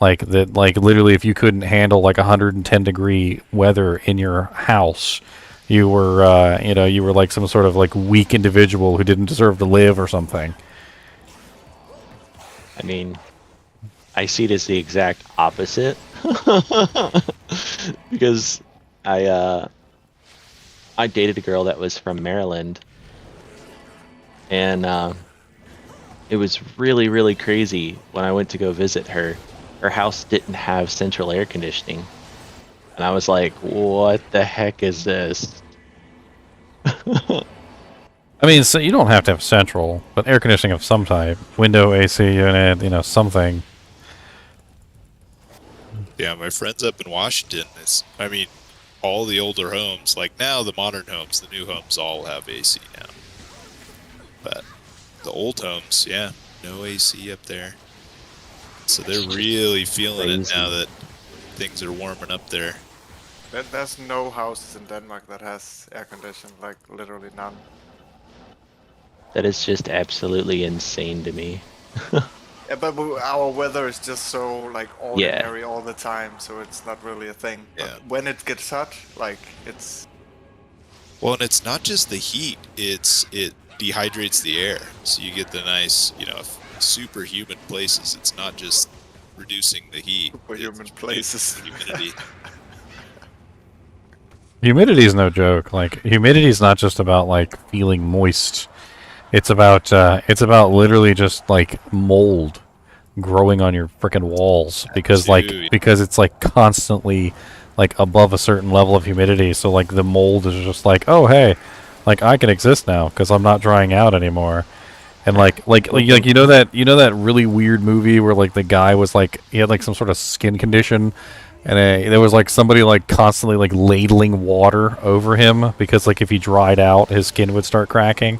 Like that, like literally if you couldn't handle like 110 degree weather in your house, you were, you were like some sort of like weak individual who didn't deserve to live or something. I mean, I see it as the exact opposite. Because I dated a girl that was from Maryland, and it was really, really crazy when I went to go visit her. Her house didn't have central air conditioning, and I was like, what the heck is this? I mean, so you don't have to have central, but air conditioning of some type. Window, AC unit, something. Yeah, my friends up in Washington, all the older homes, like now the modern homes, the new homes all have AC now. But the old homes, yeah, no AC up there. So they're really feeling it now that things are warming up there. There's no houses in Denmark that has air conditioning, like literally none. That is just absolutely insane to me. Yeah, but our weather is just so like ordinary all the time, so it's not really a thing. Yeah. But when it gets hot, like it's. Well, and it's not just the heat; it dehydrates the air, so you get the nice, superhuman places. It's not just reducing the heat. Superhuman places. Humidity. Humidity is no joke. Like humidity is not just about like feeling moist. It's about literally just like mold growing on your frickin' walls because it's like constantly like above a certain level of humidity. So like the mold is just like, oh hey, like I can exist now because I'm not drying out anymore. And like you know that really weird movie where like the guy was like he had like some sort of skin condition. And there was like somebody like constantly like ladling water over him because like if he dried out, his skin would start cracking.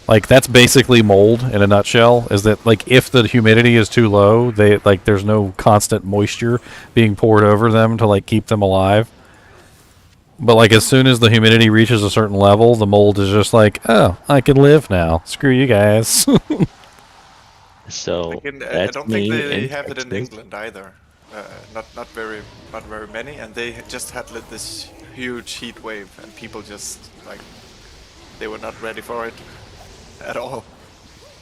Like that's basically mold in a nutshell. Is that like if the humidity is too low, they like there's no constant moisture being poured over them to like keep them alive. But like as soon as the humidity reaches a certain level, the mold is just like, oh, I can live now. Screw you guys. So I don't think they have it in England either. Not very many, and they just had this huge heat wave, and people just like they were not ready for it at all.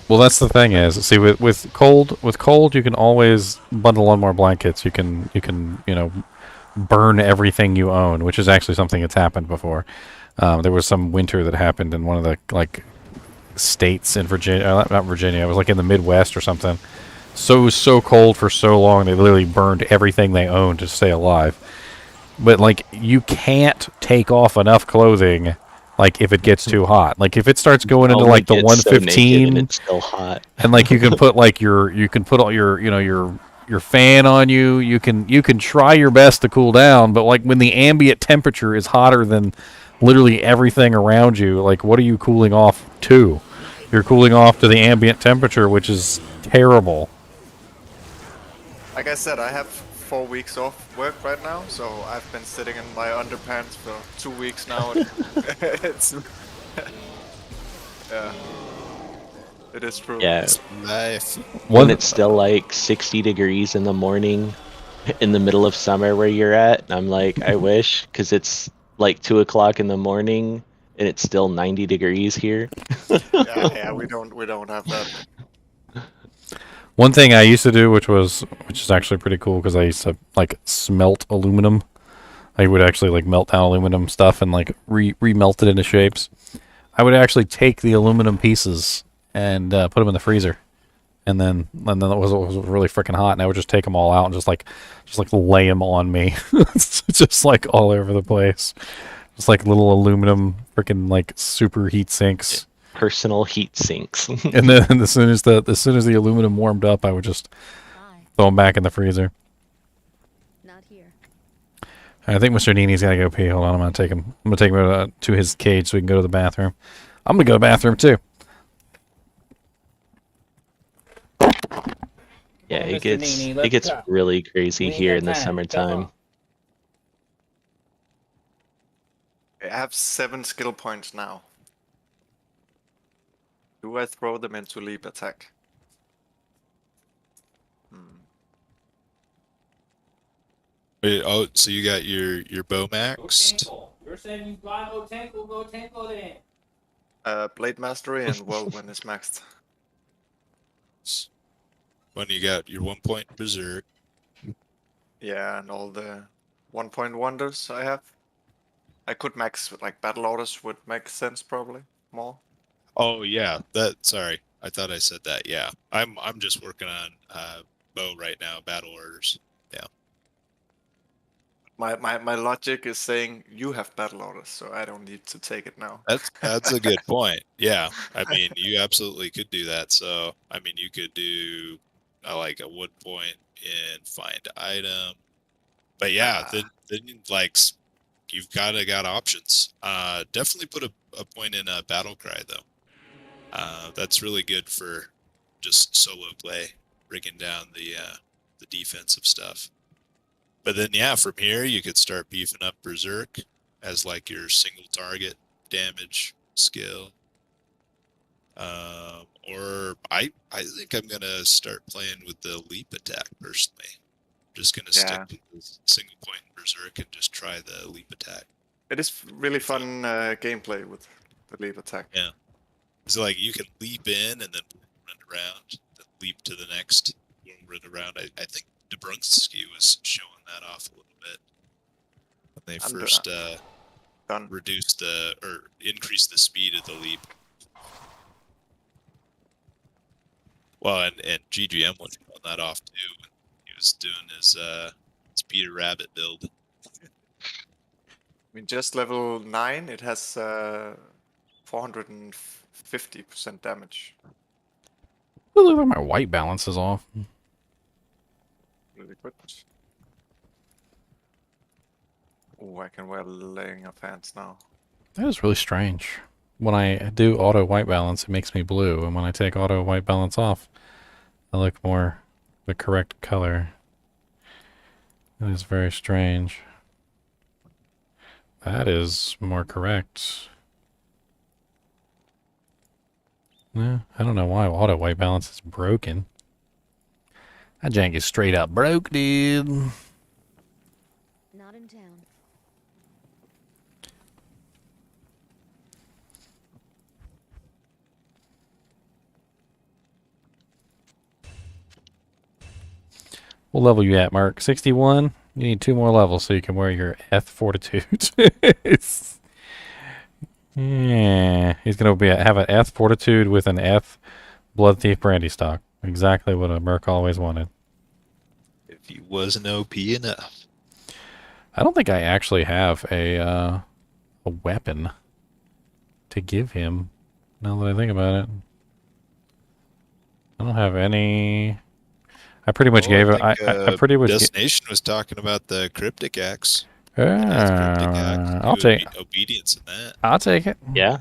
Well, that's the thing is, see, with cold, you can always bundle on more blankets. You can burn everything you own, which is actually something that's happened before. There was some winter that happened in one of the like states in Virginia, not Virginia. It was like in the Midwest or something. So cold for so long they literally burned everything they owned to stay alive. But like you can't take off enough clothing like if it gets too hot. Like if it starts going into like the 115 and it's still hot. And like you can put like you can put all your fan on you. You can try your best to cool down, but like when the ambient temperature is hotter than literally everything around you, like what are you cooling off to? You're cooling off to the ambient temperature, which is terrible. Like I said, I have 4 weeks off work right now, so I've been sitting in my underpants for 2 weeks now. And it's yeah, it is true. Yeah, Life. when it's still like 60 degrees in the morning in the middle of summer where you're at, I'm like, I wish, because it's like 2 o'clock in the morning and it's still 90 degrees here. Yeah, we don't have that. One thing I used to do, which is actually pretty cool, because I used to like smelt aluminum. I would actually like melt down aluminum stuff and like remelt it into shapes. I would actually take the aluminum pieces and put them in the freezer, and then it was really freaking hot, and I would just take them all out and just like lay them on me, just like all over the place, just like little aluminum freaking like super heat sinks. Personal heat sinks. And then as soon as the aluminum warmed up, I would just throw them back in the freezer. Not here. I think Mr. NiNi's gotta go pee. Hold on, I'm gonna take him to his cage so we can go to the bathroom. I'm gonna go to the bathroom too. Yeah, it gets really crazy here in the summertime. I have 7 skill points now. Do I throw them into leap attack? Wait, oh, so you got your bow maxed? You're saying you fly no Tenko, go Tenko then. Blade Mastery and Whirlwind is maxed. When you got your 1 point berserk. Yeah, and all the 1-point wonders I have. I could max like battle orders would make sense probably more. Oh yeah, sorry. I thought I said that. Yeah. I'm just working on bow right now, battle orders. Yeah. My logic is saying you have battle orders, so I don't need to take it now. That's a good point. Yeah. I mean, you absolutely could do that. So, I mean, you could do like a wood point and find item. But yeah, then like you've got options. Definitely put a point in a battle cry though. That's really good for just solo play, breaking down the defensive stuff. But then yeah, from here you could start beefing up berserk as like your single target damage skill. Or I think I'm gonna start playing with the leap attack personally. Just gonna stick with the single point berserk and just try the leap attack. It is really fun gameplay with the leap attack. Yeah. So like you can leap in and then run around, then leap to the next, run around. I think Dubrunski was showing that off a little bit when they first reduced or increased the speed of the leap. Well, and GGM was showing that off too. He was doing his Peter Rabbit build. I mean, just level 9, it has 450% damage. It looks like my white balance is off. Really good. Oh, I can wear laying of hands now. That is really strange. When I do auto white balance, it makes me blue, and when I take auto white balance off, I look more the correct color. That is very strange. That is more correct. Yeah, I don't know why auto white balance is broken. That jank is straight up broke, dude. Not in town. What level you at, Mark? 61? You need 2 more levels so you can wear your F Fortitude. Yeah, he's gonna have an F Fortitude with an F Blood Thief Brandy stock. Exactly what a Merc always wanted. If he wasn't OP enough. I don't think I actually have a weapon to give him. Now that I think about it, I don't have any. I pretty much gave it. I pretty much. Destination was talking about the cryptic axe. I'll take obedience in that. I'll take it. Yeah.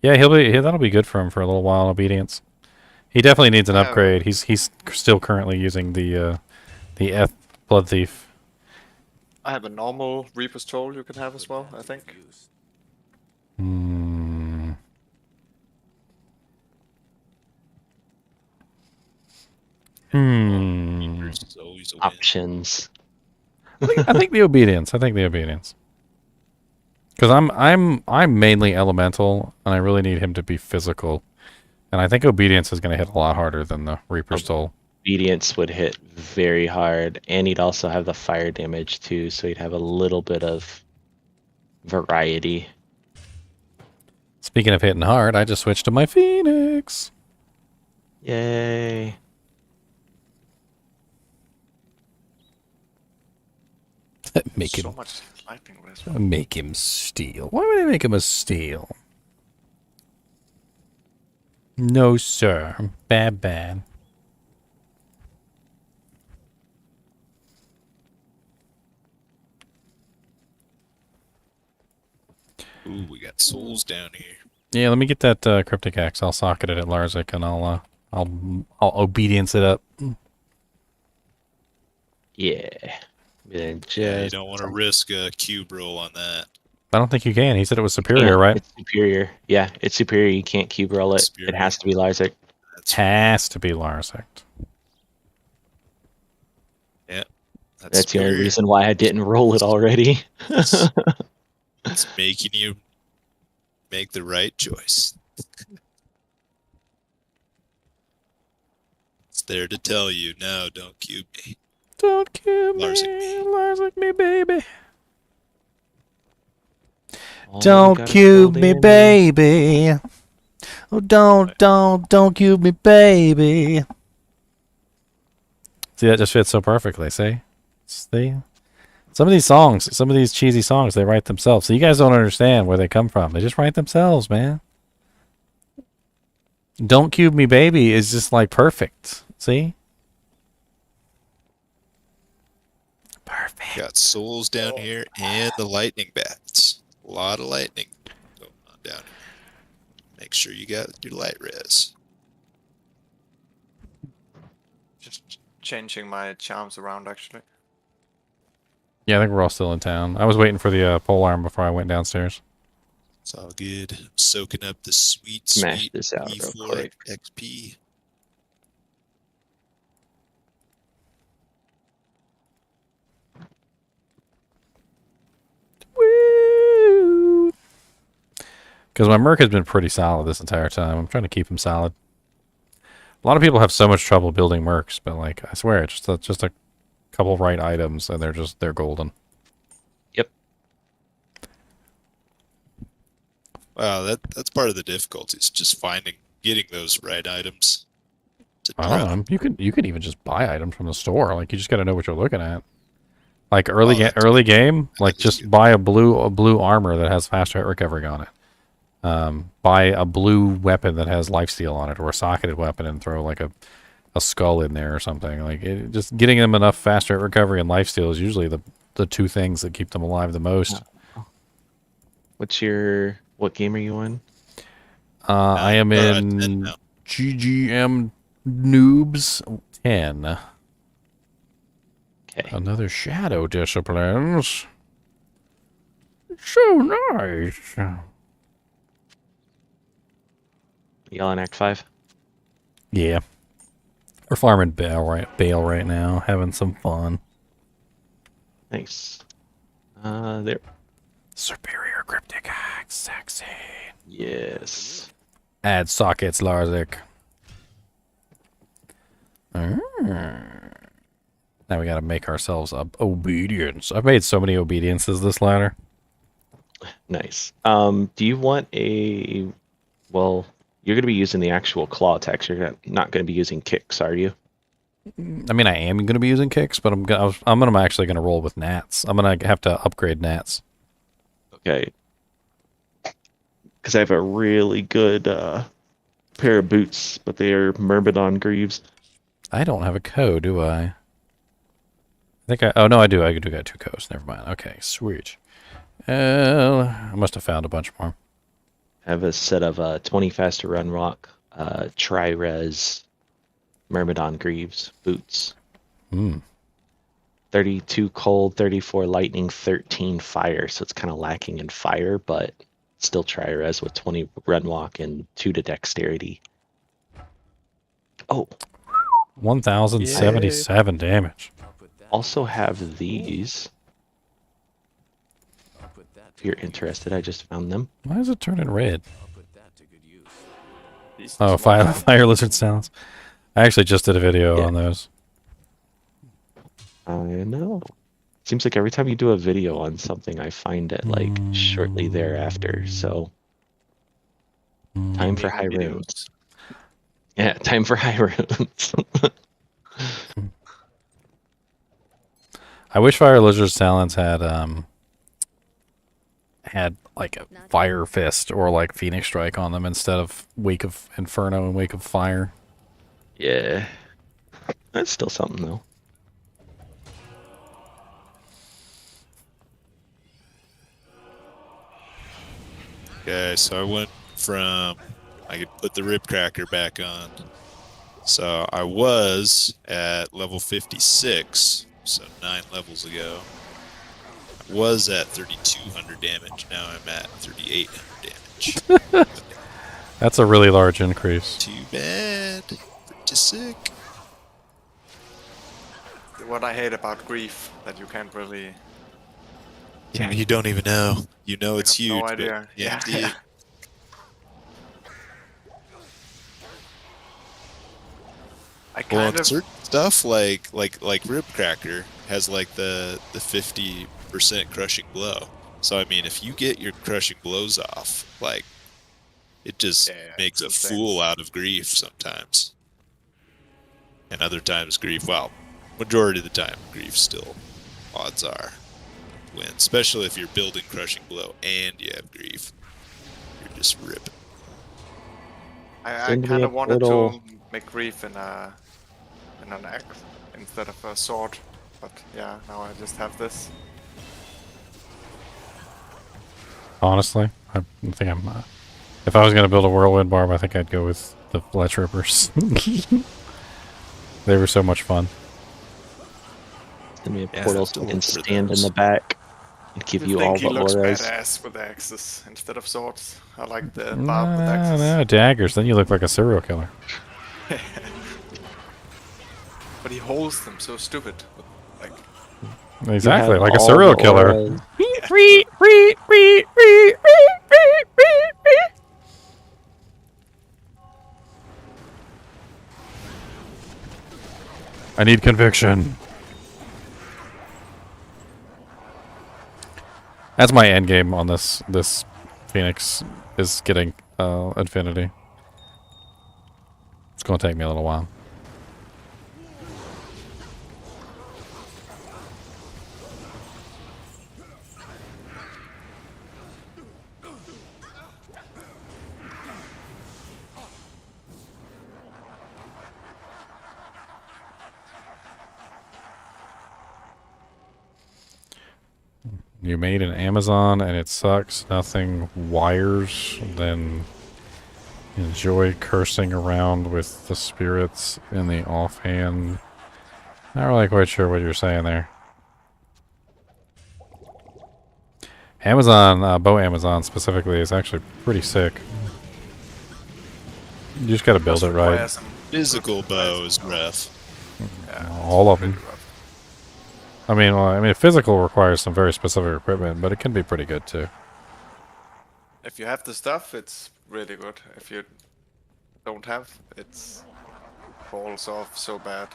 Yeah, that'll be good for him for a little while. Obedience. He definitely needs an upgrade. He's still currently using the The Blood Thief. I have a normal Reaper's Toll you can have as well, I think. Hmm. Reapers is always a win. Options. I think the obedience. Because I'm mainly elemental, and I really need him to be physical. And I think obedience is going to hit a lot harder than the Reaper's Toll. Obedience would hit very hard, and he'd also have the fire damage too, so he'd have a little bit of variety. Speaking of hitting hard, I just switched to my Phoenix. Yay. Make So him much lightning risk. make him steal. Why would I make him a steal? No, sir. Bad. Ooh, we got souls down here. Yeah, let me get that cryptic axe. I'll socket it at Larzik, and I'll obedience it up. Yeah. Then just Yeah, you don't want to risk a cube roll on that. I don't think you can. He said it was superior, right? It's superior. Yeah, it's superior. You can't cube roll it. Superior. It has to be Larzik. Has to be Larzik. Yeah. That's the only reason why I didn't roll it already. It's making you make the right choice. It's there to tell you, no, don't cube me. Don't cube Larzik me, me. Larzik me, baby. Oh, Don't we got a cube gold me, in. baby. Oh, don't cube me, baby. See, that just fits so perfectly. See? Some of these songs, some of these cheesy songs, they write themselves. So you guys don't understand where they come from. They just write themselves, man. Don't cube me, baby is just like perfect. See? Perfect. Got souls down here and the lightning bats. A lot of lightning going on down here. Make sure you got your light res. Just changing my charms around, actually. Yeah, I think we're all still in town. I was waiting for the pole arm before I went downstairs. It's all good. Soaking up the sweet, Smash sweet this out real E4 quick. XP. Woo! Because my Merc has been pretty solid this entire time. I'm trying to keep him solid. A lot of people have so much trouble building Mercs, but like I swear, it's just a couple right items and they're golden. Yep. Wow, that's part of the difficulty. It's just getting those right items. To I don't drop. know. You could even just buy items from the store. Like you just got to know what you're looking at. Like Oh, that's- early game, like that's just good. buy a blue armor that has fast hit recovery on it. Buy a blue weapon that has lifesteal on it, or a socketed weapon, and throw like a skull in there or something. Like just getting them enough fast hit recovery and lifesteal is usually the two things that keep them alive the most. What game are you on? I am 10 in now. GGM Noobs 10. Okay. Another Shadow Disciplines. So nice. Y'all in Act 5? Yeah. We're farming Bale right now, having some fun. Nice. There. Superior Cryptic Axe, sexy. Yes. Add sockets, Larzik. Now we gotta make ourselves obedience. I've made so many obediences this ladder. Nice. Do you want well, you're going to be using the actual claw attacks. You're not going to be using kicks, are you? I mean, I am going to be using kicks, but I'm actually going to roll with gnats. I'm going to have to upgrade gnats. Okay. Because I have a really good pair of boots, but they are Myrmidon Greaves. I don't have a code, do I? Oh, no, I do. I do got 2 codes. Never mind. Okay, sweet. I must have found a bunch more. I have a set of 20 faster run rock, tri-res Myrmidon Greaves boots. Hmm. 32 cold, 34 lightning, 13 fire. So it's kind of lacking in fire, but still tri-res with 20 run walk and 2 to dexterity. Oh, 1,077 damage. also have these. If you're interested, I just found them. Why is it turning red? These Oh, fire lizard sounds. I actually just did a video on those. I know. Seems like every time you do a video on something, I find it like shortly thereafter. So, time for high runes. Yeah, time for high runes. I wish Fire Lizard's Talons had like a Fire Fist or like Phoenix Strike on them instead of Wake of Inferno and Wake of Fire. Yeah, that's still something though. Okay, so I went from I could put the Rip Cracker back on. So I was at level 56, so 9 levels ago. I was at 3,200 damage. Now I'm at 3,800 damage. That's a really large increase. Too bad. Pretty sick. What I hate about grief, that you can't really... Yeah, you don't even know. You know it's have huge, no idea. but you Yeah, have to yeah. I Well, kind of... certain stuff like Rib Cracker has like the 50% crushing blow. So I mean, if you get your crushing blows off, like it just makes a insane. fool out of grief sometimes. And other times grief, well, majority of the time grief still odds are win, especially if you're building crushing blow and you have grief. You're just ripping. I Seem to be kind a of wanted portal. to make grief in an axe instead of a sword, but yeah, now I just have this. Honestly, I think I'm. If I was gonna build a whirlwind barb, I think I'd go with the Fletch Rippers. They were so much fun. Send me a Yeah, portal still so I can look for stand in those. the back and give you all he the looks auras. badass with axes instead of swords. I like the barb with No, axes. no, daggers. Then you look like a serial killer. But he holds them so stupid. Like, Exactly, have like a all serial the killer. auras. I need conviction. That's my end game on this Phoenix, is getting infinity. It's gonna take me a little while. You made an Amazon and it sucks. Nothing wires. Then enjoy cursing around with the spirits in the offhand. Not really quite sure what you're saying there. Amazon, bow Amazon specifically, is actually pretty sick. You just gotta build it right. Physical bow is rough. All of them. I mean, physical requires some very specific equipment, but it can be pretty good too. if you have the stuff, it's really good. If you don't have, it's falls off so bad.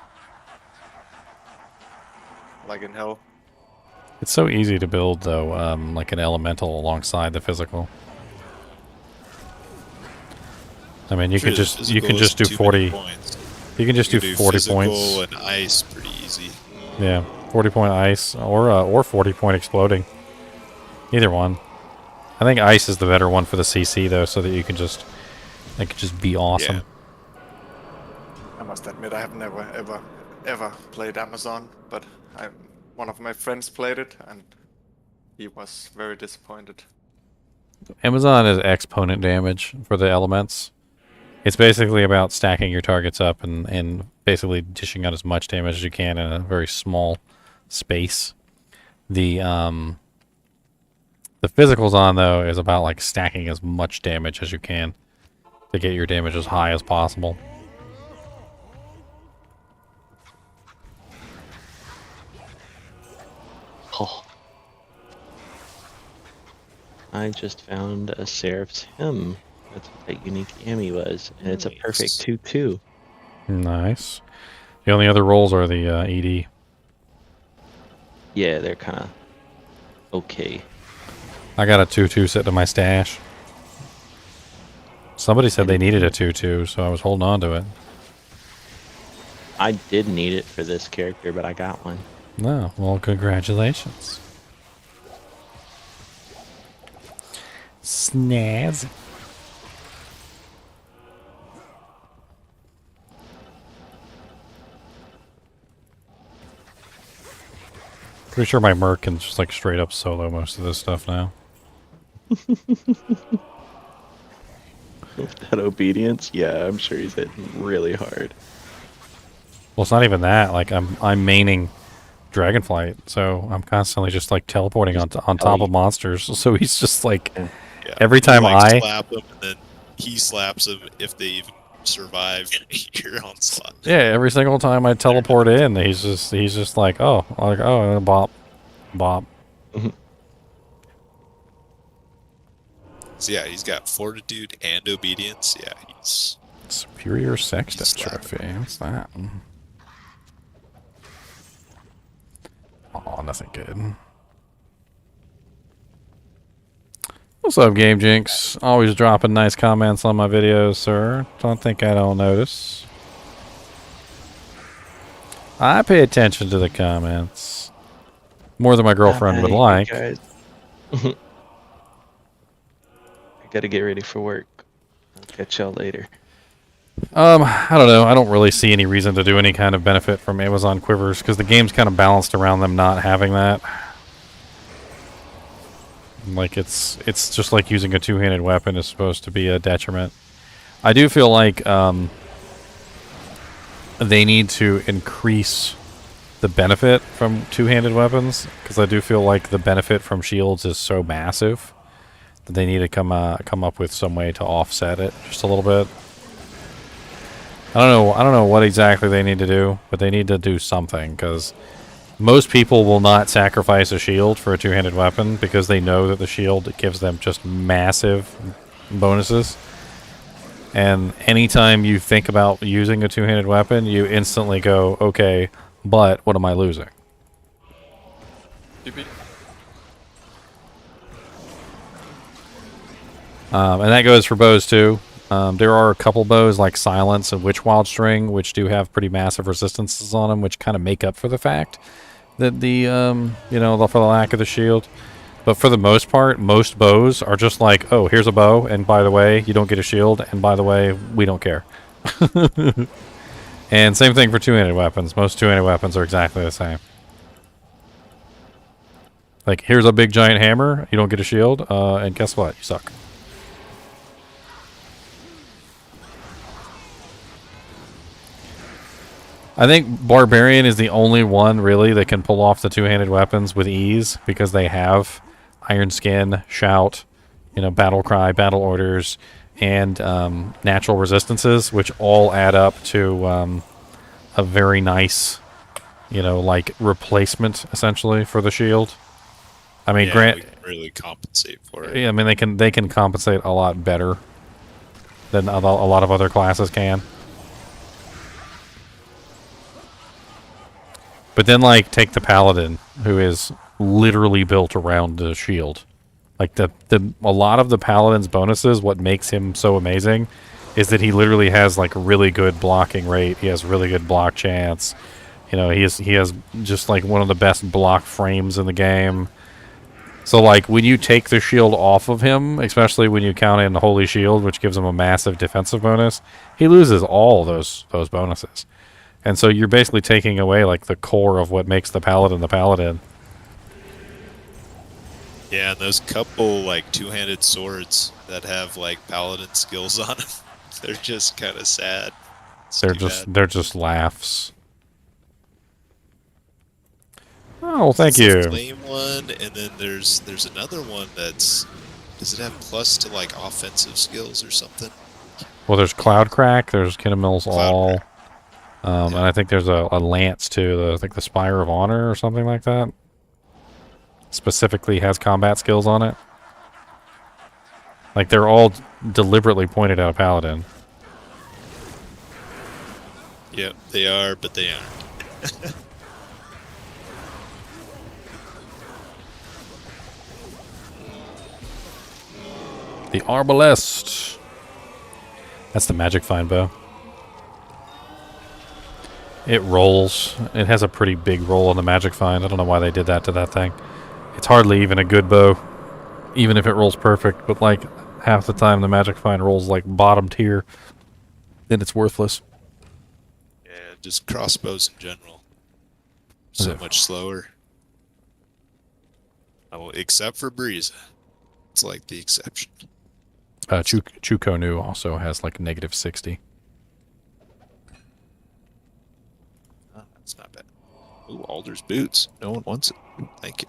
Like in hell. It's so easy to build, though, like an elemental alongside the physical. I mean, you can just do 40. You can just do 40 points. And ice pretty easy. Yeah, 40-point ice or 40-point exploding. Either one. I think ice is the better one for the CC though, so that you can just be awesome. Yeah. I must admit, I have never ever played Amazon, but one of my friends played it, and he was very disappointed. Amazon is exponent damage for the elements. It's basically about stacking your targets up and basically dishing out as much damage as you can in a very small space. The physicals on though is about like stacking as much damage as you can to get your damage as high as possible. Oh. I just found a Seraph's Hymn. That's what that unique Ami was, and it's a perfect 2/2. Nice. The only other rolls are the ED. Yeah, they're kind of okay. I got a 2/2 sitting in my stash. Somebody said they needed a 2/2, so I was holding on to it. I did need it for this character, but I got one. No, well, congratulations. Snaz. Pretty sure my Merc can just like straight up solo most of this stuff now. With that obedience, yeah, I'm sure he's hitting really hard. Well, it's not even that. Like I'm maining Dragonflight, so I'm constantly just like teleporting on top of monsters. So he's just like every time I slap him, and then he slaps him if they even survive your onslaught. Yeah, every single time I teleport in, he's just like, oh, bop, bop. So yeah, he's got fortitude and obedience. Yeah, he's superior sextet trophy. What's that? Oh, nothing good. What's up, Game Jinx? Always dropping nice comments on my videos, sir. Don't think I don't notice. I pay attention to the comments. More than my girlfriend would like. Guys. I gotta get ready for work. I'll catch y'all later. I don't know. I don't really see any reason to do any kind of benefit from Amazon Quivers because the game's kind of balanced around them not having that. Like it's just like using a two-handed weapon is supposed to be a detriment. I do feel like they need to increase the benefit from two-handed weapons because I do feel like the benefit from shields is so massive that they need to come up with some way to offset it just a little bit. I don't know what exactly they need to do, but they need to do something because most people will not sacrifice a shield for a two-handed weapon because they know that the shield gives them just massive bonuses. And anytime you think about using a two-handed weapon, you instantly go, okay, but what am I losing? And that goes for bows too. There are a couple bows like Silence and Witch Wild String, which do have pretty massive resistances on them, which kind of make up for the fact that the for the lack of the shield. But for the most part, most bows are just like, oh, here's a bow, and by the way, you don't get a shield, and by the way, we don't care. And same thing for two-handed weapons. Most two-handed weapons are exactly the same. Like, here's a big giant hammer, you don't get a shield, and guess what? You suck. I think Barbarian is the only one, really, that can pull off the two-handed weapons with ease because they have Iron Skin, Shout, Battle Cry, Battle Orders, and natural resistances, which all add up to a very nice, like replacement, essentially, for the shield. I mean, we can really compensate for it. Yeah, I mean, they can compensate a lot better than a lot of other classes can. But then, like, take the Paladin, who is literally built around the shield. Like, a lot of the Paladin's bonuses, what makes him so amazing, is that he literally has, like, really good blocking rate. He has really good block chance. He has just, like, one of the best block frames in the game. So, like, when you take the shield off of him, especially when you count in the Holy Shield, which gives him a massive defensive bonus, he loses all those bonuses. And so you're basically taking away, like, the core of what makes the Paladin the Paladin. Yeah, and those couple, like, two-handed swords that have, like, Paladin skills on them, they're just kind of sad. They're just laughs. Oh, thank It's the you. flame one, and then there's another one that's. Does it have plus to like offensive skills or something? Well, there's Cloud Crack, there's Kinnamil's Cloud All, Crack. and I think there's a lance too. I think the Spire of Honor or something like that. Specifically has combat skills on it. Like they're all deliberately pointed at a paladin. Yep, they are, but they aren't. The Arbalest. That's the magic find bow. It rolls. It has a pretty big roll on the magic find. I don't know why they did that to that thing. It's hardly even a good bow, even if it rolls perfect. But like half the time, the magic find rolls like bottom tier, then it's worthless. Yeah, just crossbows in general. So much slower. Oh, except for Breeza. It's like the exception. Chukonu also has like -60. Oh, that's not bad. Ooh, Alder's boots. No one wants it. Thank you.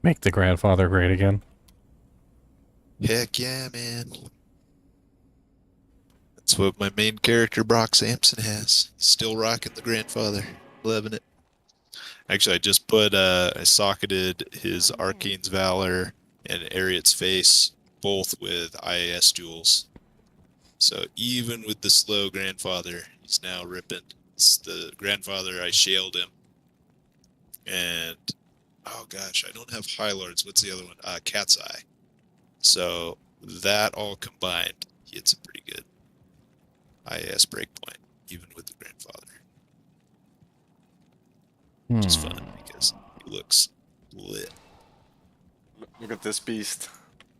Make the grandfather great again. Heck yeah, man. That's what my main character, Brock Sampson, has. Still rocking the grandfather. Loving it. Actually, I just put, I socketed his Arcane's Valor and Ariat's Face, both with IAS jewels. So even with the slow grandfather, he's now ripping. It's the grandfather, I shaled him. And, oh gosh, I don't have High Lords. What's the other one? Cat's Eye. So that all combined hits a pretty good IAS breakpoint, even with the grandfather. Which is fun because he looks lit. Look at this beast.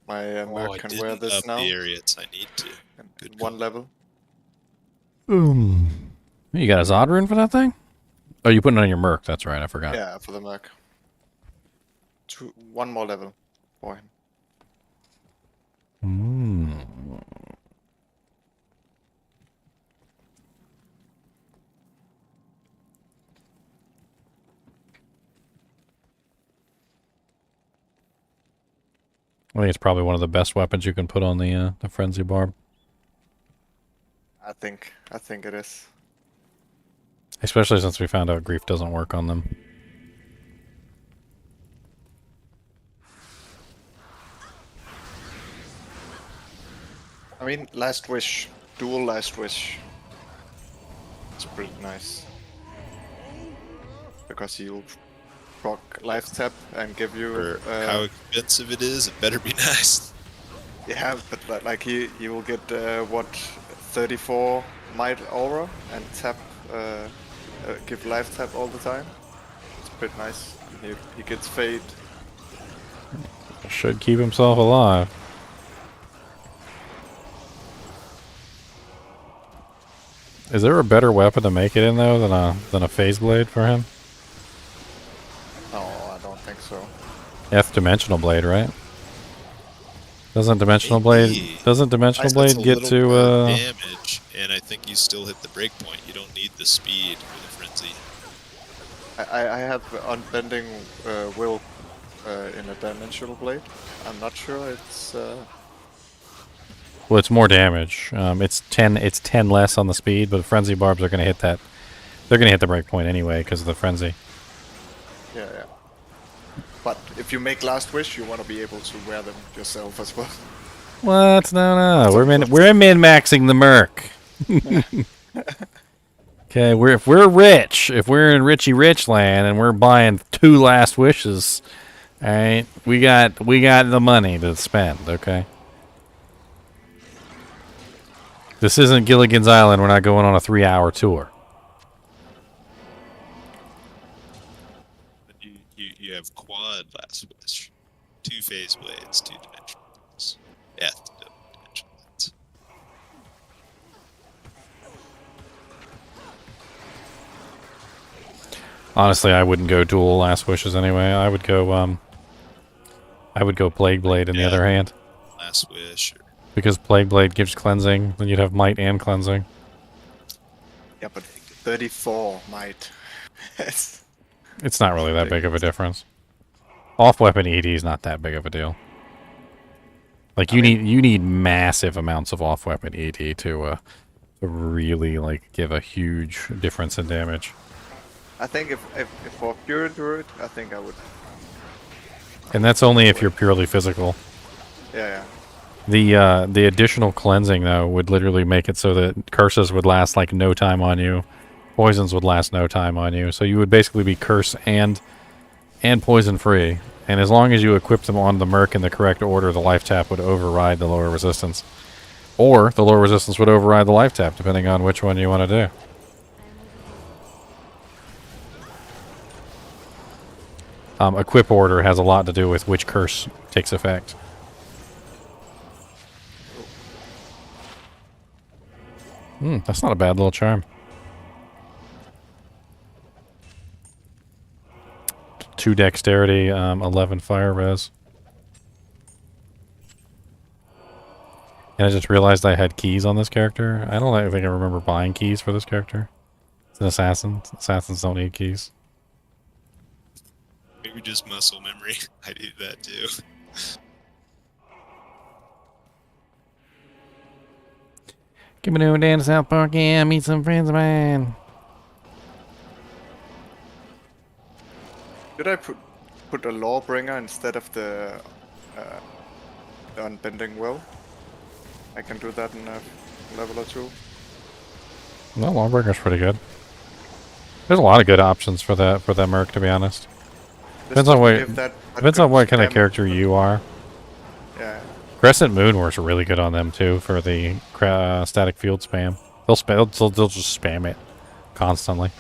My I Merc can didn't wear this up now. the Ariats. I need to. Good One level. You got a Zod rune for that thing? Oh, you putting it on your Merc. That's right. I forgot. Yeah, for the Merc. One more level for him. I think it's probably one of the best weapons you can put on the Frenzy Barb. I think it is. Especially since we found out Grief doesn't work on them. I mean, Last Wish. Dual Last Wish. It's pretty nice. Because he'll proc life tap and give you... For how expensive it is, it better be nice. Yeah, but like he will get, what, 34 Might Aura and tap, give life tap all the time. It's pretty nice. He gets Fade. Should keep himself alive. Is there a better weapon to make it in though than a Phase Blade for him? No, I don't think so. F Dimensional Blade, right? Doesn't Dimensional Blade get to damage, and I think you still hit the breakpoint. You don't need the speed for the frenzy. I have Unbending Will in a Dimensional Blade. I'm not sure it's... Well, it's more damage. It's 10 less on the speed, but Frenzy Barbs are going to hit that. They're going to hit the breakpoint anyway because of the Frenzy. Yeah. But if you make Last Wish, you want to be able to wear them yourself as well. What? No. We're min-maxing the Merc. Okay, if we're rich, if we're in Rich land and we're buying 2 Last Wishes, all right, we got the money to spend. Okay. This isn't Gilligan's Island. We're not going on a 3-hour tour. You have quad Last Wish, 2 Phase Blades, 2 Dimensional Blades, Dimensional Blades. Honestly, I wouldn't go dual Last Wishes anyway. I would go Plague Blade in the other hand. Last Wish. Because Plague Blade gives cleansing, then you'd have Might and cleansing. Yeah, but 34 might. It's It's not really that big of a difference. Off-weapon ED is not that big of a deal. Like you need massive amounts of off-weapon ED to really like give a huge difference in damage. I think if for pure druid, I think I would. And that's only if you're purely physical. Yeah. The additional cleansing though would literally make it so that curses would last like no time on you, poisons would last no time on you. So you would basically be curse and poison free. And as long as you equip them on the merc in the correct order, the life tap would override the lower resistance, or the lower resistance would override the life tap, depending on which one you want to do. Equip order has a lot to do with which curse takes effect. That's not a bad little charm. 2 dexterity, 11 fire res. And I just realized I had keys on this character. I don't think I remember buying keys for this character. It's an assassin. Assassins don't need keys. Maybe just muscle memory. I do that too. Give me down to South Park, yeah, meet some friends of mine. Should I put a Lawbringer instead of the Unbending Will? I can do that in a level or 2. No, Lawbringer's pretty good. There's a lot of good options for that merc, to be honest. Depends on what kind of character you are. Yeah. Crescent Moon works really good on them too for the static field spam. They'll just spam it constantly.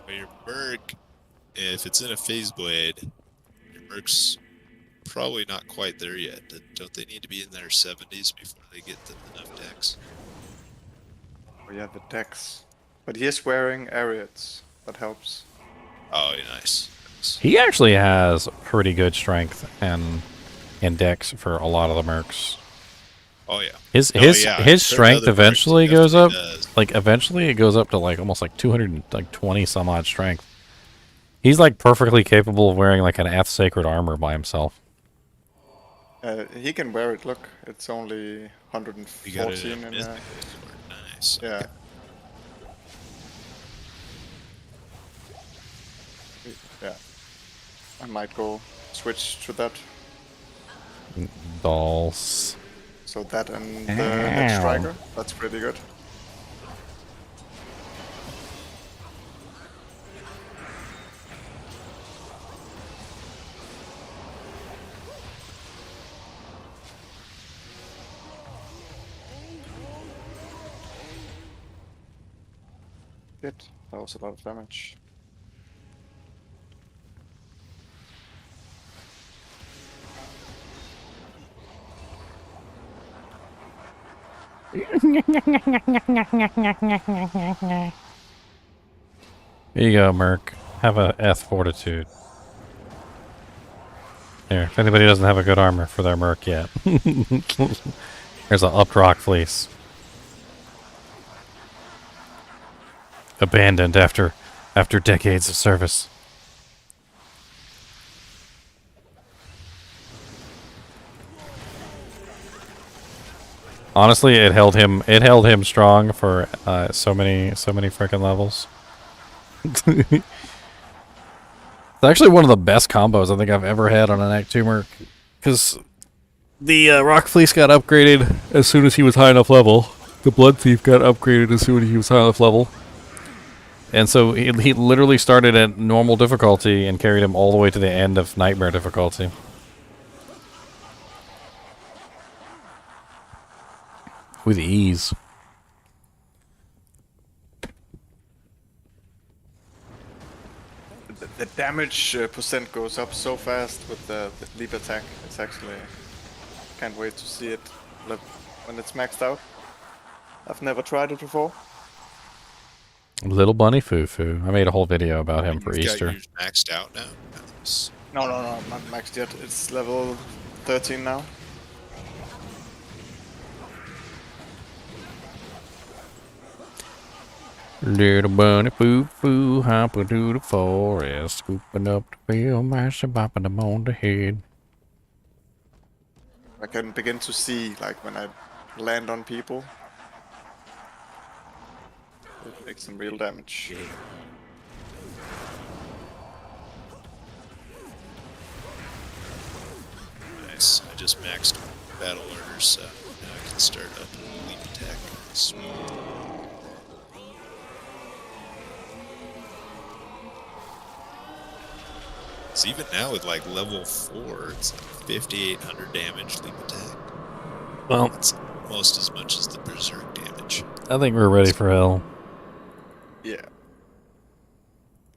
Your merc, if it's in a phase blade, your merc's probably not quite there yet. Don't they need to be in their 70s before they get enough dex? Oh yeah, the dex. But he is wearing Ariats. That helps. Oh, yeah, nice. He actually has pretty good strength and dex for a lot of the mercs. Oh yeah. His strength eventually goes up. Like eventually it goes up to like almost like 220 some odd strength. He's like perfectly capable of wearing like an F sacred armor by himself. He can wear it. Look, it's only 114 in Nice. Yeah. Yeah. I might go switch to that. Dolls. So that and the head striker. That's pretty good. That was a lot of damage. Here you go, Merc. Have a F fortitude. Here, if anybody doesn't have a good armor for their Merc yet. There's an upped rock fleece. Abandoned after decades of service. Honestly, it held him strong for so many freaking levels. It's actually one of the best combos I think I've ever had on an Act 2 Merc, because the Rock Fleece got upgraded as soon as he was high enough level. The Blood Thief got upgraded as soon as he was high enough level. And so he literally started at normal difficulty and carried him all the way to the end of Nightmare difficulty. With ease. The damage percent goes up so fast with the leap attack. It's actually... Can't wait to see it when it's maxed out. I've never tried it before. Little Bunny Foo-Foo. I made a whole video about him for Easter. Got yours maxed out now? Nice. No, not maxed yet. It's level 13 now. Little bunny foo foo hopping through the forest, scooping up the field mice and bopping them on the head. I can begin to see, like, when I land on people, it makes some real damage. Nice. I just maxed battle orders, so now I can start up a leap attack. So even now with like level 4, it's like 5,800 damage leap attack. Well, it's almost as much as the berserk damage. I think we're ready for hell. Yeah.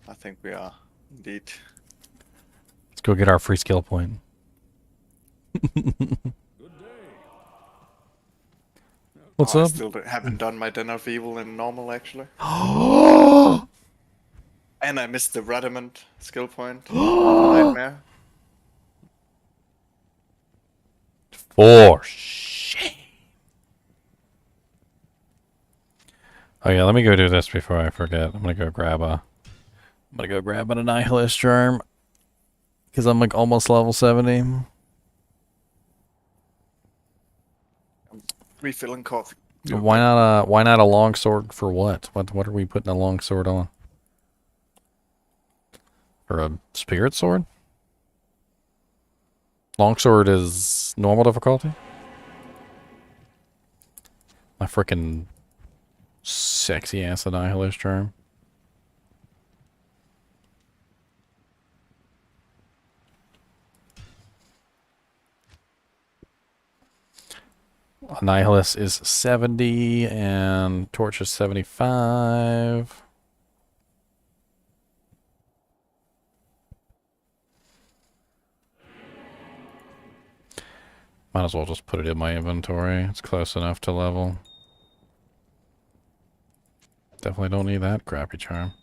I think we are, indeed. Let's go get our free skill point. What's I up? still haven't done my Den of Evil in normal, actually. And I missed the Rudiment skill point. Nightmare. For shame. Oh yeah, let me go do this before I forget. I'm gonna go grab an Annihilus Charm. Because I'm like almost level 70. I'm refilling coffee. Why not a longsword for what? What are we putting a longsword on? Or a spirit sword? Longsword is normal difficulty? My frickin' sexy ass Annihilus Charm. Annihilus is 70 and Torch is 75. Might as well just put it in my inventory. It's close enough to level. Definitely don't need that crappy charm.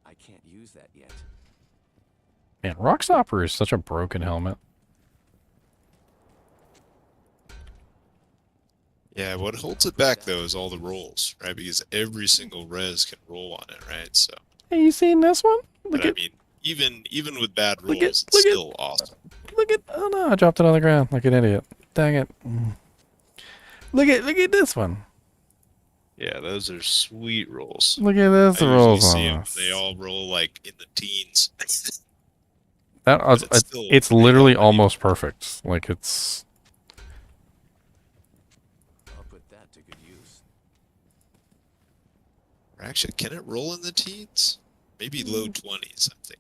I can't use that yet. Man, Rockstopper is such a broken helmet. Yeah, what holds it back though is all the rolls, right? Because every single res can roll on it, right? So. Hey, you seen this one? But I mean, even with bad rolls, it's look at- still awesome. Look at, oh no, I dropped it on the ground like an idiot. Dang it. Look at this one. Yeah, those are sweet rolls. Look at this I rolls usually see on them, us. they all roll like in the teens. It's literally almost perfect. Like it's. I'll put that to good use. Or actually, can it roll in the teens? Maybe low 20s, I'm thinking.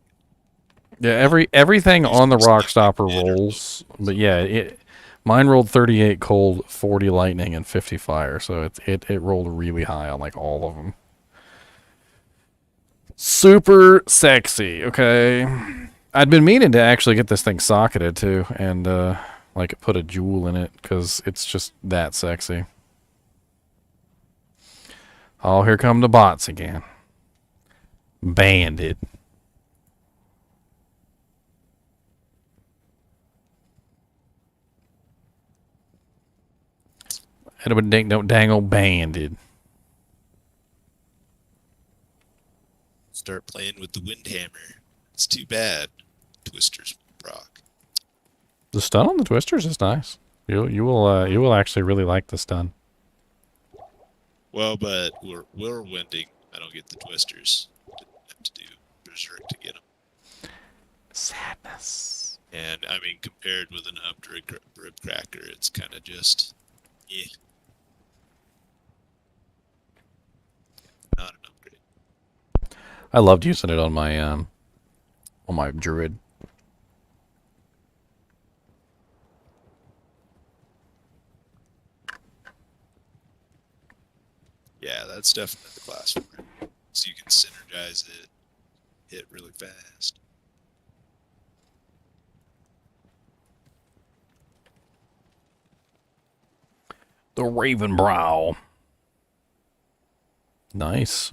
Yeah, everything on the Rockstopper rolls, but yeah, mine rolled 38 cold, 40 lightning, and 50 fire, so it rolled really high on like all of them. Super sexy, okay. I'd been meaning to actually get this thing socketed too, and like put a jewel in it because it's just that sexy. Oh, here come the bots again. Bandit. It'll be dang old banded. Start playing with the Windhammer. It's too bad. Twisters will proc. The stun on the twisters is nice. You will actually really like the stun. Well, but we're winding. I don't get the twisters. Didn't have to do berserk to get them. Sadness. And I mean, compared with an up rib cracker, it's kind of just, yeah. Not an upgrade. I loved using it on my druid. Yeah, that's definitely the class for it. So you can synergize it, hit really fast. The Raven Brow. Nice.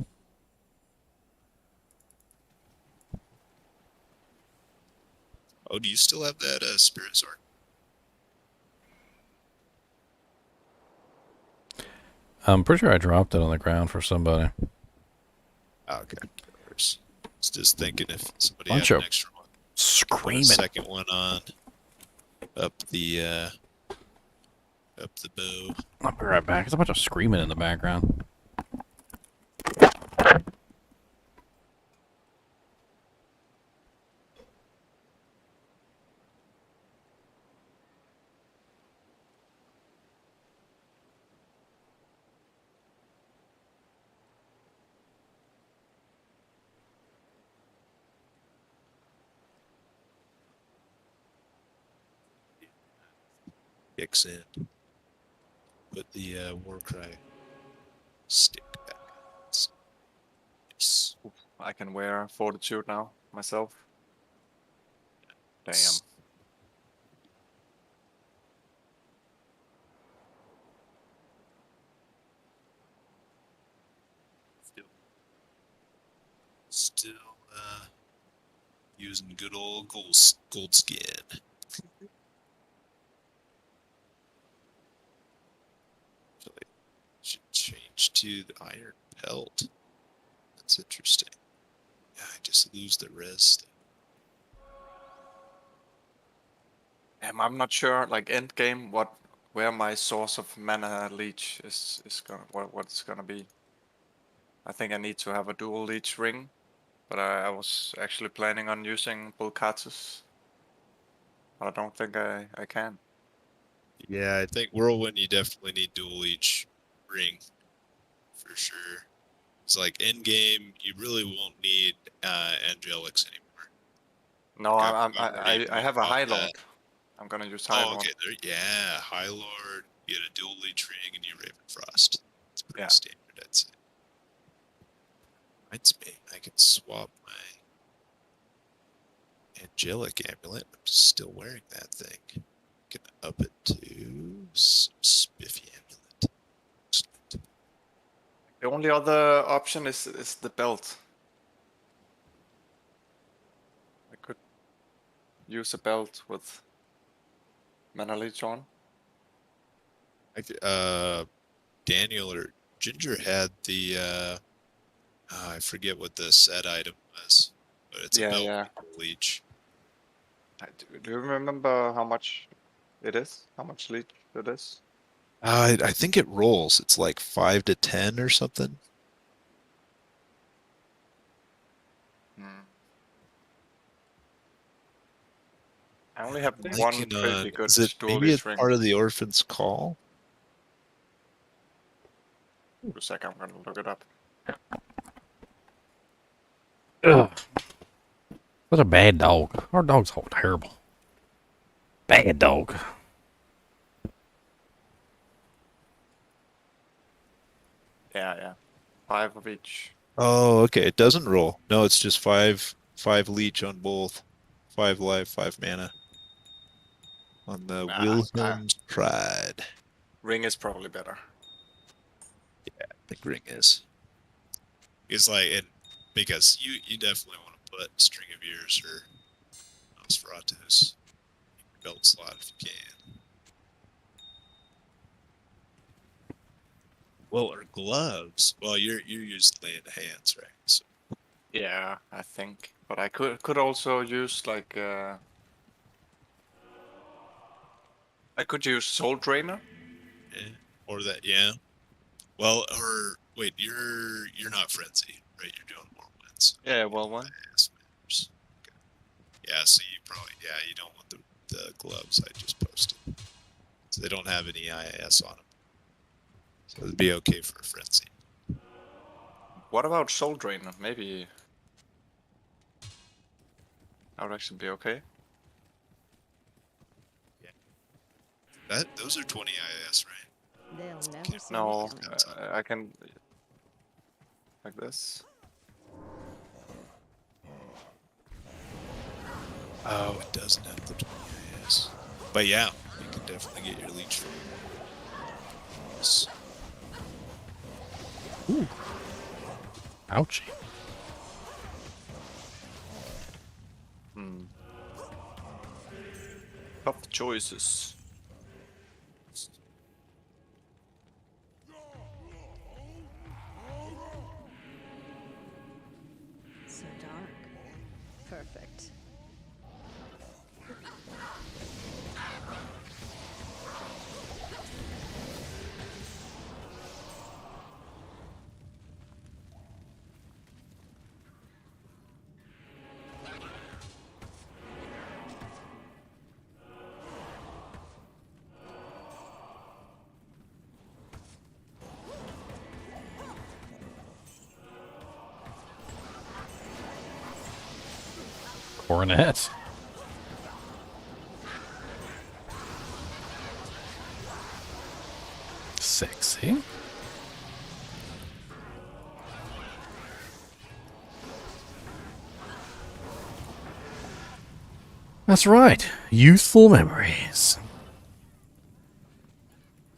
Oh, do you still have that spirit sword? I'm pretty sure I dropped it on the ground for somebody. Oh, okay. I was just thinking if somebody Bunch had of an extra one. Put a screaming. second one on. Up the bow. I'll be right back. There's a bunch of screaming in the background. Kicks in. Put the war cry stick back. Nice. I can wear Fortitude now, myself. Damn. Still using good old gold skin. Should change to the iron pelt. That's interesting. Yeah, I just lose the rest. I'm not sure, like end game, where my source of mana leech is gonna what it's gonna be. I think I need to have a dual leech ring, but I was actually planning on using Bulkatus. But I don't think I can. Yeah, I think Whirlwind you definitely need dual leech ring for sure. It's like end game you really won't need angelics anymore. No, I have a High Lord. I'm gonna use High Lord. Oh, okay. Yeah, High Lord. You get a dual leech ring and you Raven Frost. It's pretty standard, I'd say. Reminds me, I can swap my angelic amulet. I'm still wearing that thing. Gonna up it to some spiffy amulet. The only other option is the belt. I could use a belt with mana leech on. Daniel or Ginger had the I forget what the set item was, but it's a belt with leech. Do you remember how much it is? How much leech it is? I think it rolls. It's like 5 to 10 or something. I only have one pretty good dual maybe leech it's ring. part of the Orphan's Call? Wait a sec, I'm gonna look it up. Ugh. What a bad dog. Our dog's all terrible. Bad dog. Yeah. 5 of each. Oh, okay. It doesn't roll. No, it's just 5 leech on both. 5 life, 5 mana. On the Wilhelm's Pride. Ring is probably better. Yeah, I think ring is. It's like because you definitely want to put String of Years or Nosferatus in your belt slot if you can. Well, or gloves. Well, you're used to laying the hands, right? So. Yeah, I think. But I could also use like I could use Soul Drainer. Yeah. Or that, yeah. Well, or wait, you're not Frenzy, right? You're doing Whirlwinds. Yeah, Whirlwind. Okay. Yeah, so you don't want the gloves I just posted. So they don't have any IIS on them. So it'd be okay for a Frenzy. What about Soul Drainer? Maybe that would actually be okay. Yeah. Those are 20 IIS, right? No, I can like this. Oh, it doesn't have the 20 IIS. But yeah, you can definitely get your leech from it. Nice. Ouchie. Tough choices. So dark. Perfect. Coronet. Sexy. That's right. Youthful memories.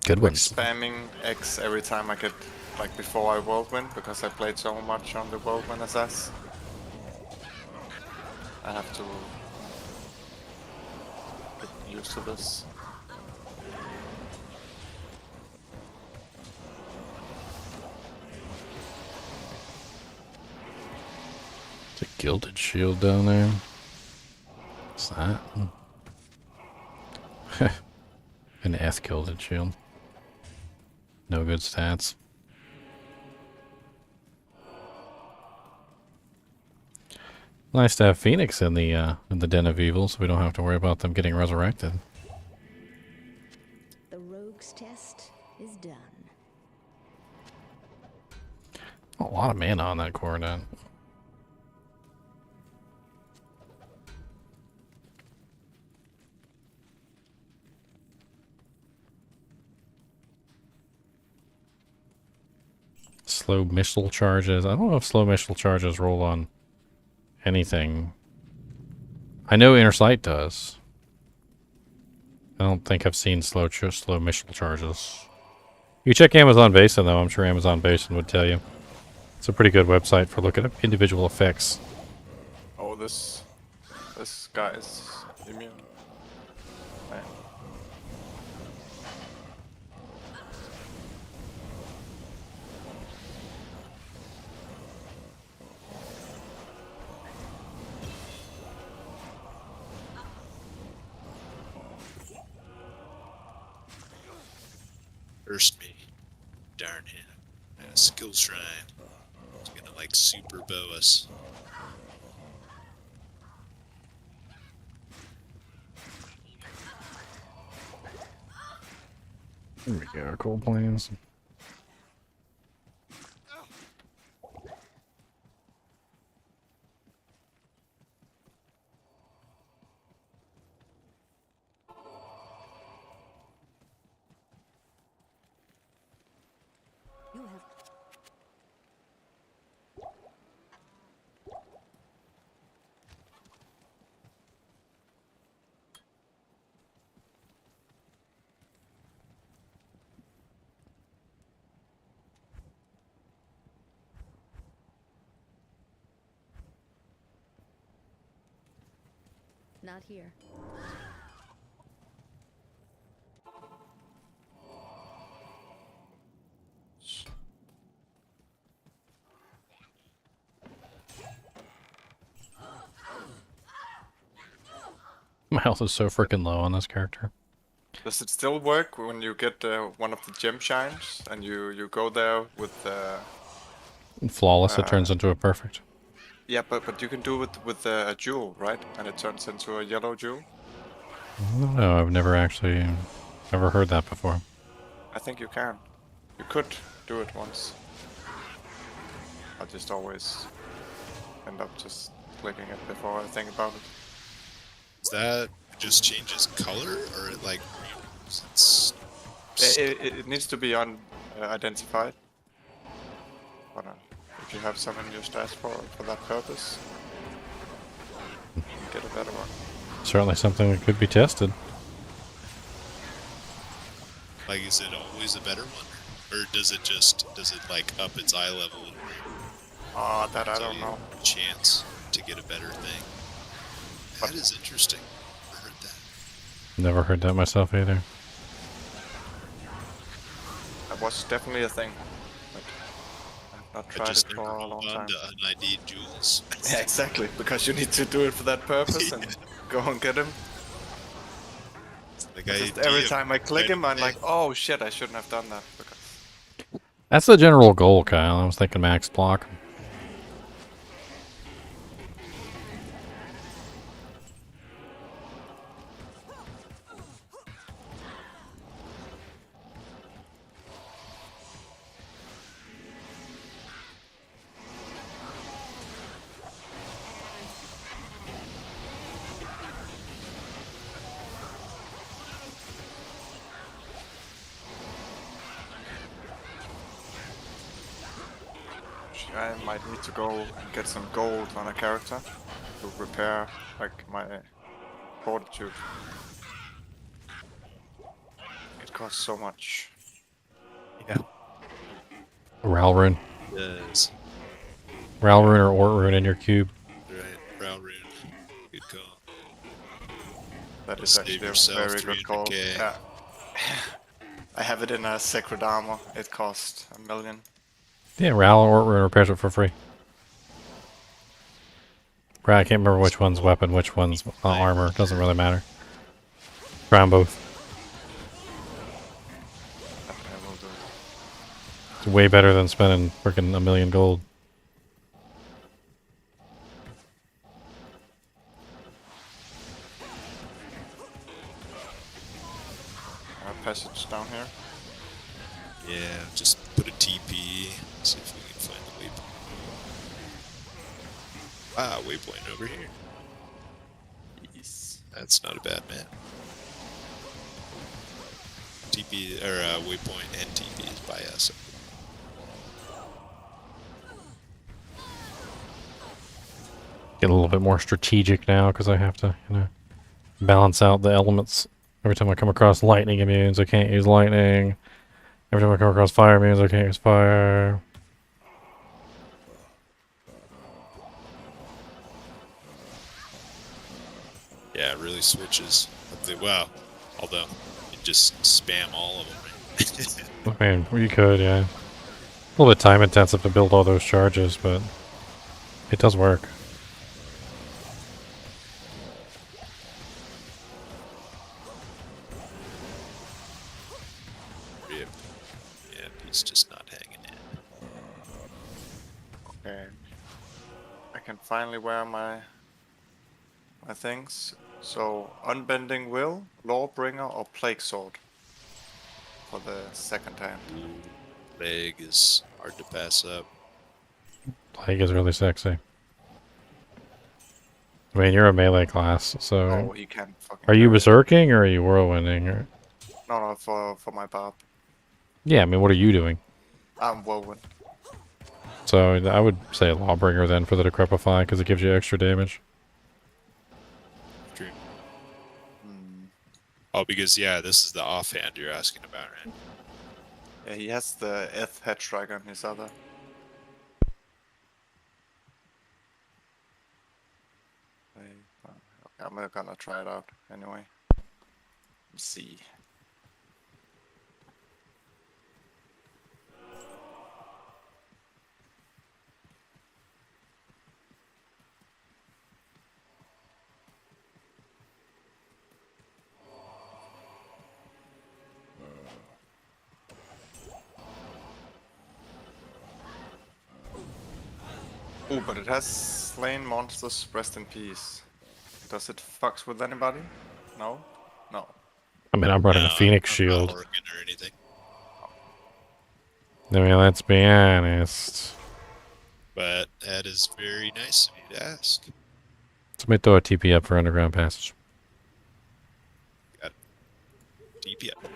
Good Like ones. spamming X every time I get, like before I whirlwind, because I played so much on the whirlwind SS. I have to get used to this. It's a gilded shield down there. What's that? An F gilded shield. No good stats. Nice to have Phoenix in the Den of Evil, so we don't have to worry about them getting resurrected. The rogue's test is done. A lot of mana on that coronet. Slow missile charges. I don't know if slow missile charges roll on anything. I know Inner Sight does. I don't think I've seen slow missile charges. You check Amazon Basin though. I'm sure Amazon Basin would tell you. It's a pretty good website for looking at individual effects. Oh, this guy is immune. Man. Cursed me. Darn him. And a skill shrine. He's gonna like super bow us. There we go, cold planes. You have not here. My health is so freaking low on this character. Does it still work when you get one of the gem shines and you go there with Flawless, it turns into a perfect. yeah, but you can do it with a jewel, right? And it turns into a yellow jewel. I don't know, I've never actually ever heard that before. I think you can. You could do it once. I just always end up just clicking it before I think about it. Is that just changes color, or it like it's It needs to be unidentified. But if you have some in your stats for that purpose, you can get a better one. Certainly something that could be tested. Like, is it always a better one, or does it like up its eye level? Oh, that I So don't you know. chance to get a better thing. That is interesting. I heard that. Never heard that myself either. That was definitely a thing. But I've not I tried just it never for a hold long on time. to unID'd jewels. Yeah, exactly. Because you need to do it for that purpose and go and get him. Like Just every time I click him, I'm like, oh shit, I shouldn't have done that. Because That's the general goal, Kyle. I was thinking max block. I might need to go and get some gold on a character to repair like my fortitude. It costs so much. Yeah. Ral Rune. Yes. Ral Rune or Ort Rune in your cube. Right. Brow Rune. Good call. That is Save actually yourself a very good call. 300K. Yeah. I have it in a sacred armor. It costs $1 million. Yeah, Ral or Ort Rune repairs it for free. Right, I can't remember which one's weapon, which one's armor. Doesn't really matter. Try 'em both. I will do it. It's way better than spending freaking $1 million gold. Passage down here. Yeah, just put a TP. See if we can find the waypoint. Ah, waypoint over here. Yes. That's not a bad map. TP or waypoint and TP is by us. Get a little bit more strategic now because I have to, balance out the elements. Every time I come across lightning immunes, I can't use lightning. Every time I come across fire immunes, I can't use fire. Yeah, it really switches. Well, although you just spam all of them. I mean, you could, yeah. A little bit time intensive to build all those charges, but it does work. Yeah, he's just not hanging in. Okay. I can finally wear my things. So, Unbending Will, Lawbringer, or Plague Sword for the second hand. Leg is hard to pass up. Plague is really sexy. I mean, you're a melee class, so... Oh, he can fucking Are you carry it. berserking or are you whirlwinding? Or... No, for my barb. Yeah, I mean, what are you doing? I'm whirlwind. So I would say Lawbringer then for the Decrepify, because it gives you extra damage. True. Oh, because, yeah, this is the offhand you're asking about, right? Yeah, he has the head strike on his other. Okay, I'm gonna try it out anyway. Let's see. Oh, but it has slain monsters, rest in peace. Does it fucks with anybody? No? No. I mean, I'm running a Phoenix I'm Shield. not working or anything. I mean, let's be honest. But that is very nice of you to ask. Somebody throw a TP up for Underground Passage. Got DP up.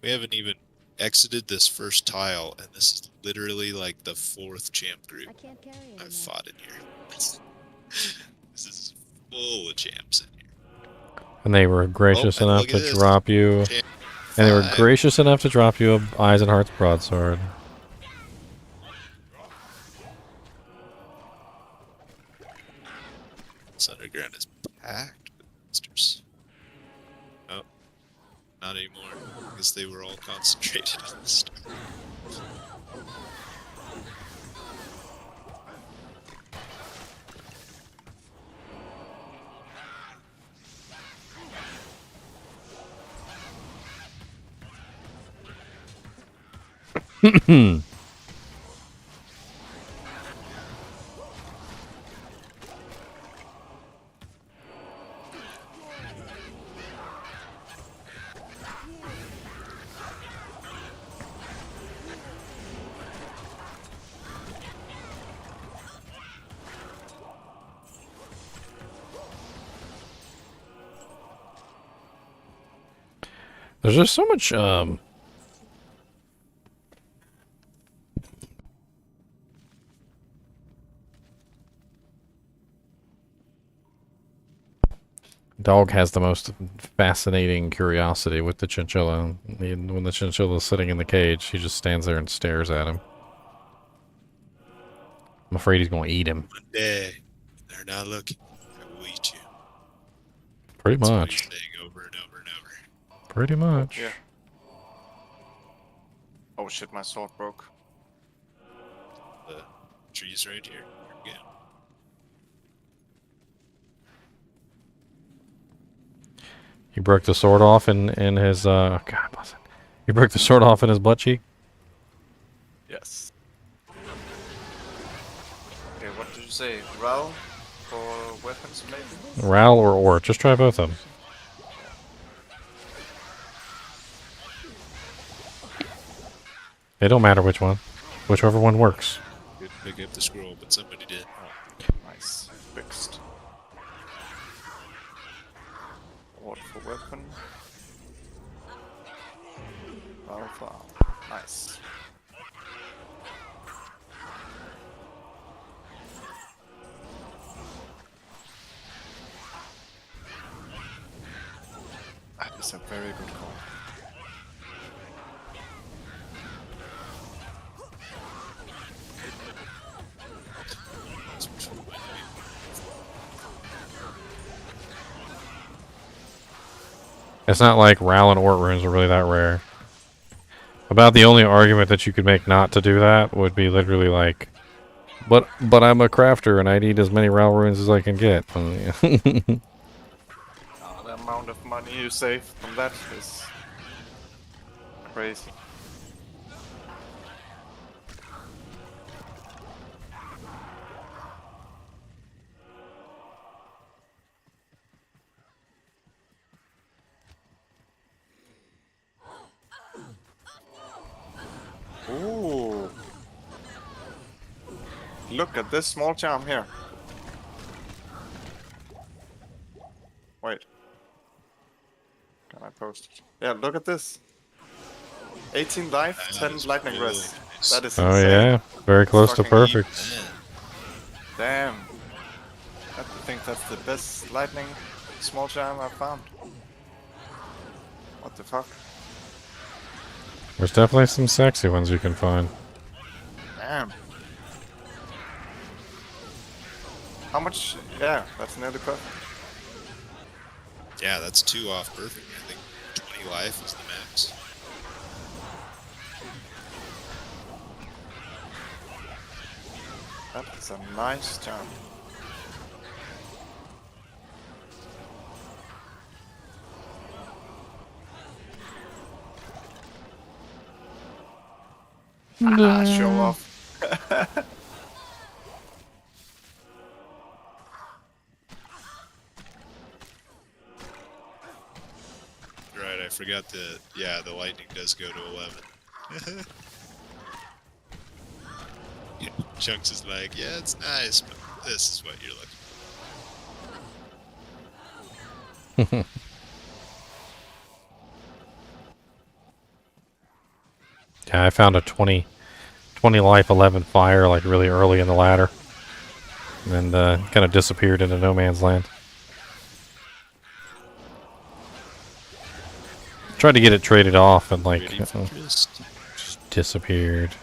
We haven't even exited this first tile, and this is literally like the 4th champ group I can't carry anymore. I've fought in here. This is full of champs in here. And they were gracious and enough look at to this. drop you. Champ And they were 5. gracious enough to drop you a Eyes and Hearts broadsword. This underground is packed with monsters. Oh, not anymore. I guess they were all concentrated on the start. There's just so much Dog has the most fascinating curiosity with the chinchilla. When the chinchilla's sitting in the cage, he just stands there and stares at him. I'm afraid he's going to eat him. One day, they're not looking. I will eat you. Pretty That's what much. he's saying over and over and over. Pretty much. Yeah. Oh shit, my sword broke. The trees right here. Again. He broke the sword off in his God bless it. He broke the sword off in his butt cheek. Yes. Okay, what did you say? Ral for weapons, maybe? Ral or Ort. Just try both of them. It don't matter which one. Whichever one works. Didn't pick up the scroll, but somebody did. Nice. Fixed. What for weapon? Alpha. Nice. That is a very good call. It's not like Ral and Ort runes are really that rare. About the only argument that you could make not to do that would be literally like, but I'm a crafter and I need as many Ral runes as I can get. The amount of money you save from that is crazy. Ooh. Look at this small charm here. Wait. Can I post it? Yeah, look at this. 18 life, 10 lightning rest. That is Oh insane. yeah, very close to Fucking perfect. Damn. I think that's the best lightning small charm I've found. What the fuck? There's definitely some sexy ones you can find. Damn. How much? Yeah, that's nearly perfect. Yeah, that's 2 off perfect. I think 20 life is the max. That is a nice charm. Ah, show off. Right, I forgot the lightning does go to 11. Yeah, Chunks is like, yeah, it's nice, but this is what you're looking for. Yeah, I found a 20 life, 11 fire, like really early in the ladder. And kind of disappeared into no man's land. Tried to get it traded off and like Waiting for Trist. just disappeared.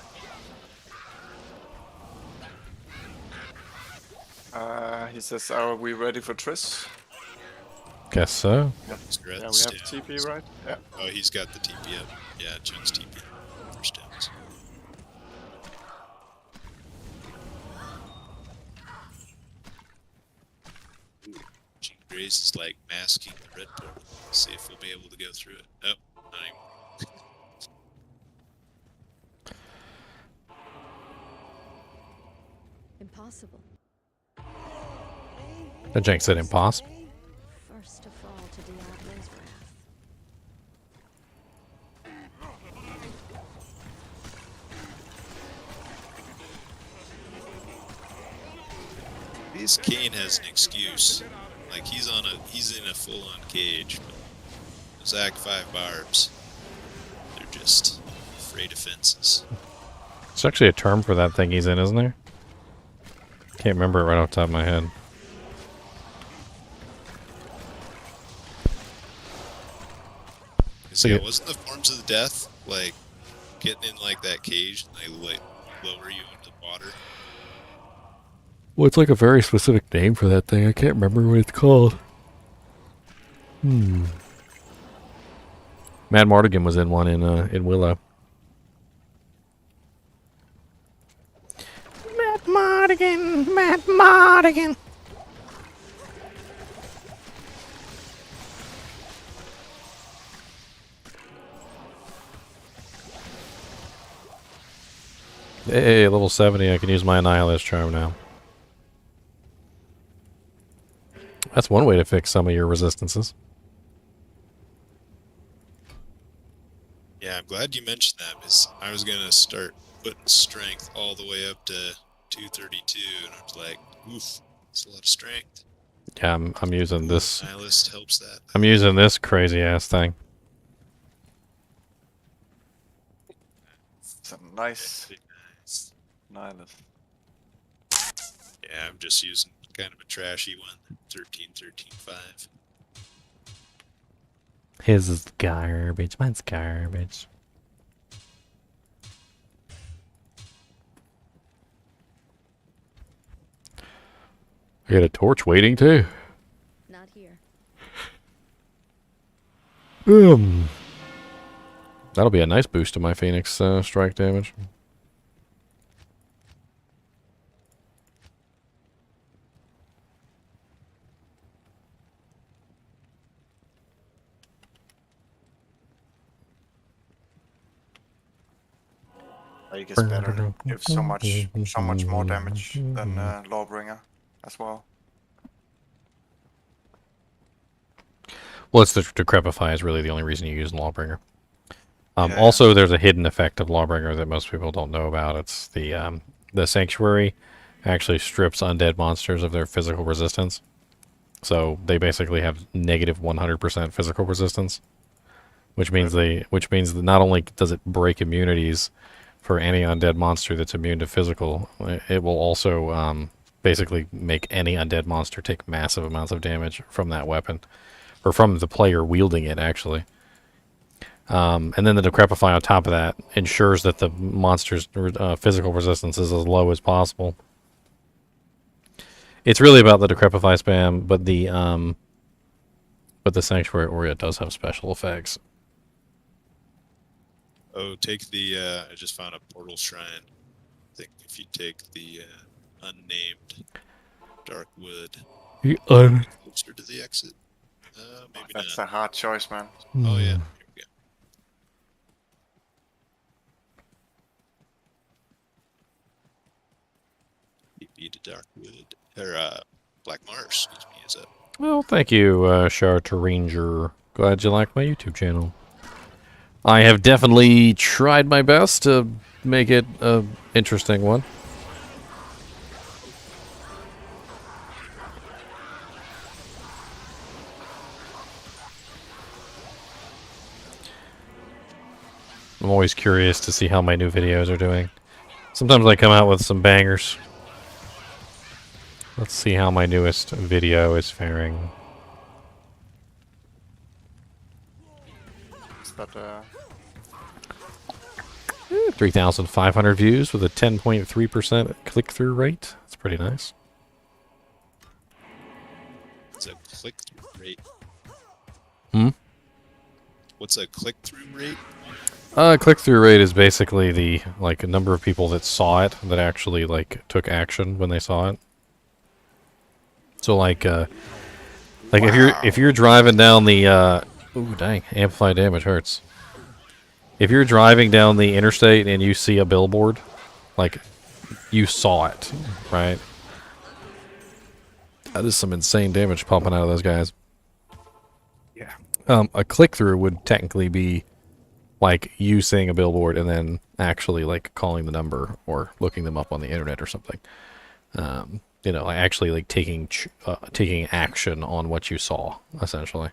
He says, "Are we ready for Triss?" Guess so. Yeah, we have TP, right? Yeah. Oh, he's got the TP up. Yeah, Chun's TP. First downs. Gene Grace is like masking the red portal. See if we'll be able to go through it. Nope, not anymore. Impossible. The Jank said impossible. First to fall to Diablo's wrath. At least Kane has an excuse. Like he's in a full-on cage, but those Act 5 barbs, they're just afraid of fences. There's actually a term for that thing he's in, isn't there? Can't remember it right off the top of my head. So yeah, wasn't the forms of the death like getting in like that cage and they like lower you into the water? Well, it's like a very specific name for that thing. I can't remember what it's called. Mad Mardigan was in one in Willow. Mad Mardigan. Hey, level 70, I can use my Annihilist Charm now. That's one way to fix some of your resistances. Yeah, I'm glad you mentioned that, because I was gonna start putting strength all the way up to 232, and I was like, oof, that's a lot of strength. Yeah, I'm using this. Nihilist helps that. I'm using this crazy ass thing. It's a nice Nihilist. Yeah, I'm just using kind of a trashy one, 13-13-5. His is garbage. Mine's garbage. I got a torch waiting too. Not here. That'll be a nice boost to my Phoenix strike damage. Like it's better. Gives so much more damage than Lawbringer as well. Well, it's the Decrepify is really the only reason you use Lawbringer. Also, there's a hidden effect of Lawbringer that most people don't know about. It's the Sanctuary actually strips undead monsters of their physical resistance. So they basically have negative 100% physical resistance, which means that not only does it break immunities for any undead monster that's immune to physical, it will also basically make any undead monster take massive amounts of damage from that weapon, or from the player wielding it, actually. And then the Decrepify on top of that ensures that the monster's physical resistance is as low as possible. It's really about the Decrepify spam, but the Sanctuary Aurea does have special effects. Oh, take the, I just found a portal shrine. I think if you take the unnamed Dark Wood closer to the exit. Maybe That's not. a hard choice, man. Oh, yeah. Here we go. TP to Dark Wood. Or, Black Marsh, excuse me, is up. Well, thank you, Charter Ranger. Glad you like my YouTube channel. I have definitely tried my best to make it an interesting one. I'm always curious to see how my new videos are doing. Sometimes I come out with some bangers. Let's see how my newest video is faring. Is that 3,500 views with a 10.3% click-through rate. That's pretty nice. What's a click-through rate? Hmm? What's a click-through rate? Click-through rate is basically the number of people that saw it that actually took action when they saw it. So if you're driving down the ooh dang, amplified damage hurts. If you're driving down the interstate and you see a billboard, you saw it, right? That is some insane damage pumping out of those guys. Yeah. A click-through would technically be you seeing a billboard and then actually calling the number or looking them up on the internet or something. Actually taking action on what you saw, essentially.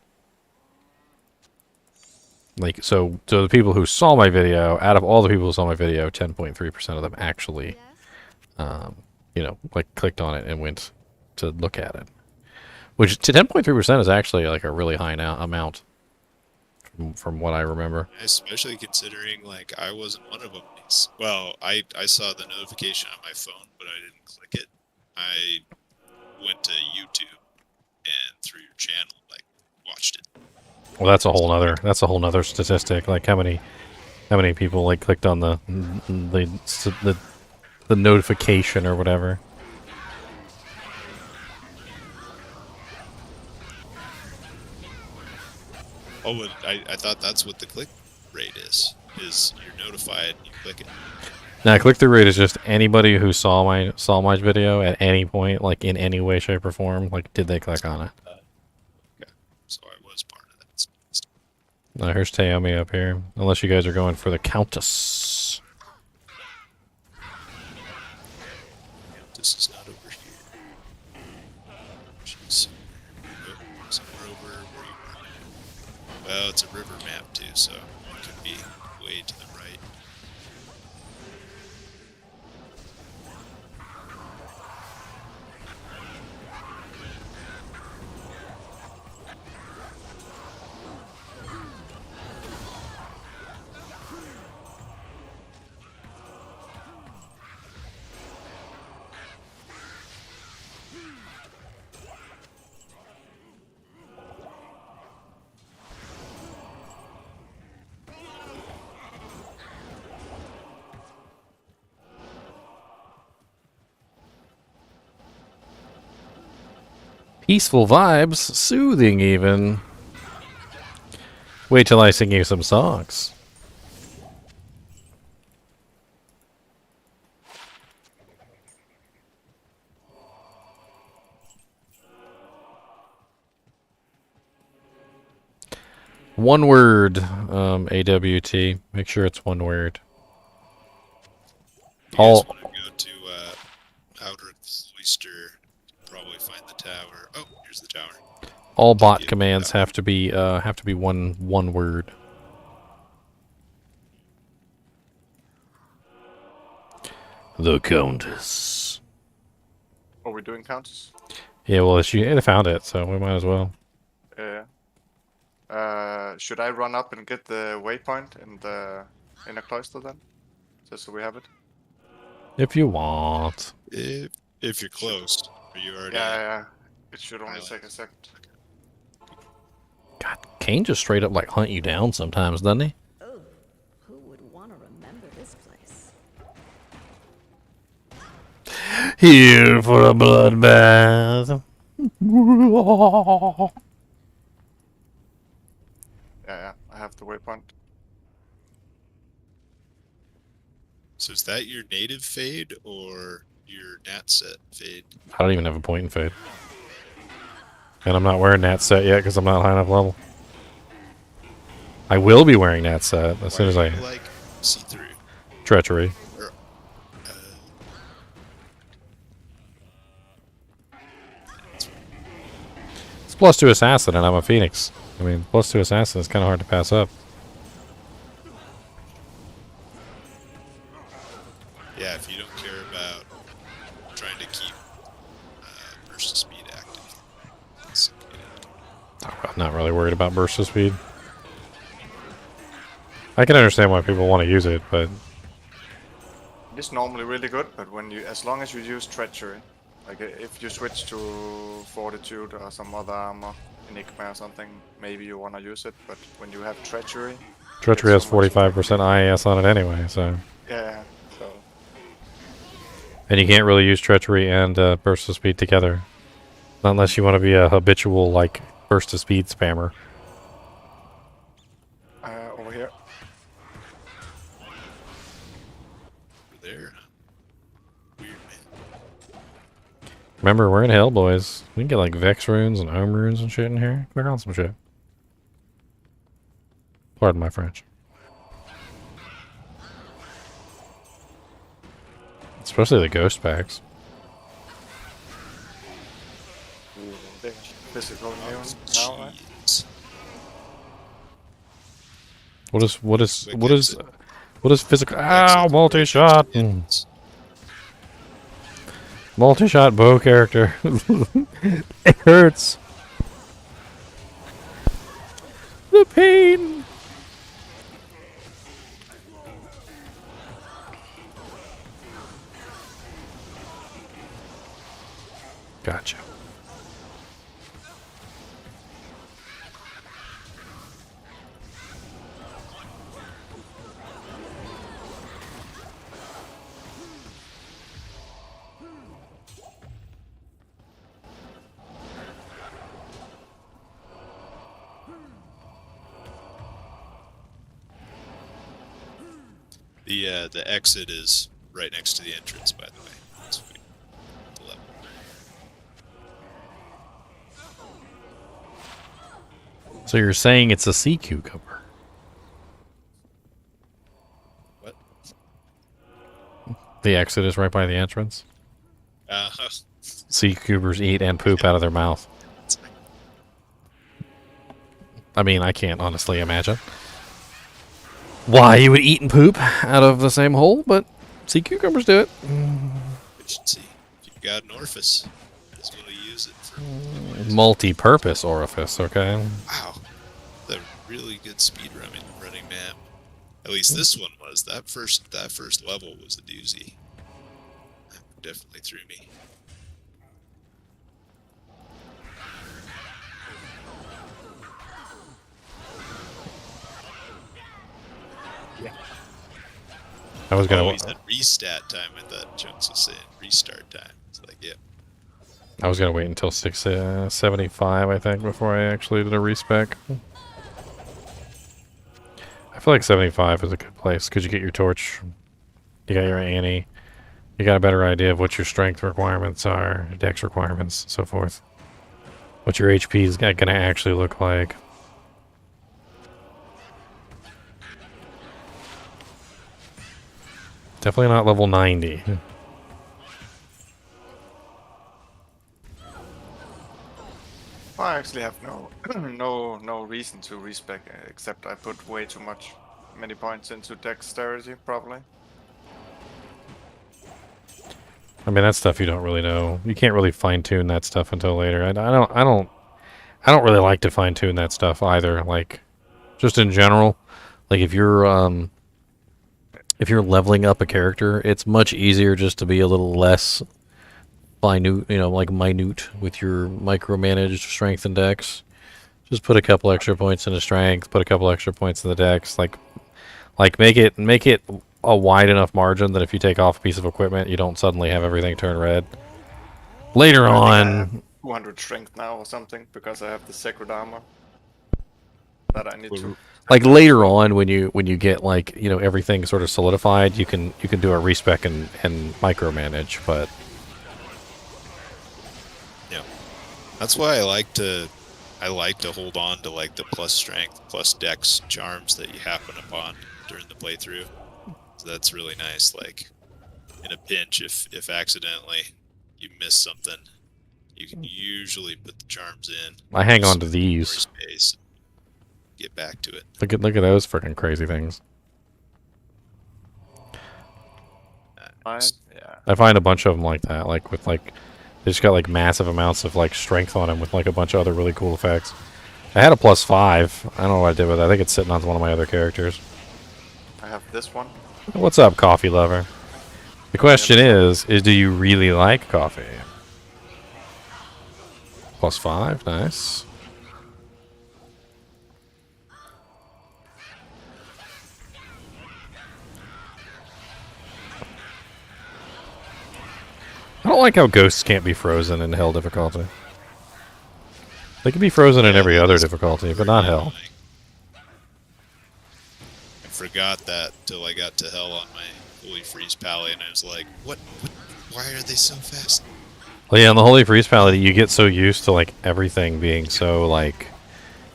So the people who saw my video, out of all the people who saw my video, 10.3% of them actually, clicked on it and went to look at it. Which, to 10.3% is actually a really high amount from what I remember. Especially considering I wasn't one of them. Well, I saw the notification on my phone, but I didn't click it. I went to YouTube and through your channel, watched it. Well, that's a whole nother statistic. How many people clicked on the notification or whatever. Oh, but I thought that's what the click rate is you're notified and you click it. Now, click-through rate is just anybody who saw my video at any point, in any way, shape, or form. Did they click on it? Okay, so I was part of that. Now, here's Taomi up here. Unless you guys are going for the Countess. This is not over here. She's somewhere over where you were. Well, it's a river map too, so it could be way to the right. Peaceful vibes, soothing even. Wait till I sing you some songs. One word, AWT. Make sure it's one word. You guys want to go to Outer Cloister, probably find the tower. Oh, here's the tower. All bot commands have to be one word. The Countess. Are we doing Countess? Yeah, well, they found it, so we might as well. Yeah. Should I run up and get the waypoint in the inner cloister then? Just so we have it? If you want. If you're close. Are you already? Yeah. It should only take a second. God, Kane just straight up hunt you down sometimes, doesn't he? Oh, who would want to remember this place? Here for a bloodbath. Yeah, I have the waypoint. So is that your native fade or your nat set fade? I don't even have a point in fade. And I'm not wearing nat set yet because I'm not high enough level. I will be wearing nat set as soon as I... see-through? Treachery. It's +2 assassin and I'm a phoenix. I mean, +2 assassin is kind of hard to pass up. not really worried about burst of speed. I can understand why people want to use it, but It's normally really good, but as long as you use Treachery, like if you switch to Fortitude or some other armor, Enigma or something, maybe you want to use it, but when you have Treachery... Treachery has 45% IAS on it anyway, so... Yeah, so... And you can't really use Treachery and burst of speed together. Not unless you want to be a habitual, like, burst of speed spammer. Over here. There. Weird, man. Remember, we're in hell, boys. We can get, like, Vex runes and Ohm runes and shit in here. Click on some shit. Pardon my French. Especially the ghost packs. Big physical neon now, right? Jeez. What is physical? Ow, multi-shot. Multi-shot bow character. It hurts. The pain. Gotcha. The exit is right next to the entrance, by the way. So the level. So you're saying it's a sea cucumber? What? The exit is right by the entrance? Sea cucumbers eat and poop out of their mouth. I mean, I can't honestly imagine why you would eat and poop out of the same hole, but sea cucumbers do it. Efficiency. If you've got an orifice, that's what you use it for. Multi-purpose orifice, okay? Wow. The really good speed running map. At least this one was. That first level was a doozy. That definitely threw me. I was gonna. Oh, he said restat time. I thought Chunks was saying restart time. It's like, yeah. I was gonna wait until 675, I think, before I actually did a respec. I feel like 75 is a good place because you get your torch, you got your Annie, you got a better idea of what your strength requirements are, dex requirements, so forth. What your HP is gonna actually look like. Definitely not level 90. I actually have no reason to respec except I put way too many points into dexterity probably. I mean, that's stuff you don't really know. You can't really fine tune that stuff until later. I don't really like to fine tune that stuff either. Like, just in general, like if you're leveling up a character, it's much easier just to be a little less minute, minute with your micromanaged strength and dex. Just put a couple extra points into strength, put a couple extra points in the dex. Like make it a wide enough margin that if you take off a piece of equipment, you don't suddenly have everything turn red. Later I have on, 200 strength now or something because I have the sacred armor that I need to. like later on when you get like everything sort of solidified, you can do a respec and micromanage, but yeah, that's why I like to hold on to like the plus strength, plus dex charms that you happen upon during the playthrough. So that's really nice. Like in a pinch, if accidentally you miss something, you can usually put the charms in. I hang on to these. Space. Get back to it. Look at those freaking crazy things. Yeah. I find a bunch of them like that, they just got like massive amounts of like strength on them with like a bunch of other really cool effects. I had a +5. I don't know what I did with it. I think it's sitting on one of my other characters. I have this one. What's up, coffee lover? The question is do you really like coffee? +5, nice. I don't like how ghosts can't be frozen in hell difficulty. They can be frozen in every other difficulty, but not hell. I forgot that till I got to hell on my Holy Freeze Pally, and I was like, what? Why are they so fast? Well, yeah, in the Holy Freeze Palette, you get so used to, like, everything being so, like,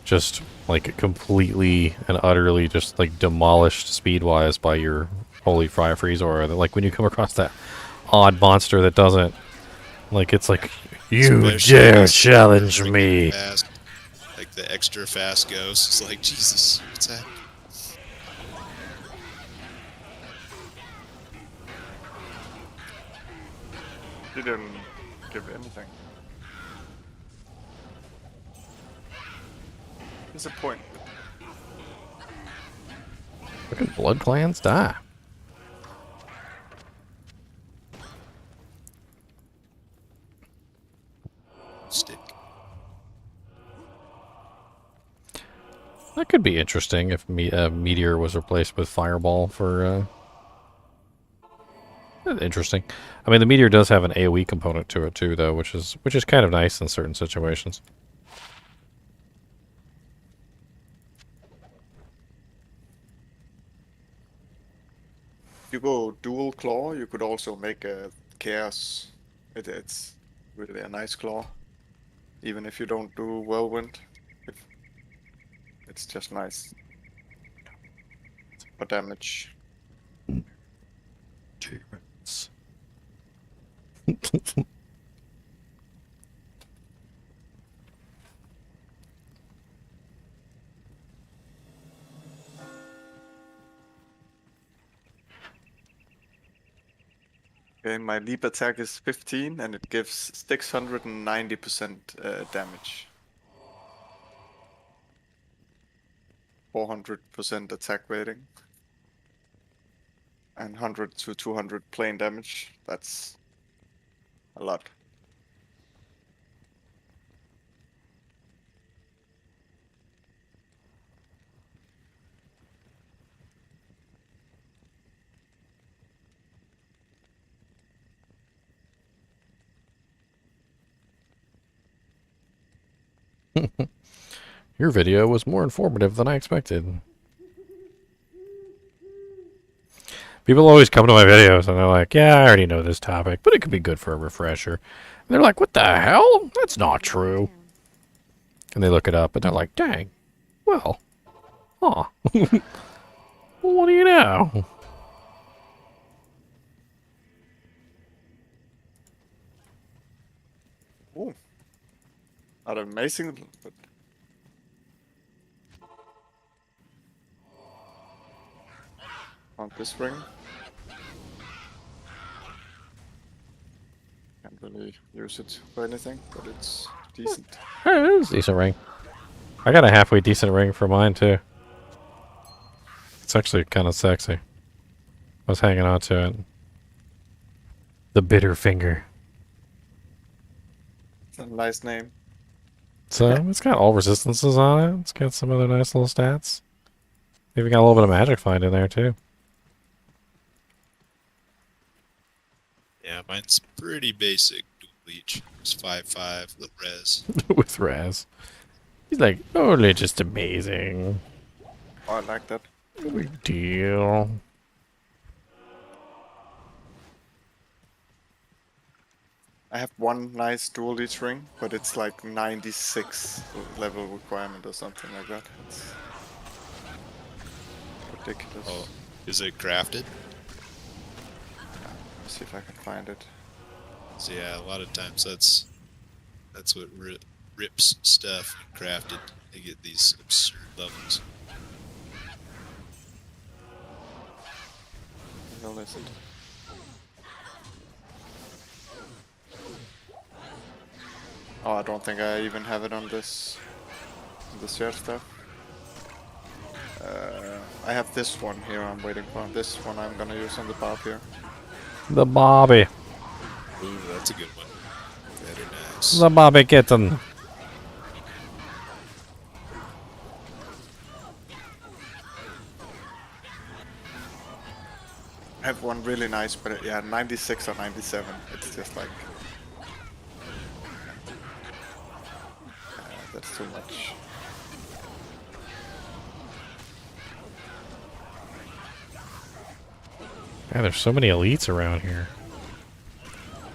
just, like, completely and utterly just, like, demolished speed-wise by your Holy Fire Freeze Aura. That, like, when you come across that odd monster that doesn't, like, it's like, you Especially dare this challenge freaking me. fast, like the extra fast ghost. It's like, Jesus, what's that? He didn't give anything. Disappointment. Fucking blood clans die. Stick. That could be interesting if Meteor was replaced with Fireball for, interesting. I mean, the Meteor does have an AoE component to it too, though, which is kind of nice in certain situations. If you go dual claw, you could also make a chaos. It's really a nice claw, even if you don't do whirlwind. It's just nice for damage. Okay, my leap attack is 15 and it gives 690% damage. 400% attack rating. And 100 to 200 plain damage. That's a lot. Your video was more informative than I expected. People always come to my videos and they're like, yeah, I already know this topic, but it could be good for a refresher. And they're like, what the hell? That's not true. And they look it up and they're like, dang. Well. Huh. Well, what do you know? Ooh. Not amazing, but on this ring. Can't really use it for anything, but it's decent. Hey, it's a decent ring. I got a halfway decent ring for mine too. It's actually kind of sexy. I was hanging on to it. The Bitter Finger. It's a nice name. So it's got all resistances on it. It's got some other nice little stats. Maybe got a little bit of magic find in there too. Yeah, mine's pretty basic. Dual leech. It's 5/5 with res. With Raz. He's like, oh, they're just amazing. Oh, I like that. No big deal. I have one nice dual leech ring, but it's like 96 level requirement or something like that. It's ridiculous. Oh, is it crafted? Let's see if I can find it. So yeah, a lot of times that's what rips stuff when crafted. They get these absurd levels. No, listen. Oh, I don't think I even have it on this the shared stuff. I have this one here I'm waiting for. This one I'm gonna use on the bob here. The Bobby. Ooh, that's a good one. Very nice. The Bobby kitten. I have one really nice, but yeah, 96 or 97. It's just like... that's too much. Man, there's so many elites around here.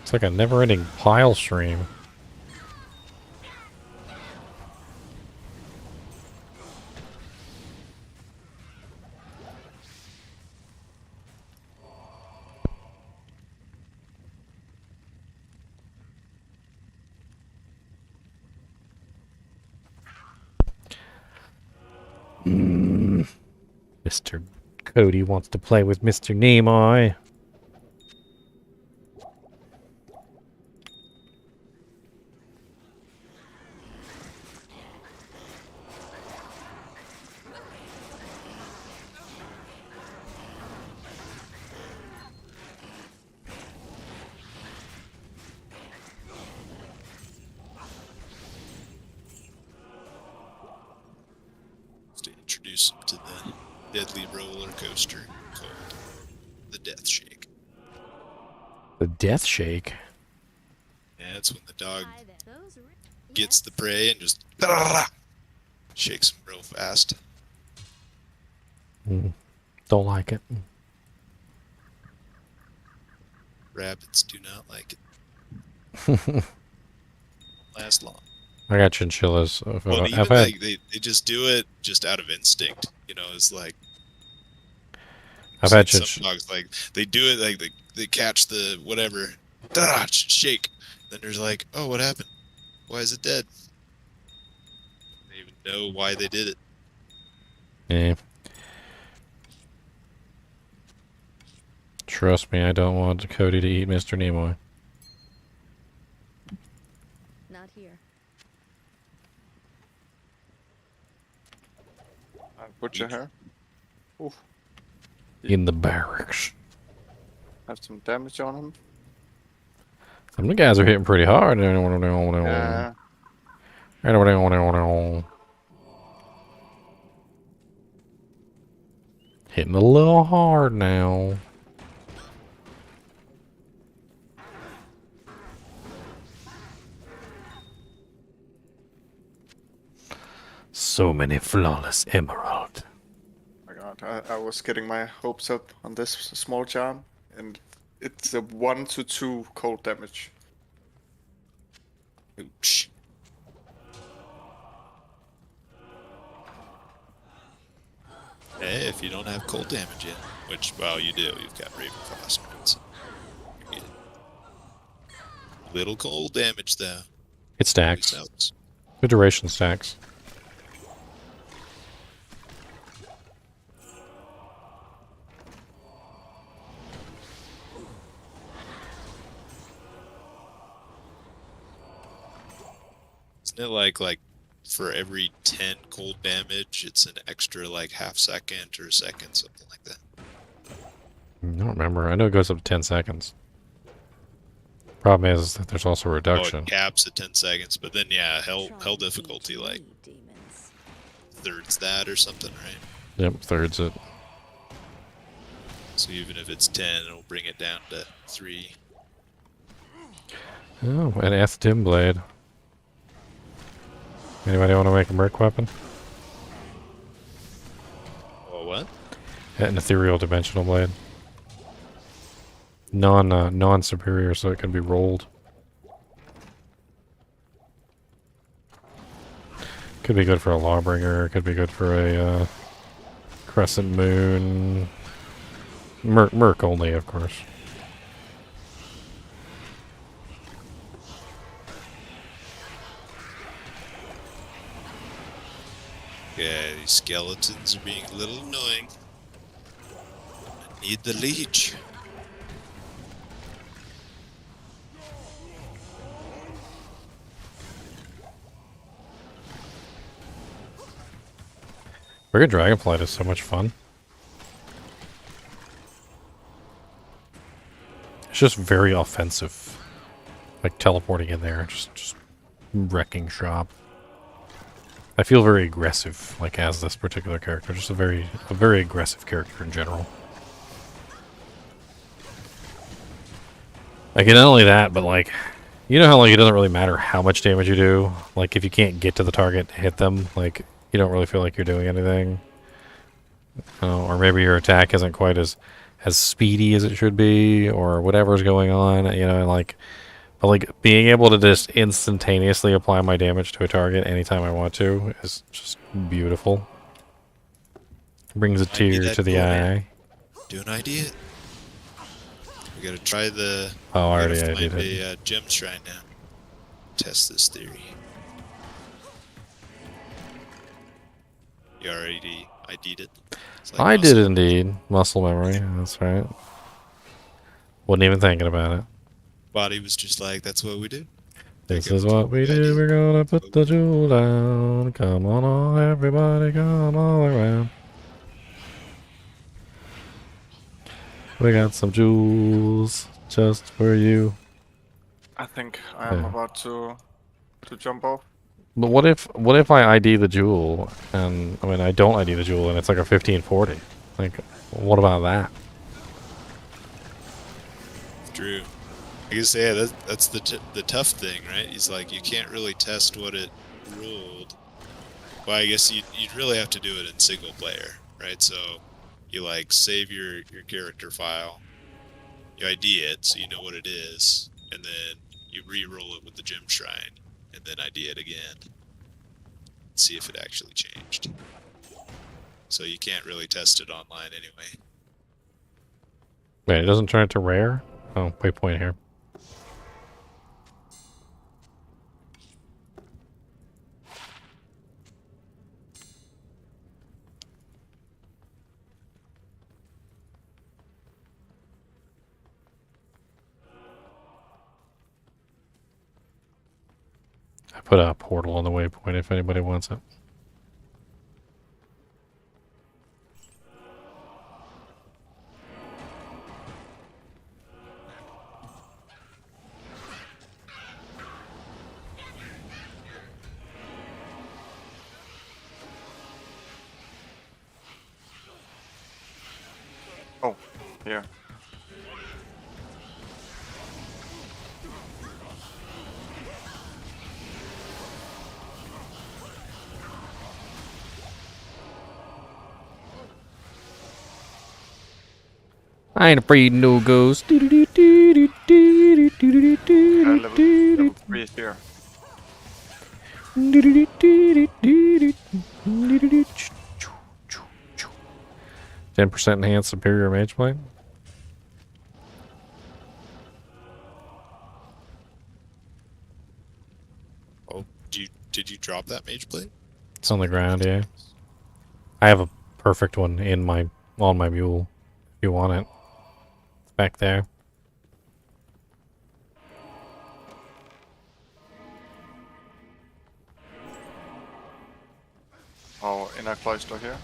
It's like a never-ending pile stream. Mr. Cody wants to play with Mr. NiNi. To introduce him to the deadly roller coaster called the Death Shake. The Death Shake? Yeah, it's when the dog Those are... gets the prey and just shakes him real fast. Don't like it. Rabbits do not like it. Last long. I got chinchillas. Well, even like they just do it just out of instinct. You know, it's like I've had some dogs like they do it like they catch the whatever, shake. Then there's like, oh, what happened? Why is it dead? They even know why they did it. Yeah. Trust me, I don't want Cody to eat Mr. NiNi. Not here. Butcher here. Oof. In the barracks. Have some damage on him. Some of the guys are hitting pretty hard. Yeah. Hitting a little hard now. So many flawless emerald. Oh my god, I was getting my hopes up on this small charm, and it's a 1 to 2 cold damage. Oops. Hey, if you don't have cold damage yet, which, well, you do. You've got Raven Frostman, so you're good. Little cold damage, though. It stacks. Helps. The duration stacks. Isn't it like for every 10 cold damage, it's an extra like half second or a second, something like that? I don't remember. I know it goes up to 10 seconds. Problem is that there's also a Oh, reduction. it caps at 10 seconds, but then yeah, hell difficulty like Demons. thirds that or something, right? Yep, thirds it. So even if it's 10, it'll bring it down to 3. Oh, an Dim blade. Anybody want to make a merc weapon? Oh, what? An ethereal dimensional blade. Non-superior, so it can be rolled. Could be good for a lawbringer. Could be good for a crescent moon. Merc only, of course. Yeah, these skeletons are being a little annoying. I need the leech. Wicked Dragonflight is so much fun. It's just very offensive. Like teleporting in there, just wrecking shop. I feel very aggressive, like as this particular character. Just a very aggressive character in general. Like, not only that, but like, you know how like it doesn't really matter how much damage you do. Like, if you can't get to the target, hit them. Like, you don't really feel like you're doing anything. Or maybe your attack isn't quite as speedy as it should be, or whatever's going on. You know, like, but like being able to just instantaneously apply my damage to a target anytime I want to is just beautiful. Brings a tear to the eye. Do an idea. We gotta try the. Oh, I already find ID'd it. a gem shrine now. Test this theory. You already ID'd it. It's like I muscle. did indeed. Muscle memory. That's right. Wasn't even thinking about it. Body was just like, that's what we do. This is what we do. We're gonna put the jewel down. Come on, all everybody, come all around. We got some jewels just for you. I think I am about to jump off. But what if I ID the jewel and I mean I don't ID the jewel and it's like a 1540? Like, what about that? True. I guess yeah, that's the tough thing, right? He's like you can't really test what it rolled. Well, I guess you'd really have to do it in single player, right? So you like save your character file, you ID it so you know what it is, and then you re-roll it with the gem shrine, and then ID it again. See if it actually changed. So you can't really test it online anyway. Wait, it doesn't turn it to rare? Oh, waypoint here. I put a portal on the waypoint if anybody wants it. Oh, here. I ain't afraid of no ghosts. Level 3 is here. 10% enhanced superior mage blade. Oh, did you drop that mage blade? It's on the ground, yeah. I have a perfect one in on my mule. If you want it, it's back there. Oh, inner cloister here.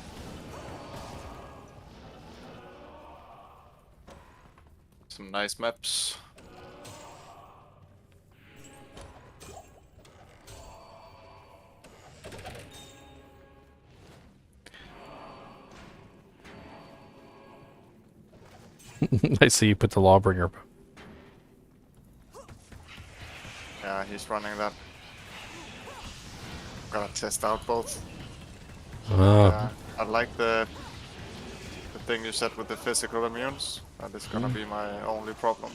Some nice maps. I see you put the Lawbringer. Yeah, he's running that. Gotta test out both. I like the thing you said with the physical immunes. That is gonna be my only problem.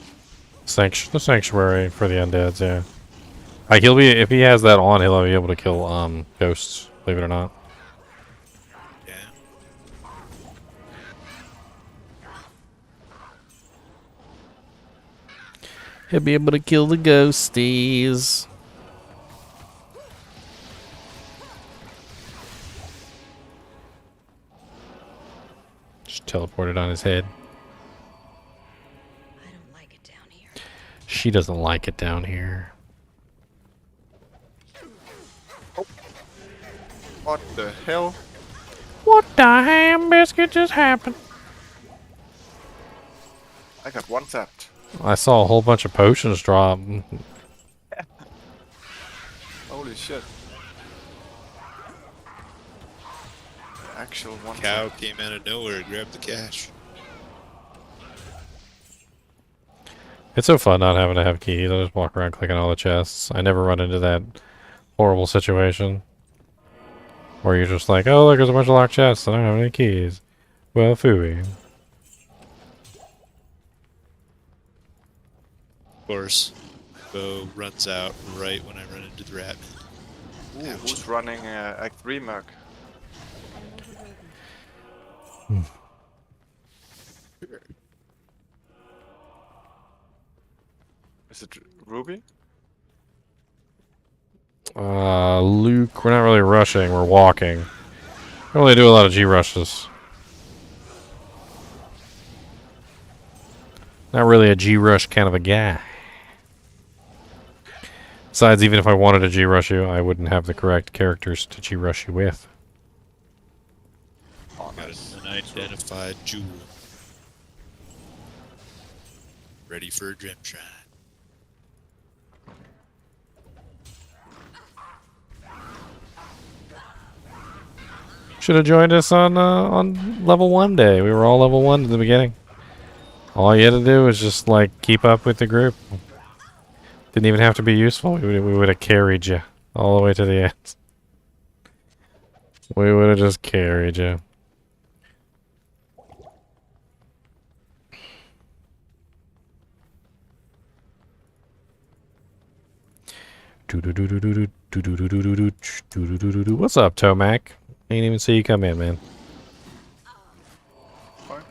The sanctuary for the undeads, yeah. Like he'll be, if he has that on, he'll be able to kill ghosts. Believe it or not. Yeah. He'll be able to kill the ghosties. Just teleported on his head. I don't like it down here. She doesn't like it down here. What the hell? What the ham biscuit just happened? I got one tapped. I saw a whole bunch of potions drop. Holy shit. Actual one Cow came out of nowhere and grabbed the cash. It's so fun not having to have keys. I just walk around clicking all the chests. I never run into that horrible situation where you're just like, oh, look, there's a bunch of locked chests. I don't have any keys. Well, phooey. Of course, bow runs out right when I run into the rat. Ooh, who's running Act 3 mug? Is it Ruby? Luke, we're not really rushing, we're walking. I don't really do a lot of G rushes. Not really a G rush kind of a guy. Besides, even if I wanted to G rush you, I wouldn't have the correct characters to G rush you with. Got an unidentified jewel. Ready for a gem shrine. Should have joined us on level 1 day. We were all level 1 at the beginning. All you had to do was just like keep up with the group. Didn't even have to be useful. We would have carried you all the way to the end. We would have just carried you. What's up, Tomac? Ain't even see you come in, man. What?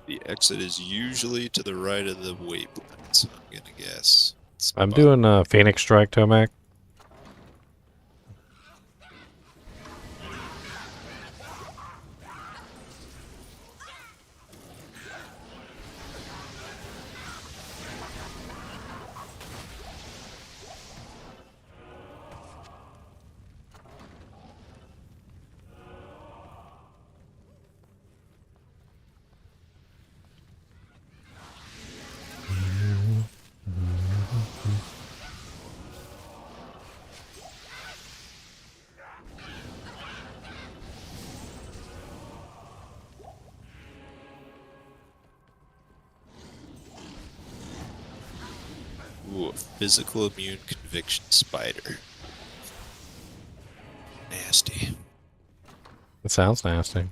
The exit is usually to the right of the waypoint, so I'm gonna guess. I'm doing Phoenix Strike, Tomac. Ooh, a physical immune conviction spider. Nasty. It sounds nasty.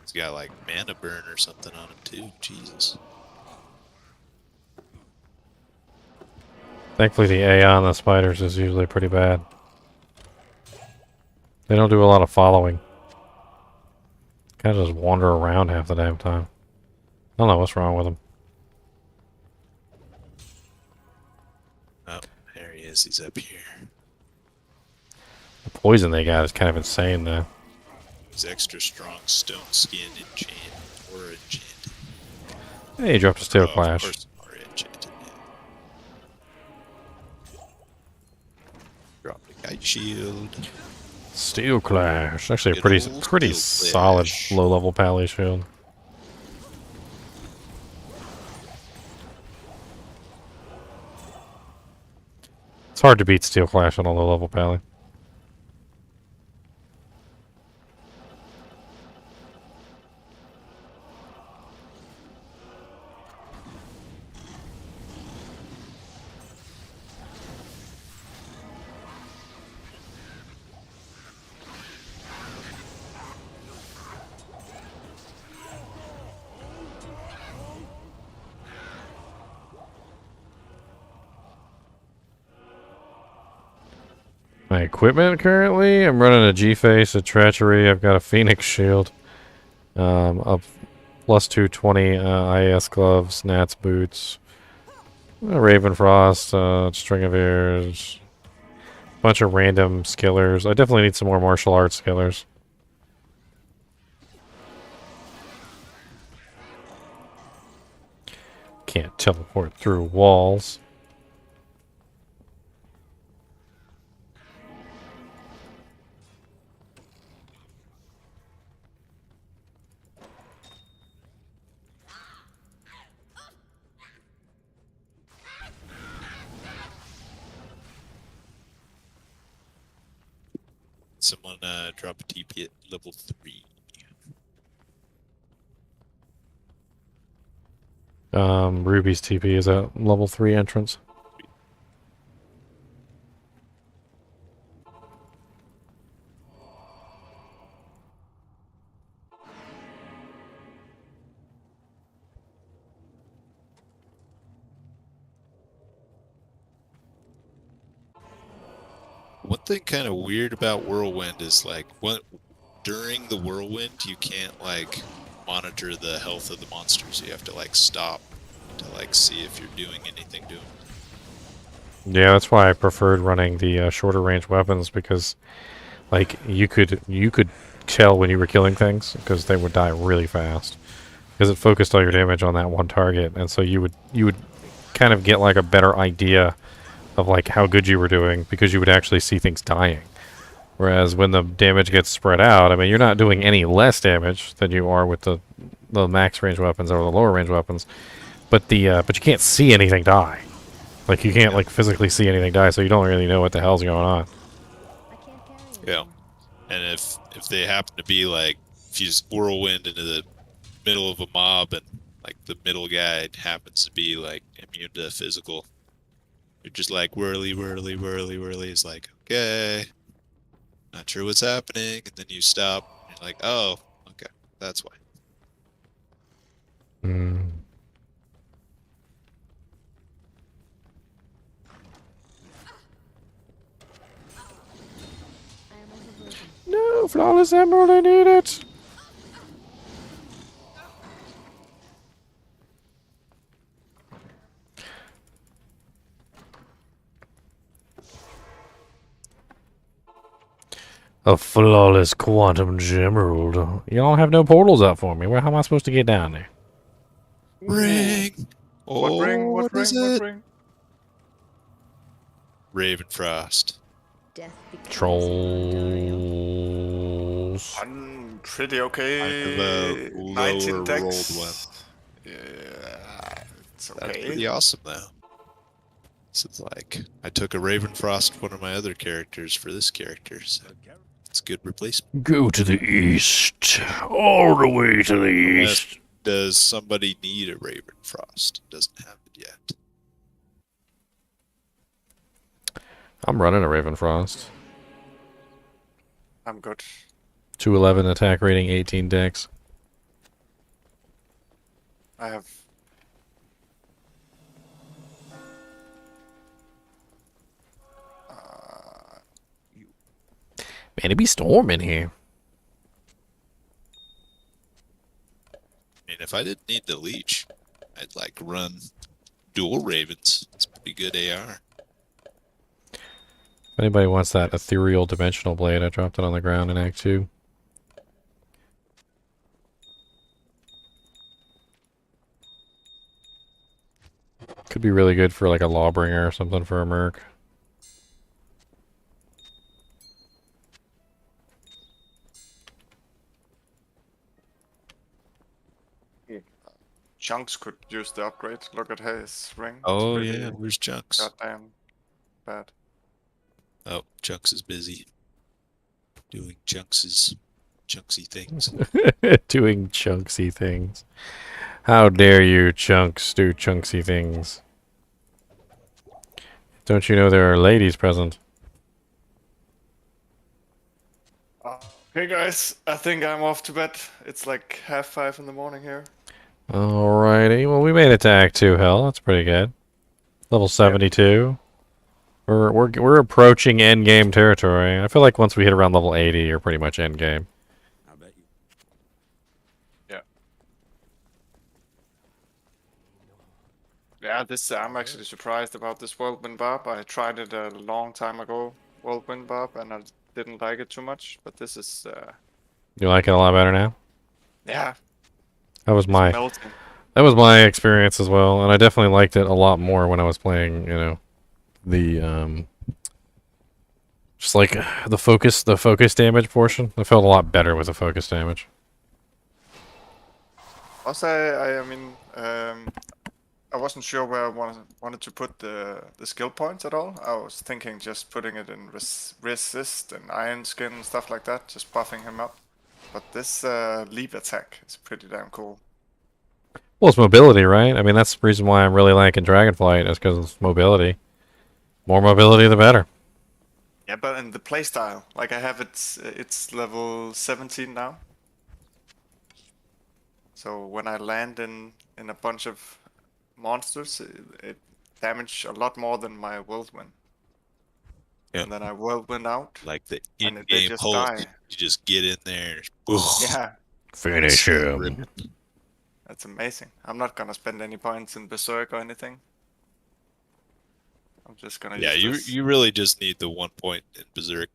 It's got like mana burn or something on him too. Jesus. Thankfully, the AI on the spiders is usually pretty bad. They don't do a lot of following. Kind of just wander around half the damn time. I don't know what's wrong with them. Oh, there he is. He's up here. The poison they got is kind of insane, though. He's extra strong, stone skinned, enchanted, or enchanted. Hey, he dropped a steel Of clash. course, or enchanted. Yeah. Dropped a kite shield. Steel clash. Actually, a Good pretty old steel solid clash. low-level pally shield. It's hard to beat Steel Clash on a low-level pally. My equipment currently, I'm running a G-Face, a Treachery, I've got a Phoenix Shield, a plus 220 IS gloves, Nats boots, a Ravenfrost, String of Ears, bunch of random skillers. I definitely need some more martial arts skillers. can't teleport through walls. Someone drop a TP at level 3. Ruby's TP is at level 3 entrance. One thing kind of weird about Whirlwind is like during the Whirlwind you can't like monitor the health of the monsters. You have to like stop to like see if you're doing anything to them. Yeah, that's why I preferred running the shorter range weapons, because like you could tell when you were killing things because they would die really fast because it focused all your damage on that one target, and so you would kind of get like a better idea of like how good you were doing because you would actually see things dying. Whereas when the damage gets spread out, I mean, you're not doing any less damage than you are with the max range weapons or the lower range weapons, but but you can't see anything die. Like you can't like physically see anything die, so you don't really know what the hell's going on. Yeah, and if they happen to be like, if you just whirlwind into the middle of a mob and like the middle guy happens to be like immune to physical, you're just like whirly, whirly, whirly, whirly. It's like, okay, not sure what's happening, and then you stop. And you're like, oh, okay, that's why. Mm. No, flawless emerald, I need it. A flawless quantum gemerald. Y'all have no portals up for me. Well, how am I supposed to get down there? Ring. Oh, What ring? What is ring? What it? ring? Ravenfrost. Trolls. I'm pretty I okay. have a 19 lower dex. rolled one. Yeah, it's That's okay. pretty awesome, though. This is like, I took a Ravenfrost, one of my other characters, for this character, so it's a good replacement. Go to the east. All the way to the east. Does somebody need a Ravenfrost? Doesn't have it yet. I'm running a Ravenfrost. I'm good. 211 attack rating, 18 dex. I have. Man, it be storming here. I mean, if I didn't need the leech, I'd like run dual ravens. It's pretty good AR. If anybody wants that ethereal dimensional blade, I dropped it on the ground in Act 2. Could be really good for like a lawbringer or something for a merc. Chunks could use the upgrade. Look at his ring. Oh, It's yeah, where's Chunks? goddamn bad. Oh, Chunks is busy doing chunksy things. Doing chunksy things. How dare you, Chunks, do chunksy things? Don't you know there are ladies present? Okay, guys, I think I'm off to bed. It's like 5:30 in the morning here. Alrighty, well we made it to Act 2, hell, that's pretty good. Level 72. We're approaching endgame territory. I feel like once we hit around level 80, you're pretty much endgame. I bet you. Yeah. Yeah, I'm actually surprised about this whirlwind barb. I tried it a long time ago, whirlwind barb, and I didn't like it too much. But this is, You like it a lot better now? yeah, That was it's my melting. That was my experience as well, and I definitely liked it a lot more when I was playing, the just like the focus damage portion. I felt a lot better with the focus damage. Also, I mean, I wasn't sure where I wanted to put the skill points at all. I was thinking just putting it in resist and iron skin and stuff like that, just buffing him up. But this leap attack is pretty damn cool. Well, it's mobility, right? I mean, that's the reason why I'm really liking Dragonflight, is because it's mobility. More mobility, the better. Yeah, but in the playstyle, like I have it's level 17 now. So when I land in a bunch of monsters, it damage a lot more than my whirlwind. Yeah. And then I whirlwind out. Like the and they in-game just hold, die. you just get in there. Yeah, Finish him. that's amazing. I'm not gonna spend any points in Berserk or anything. I'm just gonna Yeah, use this. you really just need the 1 point in Berserk,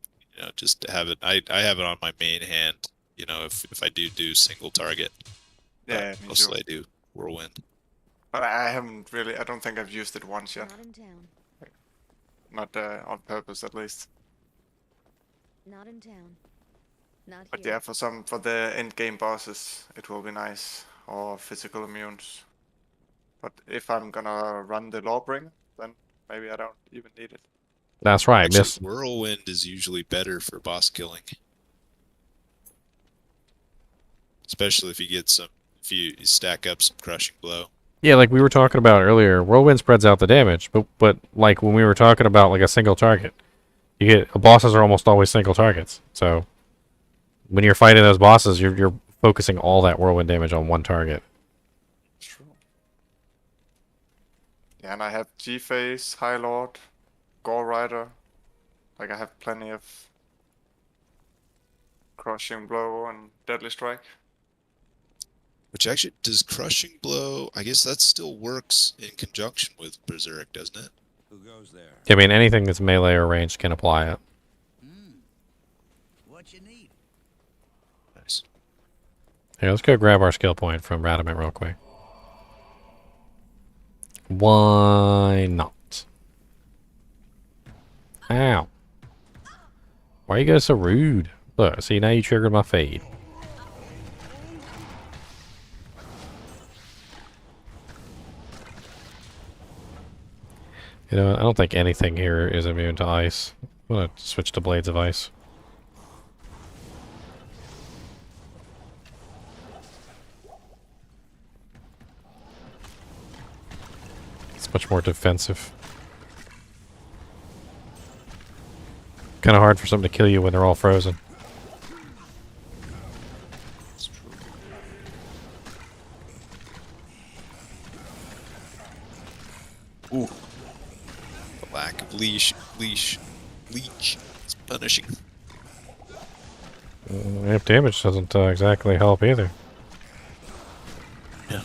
just to have it. I have it on my main hand, if I do single target. Yeah, me Mostly too. I do whirlwind. But I haven't really. I don't think I've used it once yet. Not in town. Not on purpose, at least. Not in town. Not But here. yeah, for the end game bosses, it will be nice, or physical immunes. But if I'm gonna run the Lawbringer, then maybe I don't even need it. That's right, Actually, miss. whirlwind is usually better for boss killing, especially if you stack up some crushing blow. Yeah, like we were talking about earlier, Whirlwind spreads out the damage, but like when we were talking about like a single target, bosses are almost always single targets. So when you're fighting those bosses, you're focusing all that Whirlwind damage on one target. True. Yeah, and I have G-Face, High Lord, Gore Rider. Like I have plenty of crushing blow and deadly strike. Which actually, does crushing blow, I guess that still works in conjunction with Berserk, doesn't it? Who goes there? I mean, anything that's melee or ranged can apply it. What you need? Nice. Here, let's go grab our skill point from Radamant real quick. Why not? Ow. Why are you guys so rude? Look, see, now you triggered my fade. You know what? I don't think anything here is immune to ice. I'm gonna switch to Blades of Ice. It's much more defensive. Kind of hard for something to kill you when they're all frozen. It's true. Ooh. The lack of leash. It's punishing. If damage doesn't exactly help either. Yeah.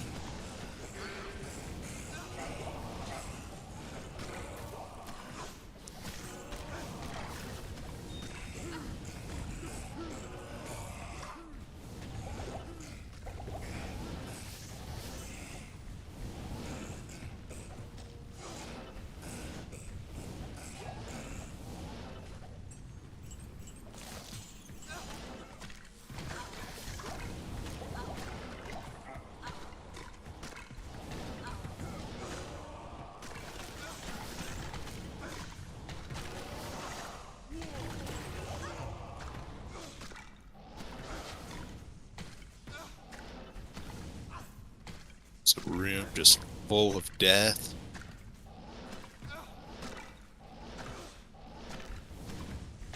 It's a room just full of death.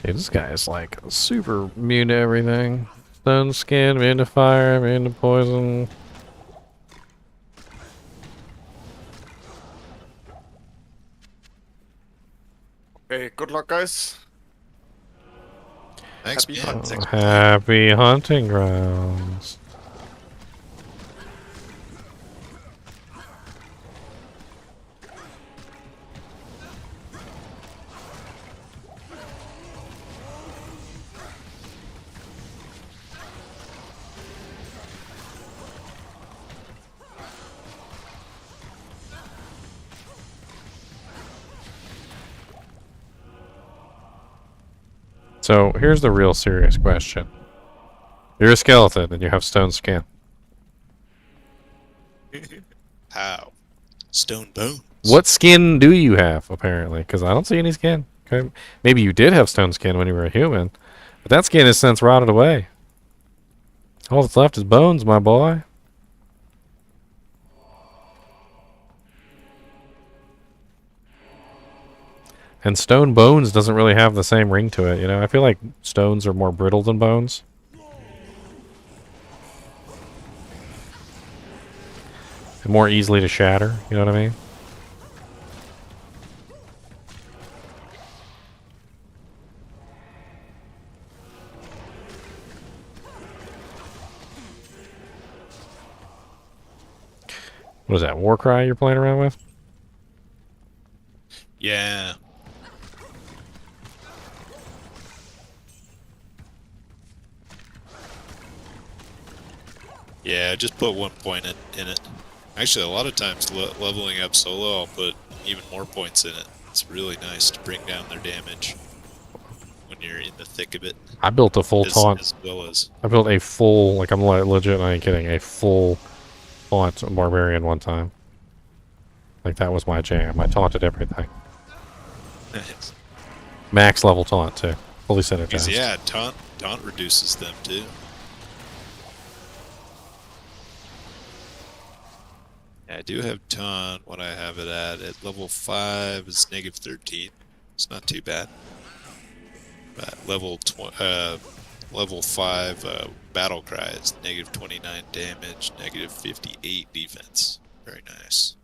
Dude, this guy is like super immune to everything. Stun skin, immune to fire, immune to poison. Okay, good luck, guys. Thanks, Happy man. hunting. Happy hunting grounds. So here's the real serious question. You're a skeleton and you have stone skin. How? Stone bones. What skin do you have, apparently? Because I don't see any skin. Okay. Maybe you did have stone skin when you were a human, but that skin has since rotted away. All that's left is bones, my boy. And stone bones doesn't really have the same ring to it, you know? I feel like stones are more brittle than bones. And more easily to shatter, you know what I mean? What is that, Warcry you're playing around with? Yeah. Yeah, just put 1 point in it. Actually, a lot of times leveling up solo, I'll put even more points in it. It's really nice to bring down their damage when you're in the thick of it. I built a full taunt. As well as... I built a full, like I'm legit, I ain't kidding, a full taunt barbarian one time. Like that was my jam. I taunted everything. Nice. Max level taunt too. Fully set it down. Yeah, taunt reduces them too. Yeah, I do have taunt. What I have it at level 5 is -13. It's not too bad. But level 5 battle cry is -29 damage, -58 defense. Very nice.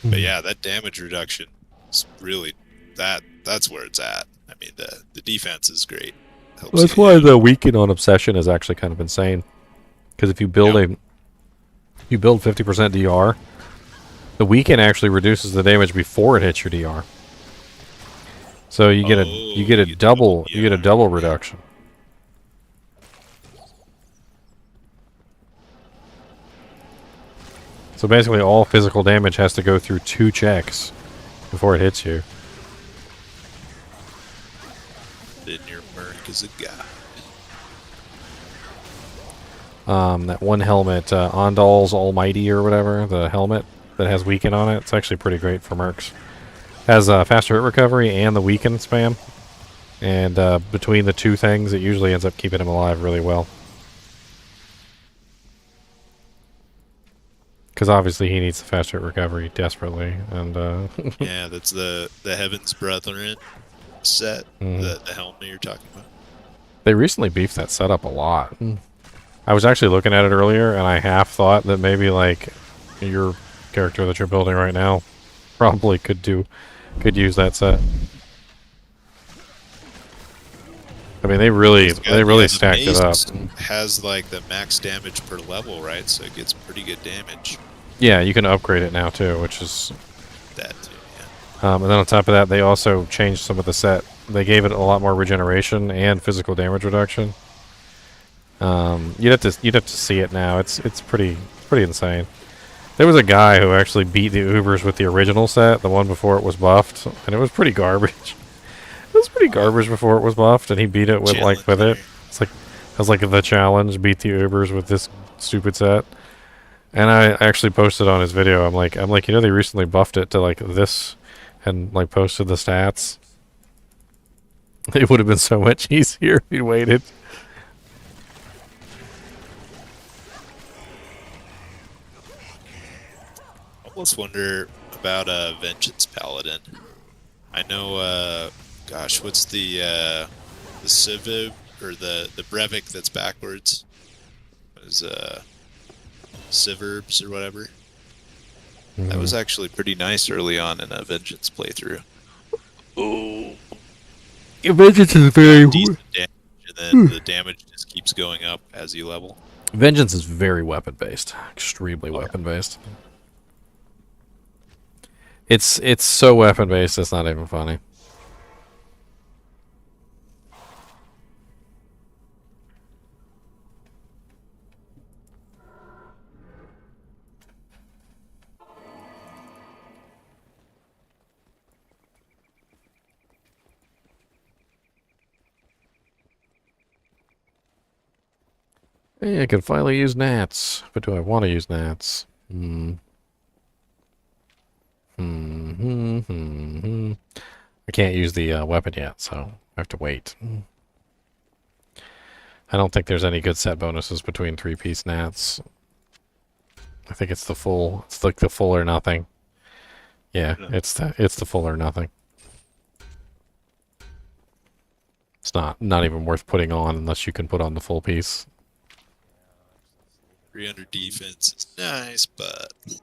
But yeah, that damage reduction is really that's where it's at. I mean, the defense is great. Helps That's why the weaken on obsession is actually kind of insane. Because if you build you build 50% DR, the weaken actually reduces the damage before it hits your DR. So you get a double reduction. So basically all physical damage has to go through 2 checks before it hits you. Then your merc is a god. That one helmet, Ondal's Almighty or whatever, the helmet that has weaken on it, it's actually pretty great for mercs. Has faster hit recovery and the weaken spam. And between the two things, it usually ends up keeping him alive really well. Because obviously he needs the faster hit recovery desperately. And yeah, that's the Heaven's Brethren set, the helmet you're talking about. They recently beefed that setup a lot. I was actually looking at it earlier, and I half thought that maybe like your character that you're building right now probably could use that set. I mean, they really stacked it up. Has like the max damage per level, right? So it gets pretty good damage. Yeah, you can upgrade it now too, which is that too. Yeah. And then on top of that, they also changed some of the set. They gave it a lot more regeneration and physical damage reduction. You'd have to see it now. It's pretty insane. There was a guy who actually beat the Ubers with the original set, the one before it was buffed, and it was pretty garbage. It was pretty garbage before it was buffed, and he beat it with it. It's like it was like the challenge, beat the Ubers with this stupid set. And I actually posted on his video. I'm like, you know, they recently buffed it to like this, and like posted the stats. It would have been so much easier if he'd waited. I almost wonder about Vengeance Paladin. I know, gosh, what's the Civiv or the Brevik that's backwards? What is Civerbs or whatever? That was actually pretty nice early on in a Vengeance playthrough. Oh, Vengeance is very decent damage, and then the damage just keeps going up as you level. Vengeance is very weapon based, extremely weapon based. It's so weapon based, it's not even funny. Hey, I can finally use gnats, but do I want to use gnats? I can't use the weapon yet, so I have to wait. I don't think there's any good set bonuses between 3-piece gnats. I think it's the full. It's like the full or nothing. Yeah, it's the full or nothing. It's not even worth putting on unless you can put on the full piece. 300 defense is nice, but that's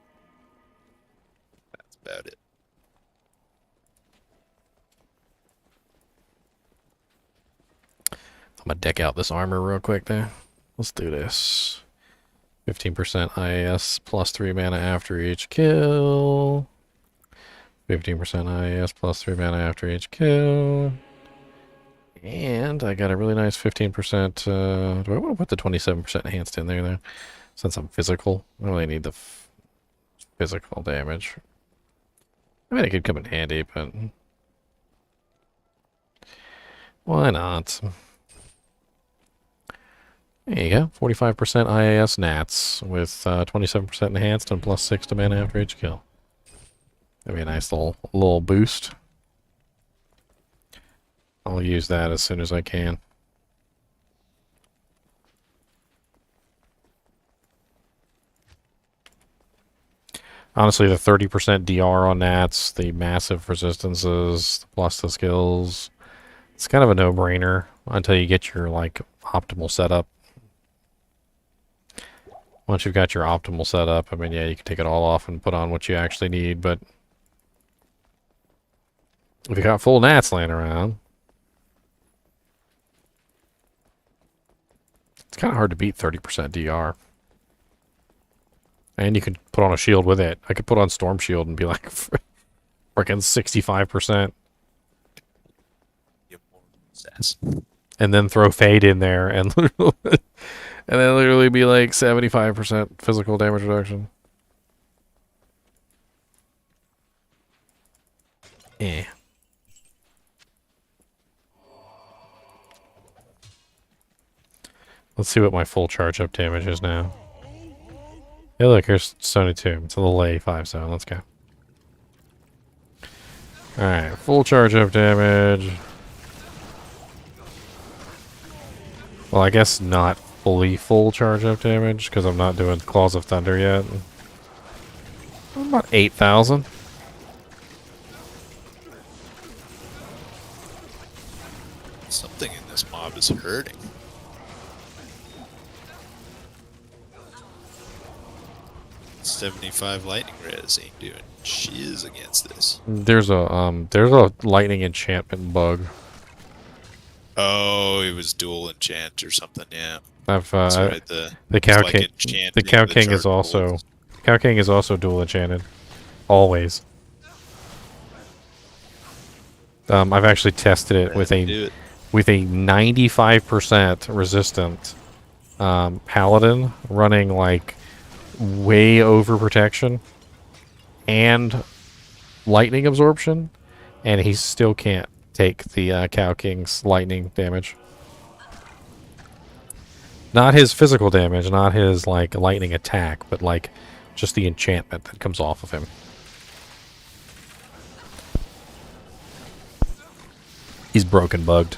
about it. I'm gonna deck out this armor real quick there. Let's do this. 15% IAS plus 3 mana after each kill. 15% IAS plus 3 mana after each kill. And I got a really nice 15%. Do I want to put the 27% enhanced in there, though? Since I'm physical. I really need the physical damage. I mean, it could come in handy, but why not? There you go. 45% IAS Nats with 27% enhanced and plus 6 to mana after each kill. That'd be a nice little boost. I'll use that as soon as I can. Honestly, the 30% DR on Nats, the massive resistances, plus the skills, it's kind of a no-brainer until you get your, like, optimal setup. Once you've got your optimal setup, I mean, yeah, you can take it all off and put on what you actually need, but if you got full Nats laying around, it's kind of hard to beat 30% DR. And you could put on a shield with it. I could put on Storm Shield and be like freaking 65%. And then throw Fade in there and literally be like 75% physical damage reduction. Yeah. Let's see what my full charge up damage is now. Yeah, look, here's 72. It's a little 85 zone. Let's go. Alright, full charge up damage. Well, I guess not fully full charge up damage because I'm not doing Claws of Thunder yet. About 8,000. Something in this mob is hurting. $75 lightning res ain't doing shiz against this. There's a lightning enchantment bug. Oh, it was dual enchant or something. Yeah, I've that's right. the Cow King. The Cow King is also dual enchanted. Always. I've actually tested it with a 95% resistant paladin running like way over protection and lightning absorption, and he still can't take the Cow King's lightning damage. Not his physical damage, not his like lightning attack, but like just the enchantment that comes off of him. He's broken bugged.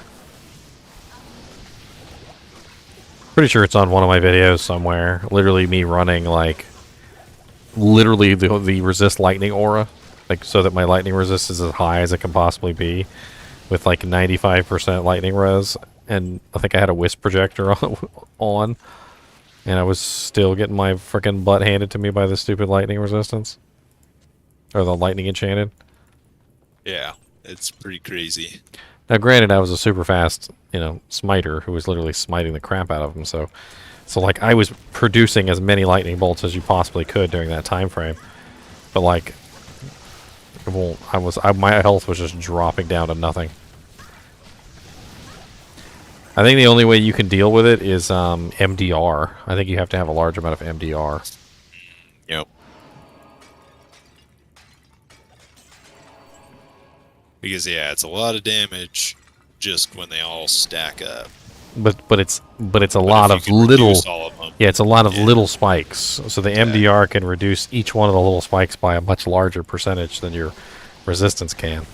Pretty sure it's on one of my videos somewhere. Literally me running like the resist lightning aura, like so that my lightning resist is as high as it can possibly be, with like 95% lightning res, and I think I had a wisp projector on, and I was still getting my freaking butt handed to me by the stupid lightning resistance, or the lightning enchanted. Yeah, it's pretty crazy. Now, granted, I was a super fast, smiter who was literally smiting the crap out of him. So like I was producing as many lightning bolts as you possibly could during that time frame. But like, my health was just dropping down to nothing. I think the only way you can deal with it is MDR. I think you have to have a large amount of MDR. Yep. Because, yeah, it's a lot of damage just when they all stack up. but it's a But lot if of you can little. reduce all of them, Yeah, it's a lot of Yeah. little spikes. So the MDR can reduce each one of the little spikes by a much larger percentage than your resistance can.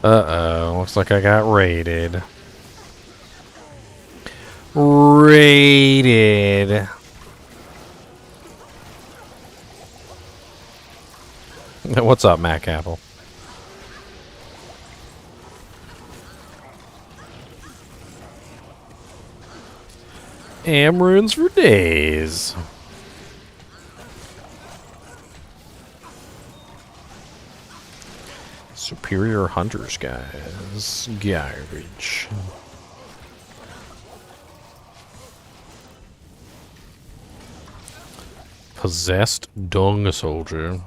Uh-oh, looks like I got raided. Raided. What's up, Mac Apple? Runes for days. Superior hunters, guys. Garbage. Possessed dung soldier.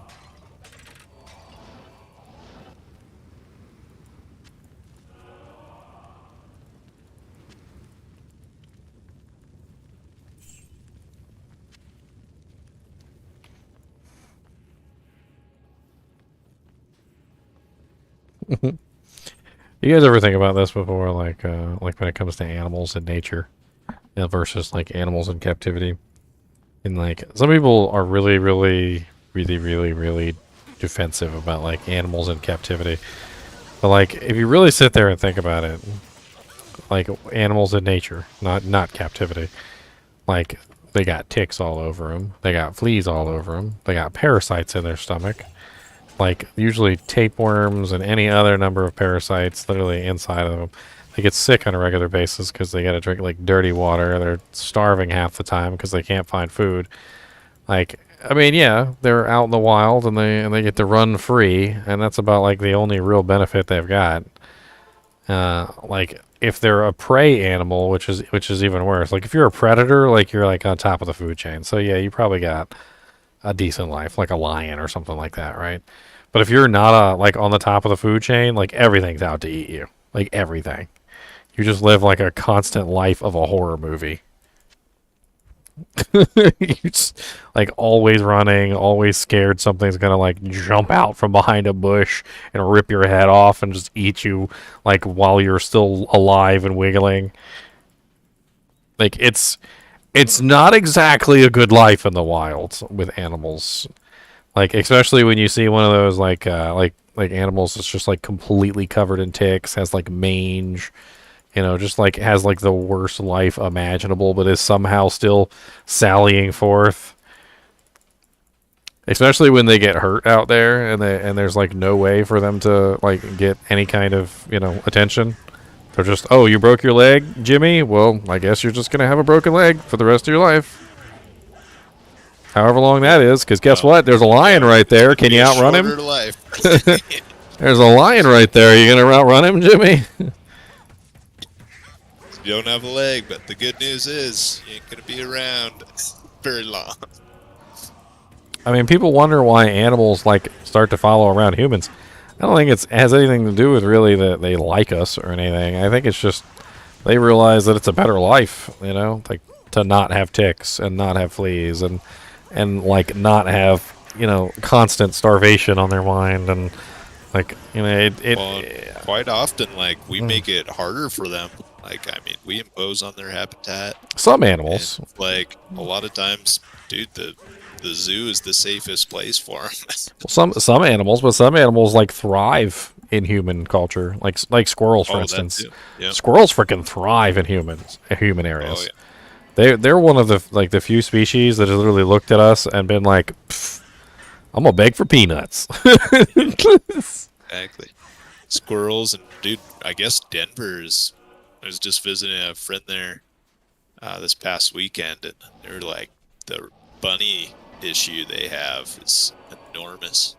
You guys ever think about this before, like when it comes to animals in nature, versus like animals in captivity? And like some people are really, really, really, really, really defensive about like animals in captivity. But like if you really sit there and think about it, like animals in nature, not captivity, like they got ticks all over them, they got fleas all over them, they got parasites in their stomach. Like usually tapeworms and any other number of parasites literally inside of them. They get sick on a regular basis because they got to drink like dirty water. They're starving half the time because they can't find food. Like, I mean, yeah, they're out in the wild and they get to run free, and that's about like the only real benefit they've got. Like if they're a prey animal, which is even worse. Like if you're a predator, like you're like on top of the food chain. So yeah, you probably got a decent life, like a lion or something like that, right? But if you're not like on the top of the food chain, like everything's out to eat you, like everything. You just live like a constant life of a horror movie. You just like always running, always scared something's gonna like jump out from behind a bush and rip your head off and just eat you like while you're still alive and wiggling. Like it's not exactly a good life in the wild with animals. Like especially when you see one of those like animals that's just like completely covered in ticks, has like mange, just like has like the worst life imaginable, but is somehow still sallying forth. Especially when they get hurt out there and there's like no way for them to like get any kind of, attention. They're just, oh, you broke your leg, Jimmy? Well, I guess you're just going to have a broken leg for the rest of your life. However long that is, because guess what? There's a lion right there. Can you outrun him? There's a lion right there. Are you going to outrun him, Jimmy? You don't have a leg, but the good news is you ain't gonna be around very long. I mean, people wonder why animals like start to follow around humans. I don't think it has anything to do with really that they like us or anything. I think it's just they realize that it's a better life, like to not have ticks and not have fleas and like not have constant starvation on their mind and like quite often like we make it harder for them. Like, I mean, we impose on their habitat. Some animals. And, like, a lot of times, dude, the zoo is the safest place for them. Some animals, but some animals, like, thrive in human culture. Like squirrels, for instance. Yeah. Squirrels freaking thrive in human areas. Oh, yeah. They're one of the few species that has literally looked at us and been like, I'm gonna beg for peanuts. Exactly. Squirrels and, dude, I guess Denver's... I was just visiting a friend there this past weekend, and they're like, the bunny issue they have is enormous.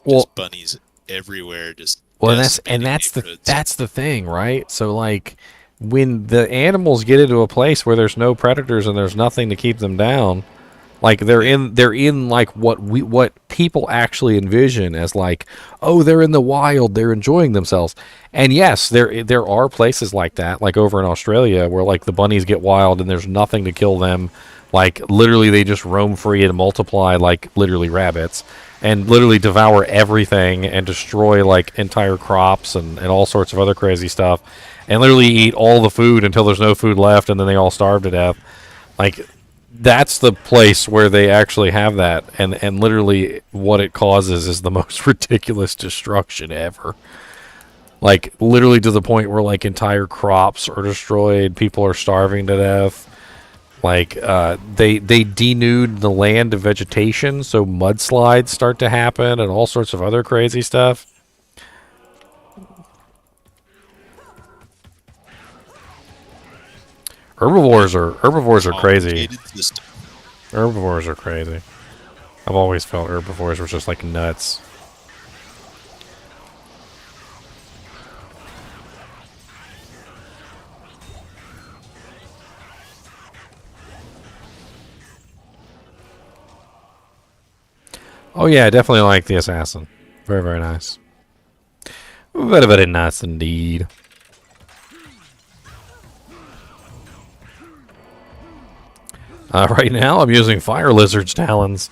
Well, just bunnies everywhere, just that's the thing, right? So like when the animals get into a place where there's no predators and there's nothing to keep them down, like they're in like what people actually envision as like, oh, they're in the wild, they're enjoying themselves. And yes, there are places like that, like over in Australia, where like the bunnies get wild and there's nothing to kill them. Like literally they just roam free and multiply like literally rabbits, and literally devour everything and destroy like entire crops and all sorts of other crazy stuff, and literally eat all the food until there's no food left, and then they all starve to death. Like, that's the place where they actually have that, and literally what it causes is the most ridiculous destruction ever. Like, literally to the point where, like, entire crops are destroyed, people are starving to death. Like, they denude the land to vegetation, so mudslides start to happen and all sorts of other crazy stuff. Herbivores are crazy. Herbivores are crazy. I've always felt herbivores were just like nuts. Oh yeah, I definitely like the assassin. Very, very nice. Very, very nice indeed. Right now, I'm using Fire Lizard's Talons.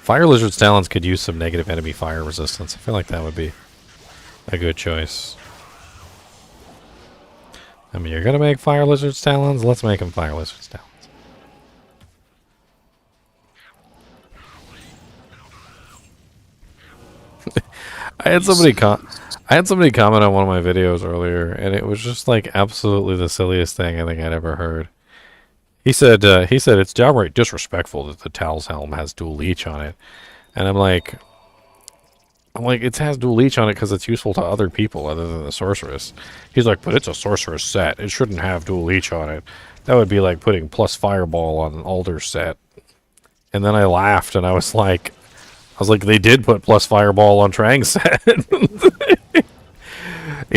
Fire Lizard's Talons could use some negative enemy fire resistance. I feel like that would be a good choice. I mean, you're going to make Fire Lizard's Talons? Let's make them Fire Lizard's Talons. I had somebody comment on one of my videos earlier, and it was just like absolutely the silliest thing I think I'd ever heard. He said it's downright disrespectful that the Tal's Helm has dual leech on it, and I'm like it has dual leech on it because it's useful to other people other than the sorceress. He's like, but it's a sorceress set. It shouldn't have dual leech on it. That would be like putting plus fireball on an Alder's set. And then I laughed, and I was like, they did put plus fireball on Trang's set. And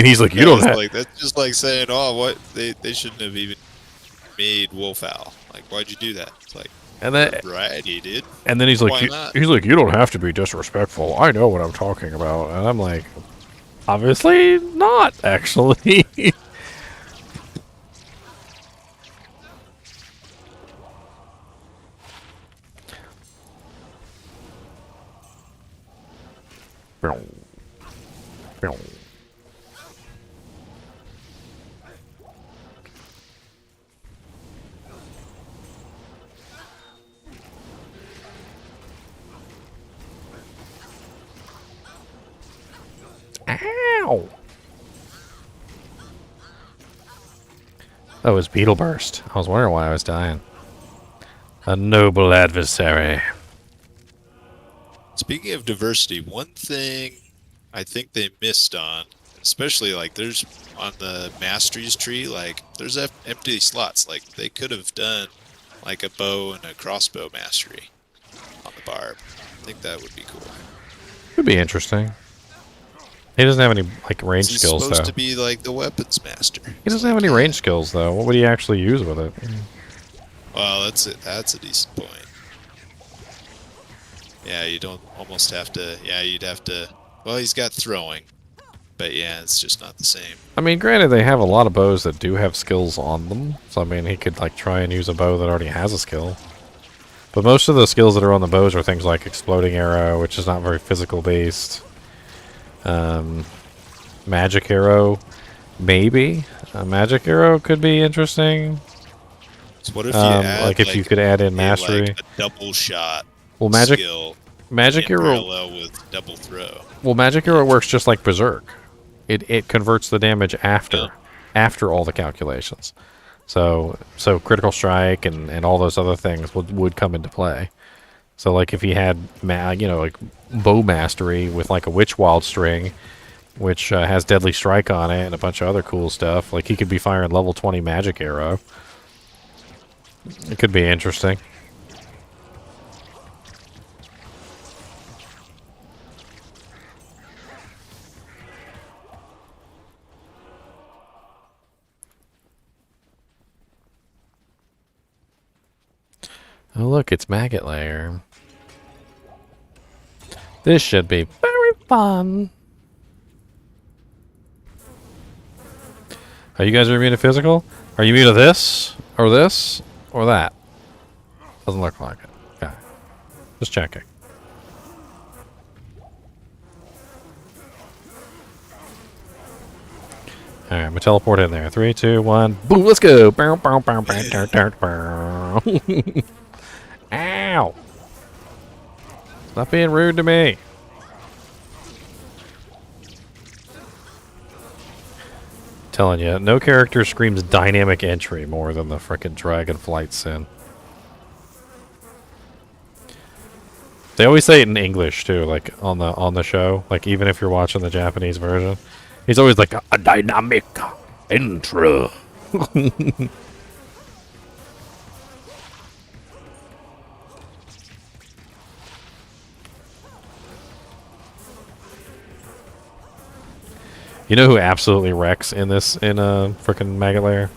he's like, you don't have... Like, that's just like saying, oh, what? They shouldn't have even made Wolf Owl. Like, why'd you do that? It's like, and then, right, he did. And then he's like, you don't have to be disrespectful. I know what I'm talking about. And I'm like, obviously not, actually. Ow! That was Beetle Burst. I was wondering why I was dying. A noble adversary. Speaking of diversity, one thing I think they missed on, especially like there's on the masteries tree, like there's empty slots. Like they could have done like a bow and a crossbow mastery on the barb. I think that would be cool. Could be interesting. He doesn't have any like range skills though. He's supposed to be like the weapons master. He doesn't have any range skills though. What would he actually use with it? Well, that's it. That's a decent point. Yeah, you don't almost have to. Yeah, you'd have to. Well, he's got throwing, but yeah, it's just not the same. I mean, granted, they have a lot of bows that do have skills on them. So I mean, he could like try and use a bow that already has a skill. But most of the skills that are on the bows are things like exploding arrow, which is not very physical based. Magic arrow, maybe. A magic arrow could be interesting. So what if you add, like if you could add in mastery, like a double shot? Well, magic arrow parallel with double throw. Well, magic arrow works just like berserk. It converts the damage after all the calculations. So critical strike and all those other things would come into play. So like if he had like bow mastery with like a witch wild string, which has deadly strike on it and a bunch of other cool stuff, like he could be firing level 20 magic arrow. It could be interesting. Oh look, it's Maggot Lair. This should be very fun. Are you guys immune to physical? Are you immune to this? Or this? Or that? Doesn't look like it. Okay. Just checking. Alright, I'm gonna teleport in there. 3, 2, 1. Boom, let's go! Bow, bow, bow, bow, bow, bow, bow. Ow! Stop being rude to me. Telling you, no character screams dynamic entry more than the frickin' Dragonflight Sin. They always say it in English too, like on the show. Like even if you're watching the Japanese version, he's always like a dynamic entry. You know who absolutely wrecks in this frickin' Maggot Lair?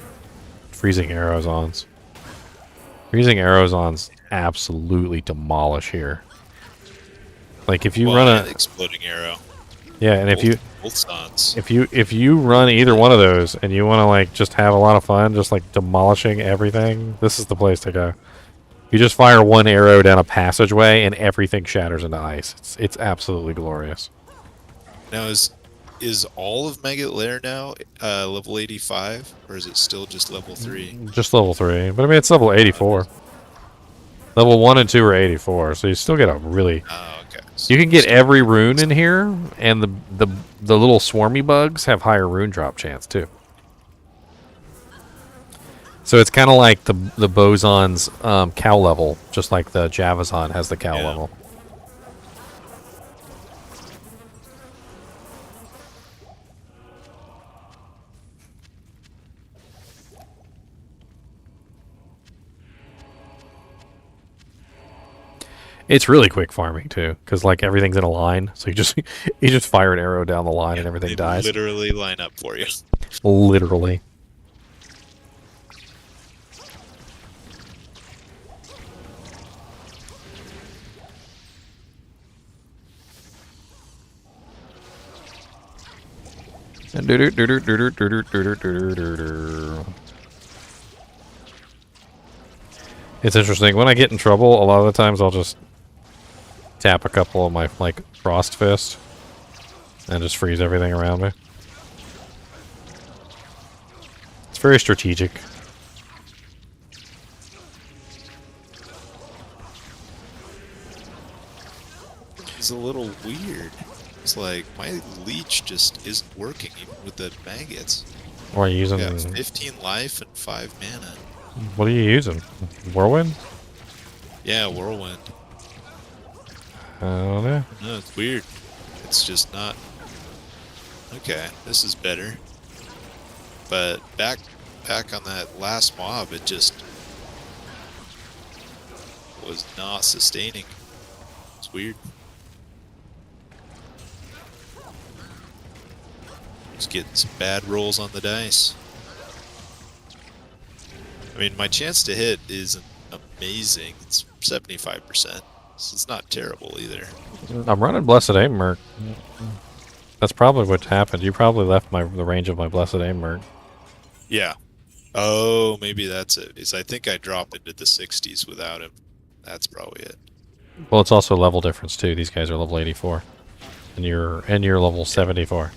Freezing Arrowsons. Freezing Arrowsons absolutely demolish here. Like if you run a exploding arrow. Yeah, and if you run either one of those and you want to like just have a lot of fun just like demolishing everything, this is the place to go. You just fire one arrow down a passageway and everything shatters into ice. It's absolutely glorious. Now is all of Maggot Lair now level 85, or is it still just level 3? Just level 3, but I mean it's level 84. Level 1 and 2 are 84, so you still get a really. Oh, okay. So you can get every rune in here, and the little swarmy bugs have higher rune drop chance too. So it's kind of like the Boson's cow level, just like the Javazon has the cow level. It's really quick farming too, because like everything's in a line, so you just fire an arrow down the line and everything dies. Literally line up for you. Literally. It's interesting. When I get in trouble, a lot of the times I'll just tap a couple of my like frost fist and just freeze everything around me. It's very strategic. It's a little weird. It's like my leech just isn't working even with the maggots. What are you using? Yeah, 15 life and 5 mana. What are you using? Whirlwind? Yeah, whirlwind. I don't know. No, it's weird. It's just not. Okay, this is better. But back on that last mob, it just was not sustaining. It's weird. Just getting some bad rolls on the dice. I mean, my chance to hit isn't amazing. It's 75%. So it's not terrible either. I'm running Blessed Aim Merc. That's probably what happened. You probably left the range of my Blessed Aim Merc. Yeah. Oh, maybe that's it. Is I think I dropped into the 60s without him. That's probably it. Well, it's also a level difference too. These guys are level 84, and you're level 74.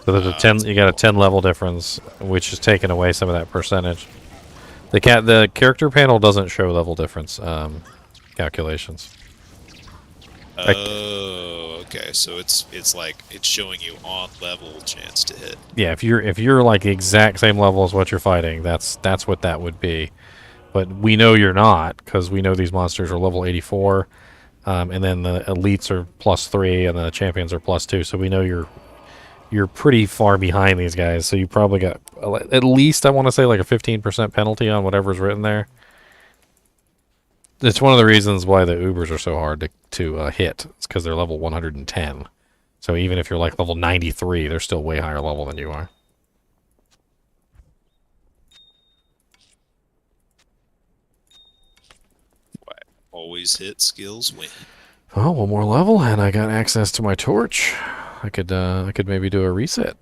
So there's a 10. You got a 10 level difference, which is taking away some of that percentage. The character panel doesn't show level difference calculations. Oh, okay. So it's like it's showing you on level chance to hit. Yeah, if you're like the exact same level as what you're fighting, that's what that would be. But we know you're not, because we know these monsters are level 84, and then the elites are +3, and the champions are +2. So we know you're pretty far behind these guys. So you probably got at least, I want to say, like a 15% penalty on whatever's written there. It's one of the reasons why the Ubers are so hard to hit. It's because they're level 110. So even if you're like level 93, they're still way higher level than you are. Always hit, skills win. Oh, one more level, and I got access to my torch. I could maybe do a reset,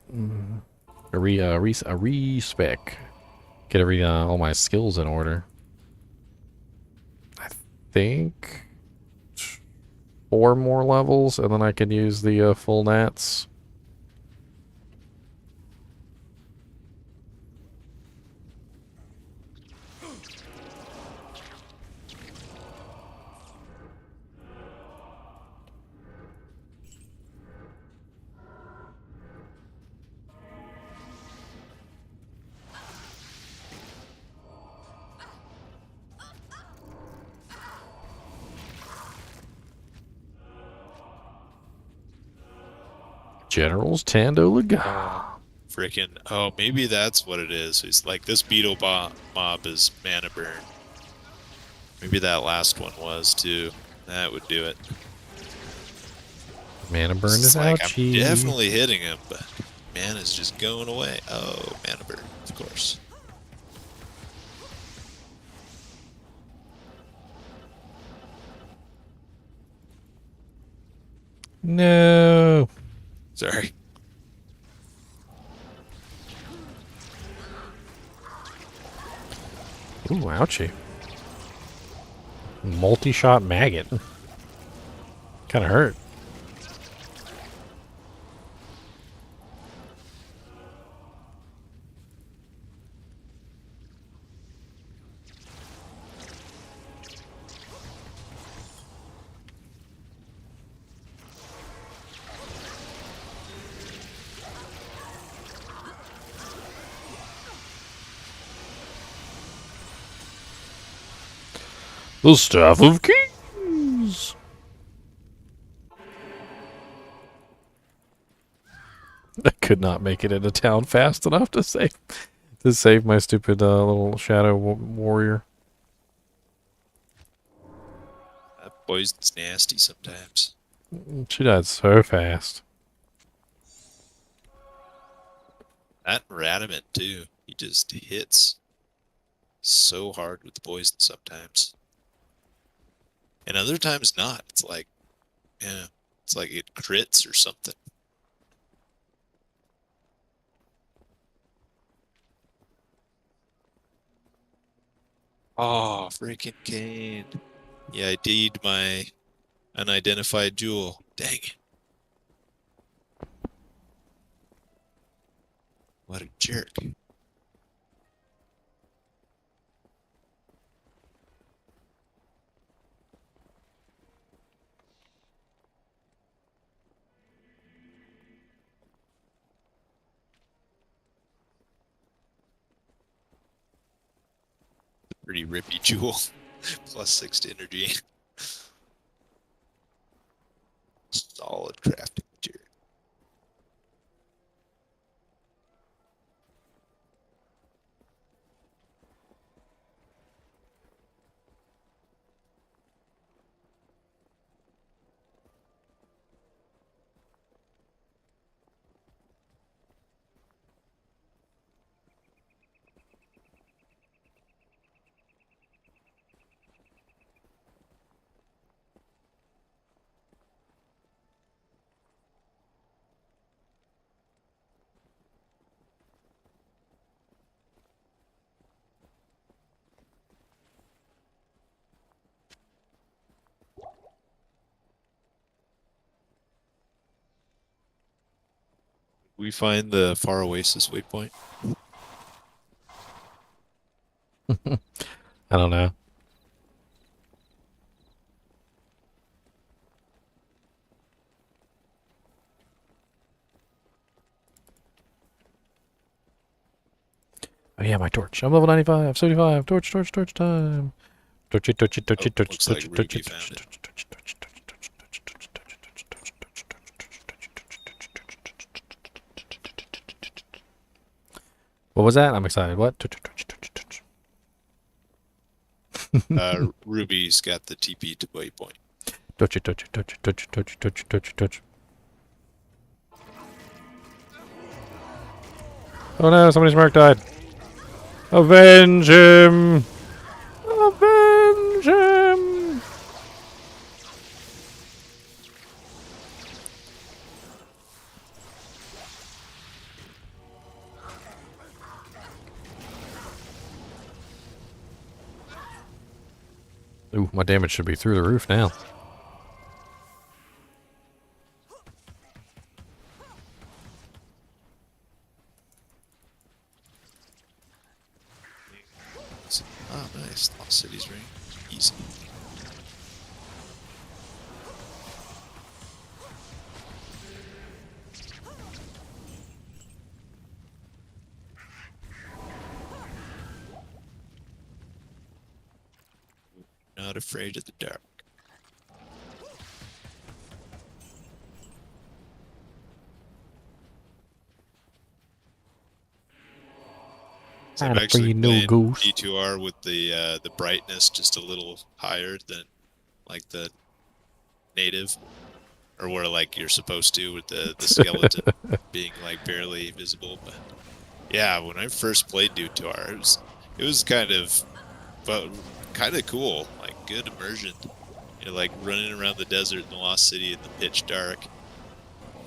a respec. Get all my skills in order. I think 4 more levels, and then I can use the full nats. Generals Tando Laga. Frickin', oh, maybe that's what it is. It's like this beetle mob is mana burn. Maybe that last one was too. That would do it. Mana burn It's is like ouchie. I'm definitely hitting him, but mana's just going away. Oh, mana burn, of course. No. Sorry. Ooh, ouchie. Multi-shot maggot. Kind of hurt. The Staff of Kings. I could not make it into town fast enough to save my stupid little shadow warrior. That poison's nasty sometimes. She died so fast. That Radamant too. He just hits so hard with the poison sometimes. And other times not. It's like, yeah, it's like it crits or something. Oh, freaking Kane. Yeah, I deed my unidentified jewel. Dang it. What a jerk. Pretty rippy jewel. Plus 6 to energy. Solid crafting material. We find the Far Oasis waypoint. I don't know. Oh yeah, my torch. I'm level 95, 75. Torch time. Torchy, torchy, torchy, torchy, Looks like torchy, Ruby torchy, found it. What was that? I'm excited. What? Ruby's got the TP to waypoint. Touchy, touchy, touchy, touchy, touchy, touchy, touchy, touchy. Oh no, somebody's mark died. Avenge him! Avenge him! Ooh, my damage should be through the roof now. Oh, nice. Lost Cities ring. Easy. Not afraid of the dark. So I'm actually playing D2R with the brightness just a little higher than like the native, or where like you're supposed to with the skeleton being like barely visible. But yeah, when I first played D2R, it was kind of cool, like good immersion. You're like running around the desert in the Lost City in the pitch dark.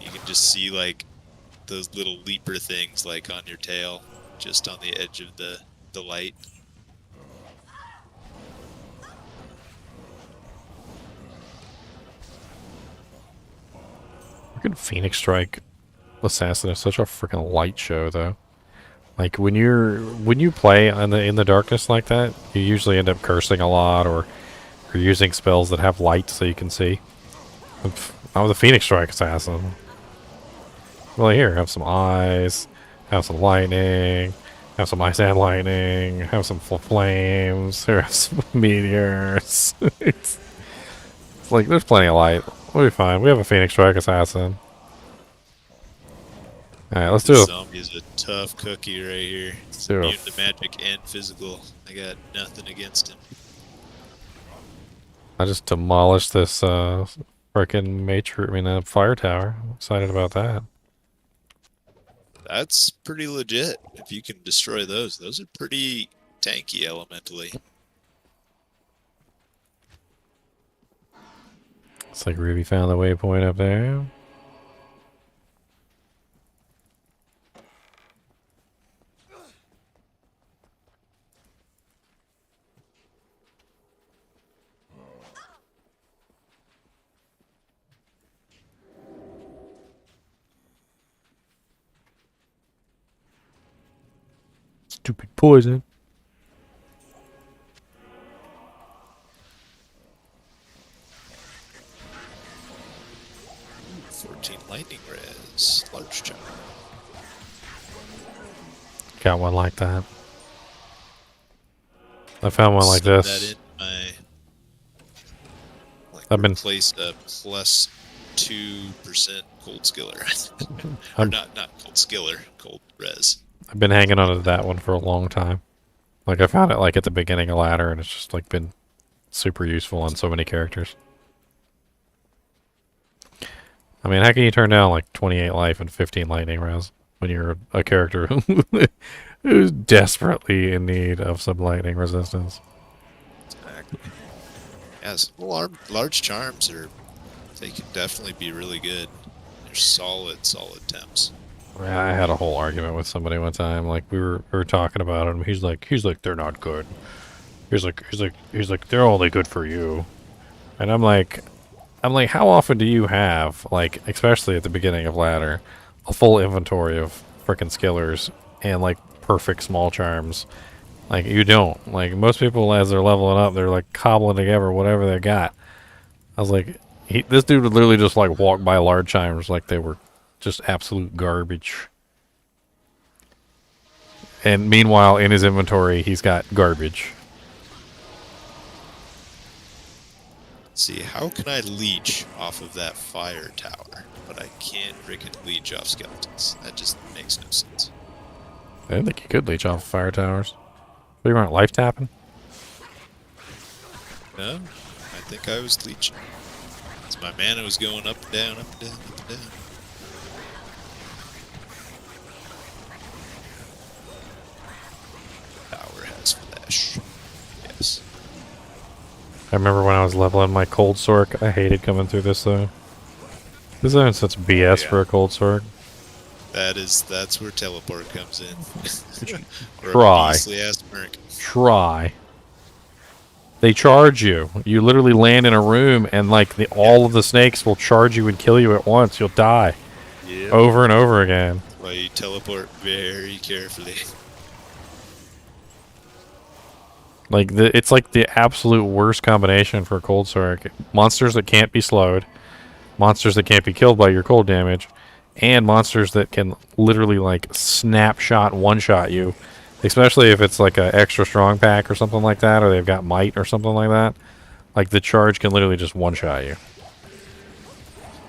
You can just see like those little leaper things like on your tail, just on the edge of the light. Freaking Phoenix Strike Assassin is such a freaking light show, though. Like when you play in the darkness like that, you usually end up cursing a lot, or you're using spells that have light so you can see. I'm the Phoenix Strike Assassin. Well, here, have some eyes, have some lightning, have some ice and lightning, have some flames, here, have some meteors. It's like, there's plenty of light. We'll be fine. We have a Phoenix Strike Assassin. Alright, let's do it. Zombie is a tough cookie right here. Let's do Immune to magic and physical. I got nothing against him. I just demolished this freaking fire tower. I'm excited about that. That's pretty legit. If you can destroy those are pretty tanky elementally. It's like Ruby found the waypoint up there. Stupid poison. Ooh, 14 lightning res. Large jump. Got one like that. I found one like this. That in my, like, I've been replace a plus 2% cold skiller. Or not cold skiller, cold res. I've been hanging on to that one for a long time. Like I found it like at the beginning of ladder, and it's just like been super useful on so many characters. I mean, how can you turn down like 28 life and 15 lightning res when you're a character who's desperately in need of some lightning resistance? Exactly. Yes, large charms they can definitely be really good. They're solid temps. Yeah, I had a whole argument with somebody one time. Like we were talking about it, and he's like they're not good. He's like they're only good for you. And I'm like, how often do you have, like, especially at the beginning of ladder, a full inventory of frickin' skillers and like perfect small charms? Like you don't. Like most people, as they're leveling up, they're like cobbling together whatever they got. I was like, this dude would literally just like walk by large charms like they were just absolute garbage. And meanwhile, in his inventory, he's got garbage. See, how can I leech off of that fire tower, but I can't freaking leech off skeletons? That just makes no sense. I didn't think you could leech off fire towers. But you weren't life tapping? No, I think I was leeching. So my mana was going up and down, up and down, up and down. Tower has flash. Yes. I remember when I was leveling my cold sork, I hated coming through this though. This isn't such BS for a cold sork. That's where teleport comes in. Or Try. a beastly ass merc. Try. They charge you. You literally land in a room, and like all of the snakes will charge you and kill you at once. You'll die Yep. over and over again. That's why you teleport very carefully. Like it's like the absolute worst combination for a cold sore. Monsters that can't be slowed, monsters that can't be killed by your cold damage, and monsters that can literally like snapshot one-shot you. Especially if it's like an extra strong pack or something like that, or they've got might or something like that. Like the charge can literally just one-shot you.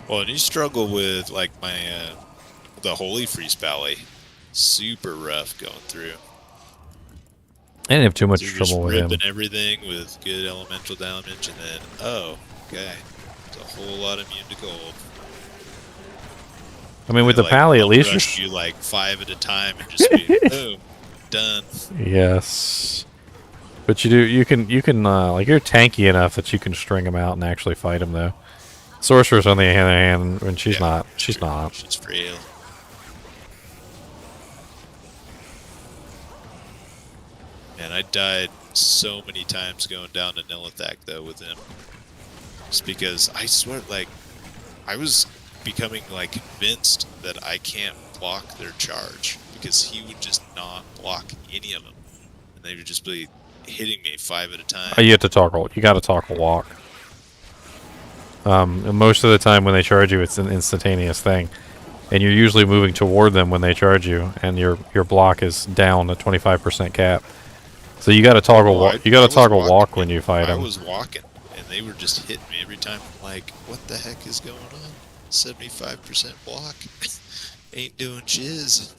Well, and you struggle with like my the Holy Freeze Valley. Super rough going through. I didn't have too much So you're trouble just with him. ripping everything with good elemental damage, and then okay, there's a whole lot immune to gold. I mean, with the like, pally, at least rush you like 5 at a time and just be boom, done. Yes, but you can like you're tanky enough that you can string them out and actually fight them though. Sorceress on the other hand, when she's not. She's frail. And I died so many times going down to Nilithak though with him. Just because I swear, like, I was becoming like convinced that I can't block their charge because he would just not block any of them, and they would just be hitting me 5 at a time. You have to toggle. You got to toggle walk. And most of the time when they charge you, it's an instantaneous thing, and you're usually moving toward them when they charge you, and your block is down to 25% cap. So you got to toggle. You got to toggle walk when you fight them. I was walking, and they were just hitting me every time. I'm like, what the heck is going on? 75% block. Ain't doing shiz.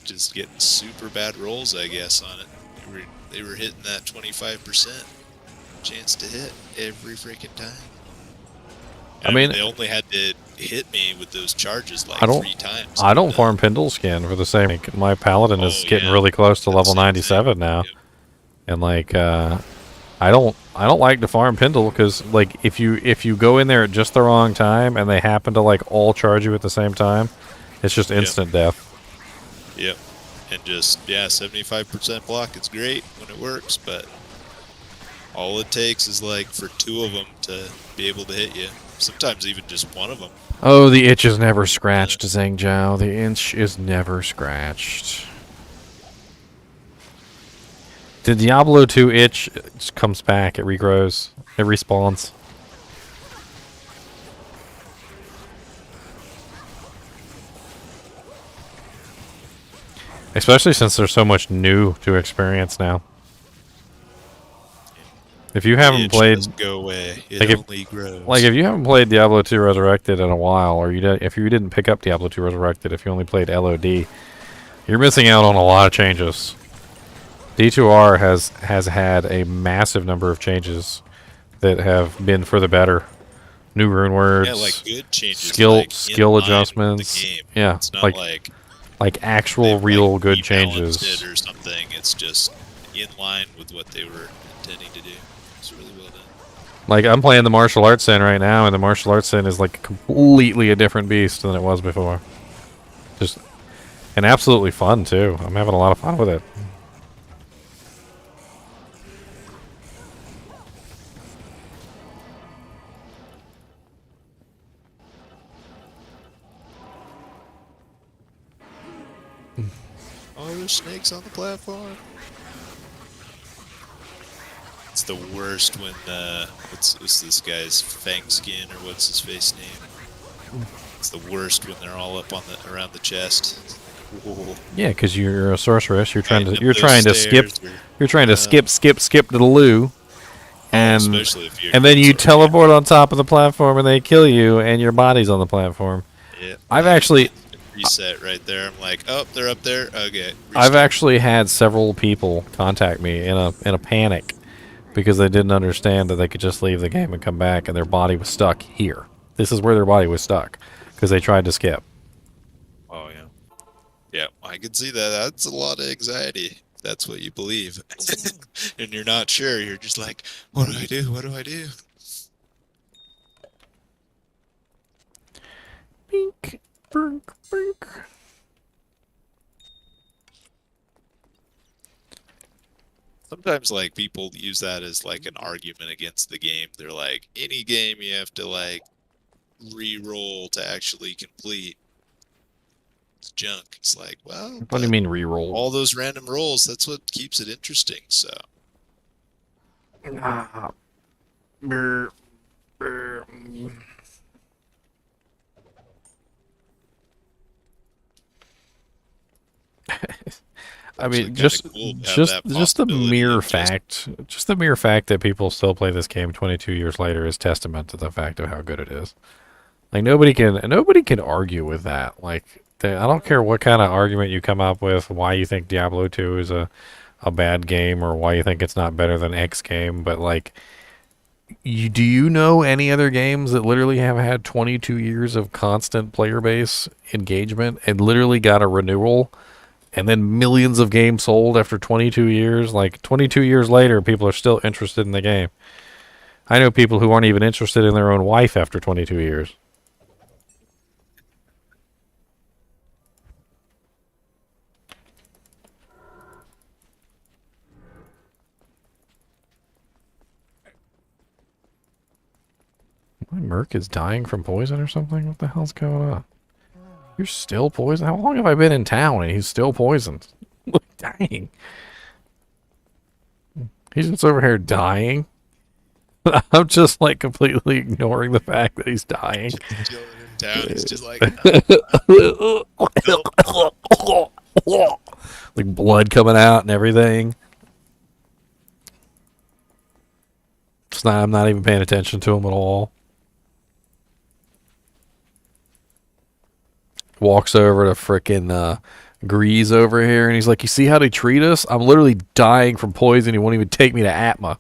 Just getting super bad rolls, I guess, on it. They were hitting that 25% chance to hit every freaking time. And I mean, they only had to hit me with those charges like 3 times. I don't farm Pindle skin for the same. Like, my paladin is getting really close to level 97 now, and like I don't like to farm Pindle because like if you go in there at just the wrong time and they happen to like all charge you at the same time, it's just instant death. Yep, and just 75% block. It's great when it works, but all it takes is like for 2 of them to be able to hit you. Sometimes even just 1 of them. Oh, the itch is never scratched, Zhang Zhao. The itch is never scratched. The Diablo 2 itch comes back. It regrows. It respawns. Especially since there's so much new to experience now. If you haven't played, doesn't go away. It like only grows. Like if you haven't played Diablo 2 Resurrected in a while, or if you didn't pick up Diablo 2 Resurrected, if you only played LOD, you're missing out on a lot of changes. D2R has had a massive number of changes that have been for the better. New rune words, like good changes, skill adjustments. Yeah, it's not like actual real good changes. It or something. It's just in line with what they were intending to do. It's really well done. Like I'm playing the martial arts sin right now, and the martial arts sin is like completely a different beast than it was before. And absolutely fun too. I'm having a lot of fun with it. Oh, there's snakes on the platform. It's the worst when what's this guy's Fang Skin or what's his face name? It's the worst when they're all up on around the chest. Whoa. Yeah, because you're a sorceress. You're trying to skip. Or, you're trying to skip to the loo, and especially if you're and then you teleport on top of the platform and they kill you and your body's on the platform. Yeah, I've actually reset right there. I'm like, oh, they're up there. Okay. Restart. I've actually had several people contact me in a panic because they didn't understand that they could just leave the game and come back, and their body was stuck here. This is where their body was stuck because they tried to skip. Oh yeah. Yeah, I can see that. That's a lot of anxiety. That's what you believe. And you're not sure. You're just like, what do I do? What do I do? Bink, bink, bink. Sometimes like people use that as like an argument against the game. They're like, any game you have to like re-roll to actually complete. It's junk. It's like, well, What do you mean re-roll? all those random rolls, that's what keeps it interesting. So I mean, actually just kinda cool to have just that just the possibility mere of just- fact that people still play this game 22 years later is testament to the fact of how good it is. Like nobody can argue with that. Like I don't care what kind of argument you come up with, why you think Diablo 2 is a bad game or why you think it's not better than X game, but like do you know any other games that literally have had 22 years of constant player base engagement and literally got a renewal and then millions of games sold after 22 years? Like 22 years later, people are still interested in the game. I know people who aren't even interested in their own wife after 22 years. My Merc is dying from poison or something? What the hell's going on? You're still poisoned? How long have I been in town and he's still poisoned? Dang. He's just over here dying. I'm just like completely ignoring the fact that he's dying. chilling in town. It's just like like blood coming out and everything. I'm not even paying attention to him at all. Walks over to frickin' Grease over here, and he's like, you see how they treat us? I'm literally dying from poison. He won't even take me to Atma.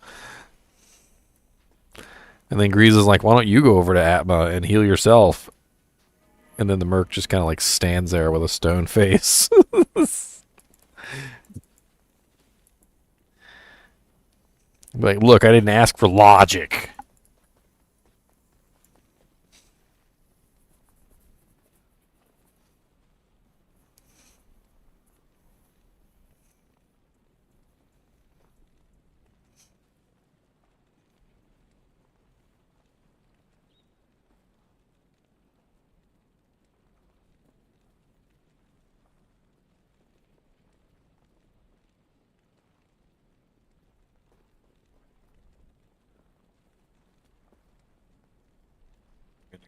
And then Grease is like, why don't you go over to Atma and heal yourself? And then the Merc just kind of like stands there with a stone face. Like, look, I didn't ask for logic.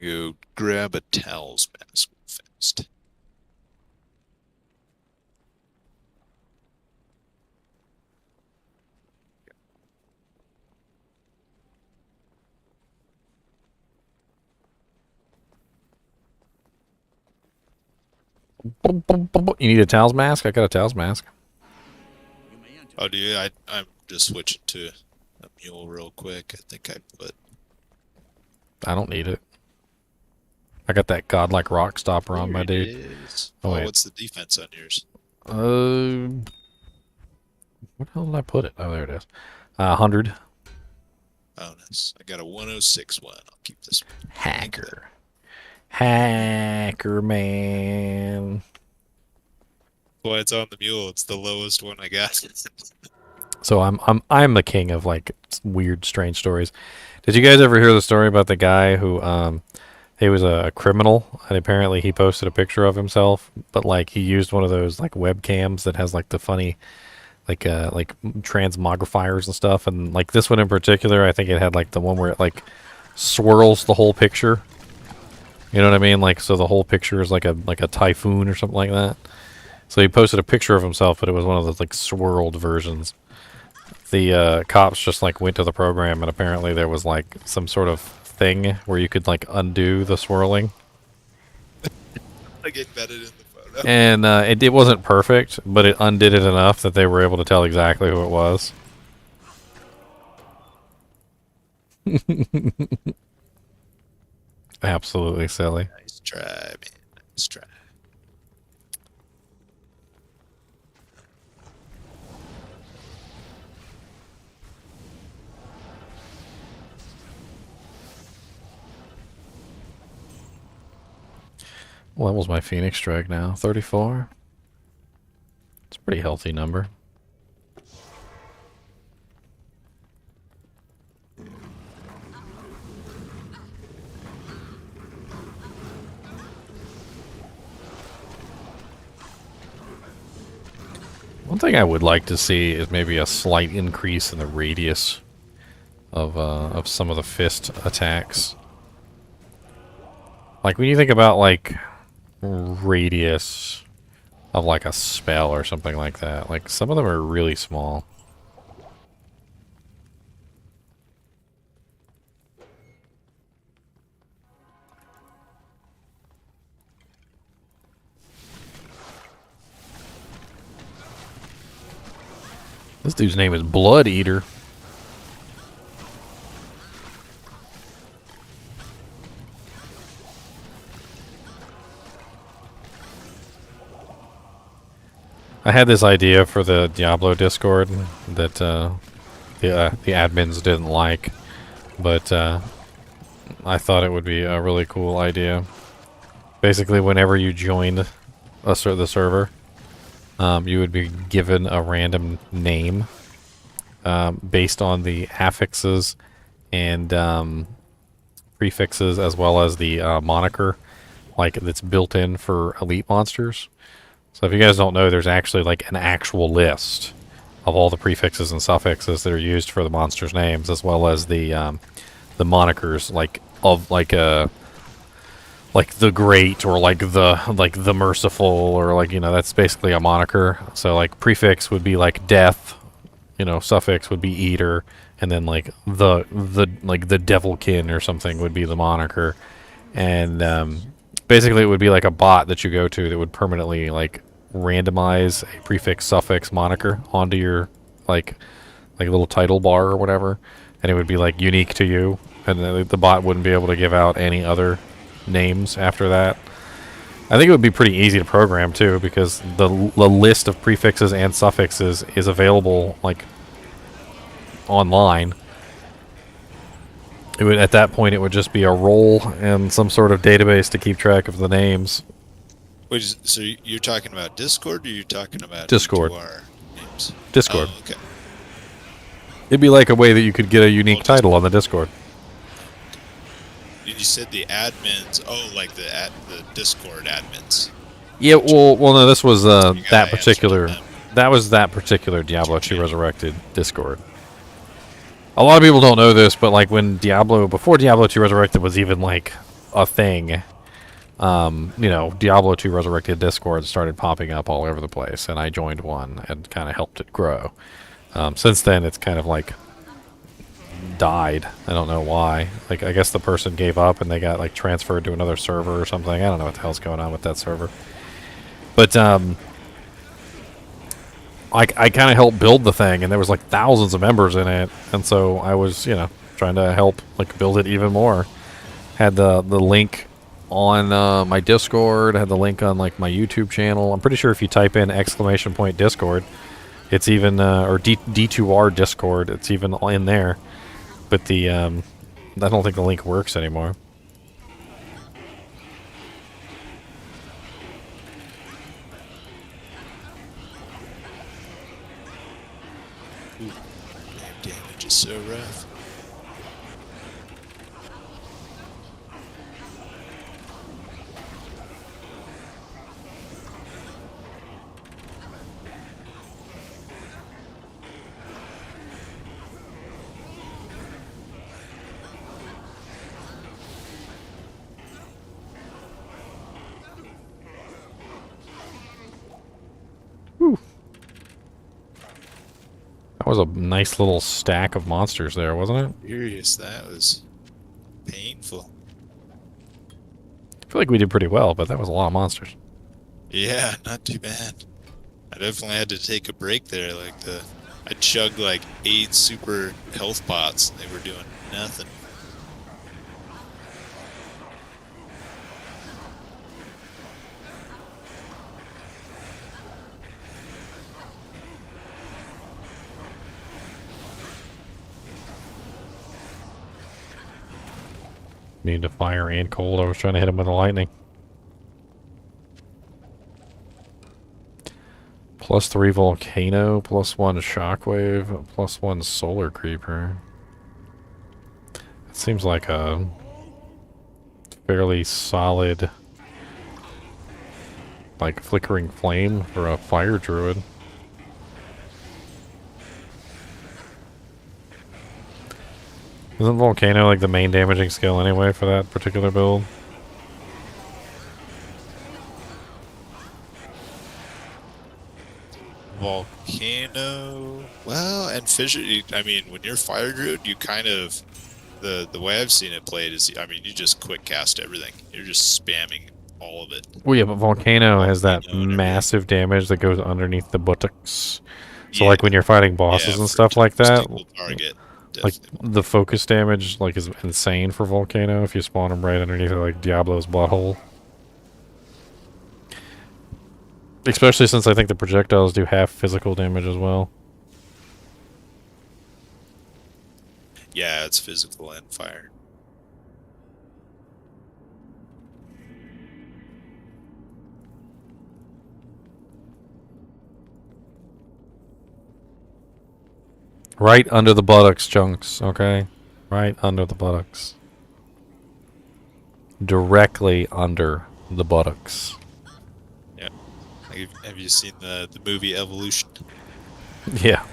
go grab a towels mask fast. You need a towels mask? I got a towels mask. Oh, do you? I'm just switching to a mule real quick. I think I put. I don't need it. I got that godlike rock stopper on my There it dude. is. Oh, Oh, wait. what's the defense on yours? Where the hell did I put it? Oh, there it is. 100. Oh, nice. I got a 106 one. I'll keep this one. Hacker. Hacker man. Boy, it's on the mule. It's the lowest one I got. So I'm the king of like weird, strange stories. Did you guys ever hear the story about the guy who he was a criminal and apparently he posted a picture of himself, but like he used one of those like webcams that has like the funny like transmogrifiers and stuff, and like this one in particular, I think it had like the one where it like swirls the whole picture. You know what I mean? Like so the whole picture is like a typhoon or something like that. So he posted a picture of himself, but it was one of those like swirled versions. The cops just like went to the program, and apparently there was like some sort of thing where you could like undo the swirling. I get embedded in the photo. And it wasn't perfect, but it undid it enough that they were able to tell exactly who it was. Absolutely silly. Nice try, man. Nice try. What level's my Phoenix Strike now? 34? It's a pretty healthy number. One thing I would like to see is maybe a slight increase in the radius of some of the fist attacks. Like when you think about like radius of like a spell or something like that, like some of them are really small. This dude's name is Blood Eater. I had this idea for the Diablo Discord that the admins didn't like, but I thought it would be a really cool idea. Basically, whenever you joined the server, you would be given a random name based on the affixes and prefixes, as well as the moniker, like that's built in for elite monsters. So if you guys don't know, there's actually like an actual list of all the prefixes and suffixes that are used for the monsters' names, as well as the monikers, like of like the Great, or like the Merciful, or like, you know, that's basically a moniker. So like prefix would be like death, you know, suffix would be eater, and then like the Devilkin or something would be the moniker, and basically it would be like a bot that you go to that would permanently like randomize a prefix, suffix, moniker onto your like little title bar or whatever, and it would be like unique to you, and the bot wouldn't be able to give out any other names after that. I think it would be pretty easy to program too, because the list of prefixes and suffixes is available like online. It would, at that point, it would just be a role and some sort of database to keep track of the names. Wait, so you're talking about Discord, or you're talking about Discord? D2R names? Discord. Oh, okay. It'd be like a way that you could get a unique title on the Discord. You said the admins. Oh, like the Discord admins. Yeah. Well, no. This was that particular Diablo 2 Resurrected Discord. A lot of people don't know this, but like when before Diablo 2 Resurrected was even like a thing, you know, Diablo 2 Resurrected Discord started popping up all over the place, and I joined one and kind of helped it grow. Since then, it's kind of like died. I don't know why. Like, I guess the person gave up and they got like transferred to another server or something. I don't know what the hell's going on with that server. But I kind of helped build the thing, and there was like thousands of members in it, and so I was, you know, trying to help like build it even more. Had the link on my Discord, had the link on like my YouTube channel. I'm pretty sure if you type in !Discord, it's even or D2R Discord, it's even in there. But the I don't think the link works anymore. Damage is so rough. That was a nice little stack of monsters there, wasn't it? Serious, that was painful. I feel like we did pretty well, but that was a lot of monsters. Yeah, not too bad. I definitely had to take a break there. Like I chugged like 8 super health pots, and they were doing nothing. Need to fire and cold. I was trying to hit him with the lightning. +3 volcano, +1 shockwave, +1 solar creeper. It seems like a fairly solid, like, flickering flame for a fire druid. Isn't Volcano like the main damaging skill anyway for that particular build? Volcano. Well, and fissure. I mean, when you're fire druid, you kind of the way I've seen it played is, I mean, you just quick cast everything. You're just spamming all of it. Well, yeah, but Volcano has that Volcano and massive damage that goes underneath the buttocks. So, Yeah. like when you're fighting bosses Yeah, and for stuff like that, single target, like definitely. the focus damage like is insane for Volcano if you spawn him right underneath like Diablo's butthole. Especially since I think the projectiles do half physical damage as well. Yeah, it's physical and fire. Right under the buttocks, Chunks, okay? Right under the buttocks. Directly under the buttocks. Yeah. Have you seen the movie Evolution? Yeah.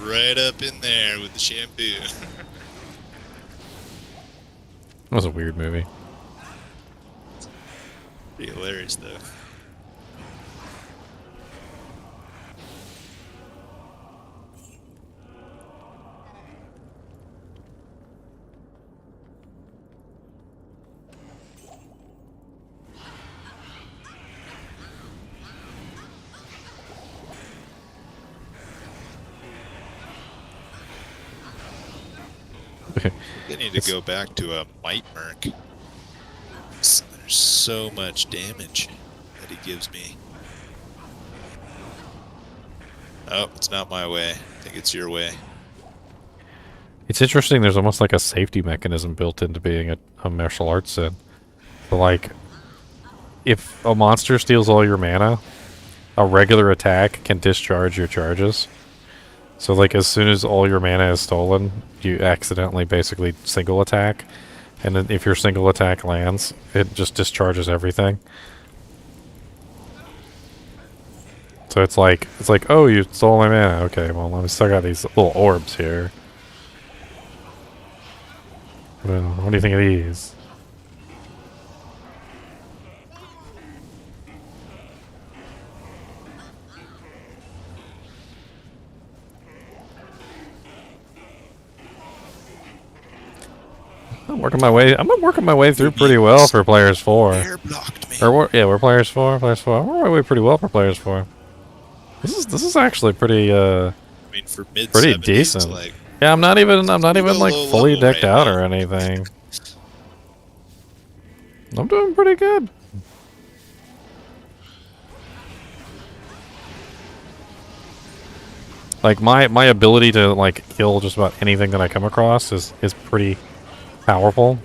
Right up in there with the shampoo. That was a weird movie. Pretty hilarious, though. They need to go back to a Might Merc. There's so much damage that he gives me. Oh, it's not my way. I think it's your way. It's interesting, there's almost like a safety mechanism built into being a martial arts set. So like, if a monster steals all your mana, a regular attack can discharge your charges. So like, as soon as all your mana is stolen, you accidentally basically single attack. And then if your single attack lands, it just discharges everything. So it's like, oh, you stole my mana. Okay, well, let me still got these little orbs here. Well, what do you think of these? I'm working my way through pretty well for players 4. Air blocked me. Or yeah, we're players 4. I'm working my way pretty well for players 4. This is actually pretty I mean, for mid pretty 70s, decent. like, Yeah, I'm not even like low fully level decked right out now. or anything. I'm doing pretty good. Like my ability to like kill just about anything that I come across is pretty powerful.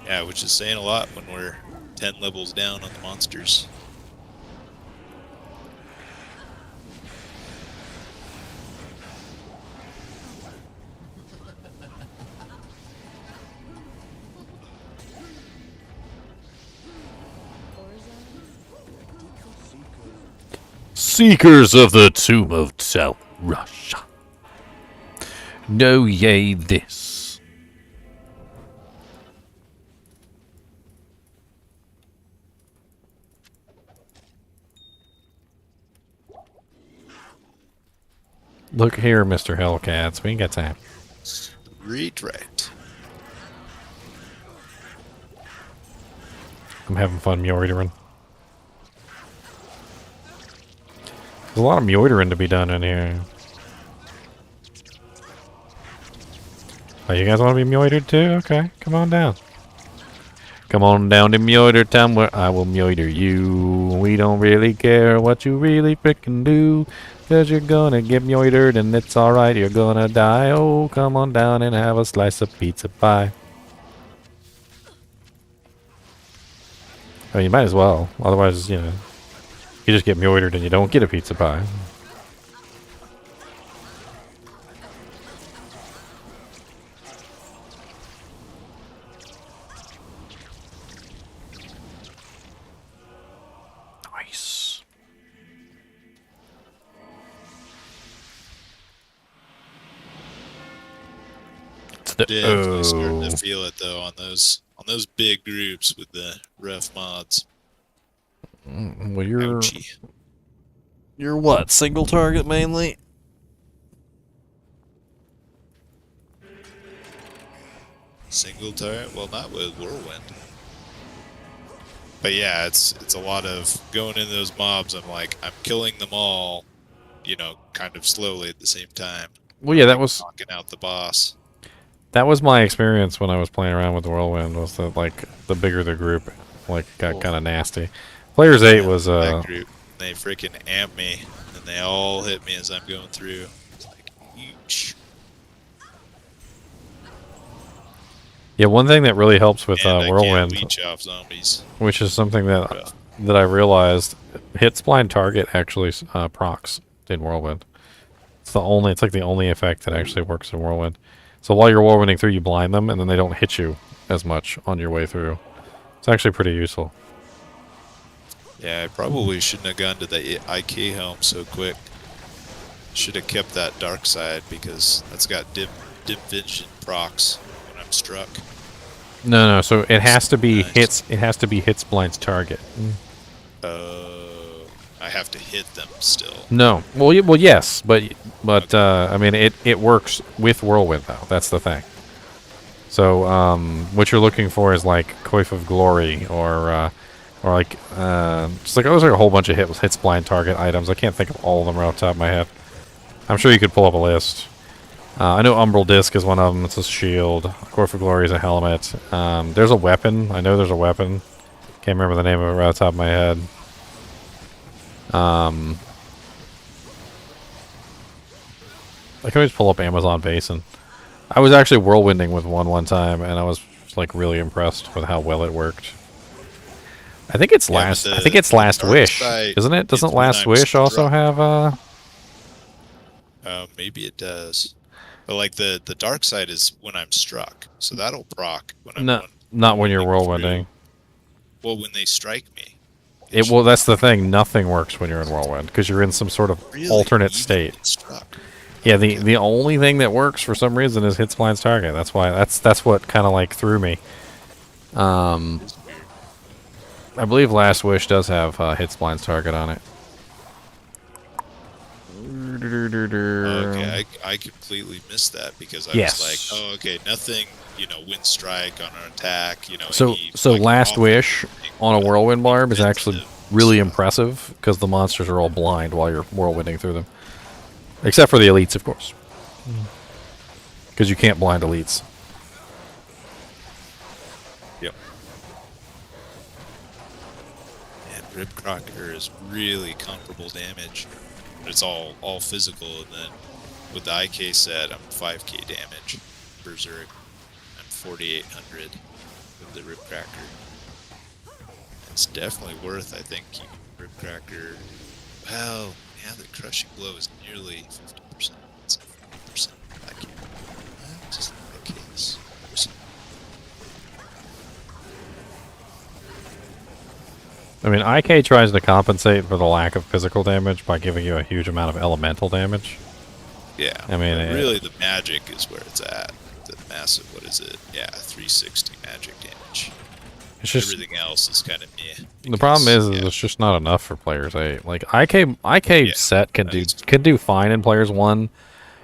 Yeah, which is saying a lot when we're 10 levels down on the monsters. Seekers of the Tomb of South Russia. Know ye this? Look here, Mr. Hellcats. We ain't got time. Read right. I'm having fun Mjolniring. There's a lot of Mjolniring to be done in here. Oh, you guys want to be Mjolnired too? Okay, come on down. Come on down to Mjolnir town where I will Mjolnir you. We don't really care what you really frickin' do. Cause you're gonna get Mjolnired and it's alright, you're gonna die. Oh, come on down and have a slice of pizza pie. I mean, you might as well. Otherwise, you know, you just get Mjolnired and you don't get a pizza pie. Nice. Definitely starting Oh. to feel it though on those big groups with the rough mods. Well, Ouchie. you're what? Single target mainly? Single turret? Well, not with Whirlwind. But yeah, it's a lot of going into those mobs. I'm killing them all, kind of slowly at the same time. Well, yeah, that was knocking out the boss. That was my experience when I was playing around with Whirlwind. Was that the bigger the group, got kind of nasty. Players 8 was that group. They freaking amp me, and they all hit me as I'm going through. It's like huge. Yeah, one thing that really helps with And I Whirlwind, can't leech off zombies. which is something that I realized, hits blind target actually procs in Whirlwind. It's like the only effect that actually works in Whirlwind. So while you're whirlwinding through, you blind them, and then they don't hit you as much on your way through. It's actually pretty useful. Yeah, I probably shouldn't have gone to the IK helm so quick. Should have kept that dark side because that's got dim vision procs when I'm struck. No. So it has to be hits. It has to be hits blinds target. I have to hit them still. No. Well, yes, but I mean, it works with Whirlwind though. That's the thing. So what you're looking for is like Coif of Glory or just like there's a whole bunch of hits blind target items. I can't think of all of them right off the top of my head. I'm sure you could pull up a list. I know Umbral Disc is one of them. It's a shield. Coif of Glory is a helmet. There's a weapon. I know there's a weapon. Can't remember the name of it right off the top of my head. I can always pull up Amazon Basin. I was actually whirlwinding with one time, and I was really impressed with how well it worked. I think it's Last Wish, isn't it? Doesn't Last Wish also have maybe it does. But the dark side is when I'm struck, so that'll proc when I'm not when you're whirlwinding. Well, when they strike me. Well, that's the thing. Nothing works when you're in whirlwind because you're in some sort of alternate state. Yeah, the only thing that works for some reason is hits blinds target. That's why that's what kind of threw me. I believe Last Wish does have hits blinds target on it. Okay, I completely missed that because I was like, oh, okay, nothing, wind strike on an attack, So Last Wish on a whirlwind barb is actually really impressive because the monsters are all blind while you're whirlwinding through them. Except for the elites, of course. Because you can't blind elites. Yep. And Rib Crocker is really comparable damage. But it's all physical, and then with the IK set, I'm 5k damage. Berserk, I'm 4,800 with the Rib Cracker. It's definitely worth, I think, keeping Rib Cracker. Well, yeah, the Crushing Blow is nearly 50%. It's 50%. I can't. Just in that case. I mean, IK tries to compensate for the lack of physical damage by giving you a huge amount of elemental damage. Yeah. I mean, really, the magic is where it's at. The massive, what is it? Yeah, 360 magic damage. It's just, everything else is kind of meh. The problem is it's just not enough for players 8. Like IK set can do fine in players 1.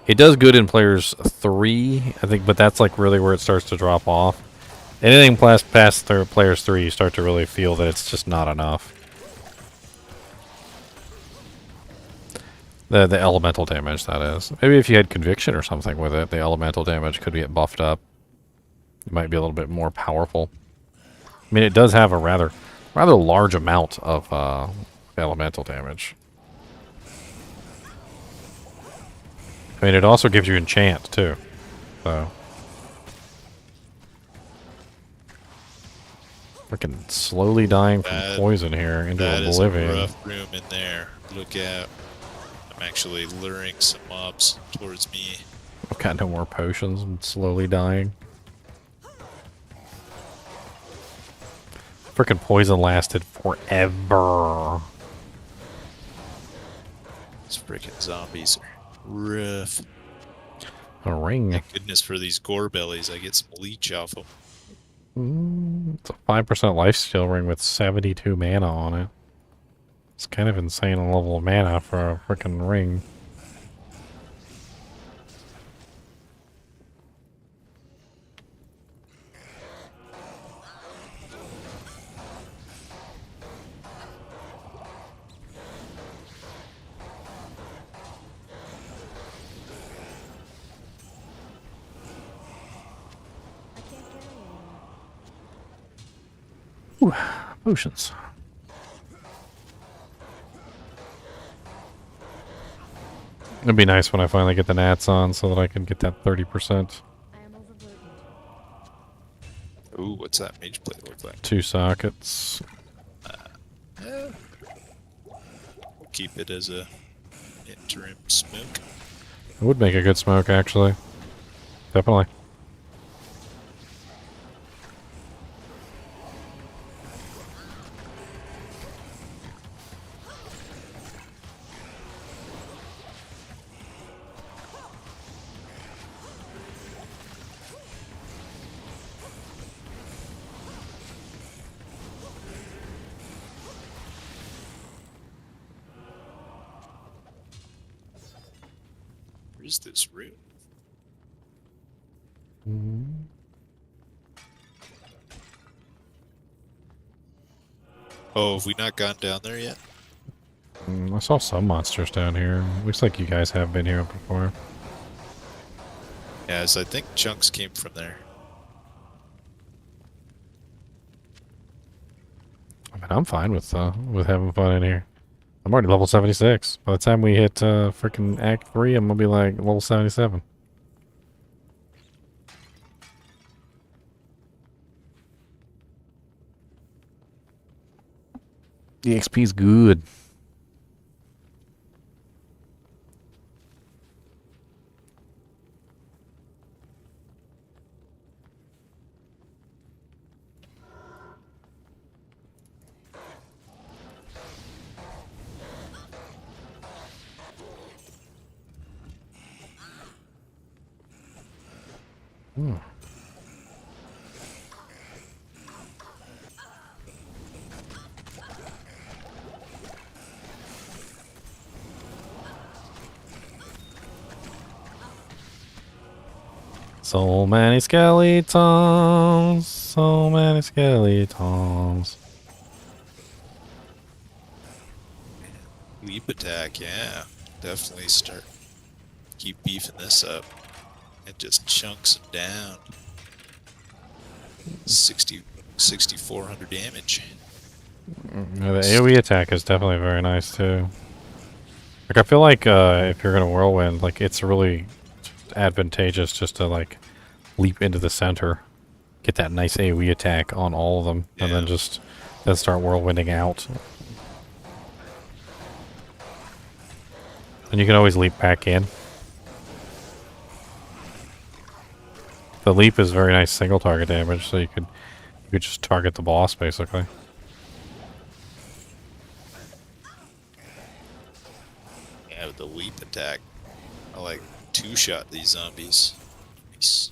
It does good in players 3, I think, but that's really where it starts to drop off. Anything past players 3, you start to really feel that it's just not enough. The elemental damage, that is. Maybe if you had conviction or something with it, the elemental damage could get buffed up. It might be a little bit more powerful. I mean, it does have a rather large amount of elemental damage. I mean, it also gives you enchant too. So, freaking slowly dying from poison here into oblivion. That is a rough room in there. Look out! I'm actually luring some mobs towards me. I've got no more potions. I'm slowly dying. Freaking poison lasted forever. These freaking zombies are rough. A ring. Thank goodness for these gore bellies. I get some leech off them. It's a 5% lifesteal ring with 72 mana on it. It's kind of insane level of mana for a freaking ring. Ooh, potions. It'd be nice when I finally get the nats on so that I can get that 30%. Ooh, what's that mage plate look like? 2 sockets. Keep it as a interim smoke. It would make a good smoke, actually. Definitely. Where's this Rune? Oh, have we not gone down there yet? I saw some monsters down here. Looks like you guys have been here before. Yes, I think chunks came from there. I mean, I'm fine with having fun in here. I'm already level 76. By the time we hit freaking Act 3, I'm gonna be like level 77. The XP's good. So many skeletons, so many skeletons. Leap attack, yeah. Definitely start. Keep beefing this up. It just chunks them down. 6,400 damage. Yeah, the AoE attack is definitely very nice too. Like I feel like if you're gonna whirlwind, like it's really advantageous just to like leap into the center, get that nice AoE attack on all of them, and then start whirlwinding out. And you can always leap back in. The leap is very nice single target damage, so you could just target the boss basically. Yeah, with the leap attack, I like two-shot these zombies. Nice.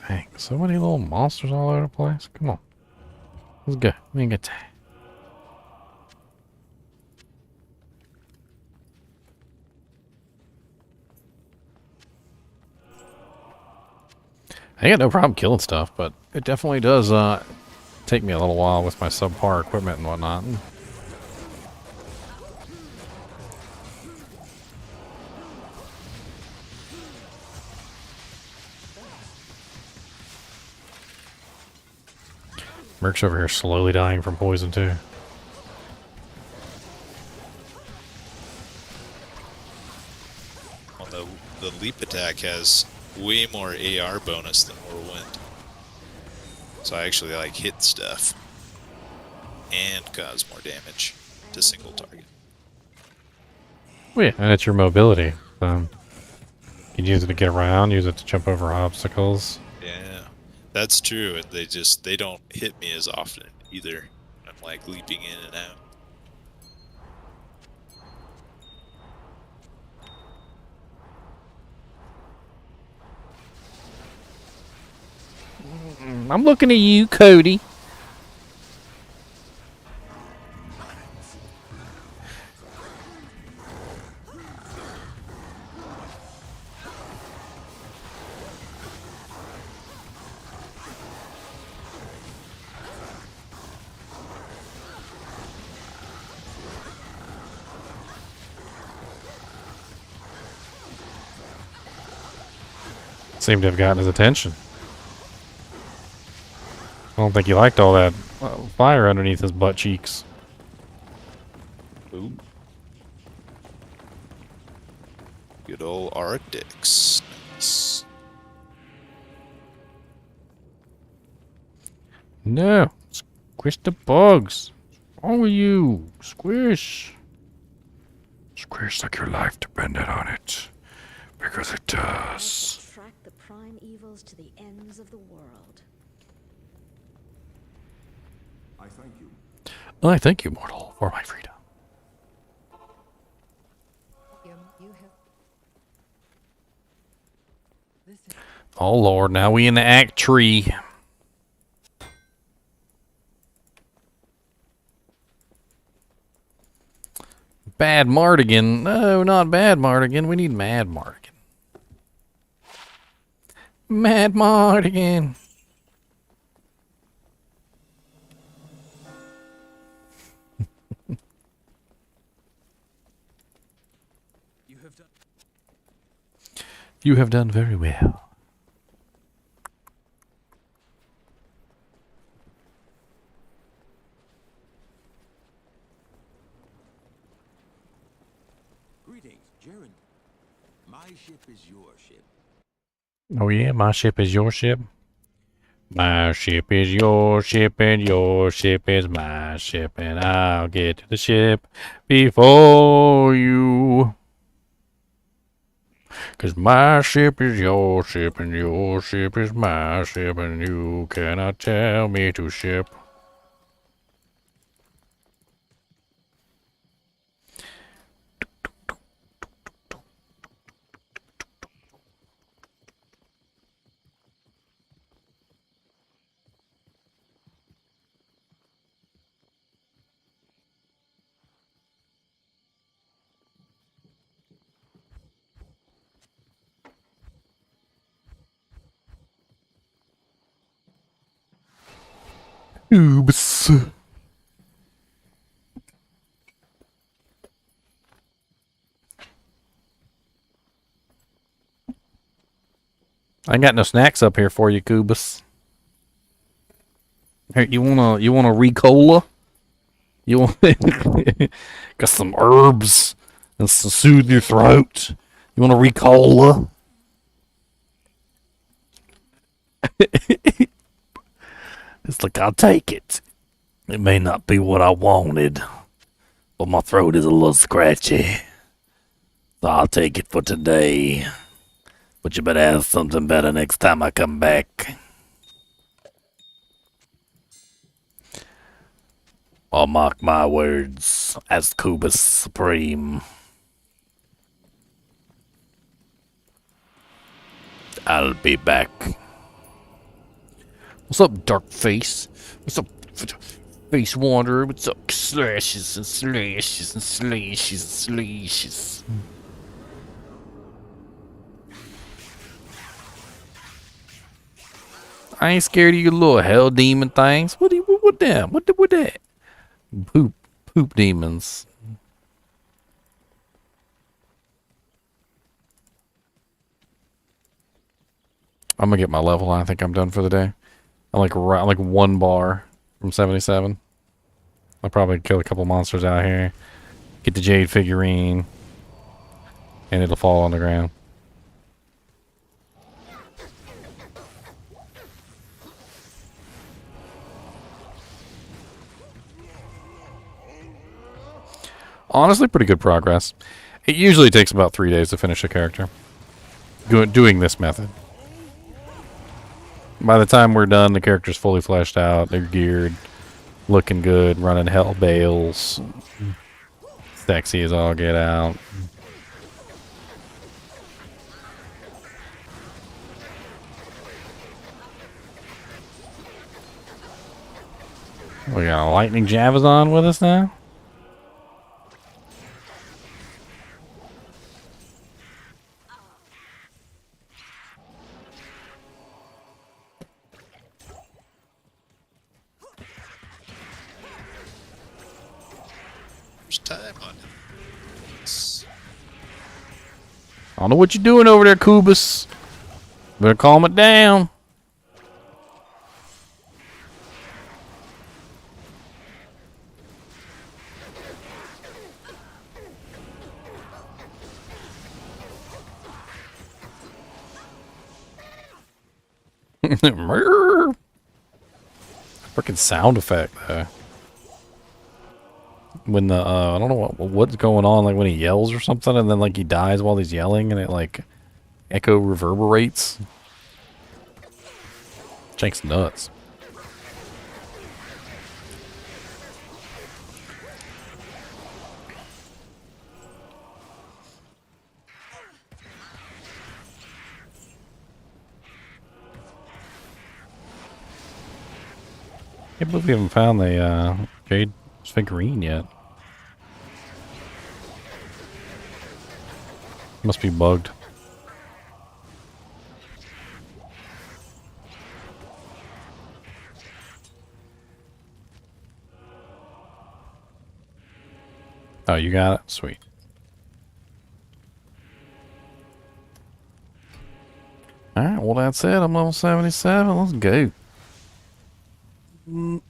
Dang, so many little monsters all over the place. Come on. Let's go. We can get that. I got no problem killing stuff, but it definitely does take me a little while with my subpar equipment and whatnot. Merc's over here slowly dying from poison too. Well, the leap attack has way more AR bonus than Whirlwind. So I actually like hit stuff and cause more damage to single target. Well, yeah, and it's your mobility. You can use it to get around, use it to jump over obstacles. Yeah. That's true, and they don't hit me as often either. I'm like leaping in and out. I'm looking at you, Cody. Seemed to have gotten his attention. I don't think he liked all that fire underneath his butt cheeks. Ooh. Good old Arctics. Nice. No, squish the bugs. What's wrong with you? Squish. Squish like your life depended on it. Because it does. Track the prime evils to the ends of the world. I thank you. I thank you, mortal, for my freedom. Oh Lord, now we in the act tree. Bad Mardigan. No, not Bad Mardigan. We need Mad Mardigan. Mad Mardigan. You have done very well. Greetings, Jaren. My ship is your ship. Oh yeah, my ship is your ship. My ship is your ship and your ship is my ship and I'll get to the ship before you. 'Cause my ship is your ship and your ship is my ship and you cannot tell me to ship. Oops. I ain't got no snacks up here for you, Kubus. Here, you want a Ricola? You want got some herbs and to soothe your throat. You want a Ricola? It's like, I'll take it. It may not be what I wanted, but my throat is a little scratchy. So I'll take it for today. But you better have something better next time I come back. I'll mark my words as Kubus Supreme. I'll be back. What's up, Dark Face? What's up, Face Wanderer? What's up, slashes and slashes and slashes and slashes? I ain't scared of you little hell demon things. What them? What that? Poop demons. I'm gonna get my level. I think I'm done for the day. I'm like one bar from 77. I'll probably kill a couple monsters out here. Get the Jade figurine. And it'll fall on the ground. Honestly, pretty good progress. It usually takes about 3 days to finish a character. Doing this method. By the time we're done, the character's fully fleshed out. They're geared, looking good, running hell bales. Sexy as all get out. We got a lightning Javazon with us now. There's time on it. I don't know what you're doing over there, Kubus. Better calm it down. Freaking sound effect though. When the I don't know what's going on, like when he yells or something, and then like he dies while he's yelling, and it like echo reverberates. Jake's nuts. Can't believe we haven't found the Jade figurine yet. Must be bugged. Oh, you got it? Sweet. Alright, well that's it. I'm level 77. Let's go. I'm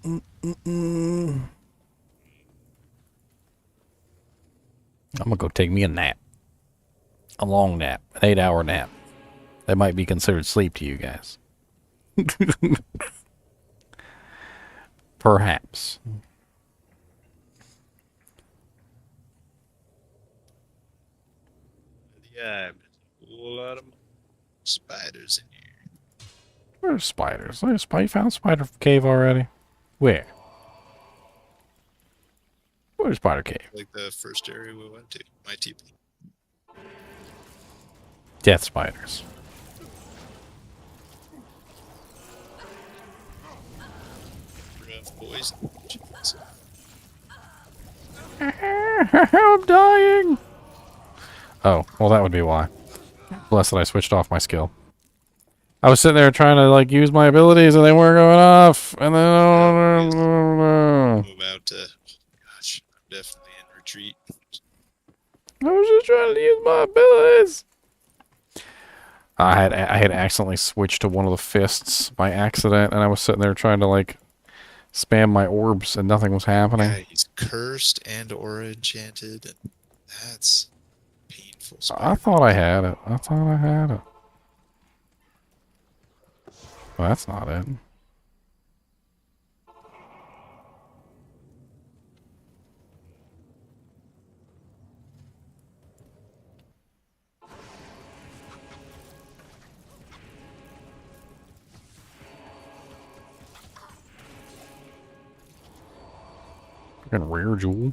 gonna go take me a nap. A long nap. An 8-hour nap. That might be considered sleep to you guys. Perhaps. Yeah, a whole lot of spiders in here. Where's spiders? You found spider cave already? Where? Where's spider cave? Like the first area we went to. My team. Death spiders. Rough boys. I'm dying. Oh, well that would be why. Bless that I switched off my skill. I was sitting there trying to like use my abilities and they weren't going off. And then Move out to. Gosh, I'm definitely in retreat. I was just trying to use my abilities. I had accidentally switched to one of the fists by accident, and I was sitting there trying to like spam my orbs, and nothing was happening. Yeah, he's cursed and or enchanted, and that's painful. I thought I had it. I thought I had it. Well, that's not it. Freaking rare jewel.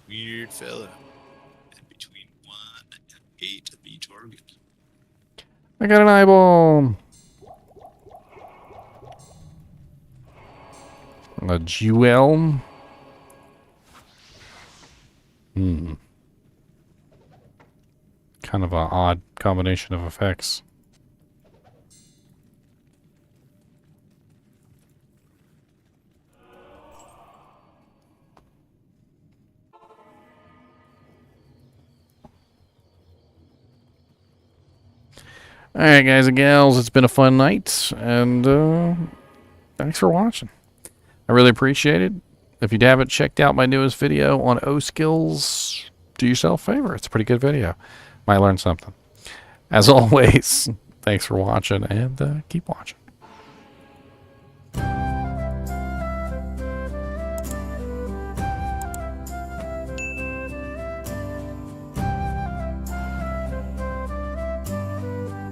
Weird fella. And between 1 and 8 to be target. I got an eyeball. A jewel. Kind of an odd combination of effects. Alright guys and gals, it's been a fun night, and thanks for watching. I really appreciate it. If you haven't checked out my newest video on O skills, do yourself a favor. It's a pretty good video. Might learn something. As always, thanks for watching, and keep watching.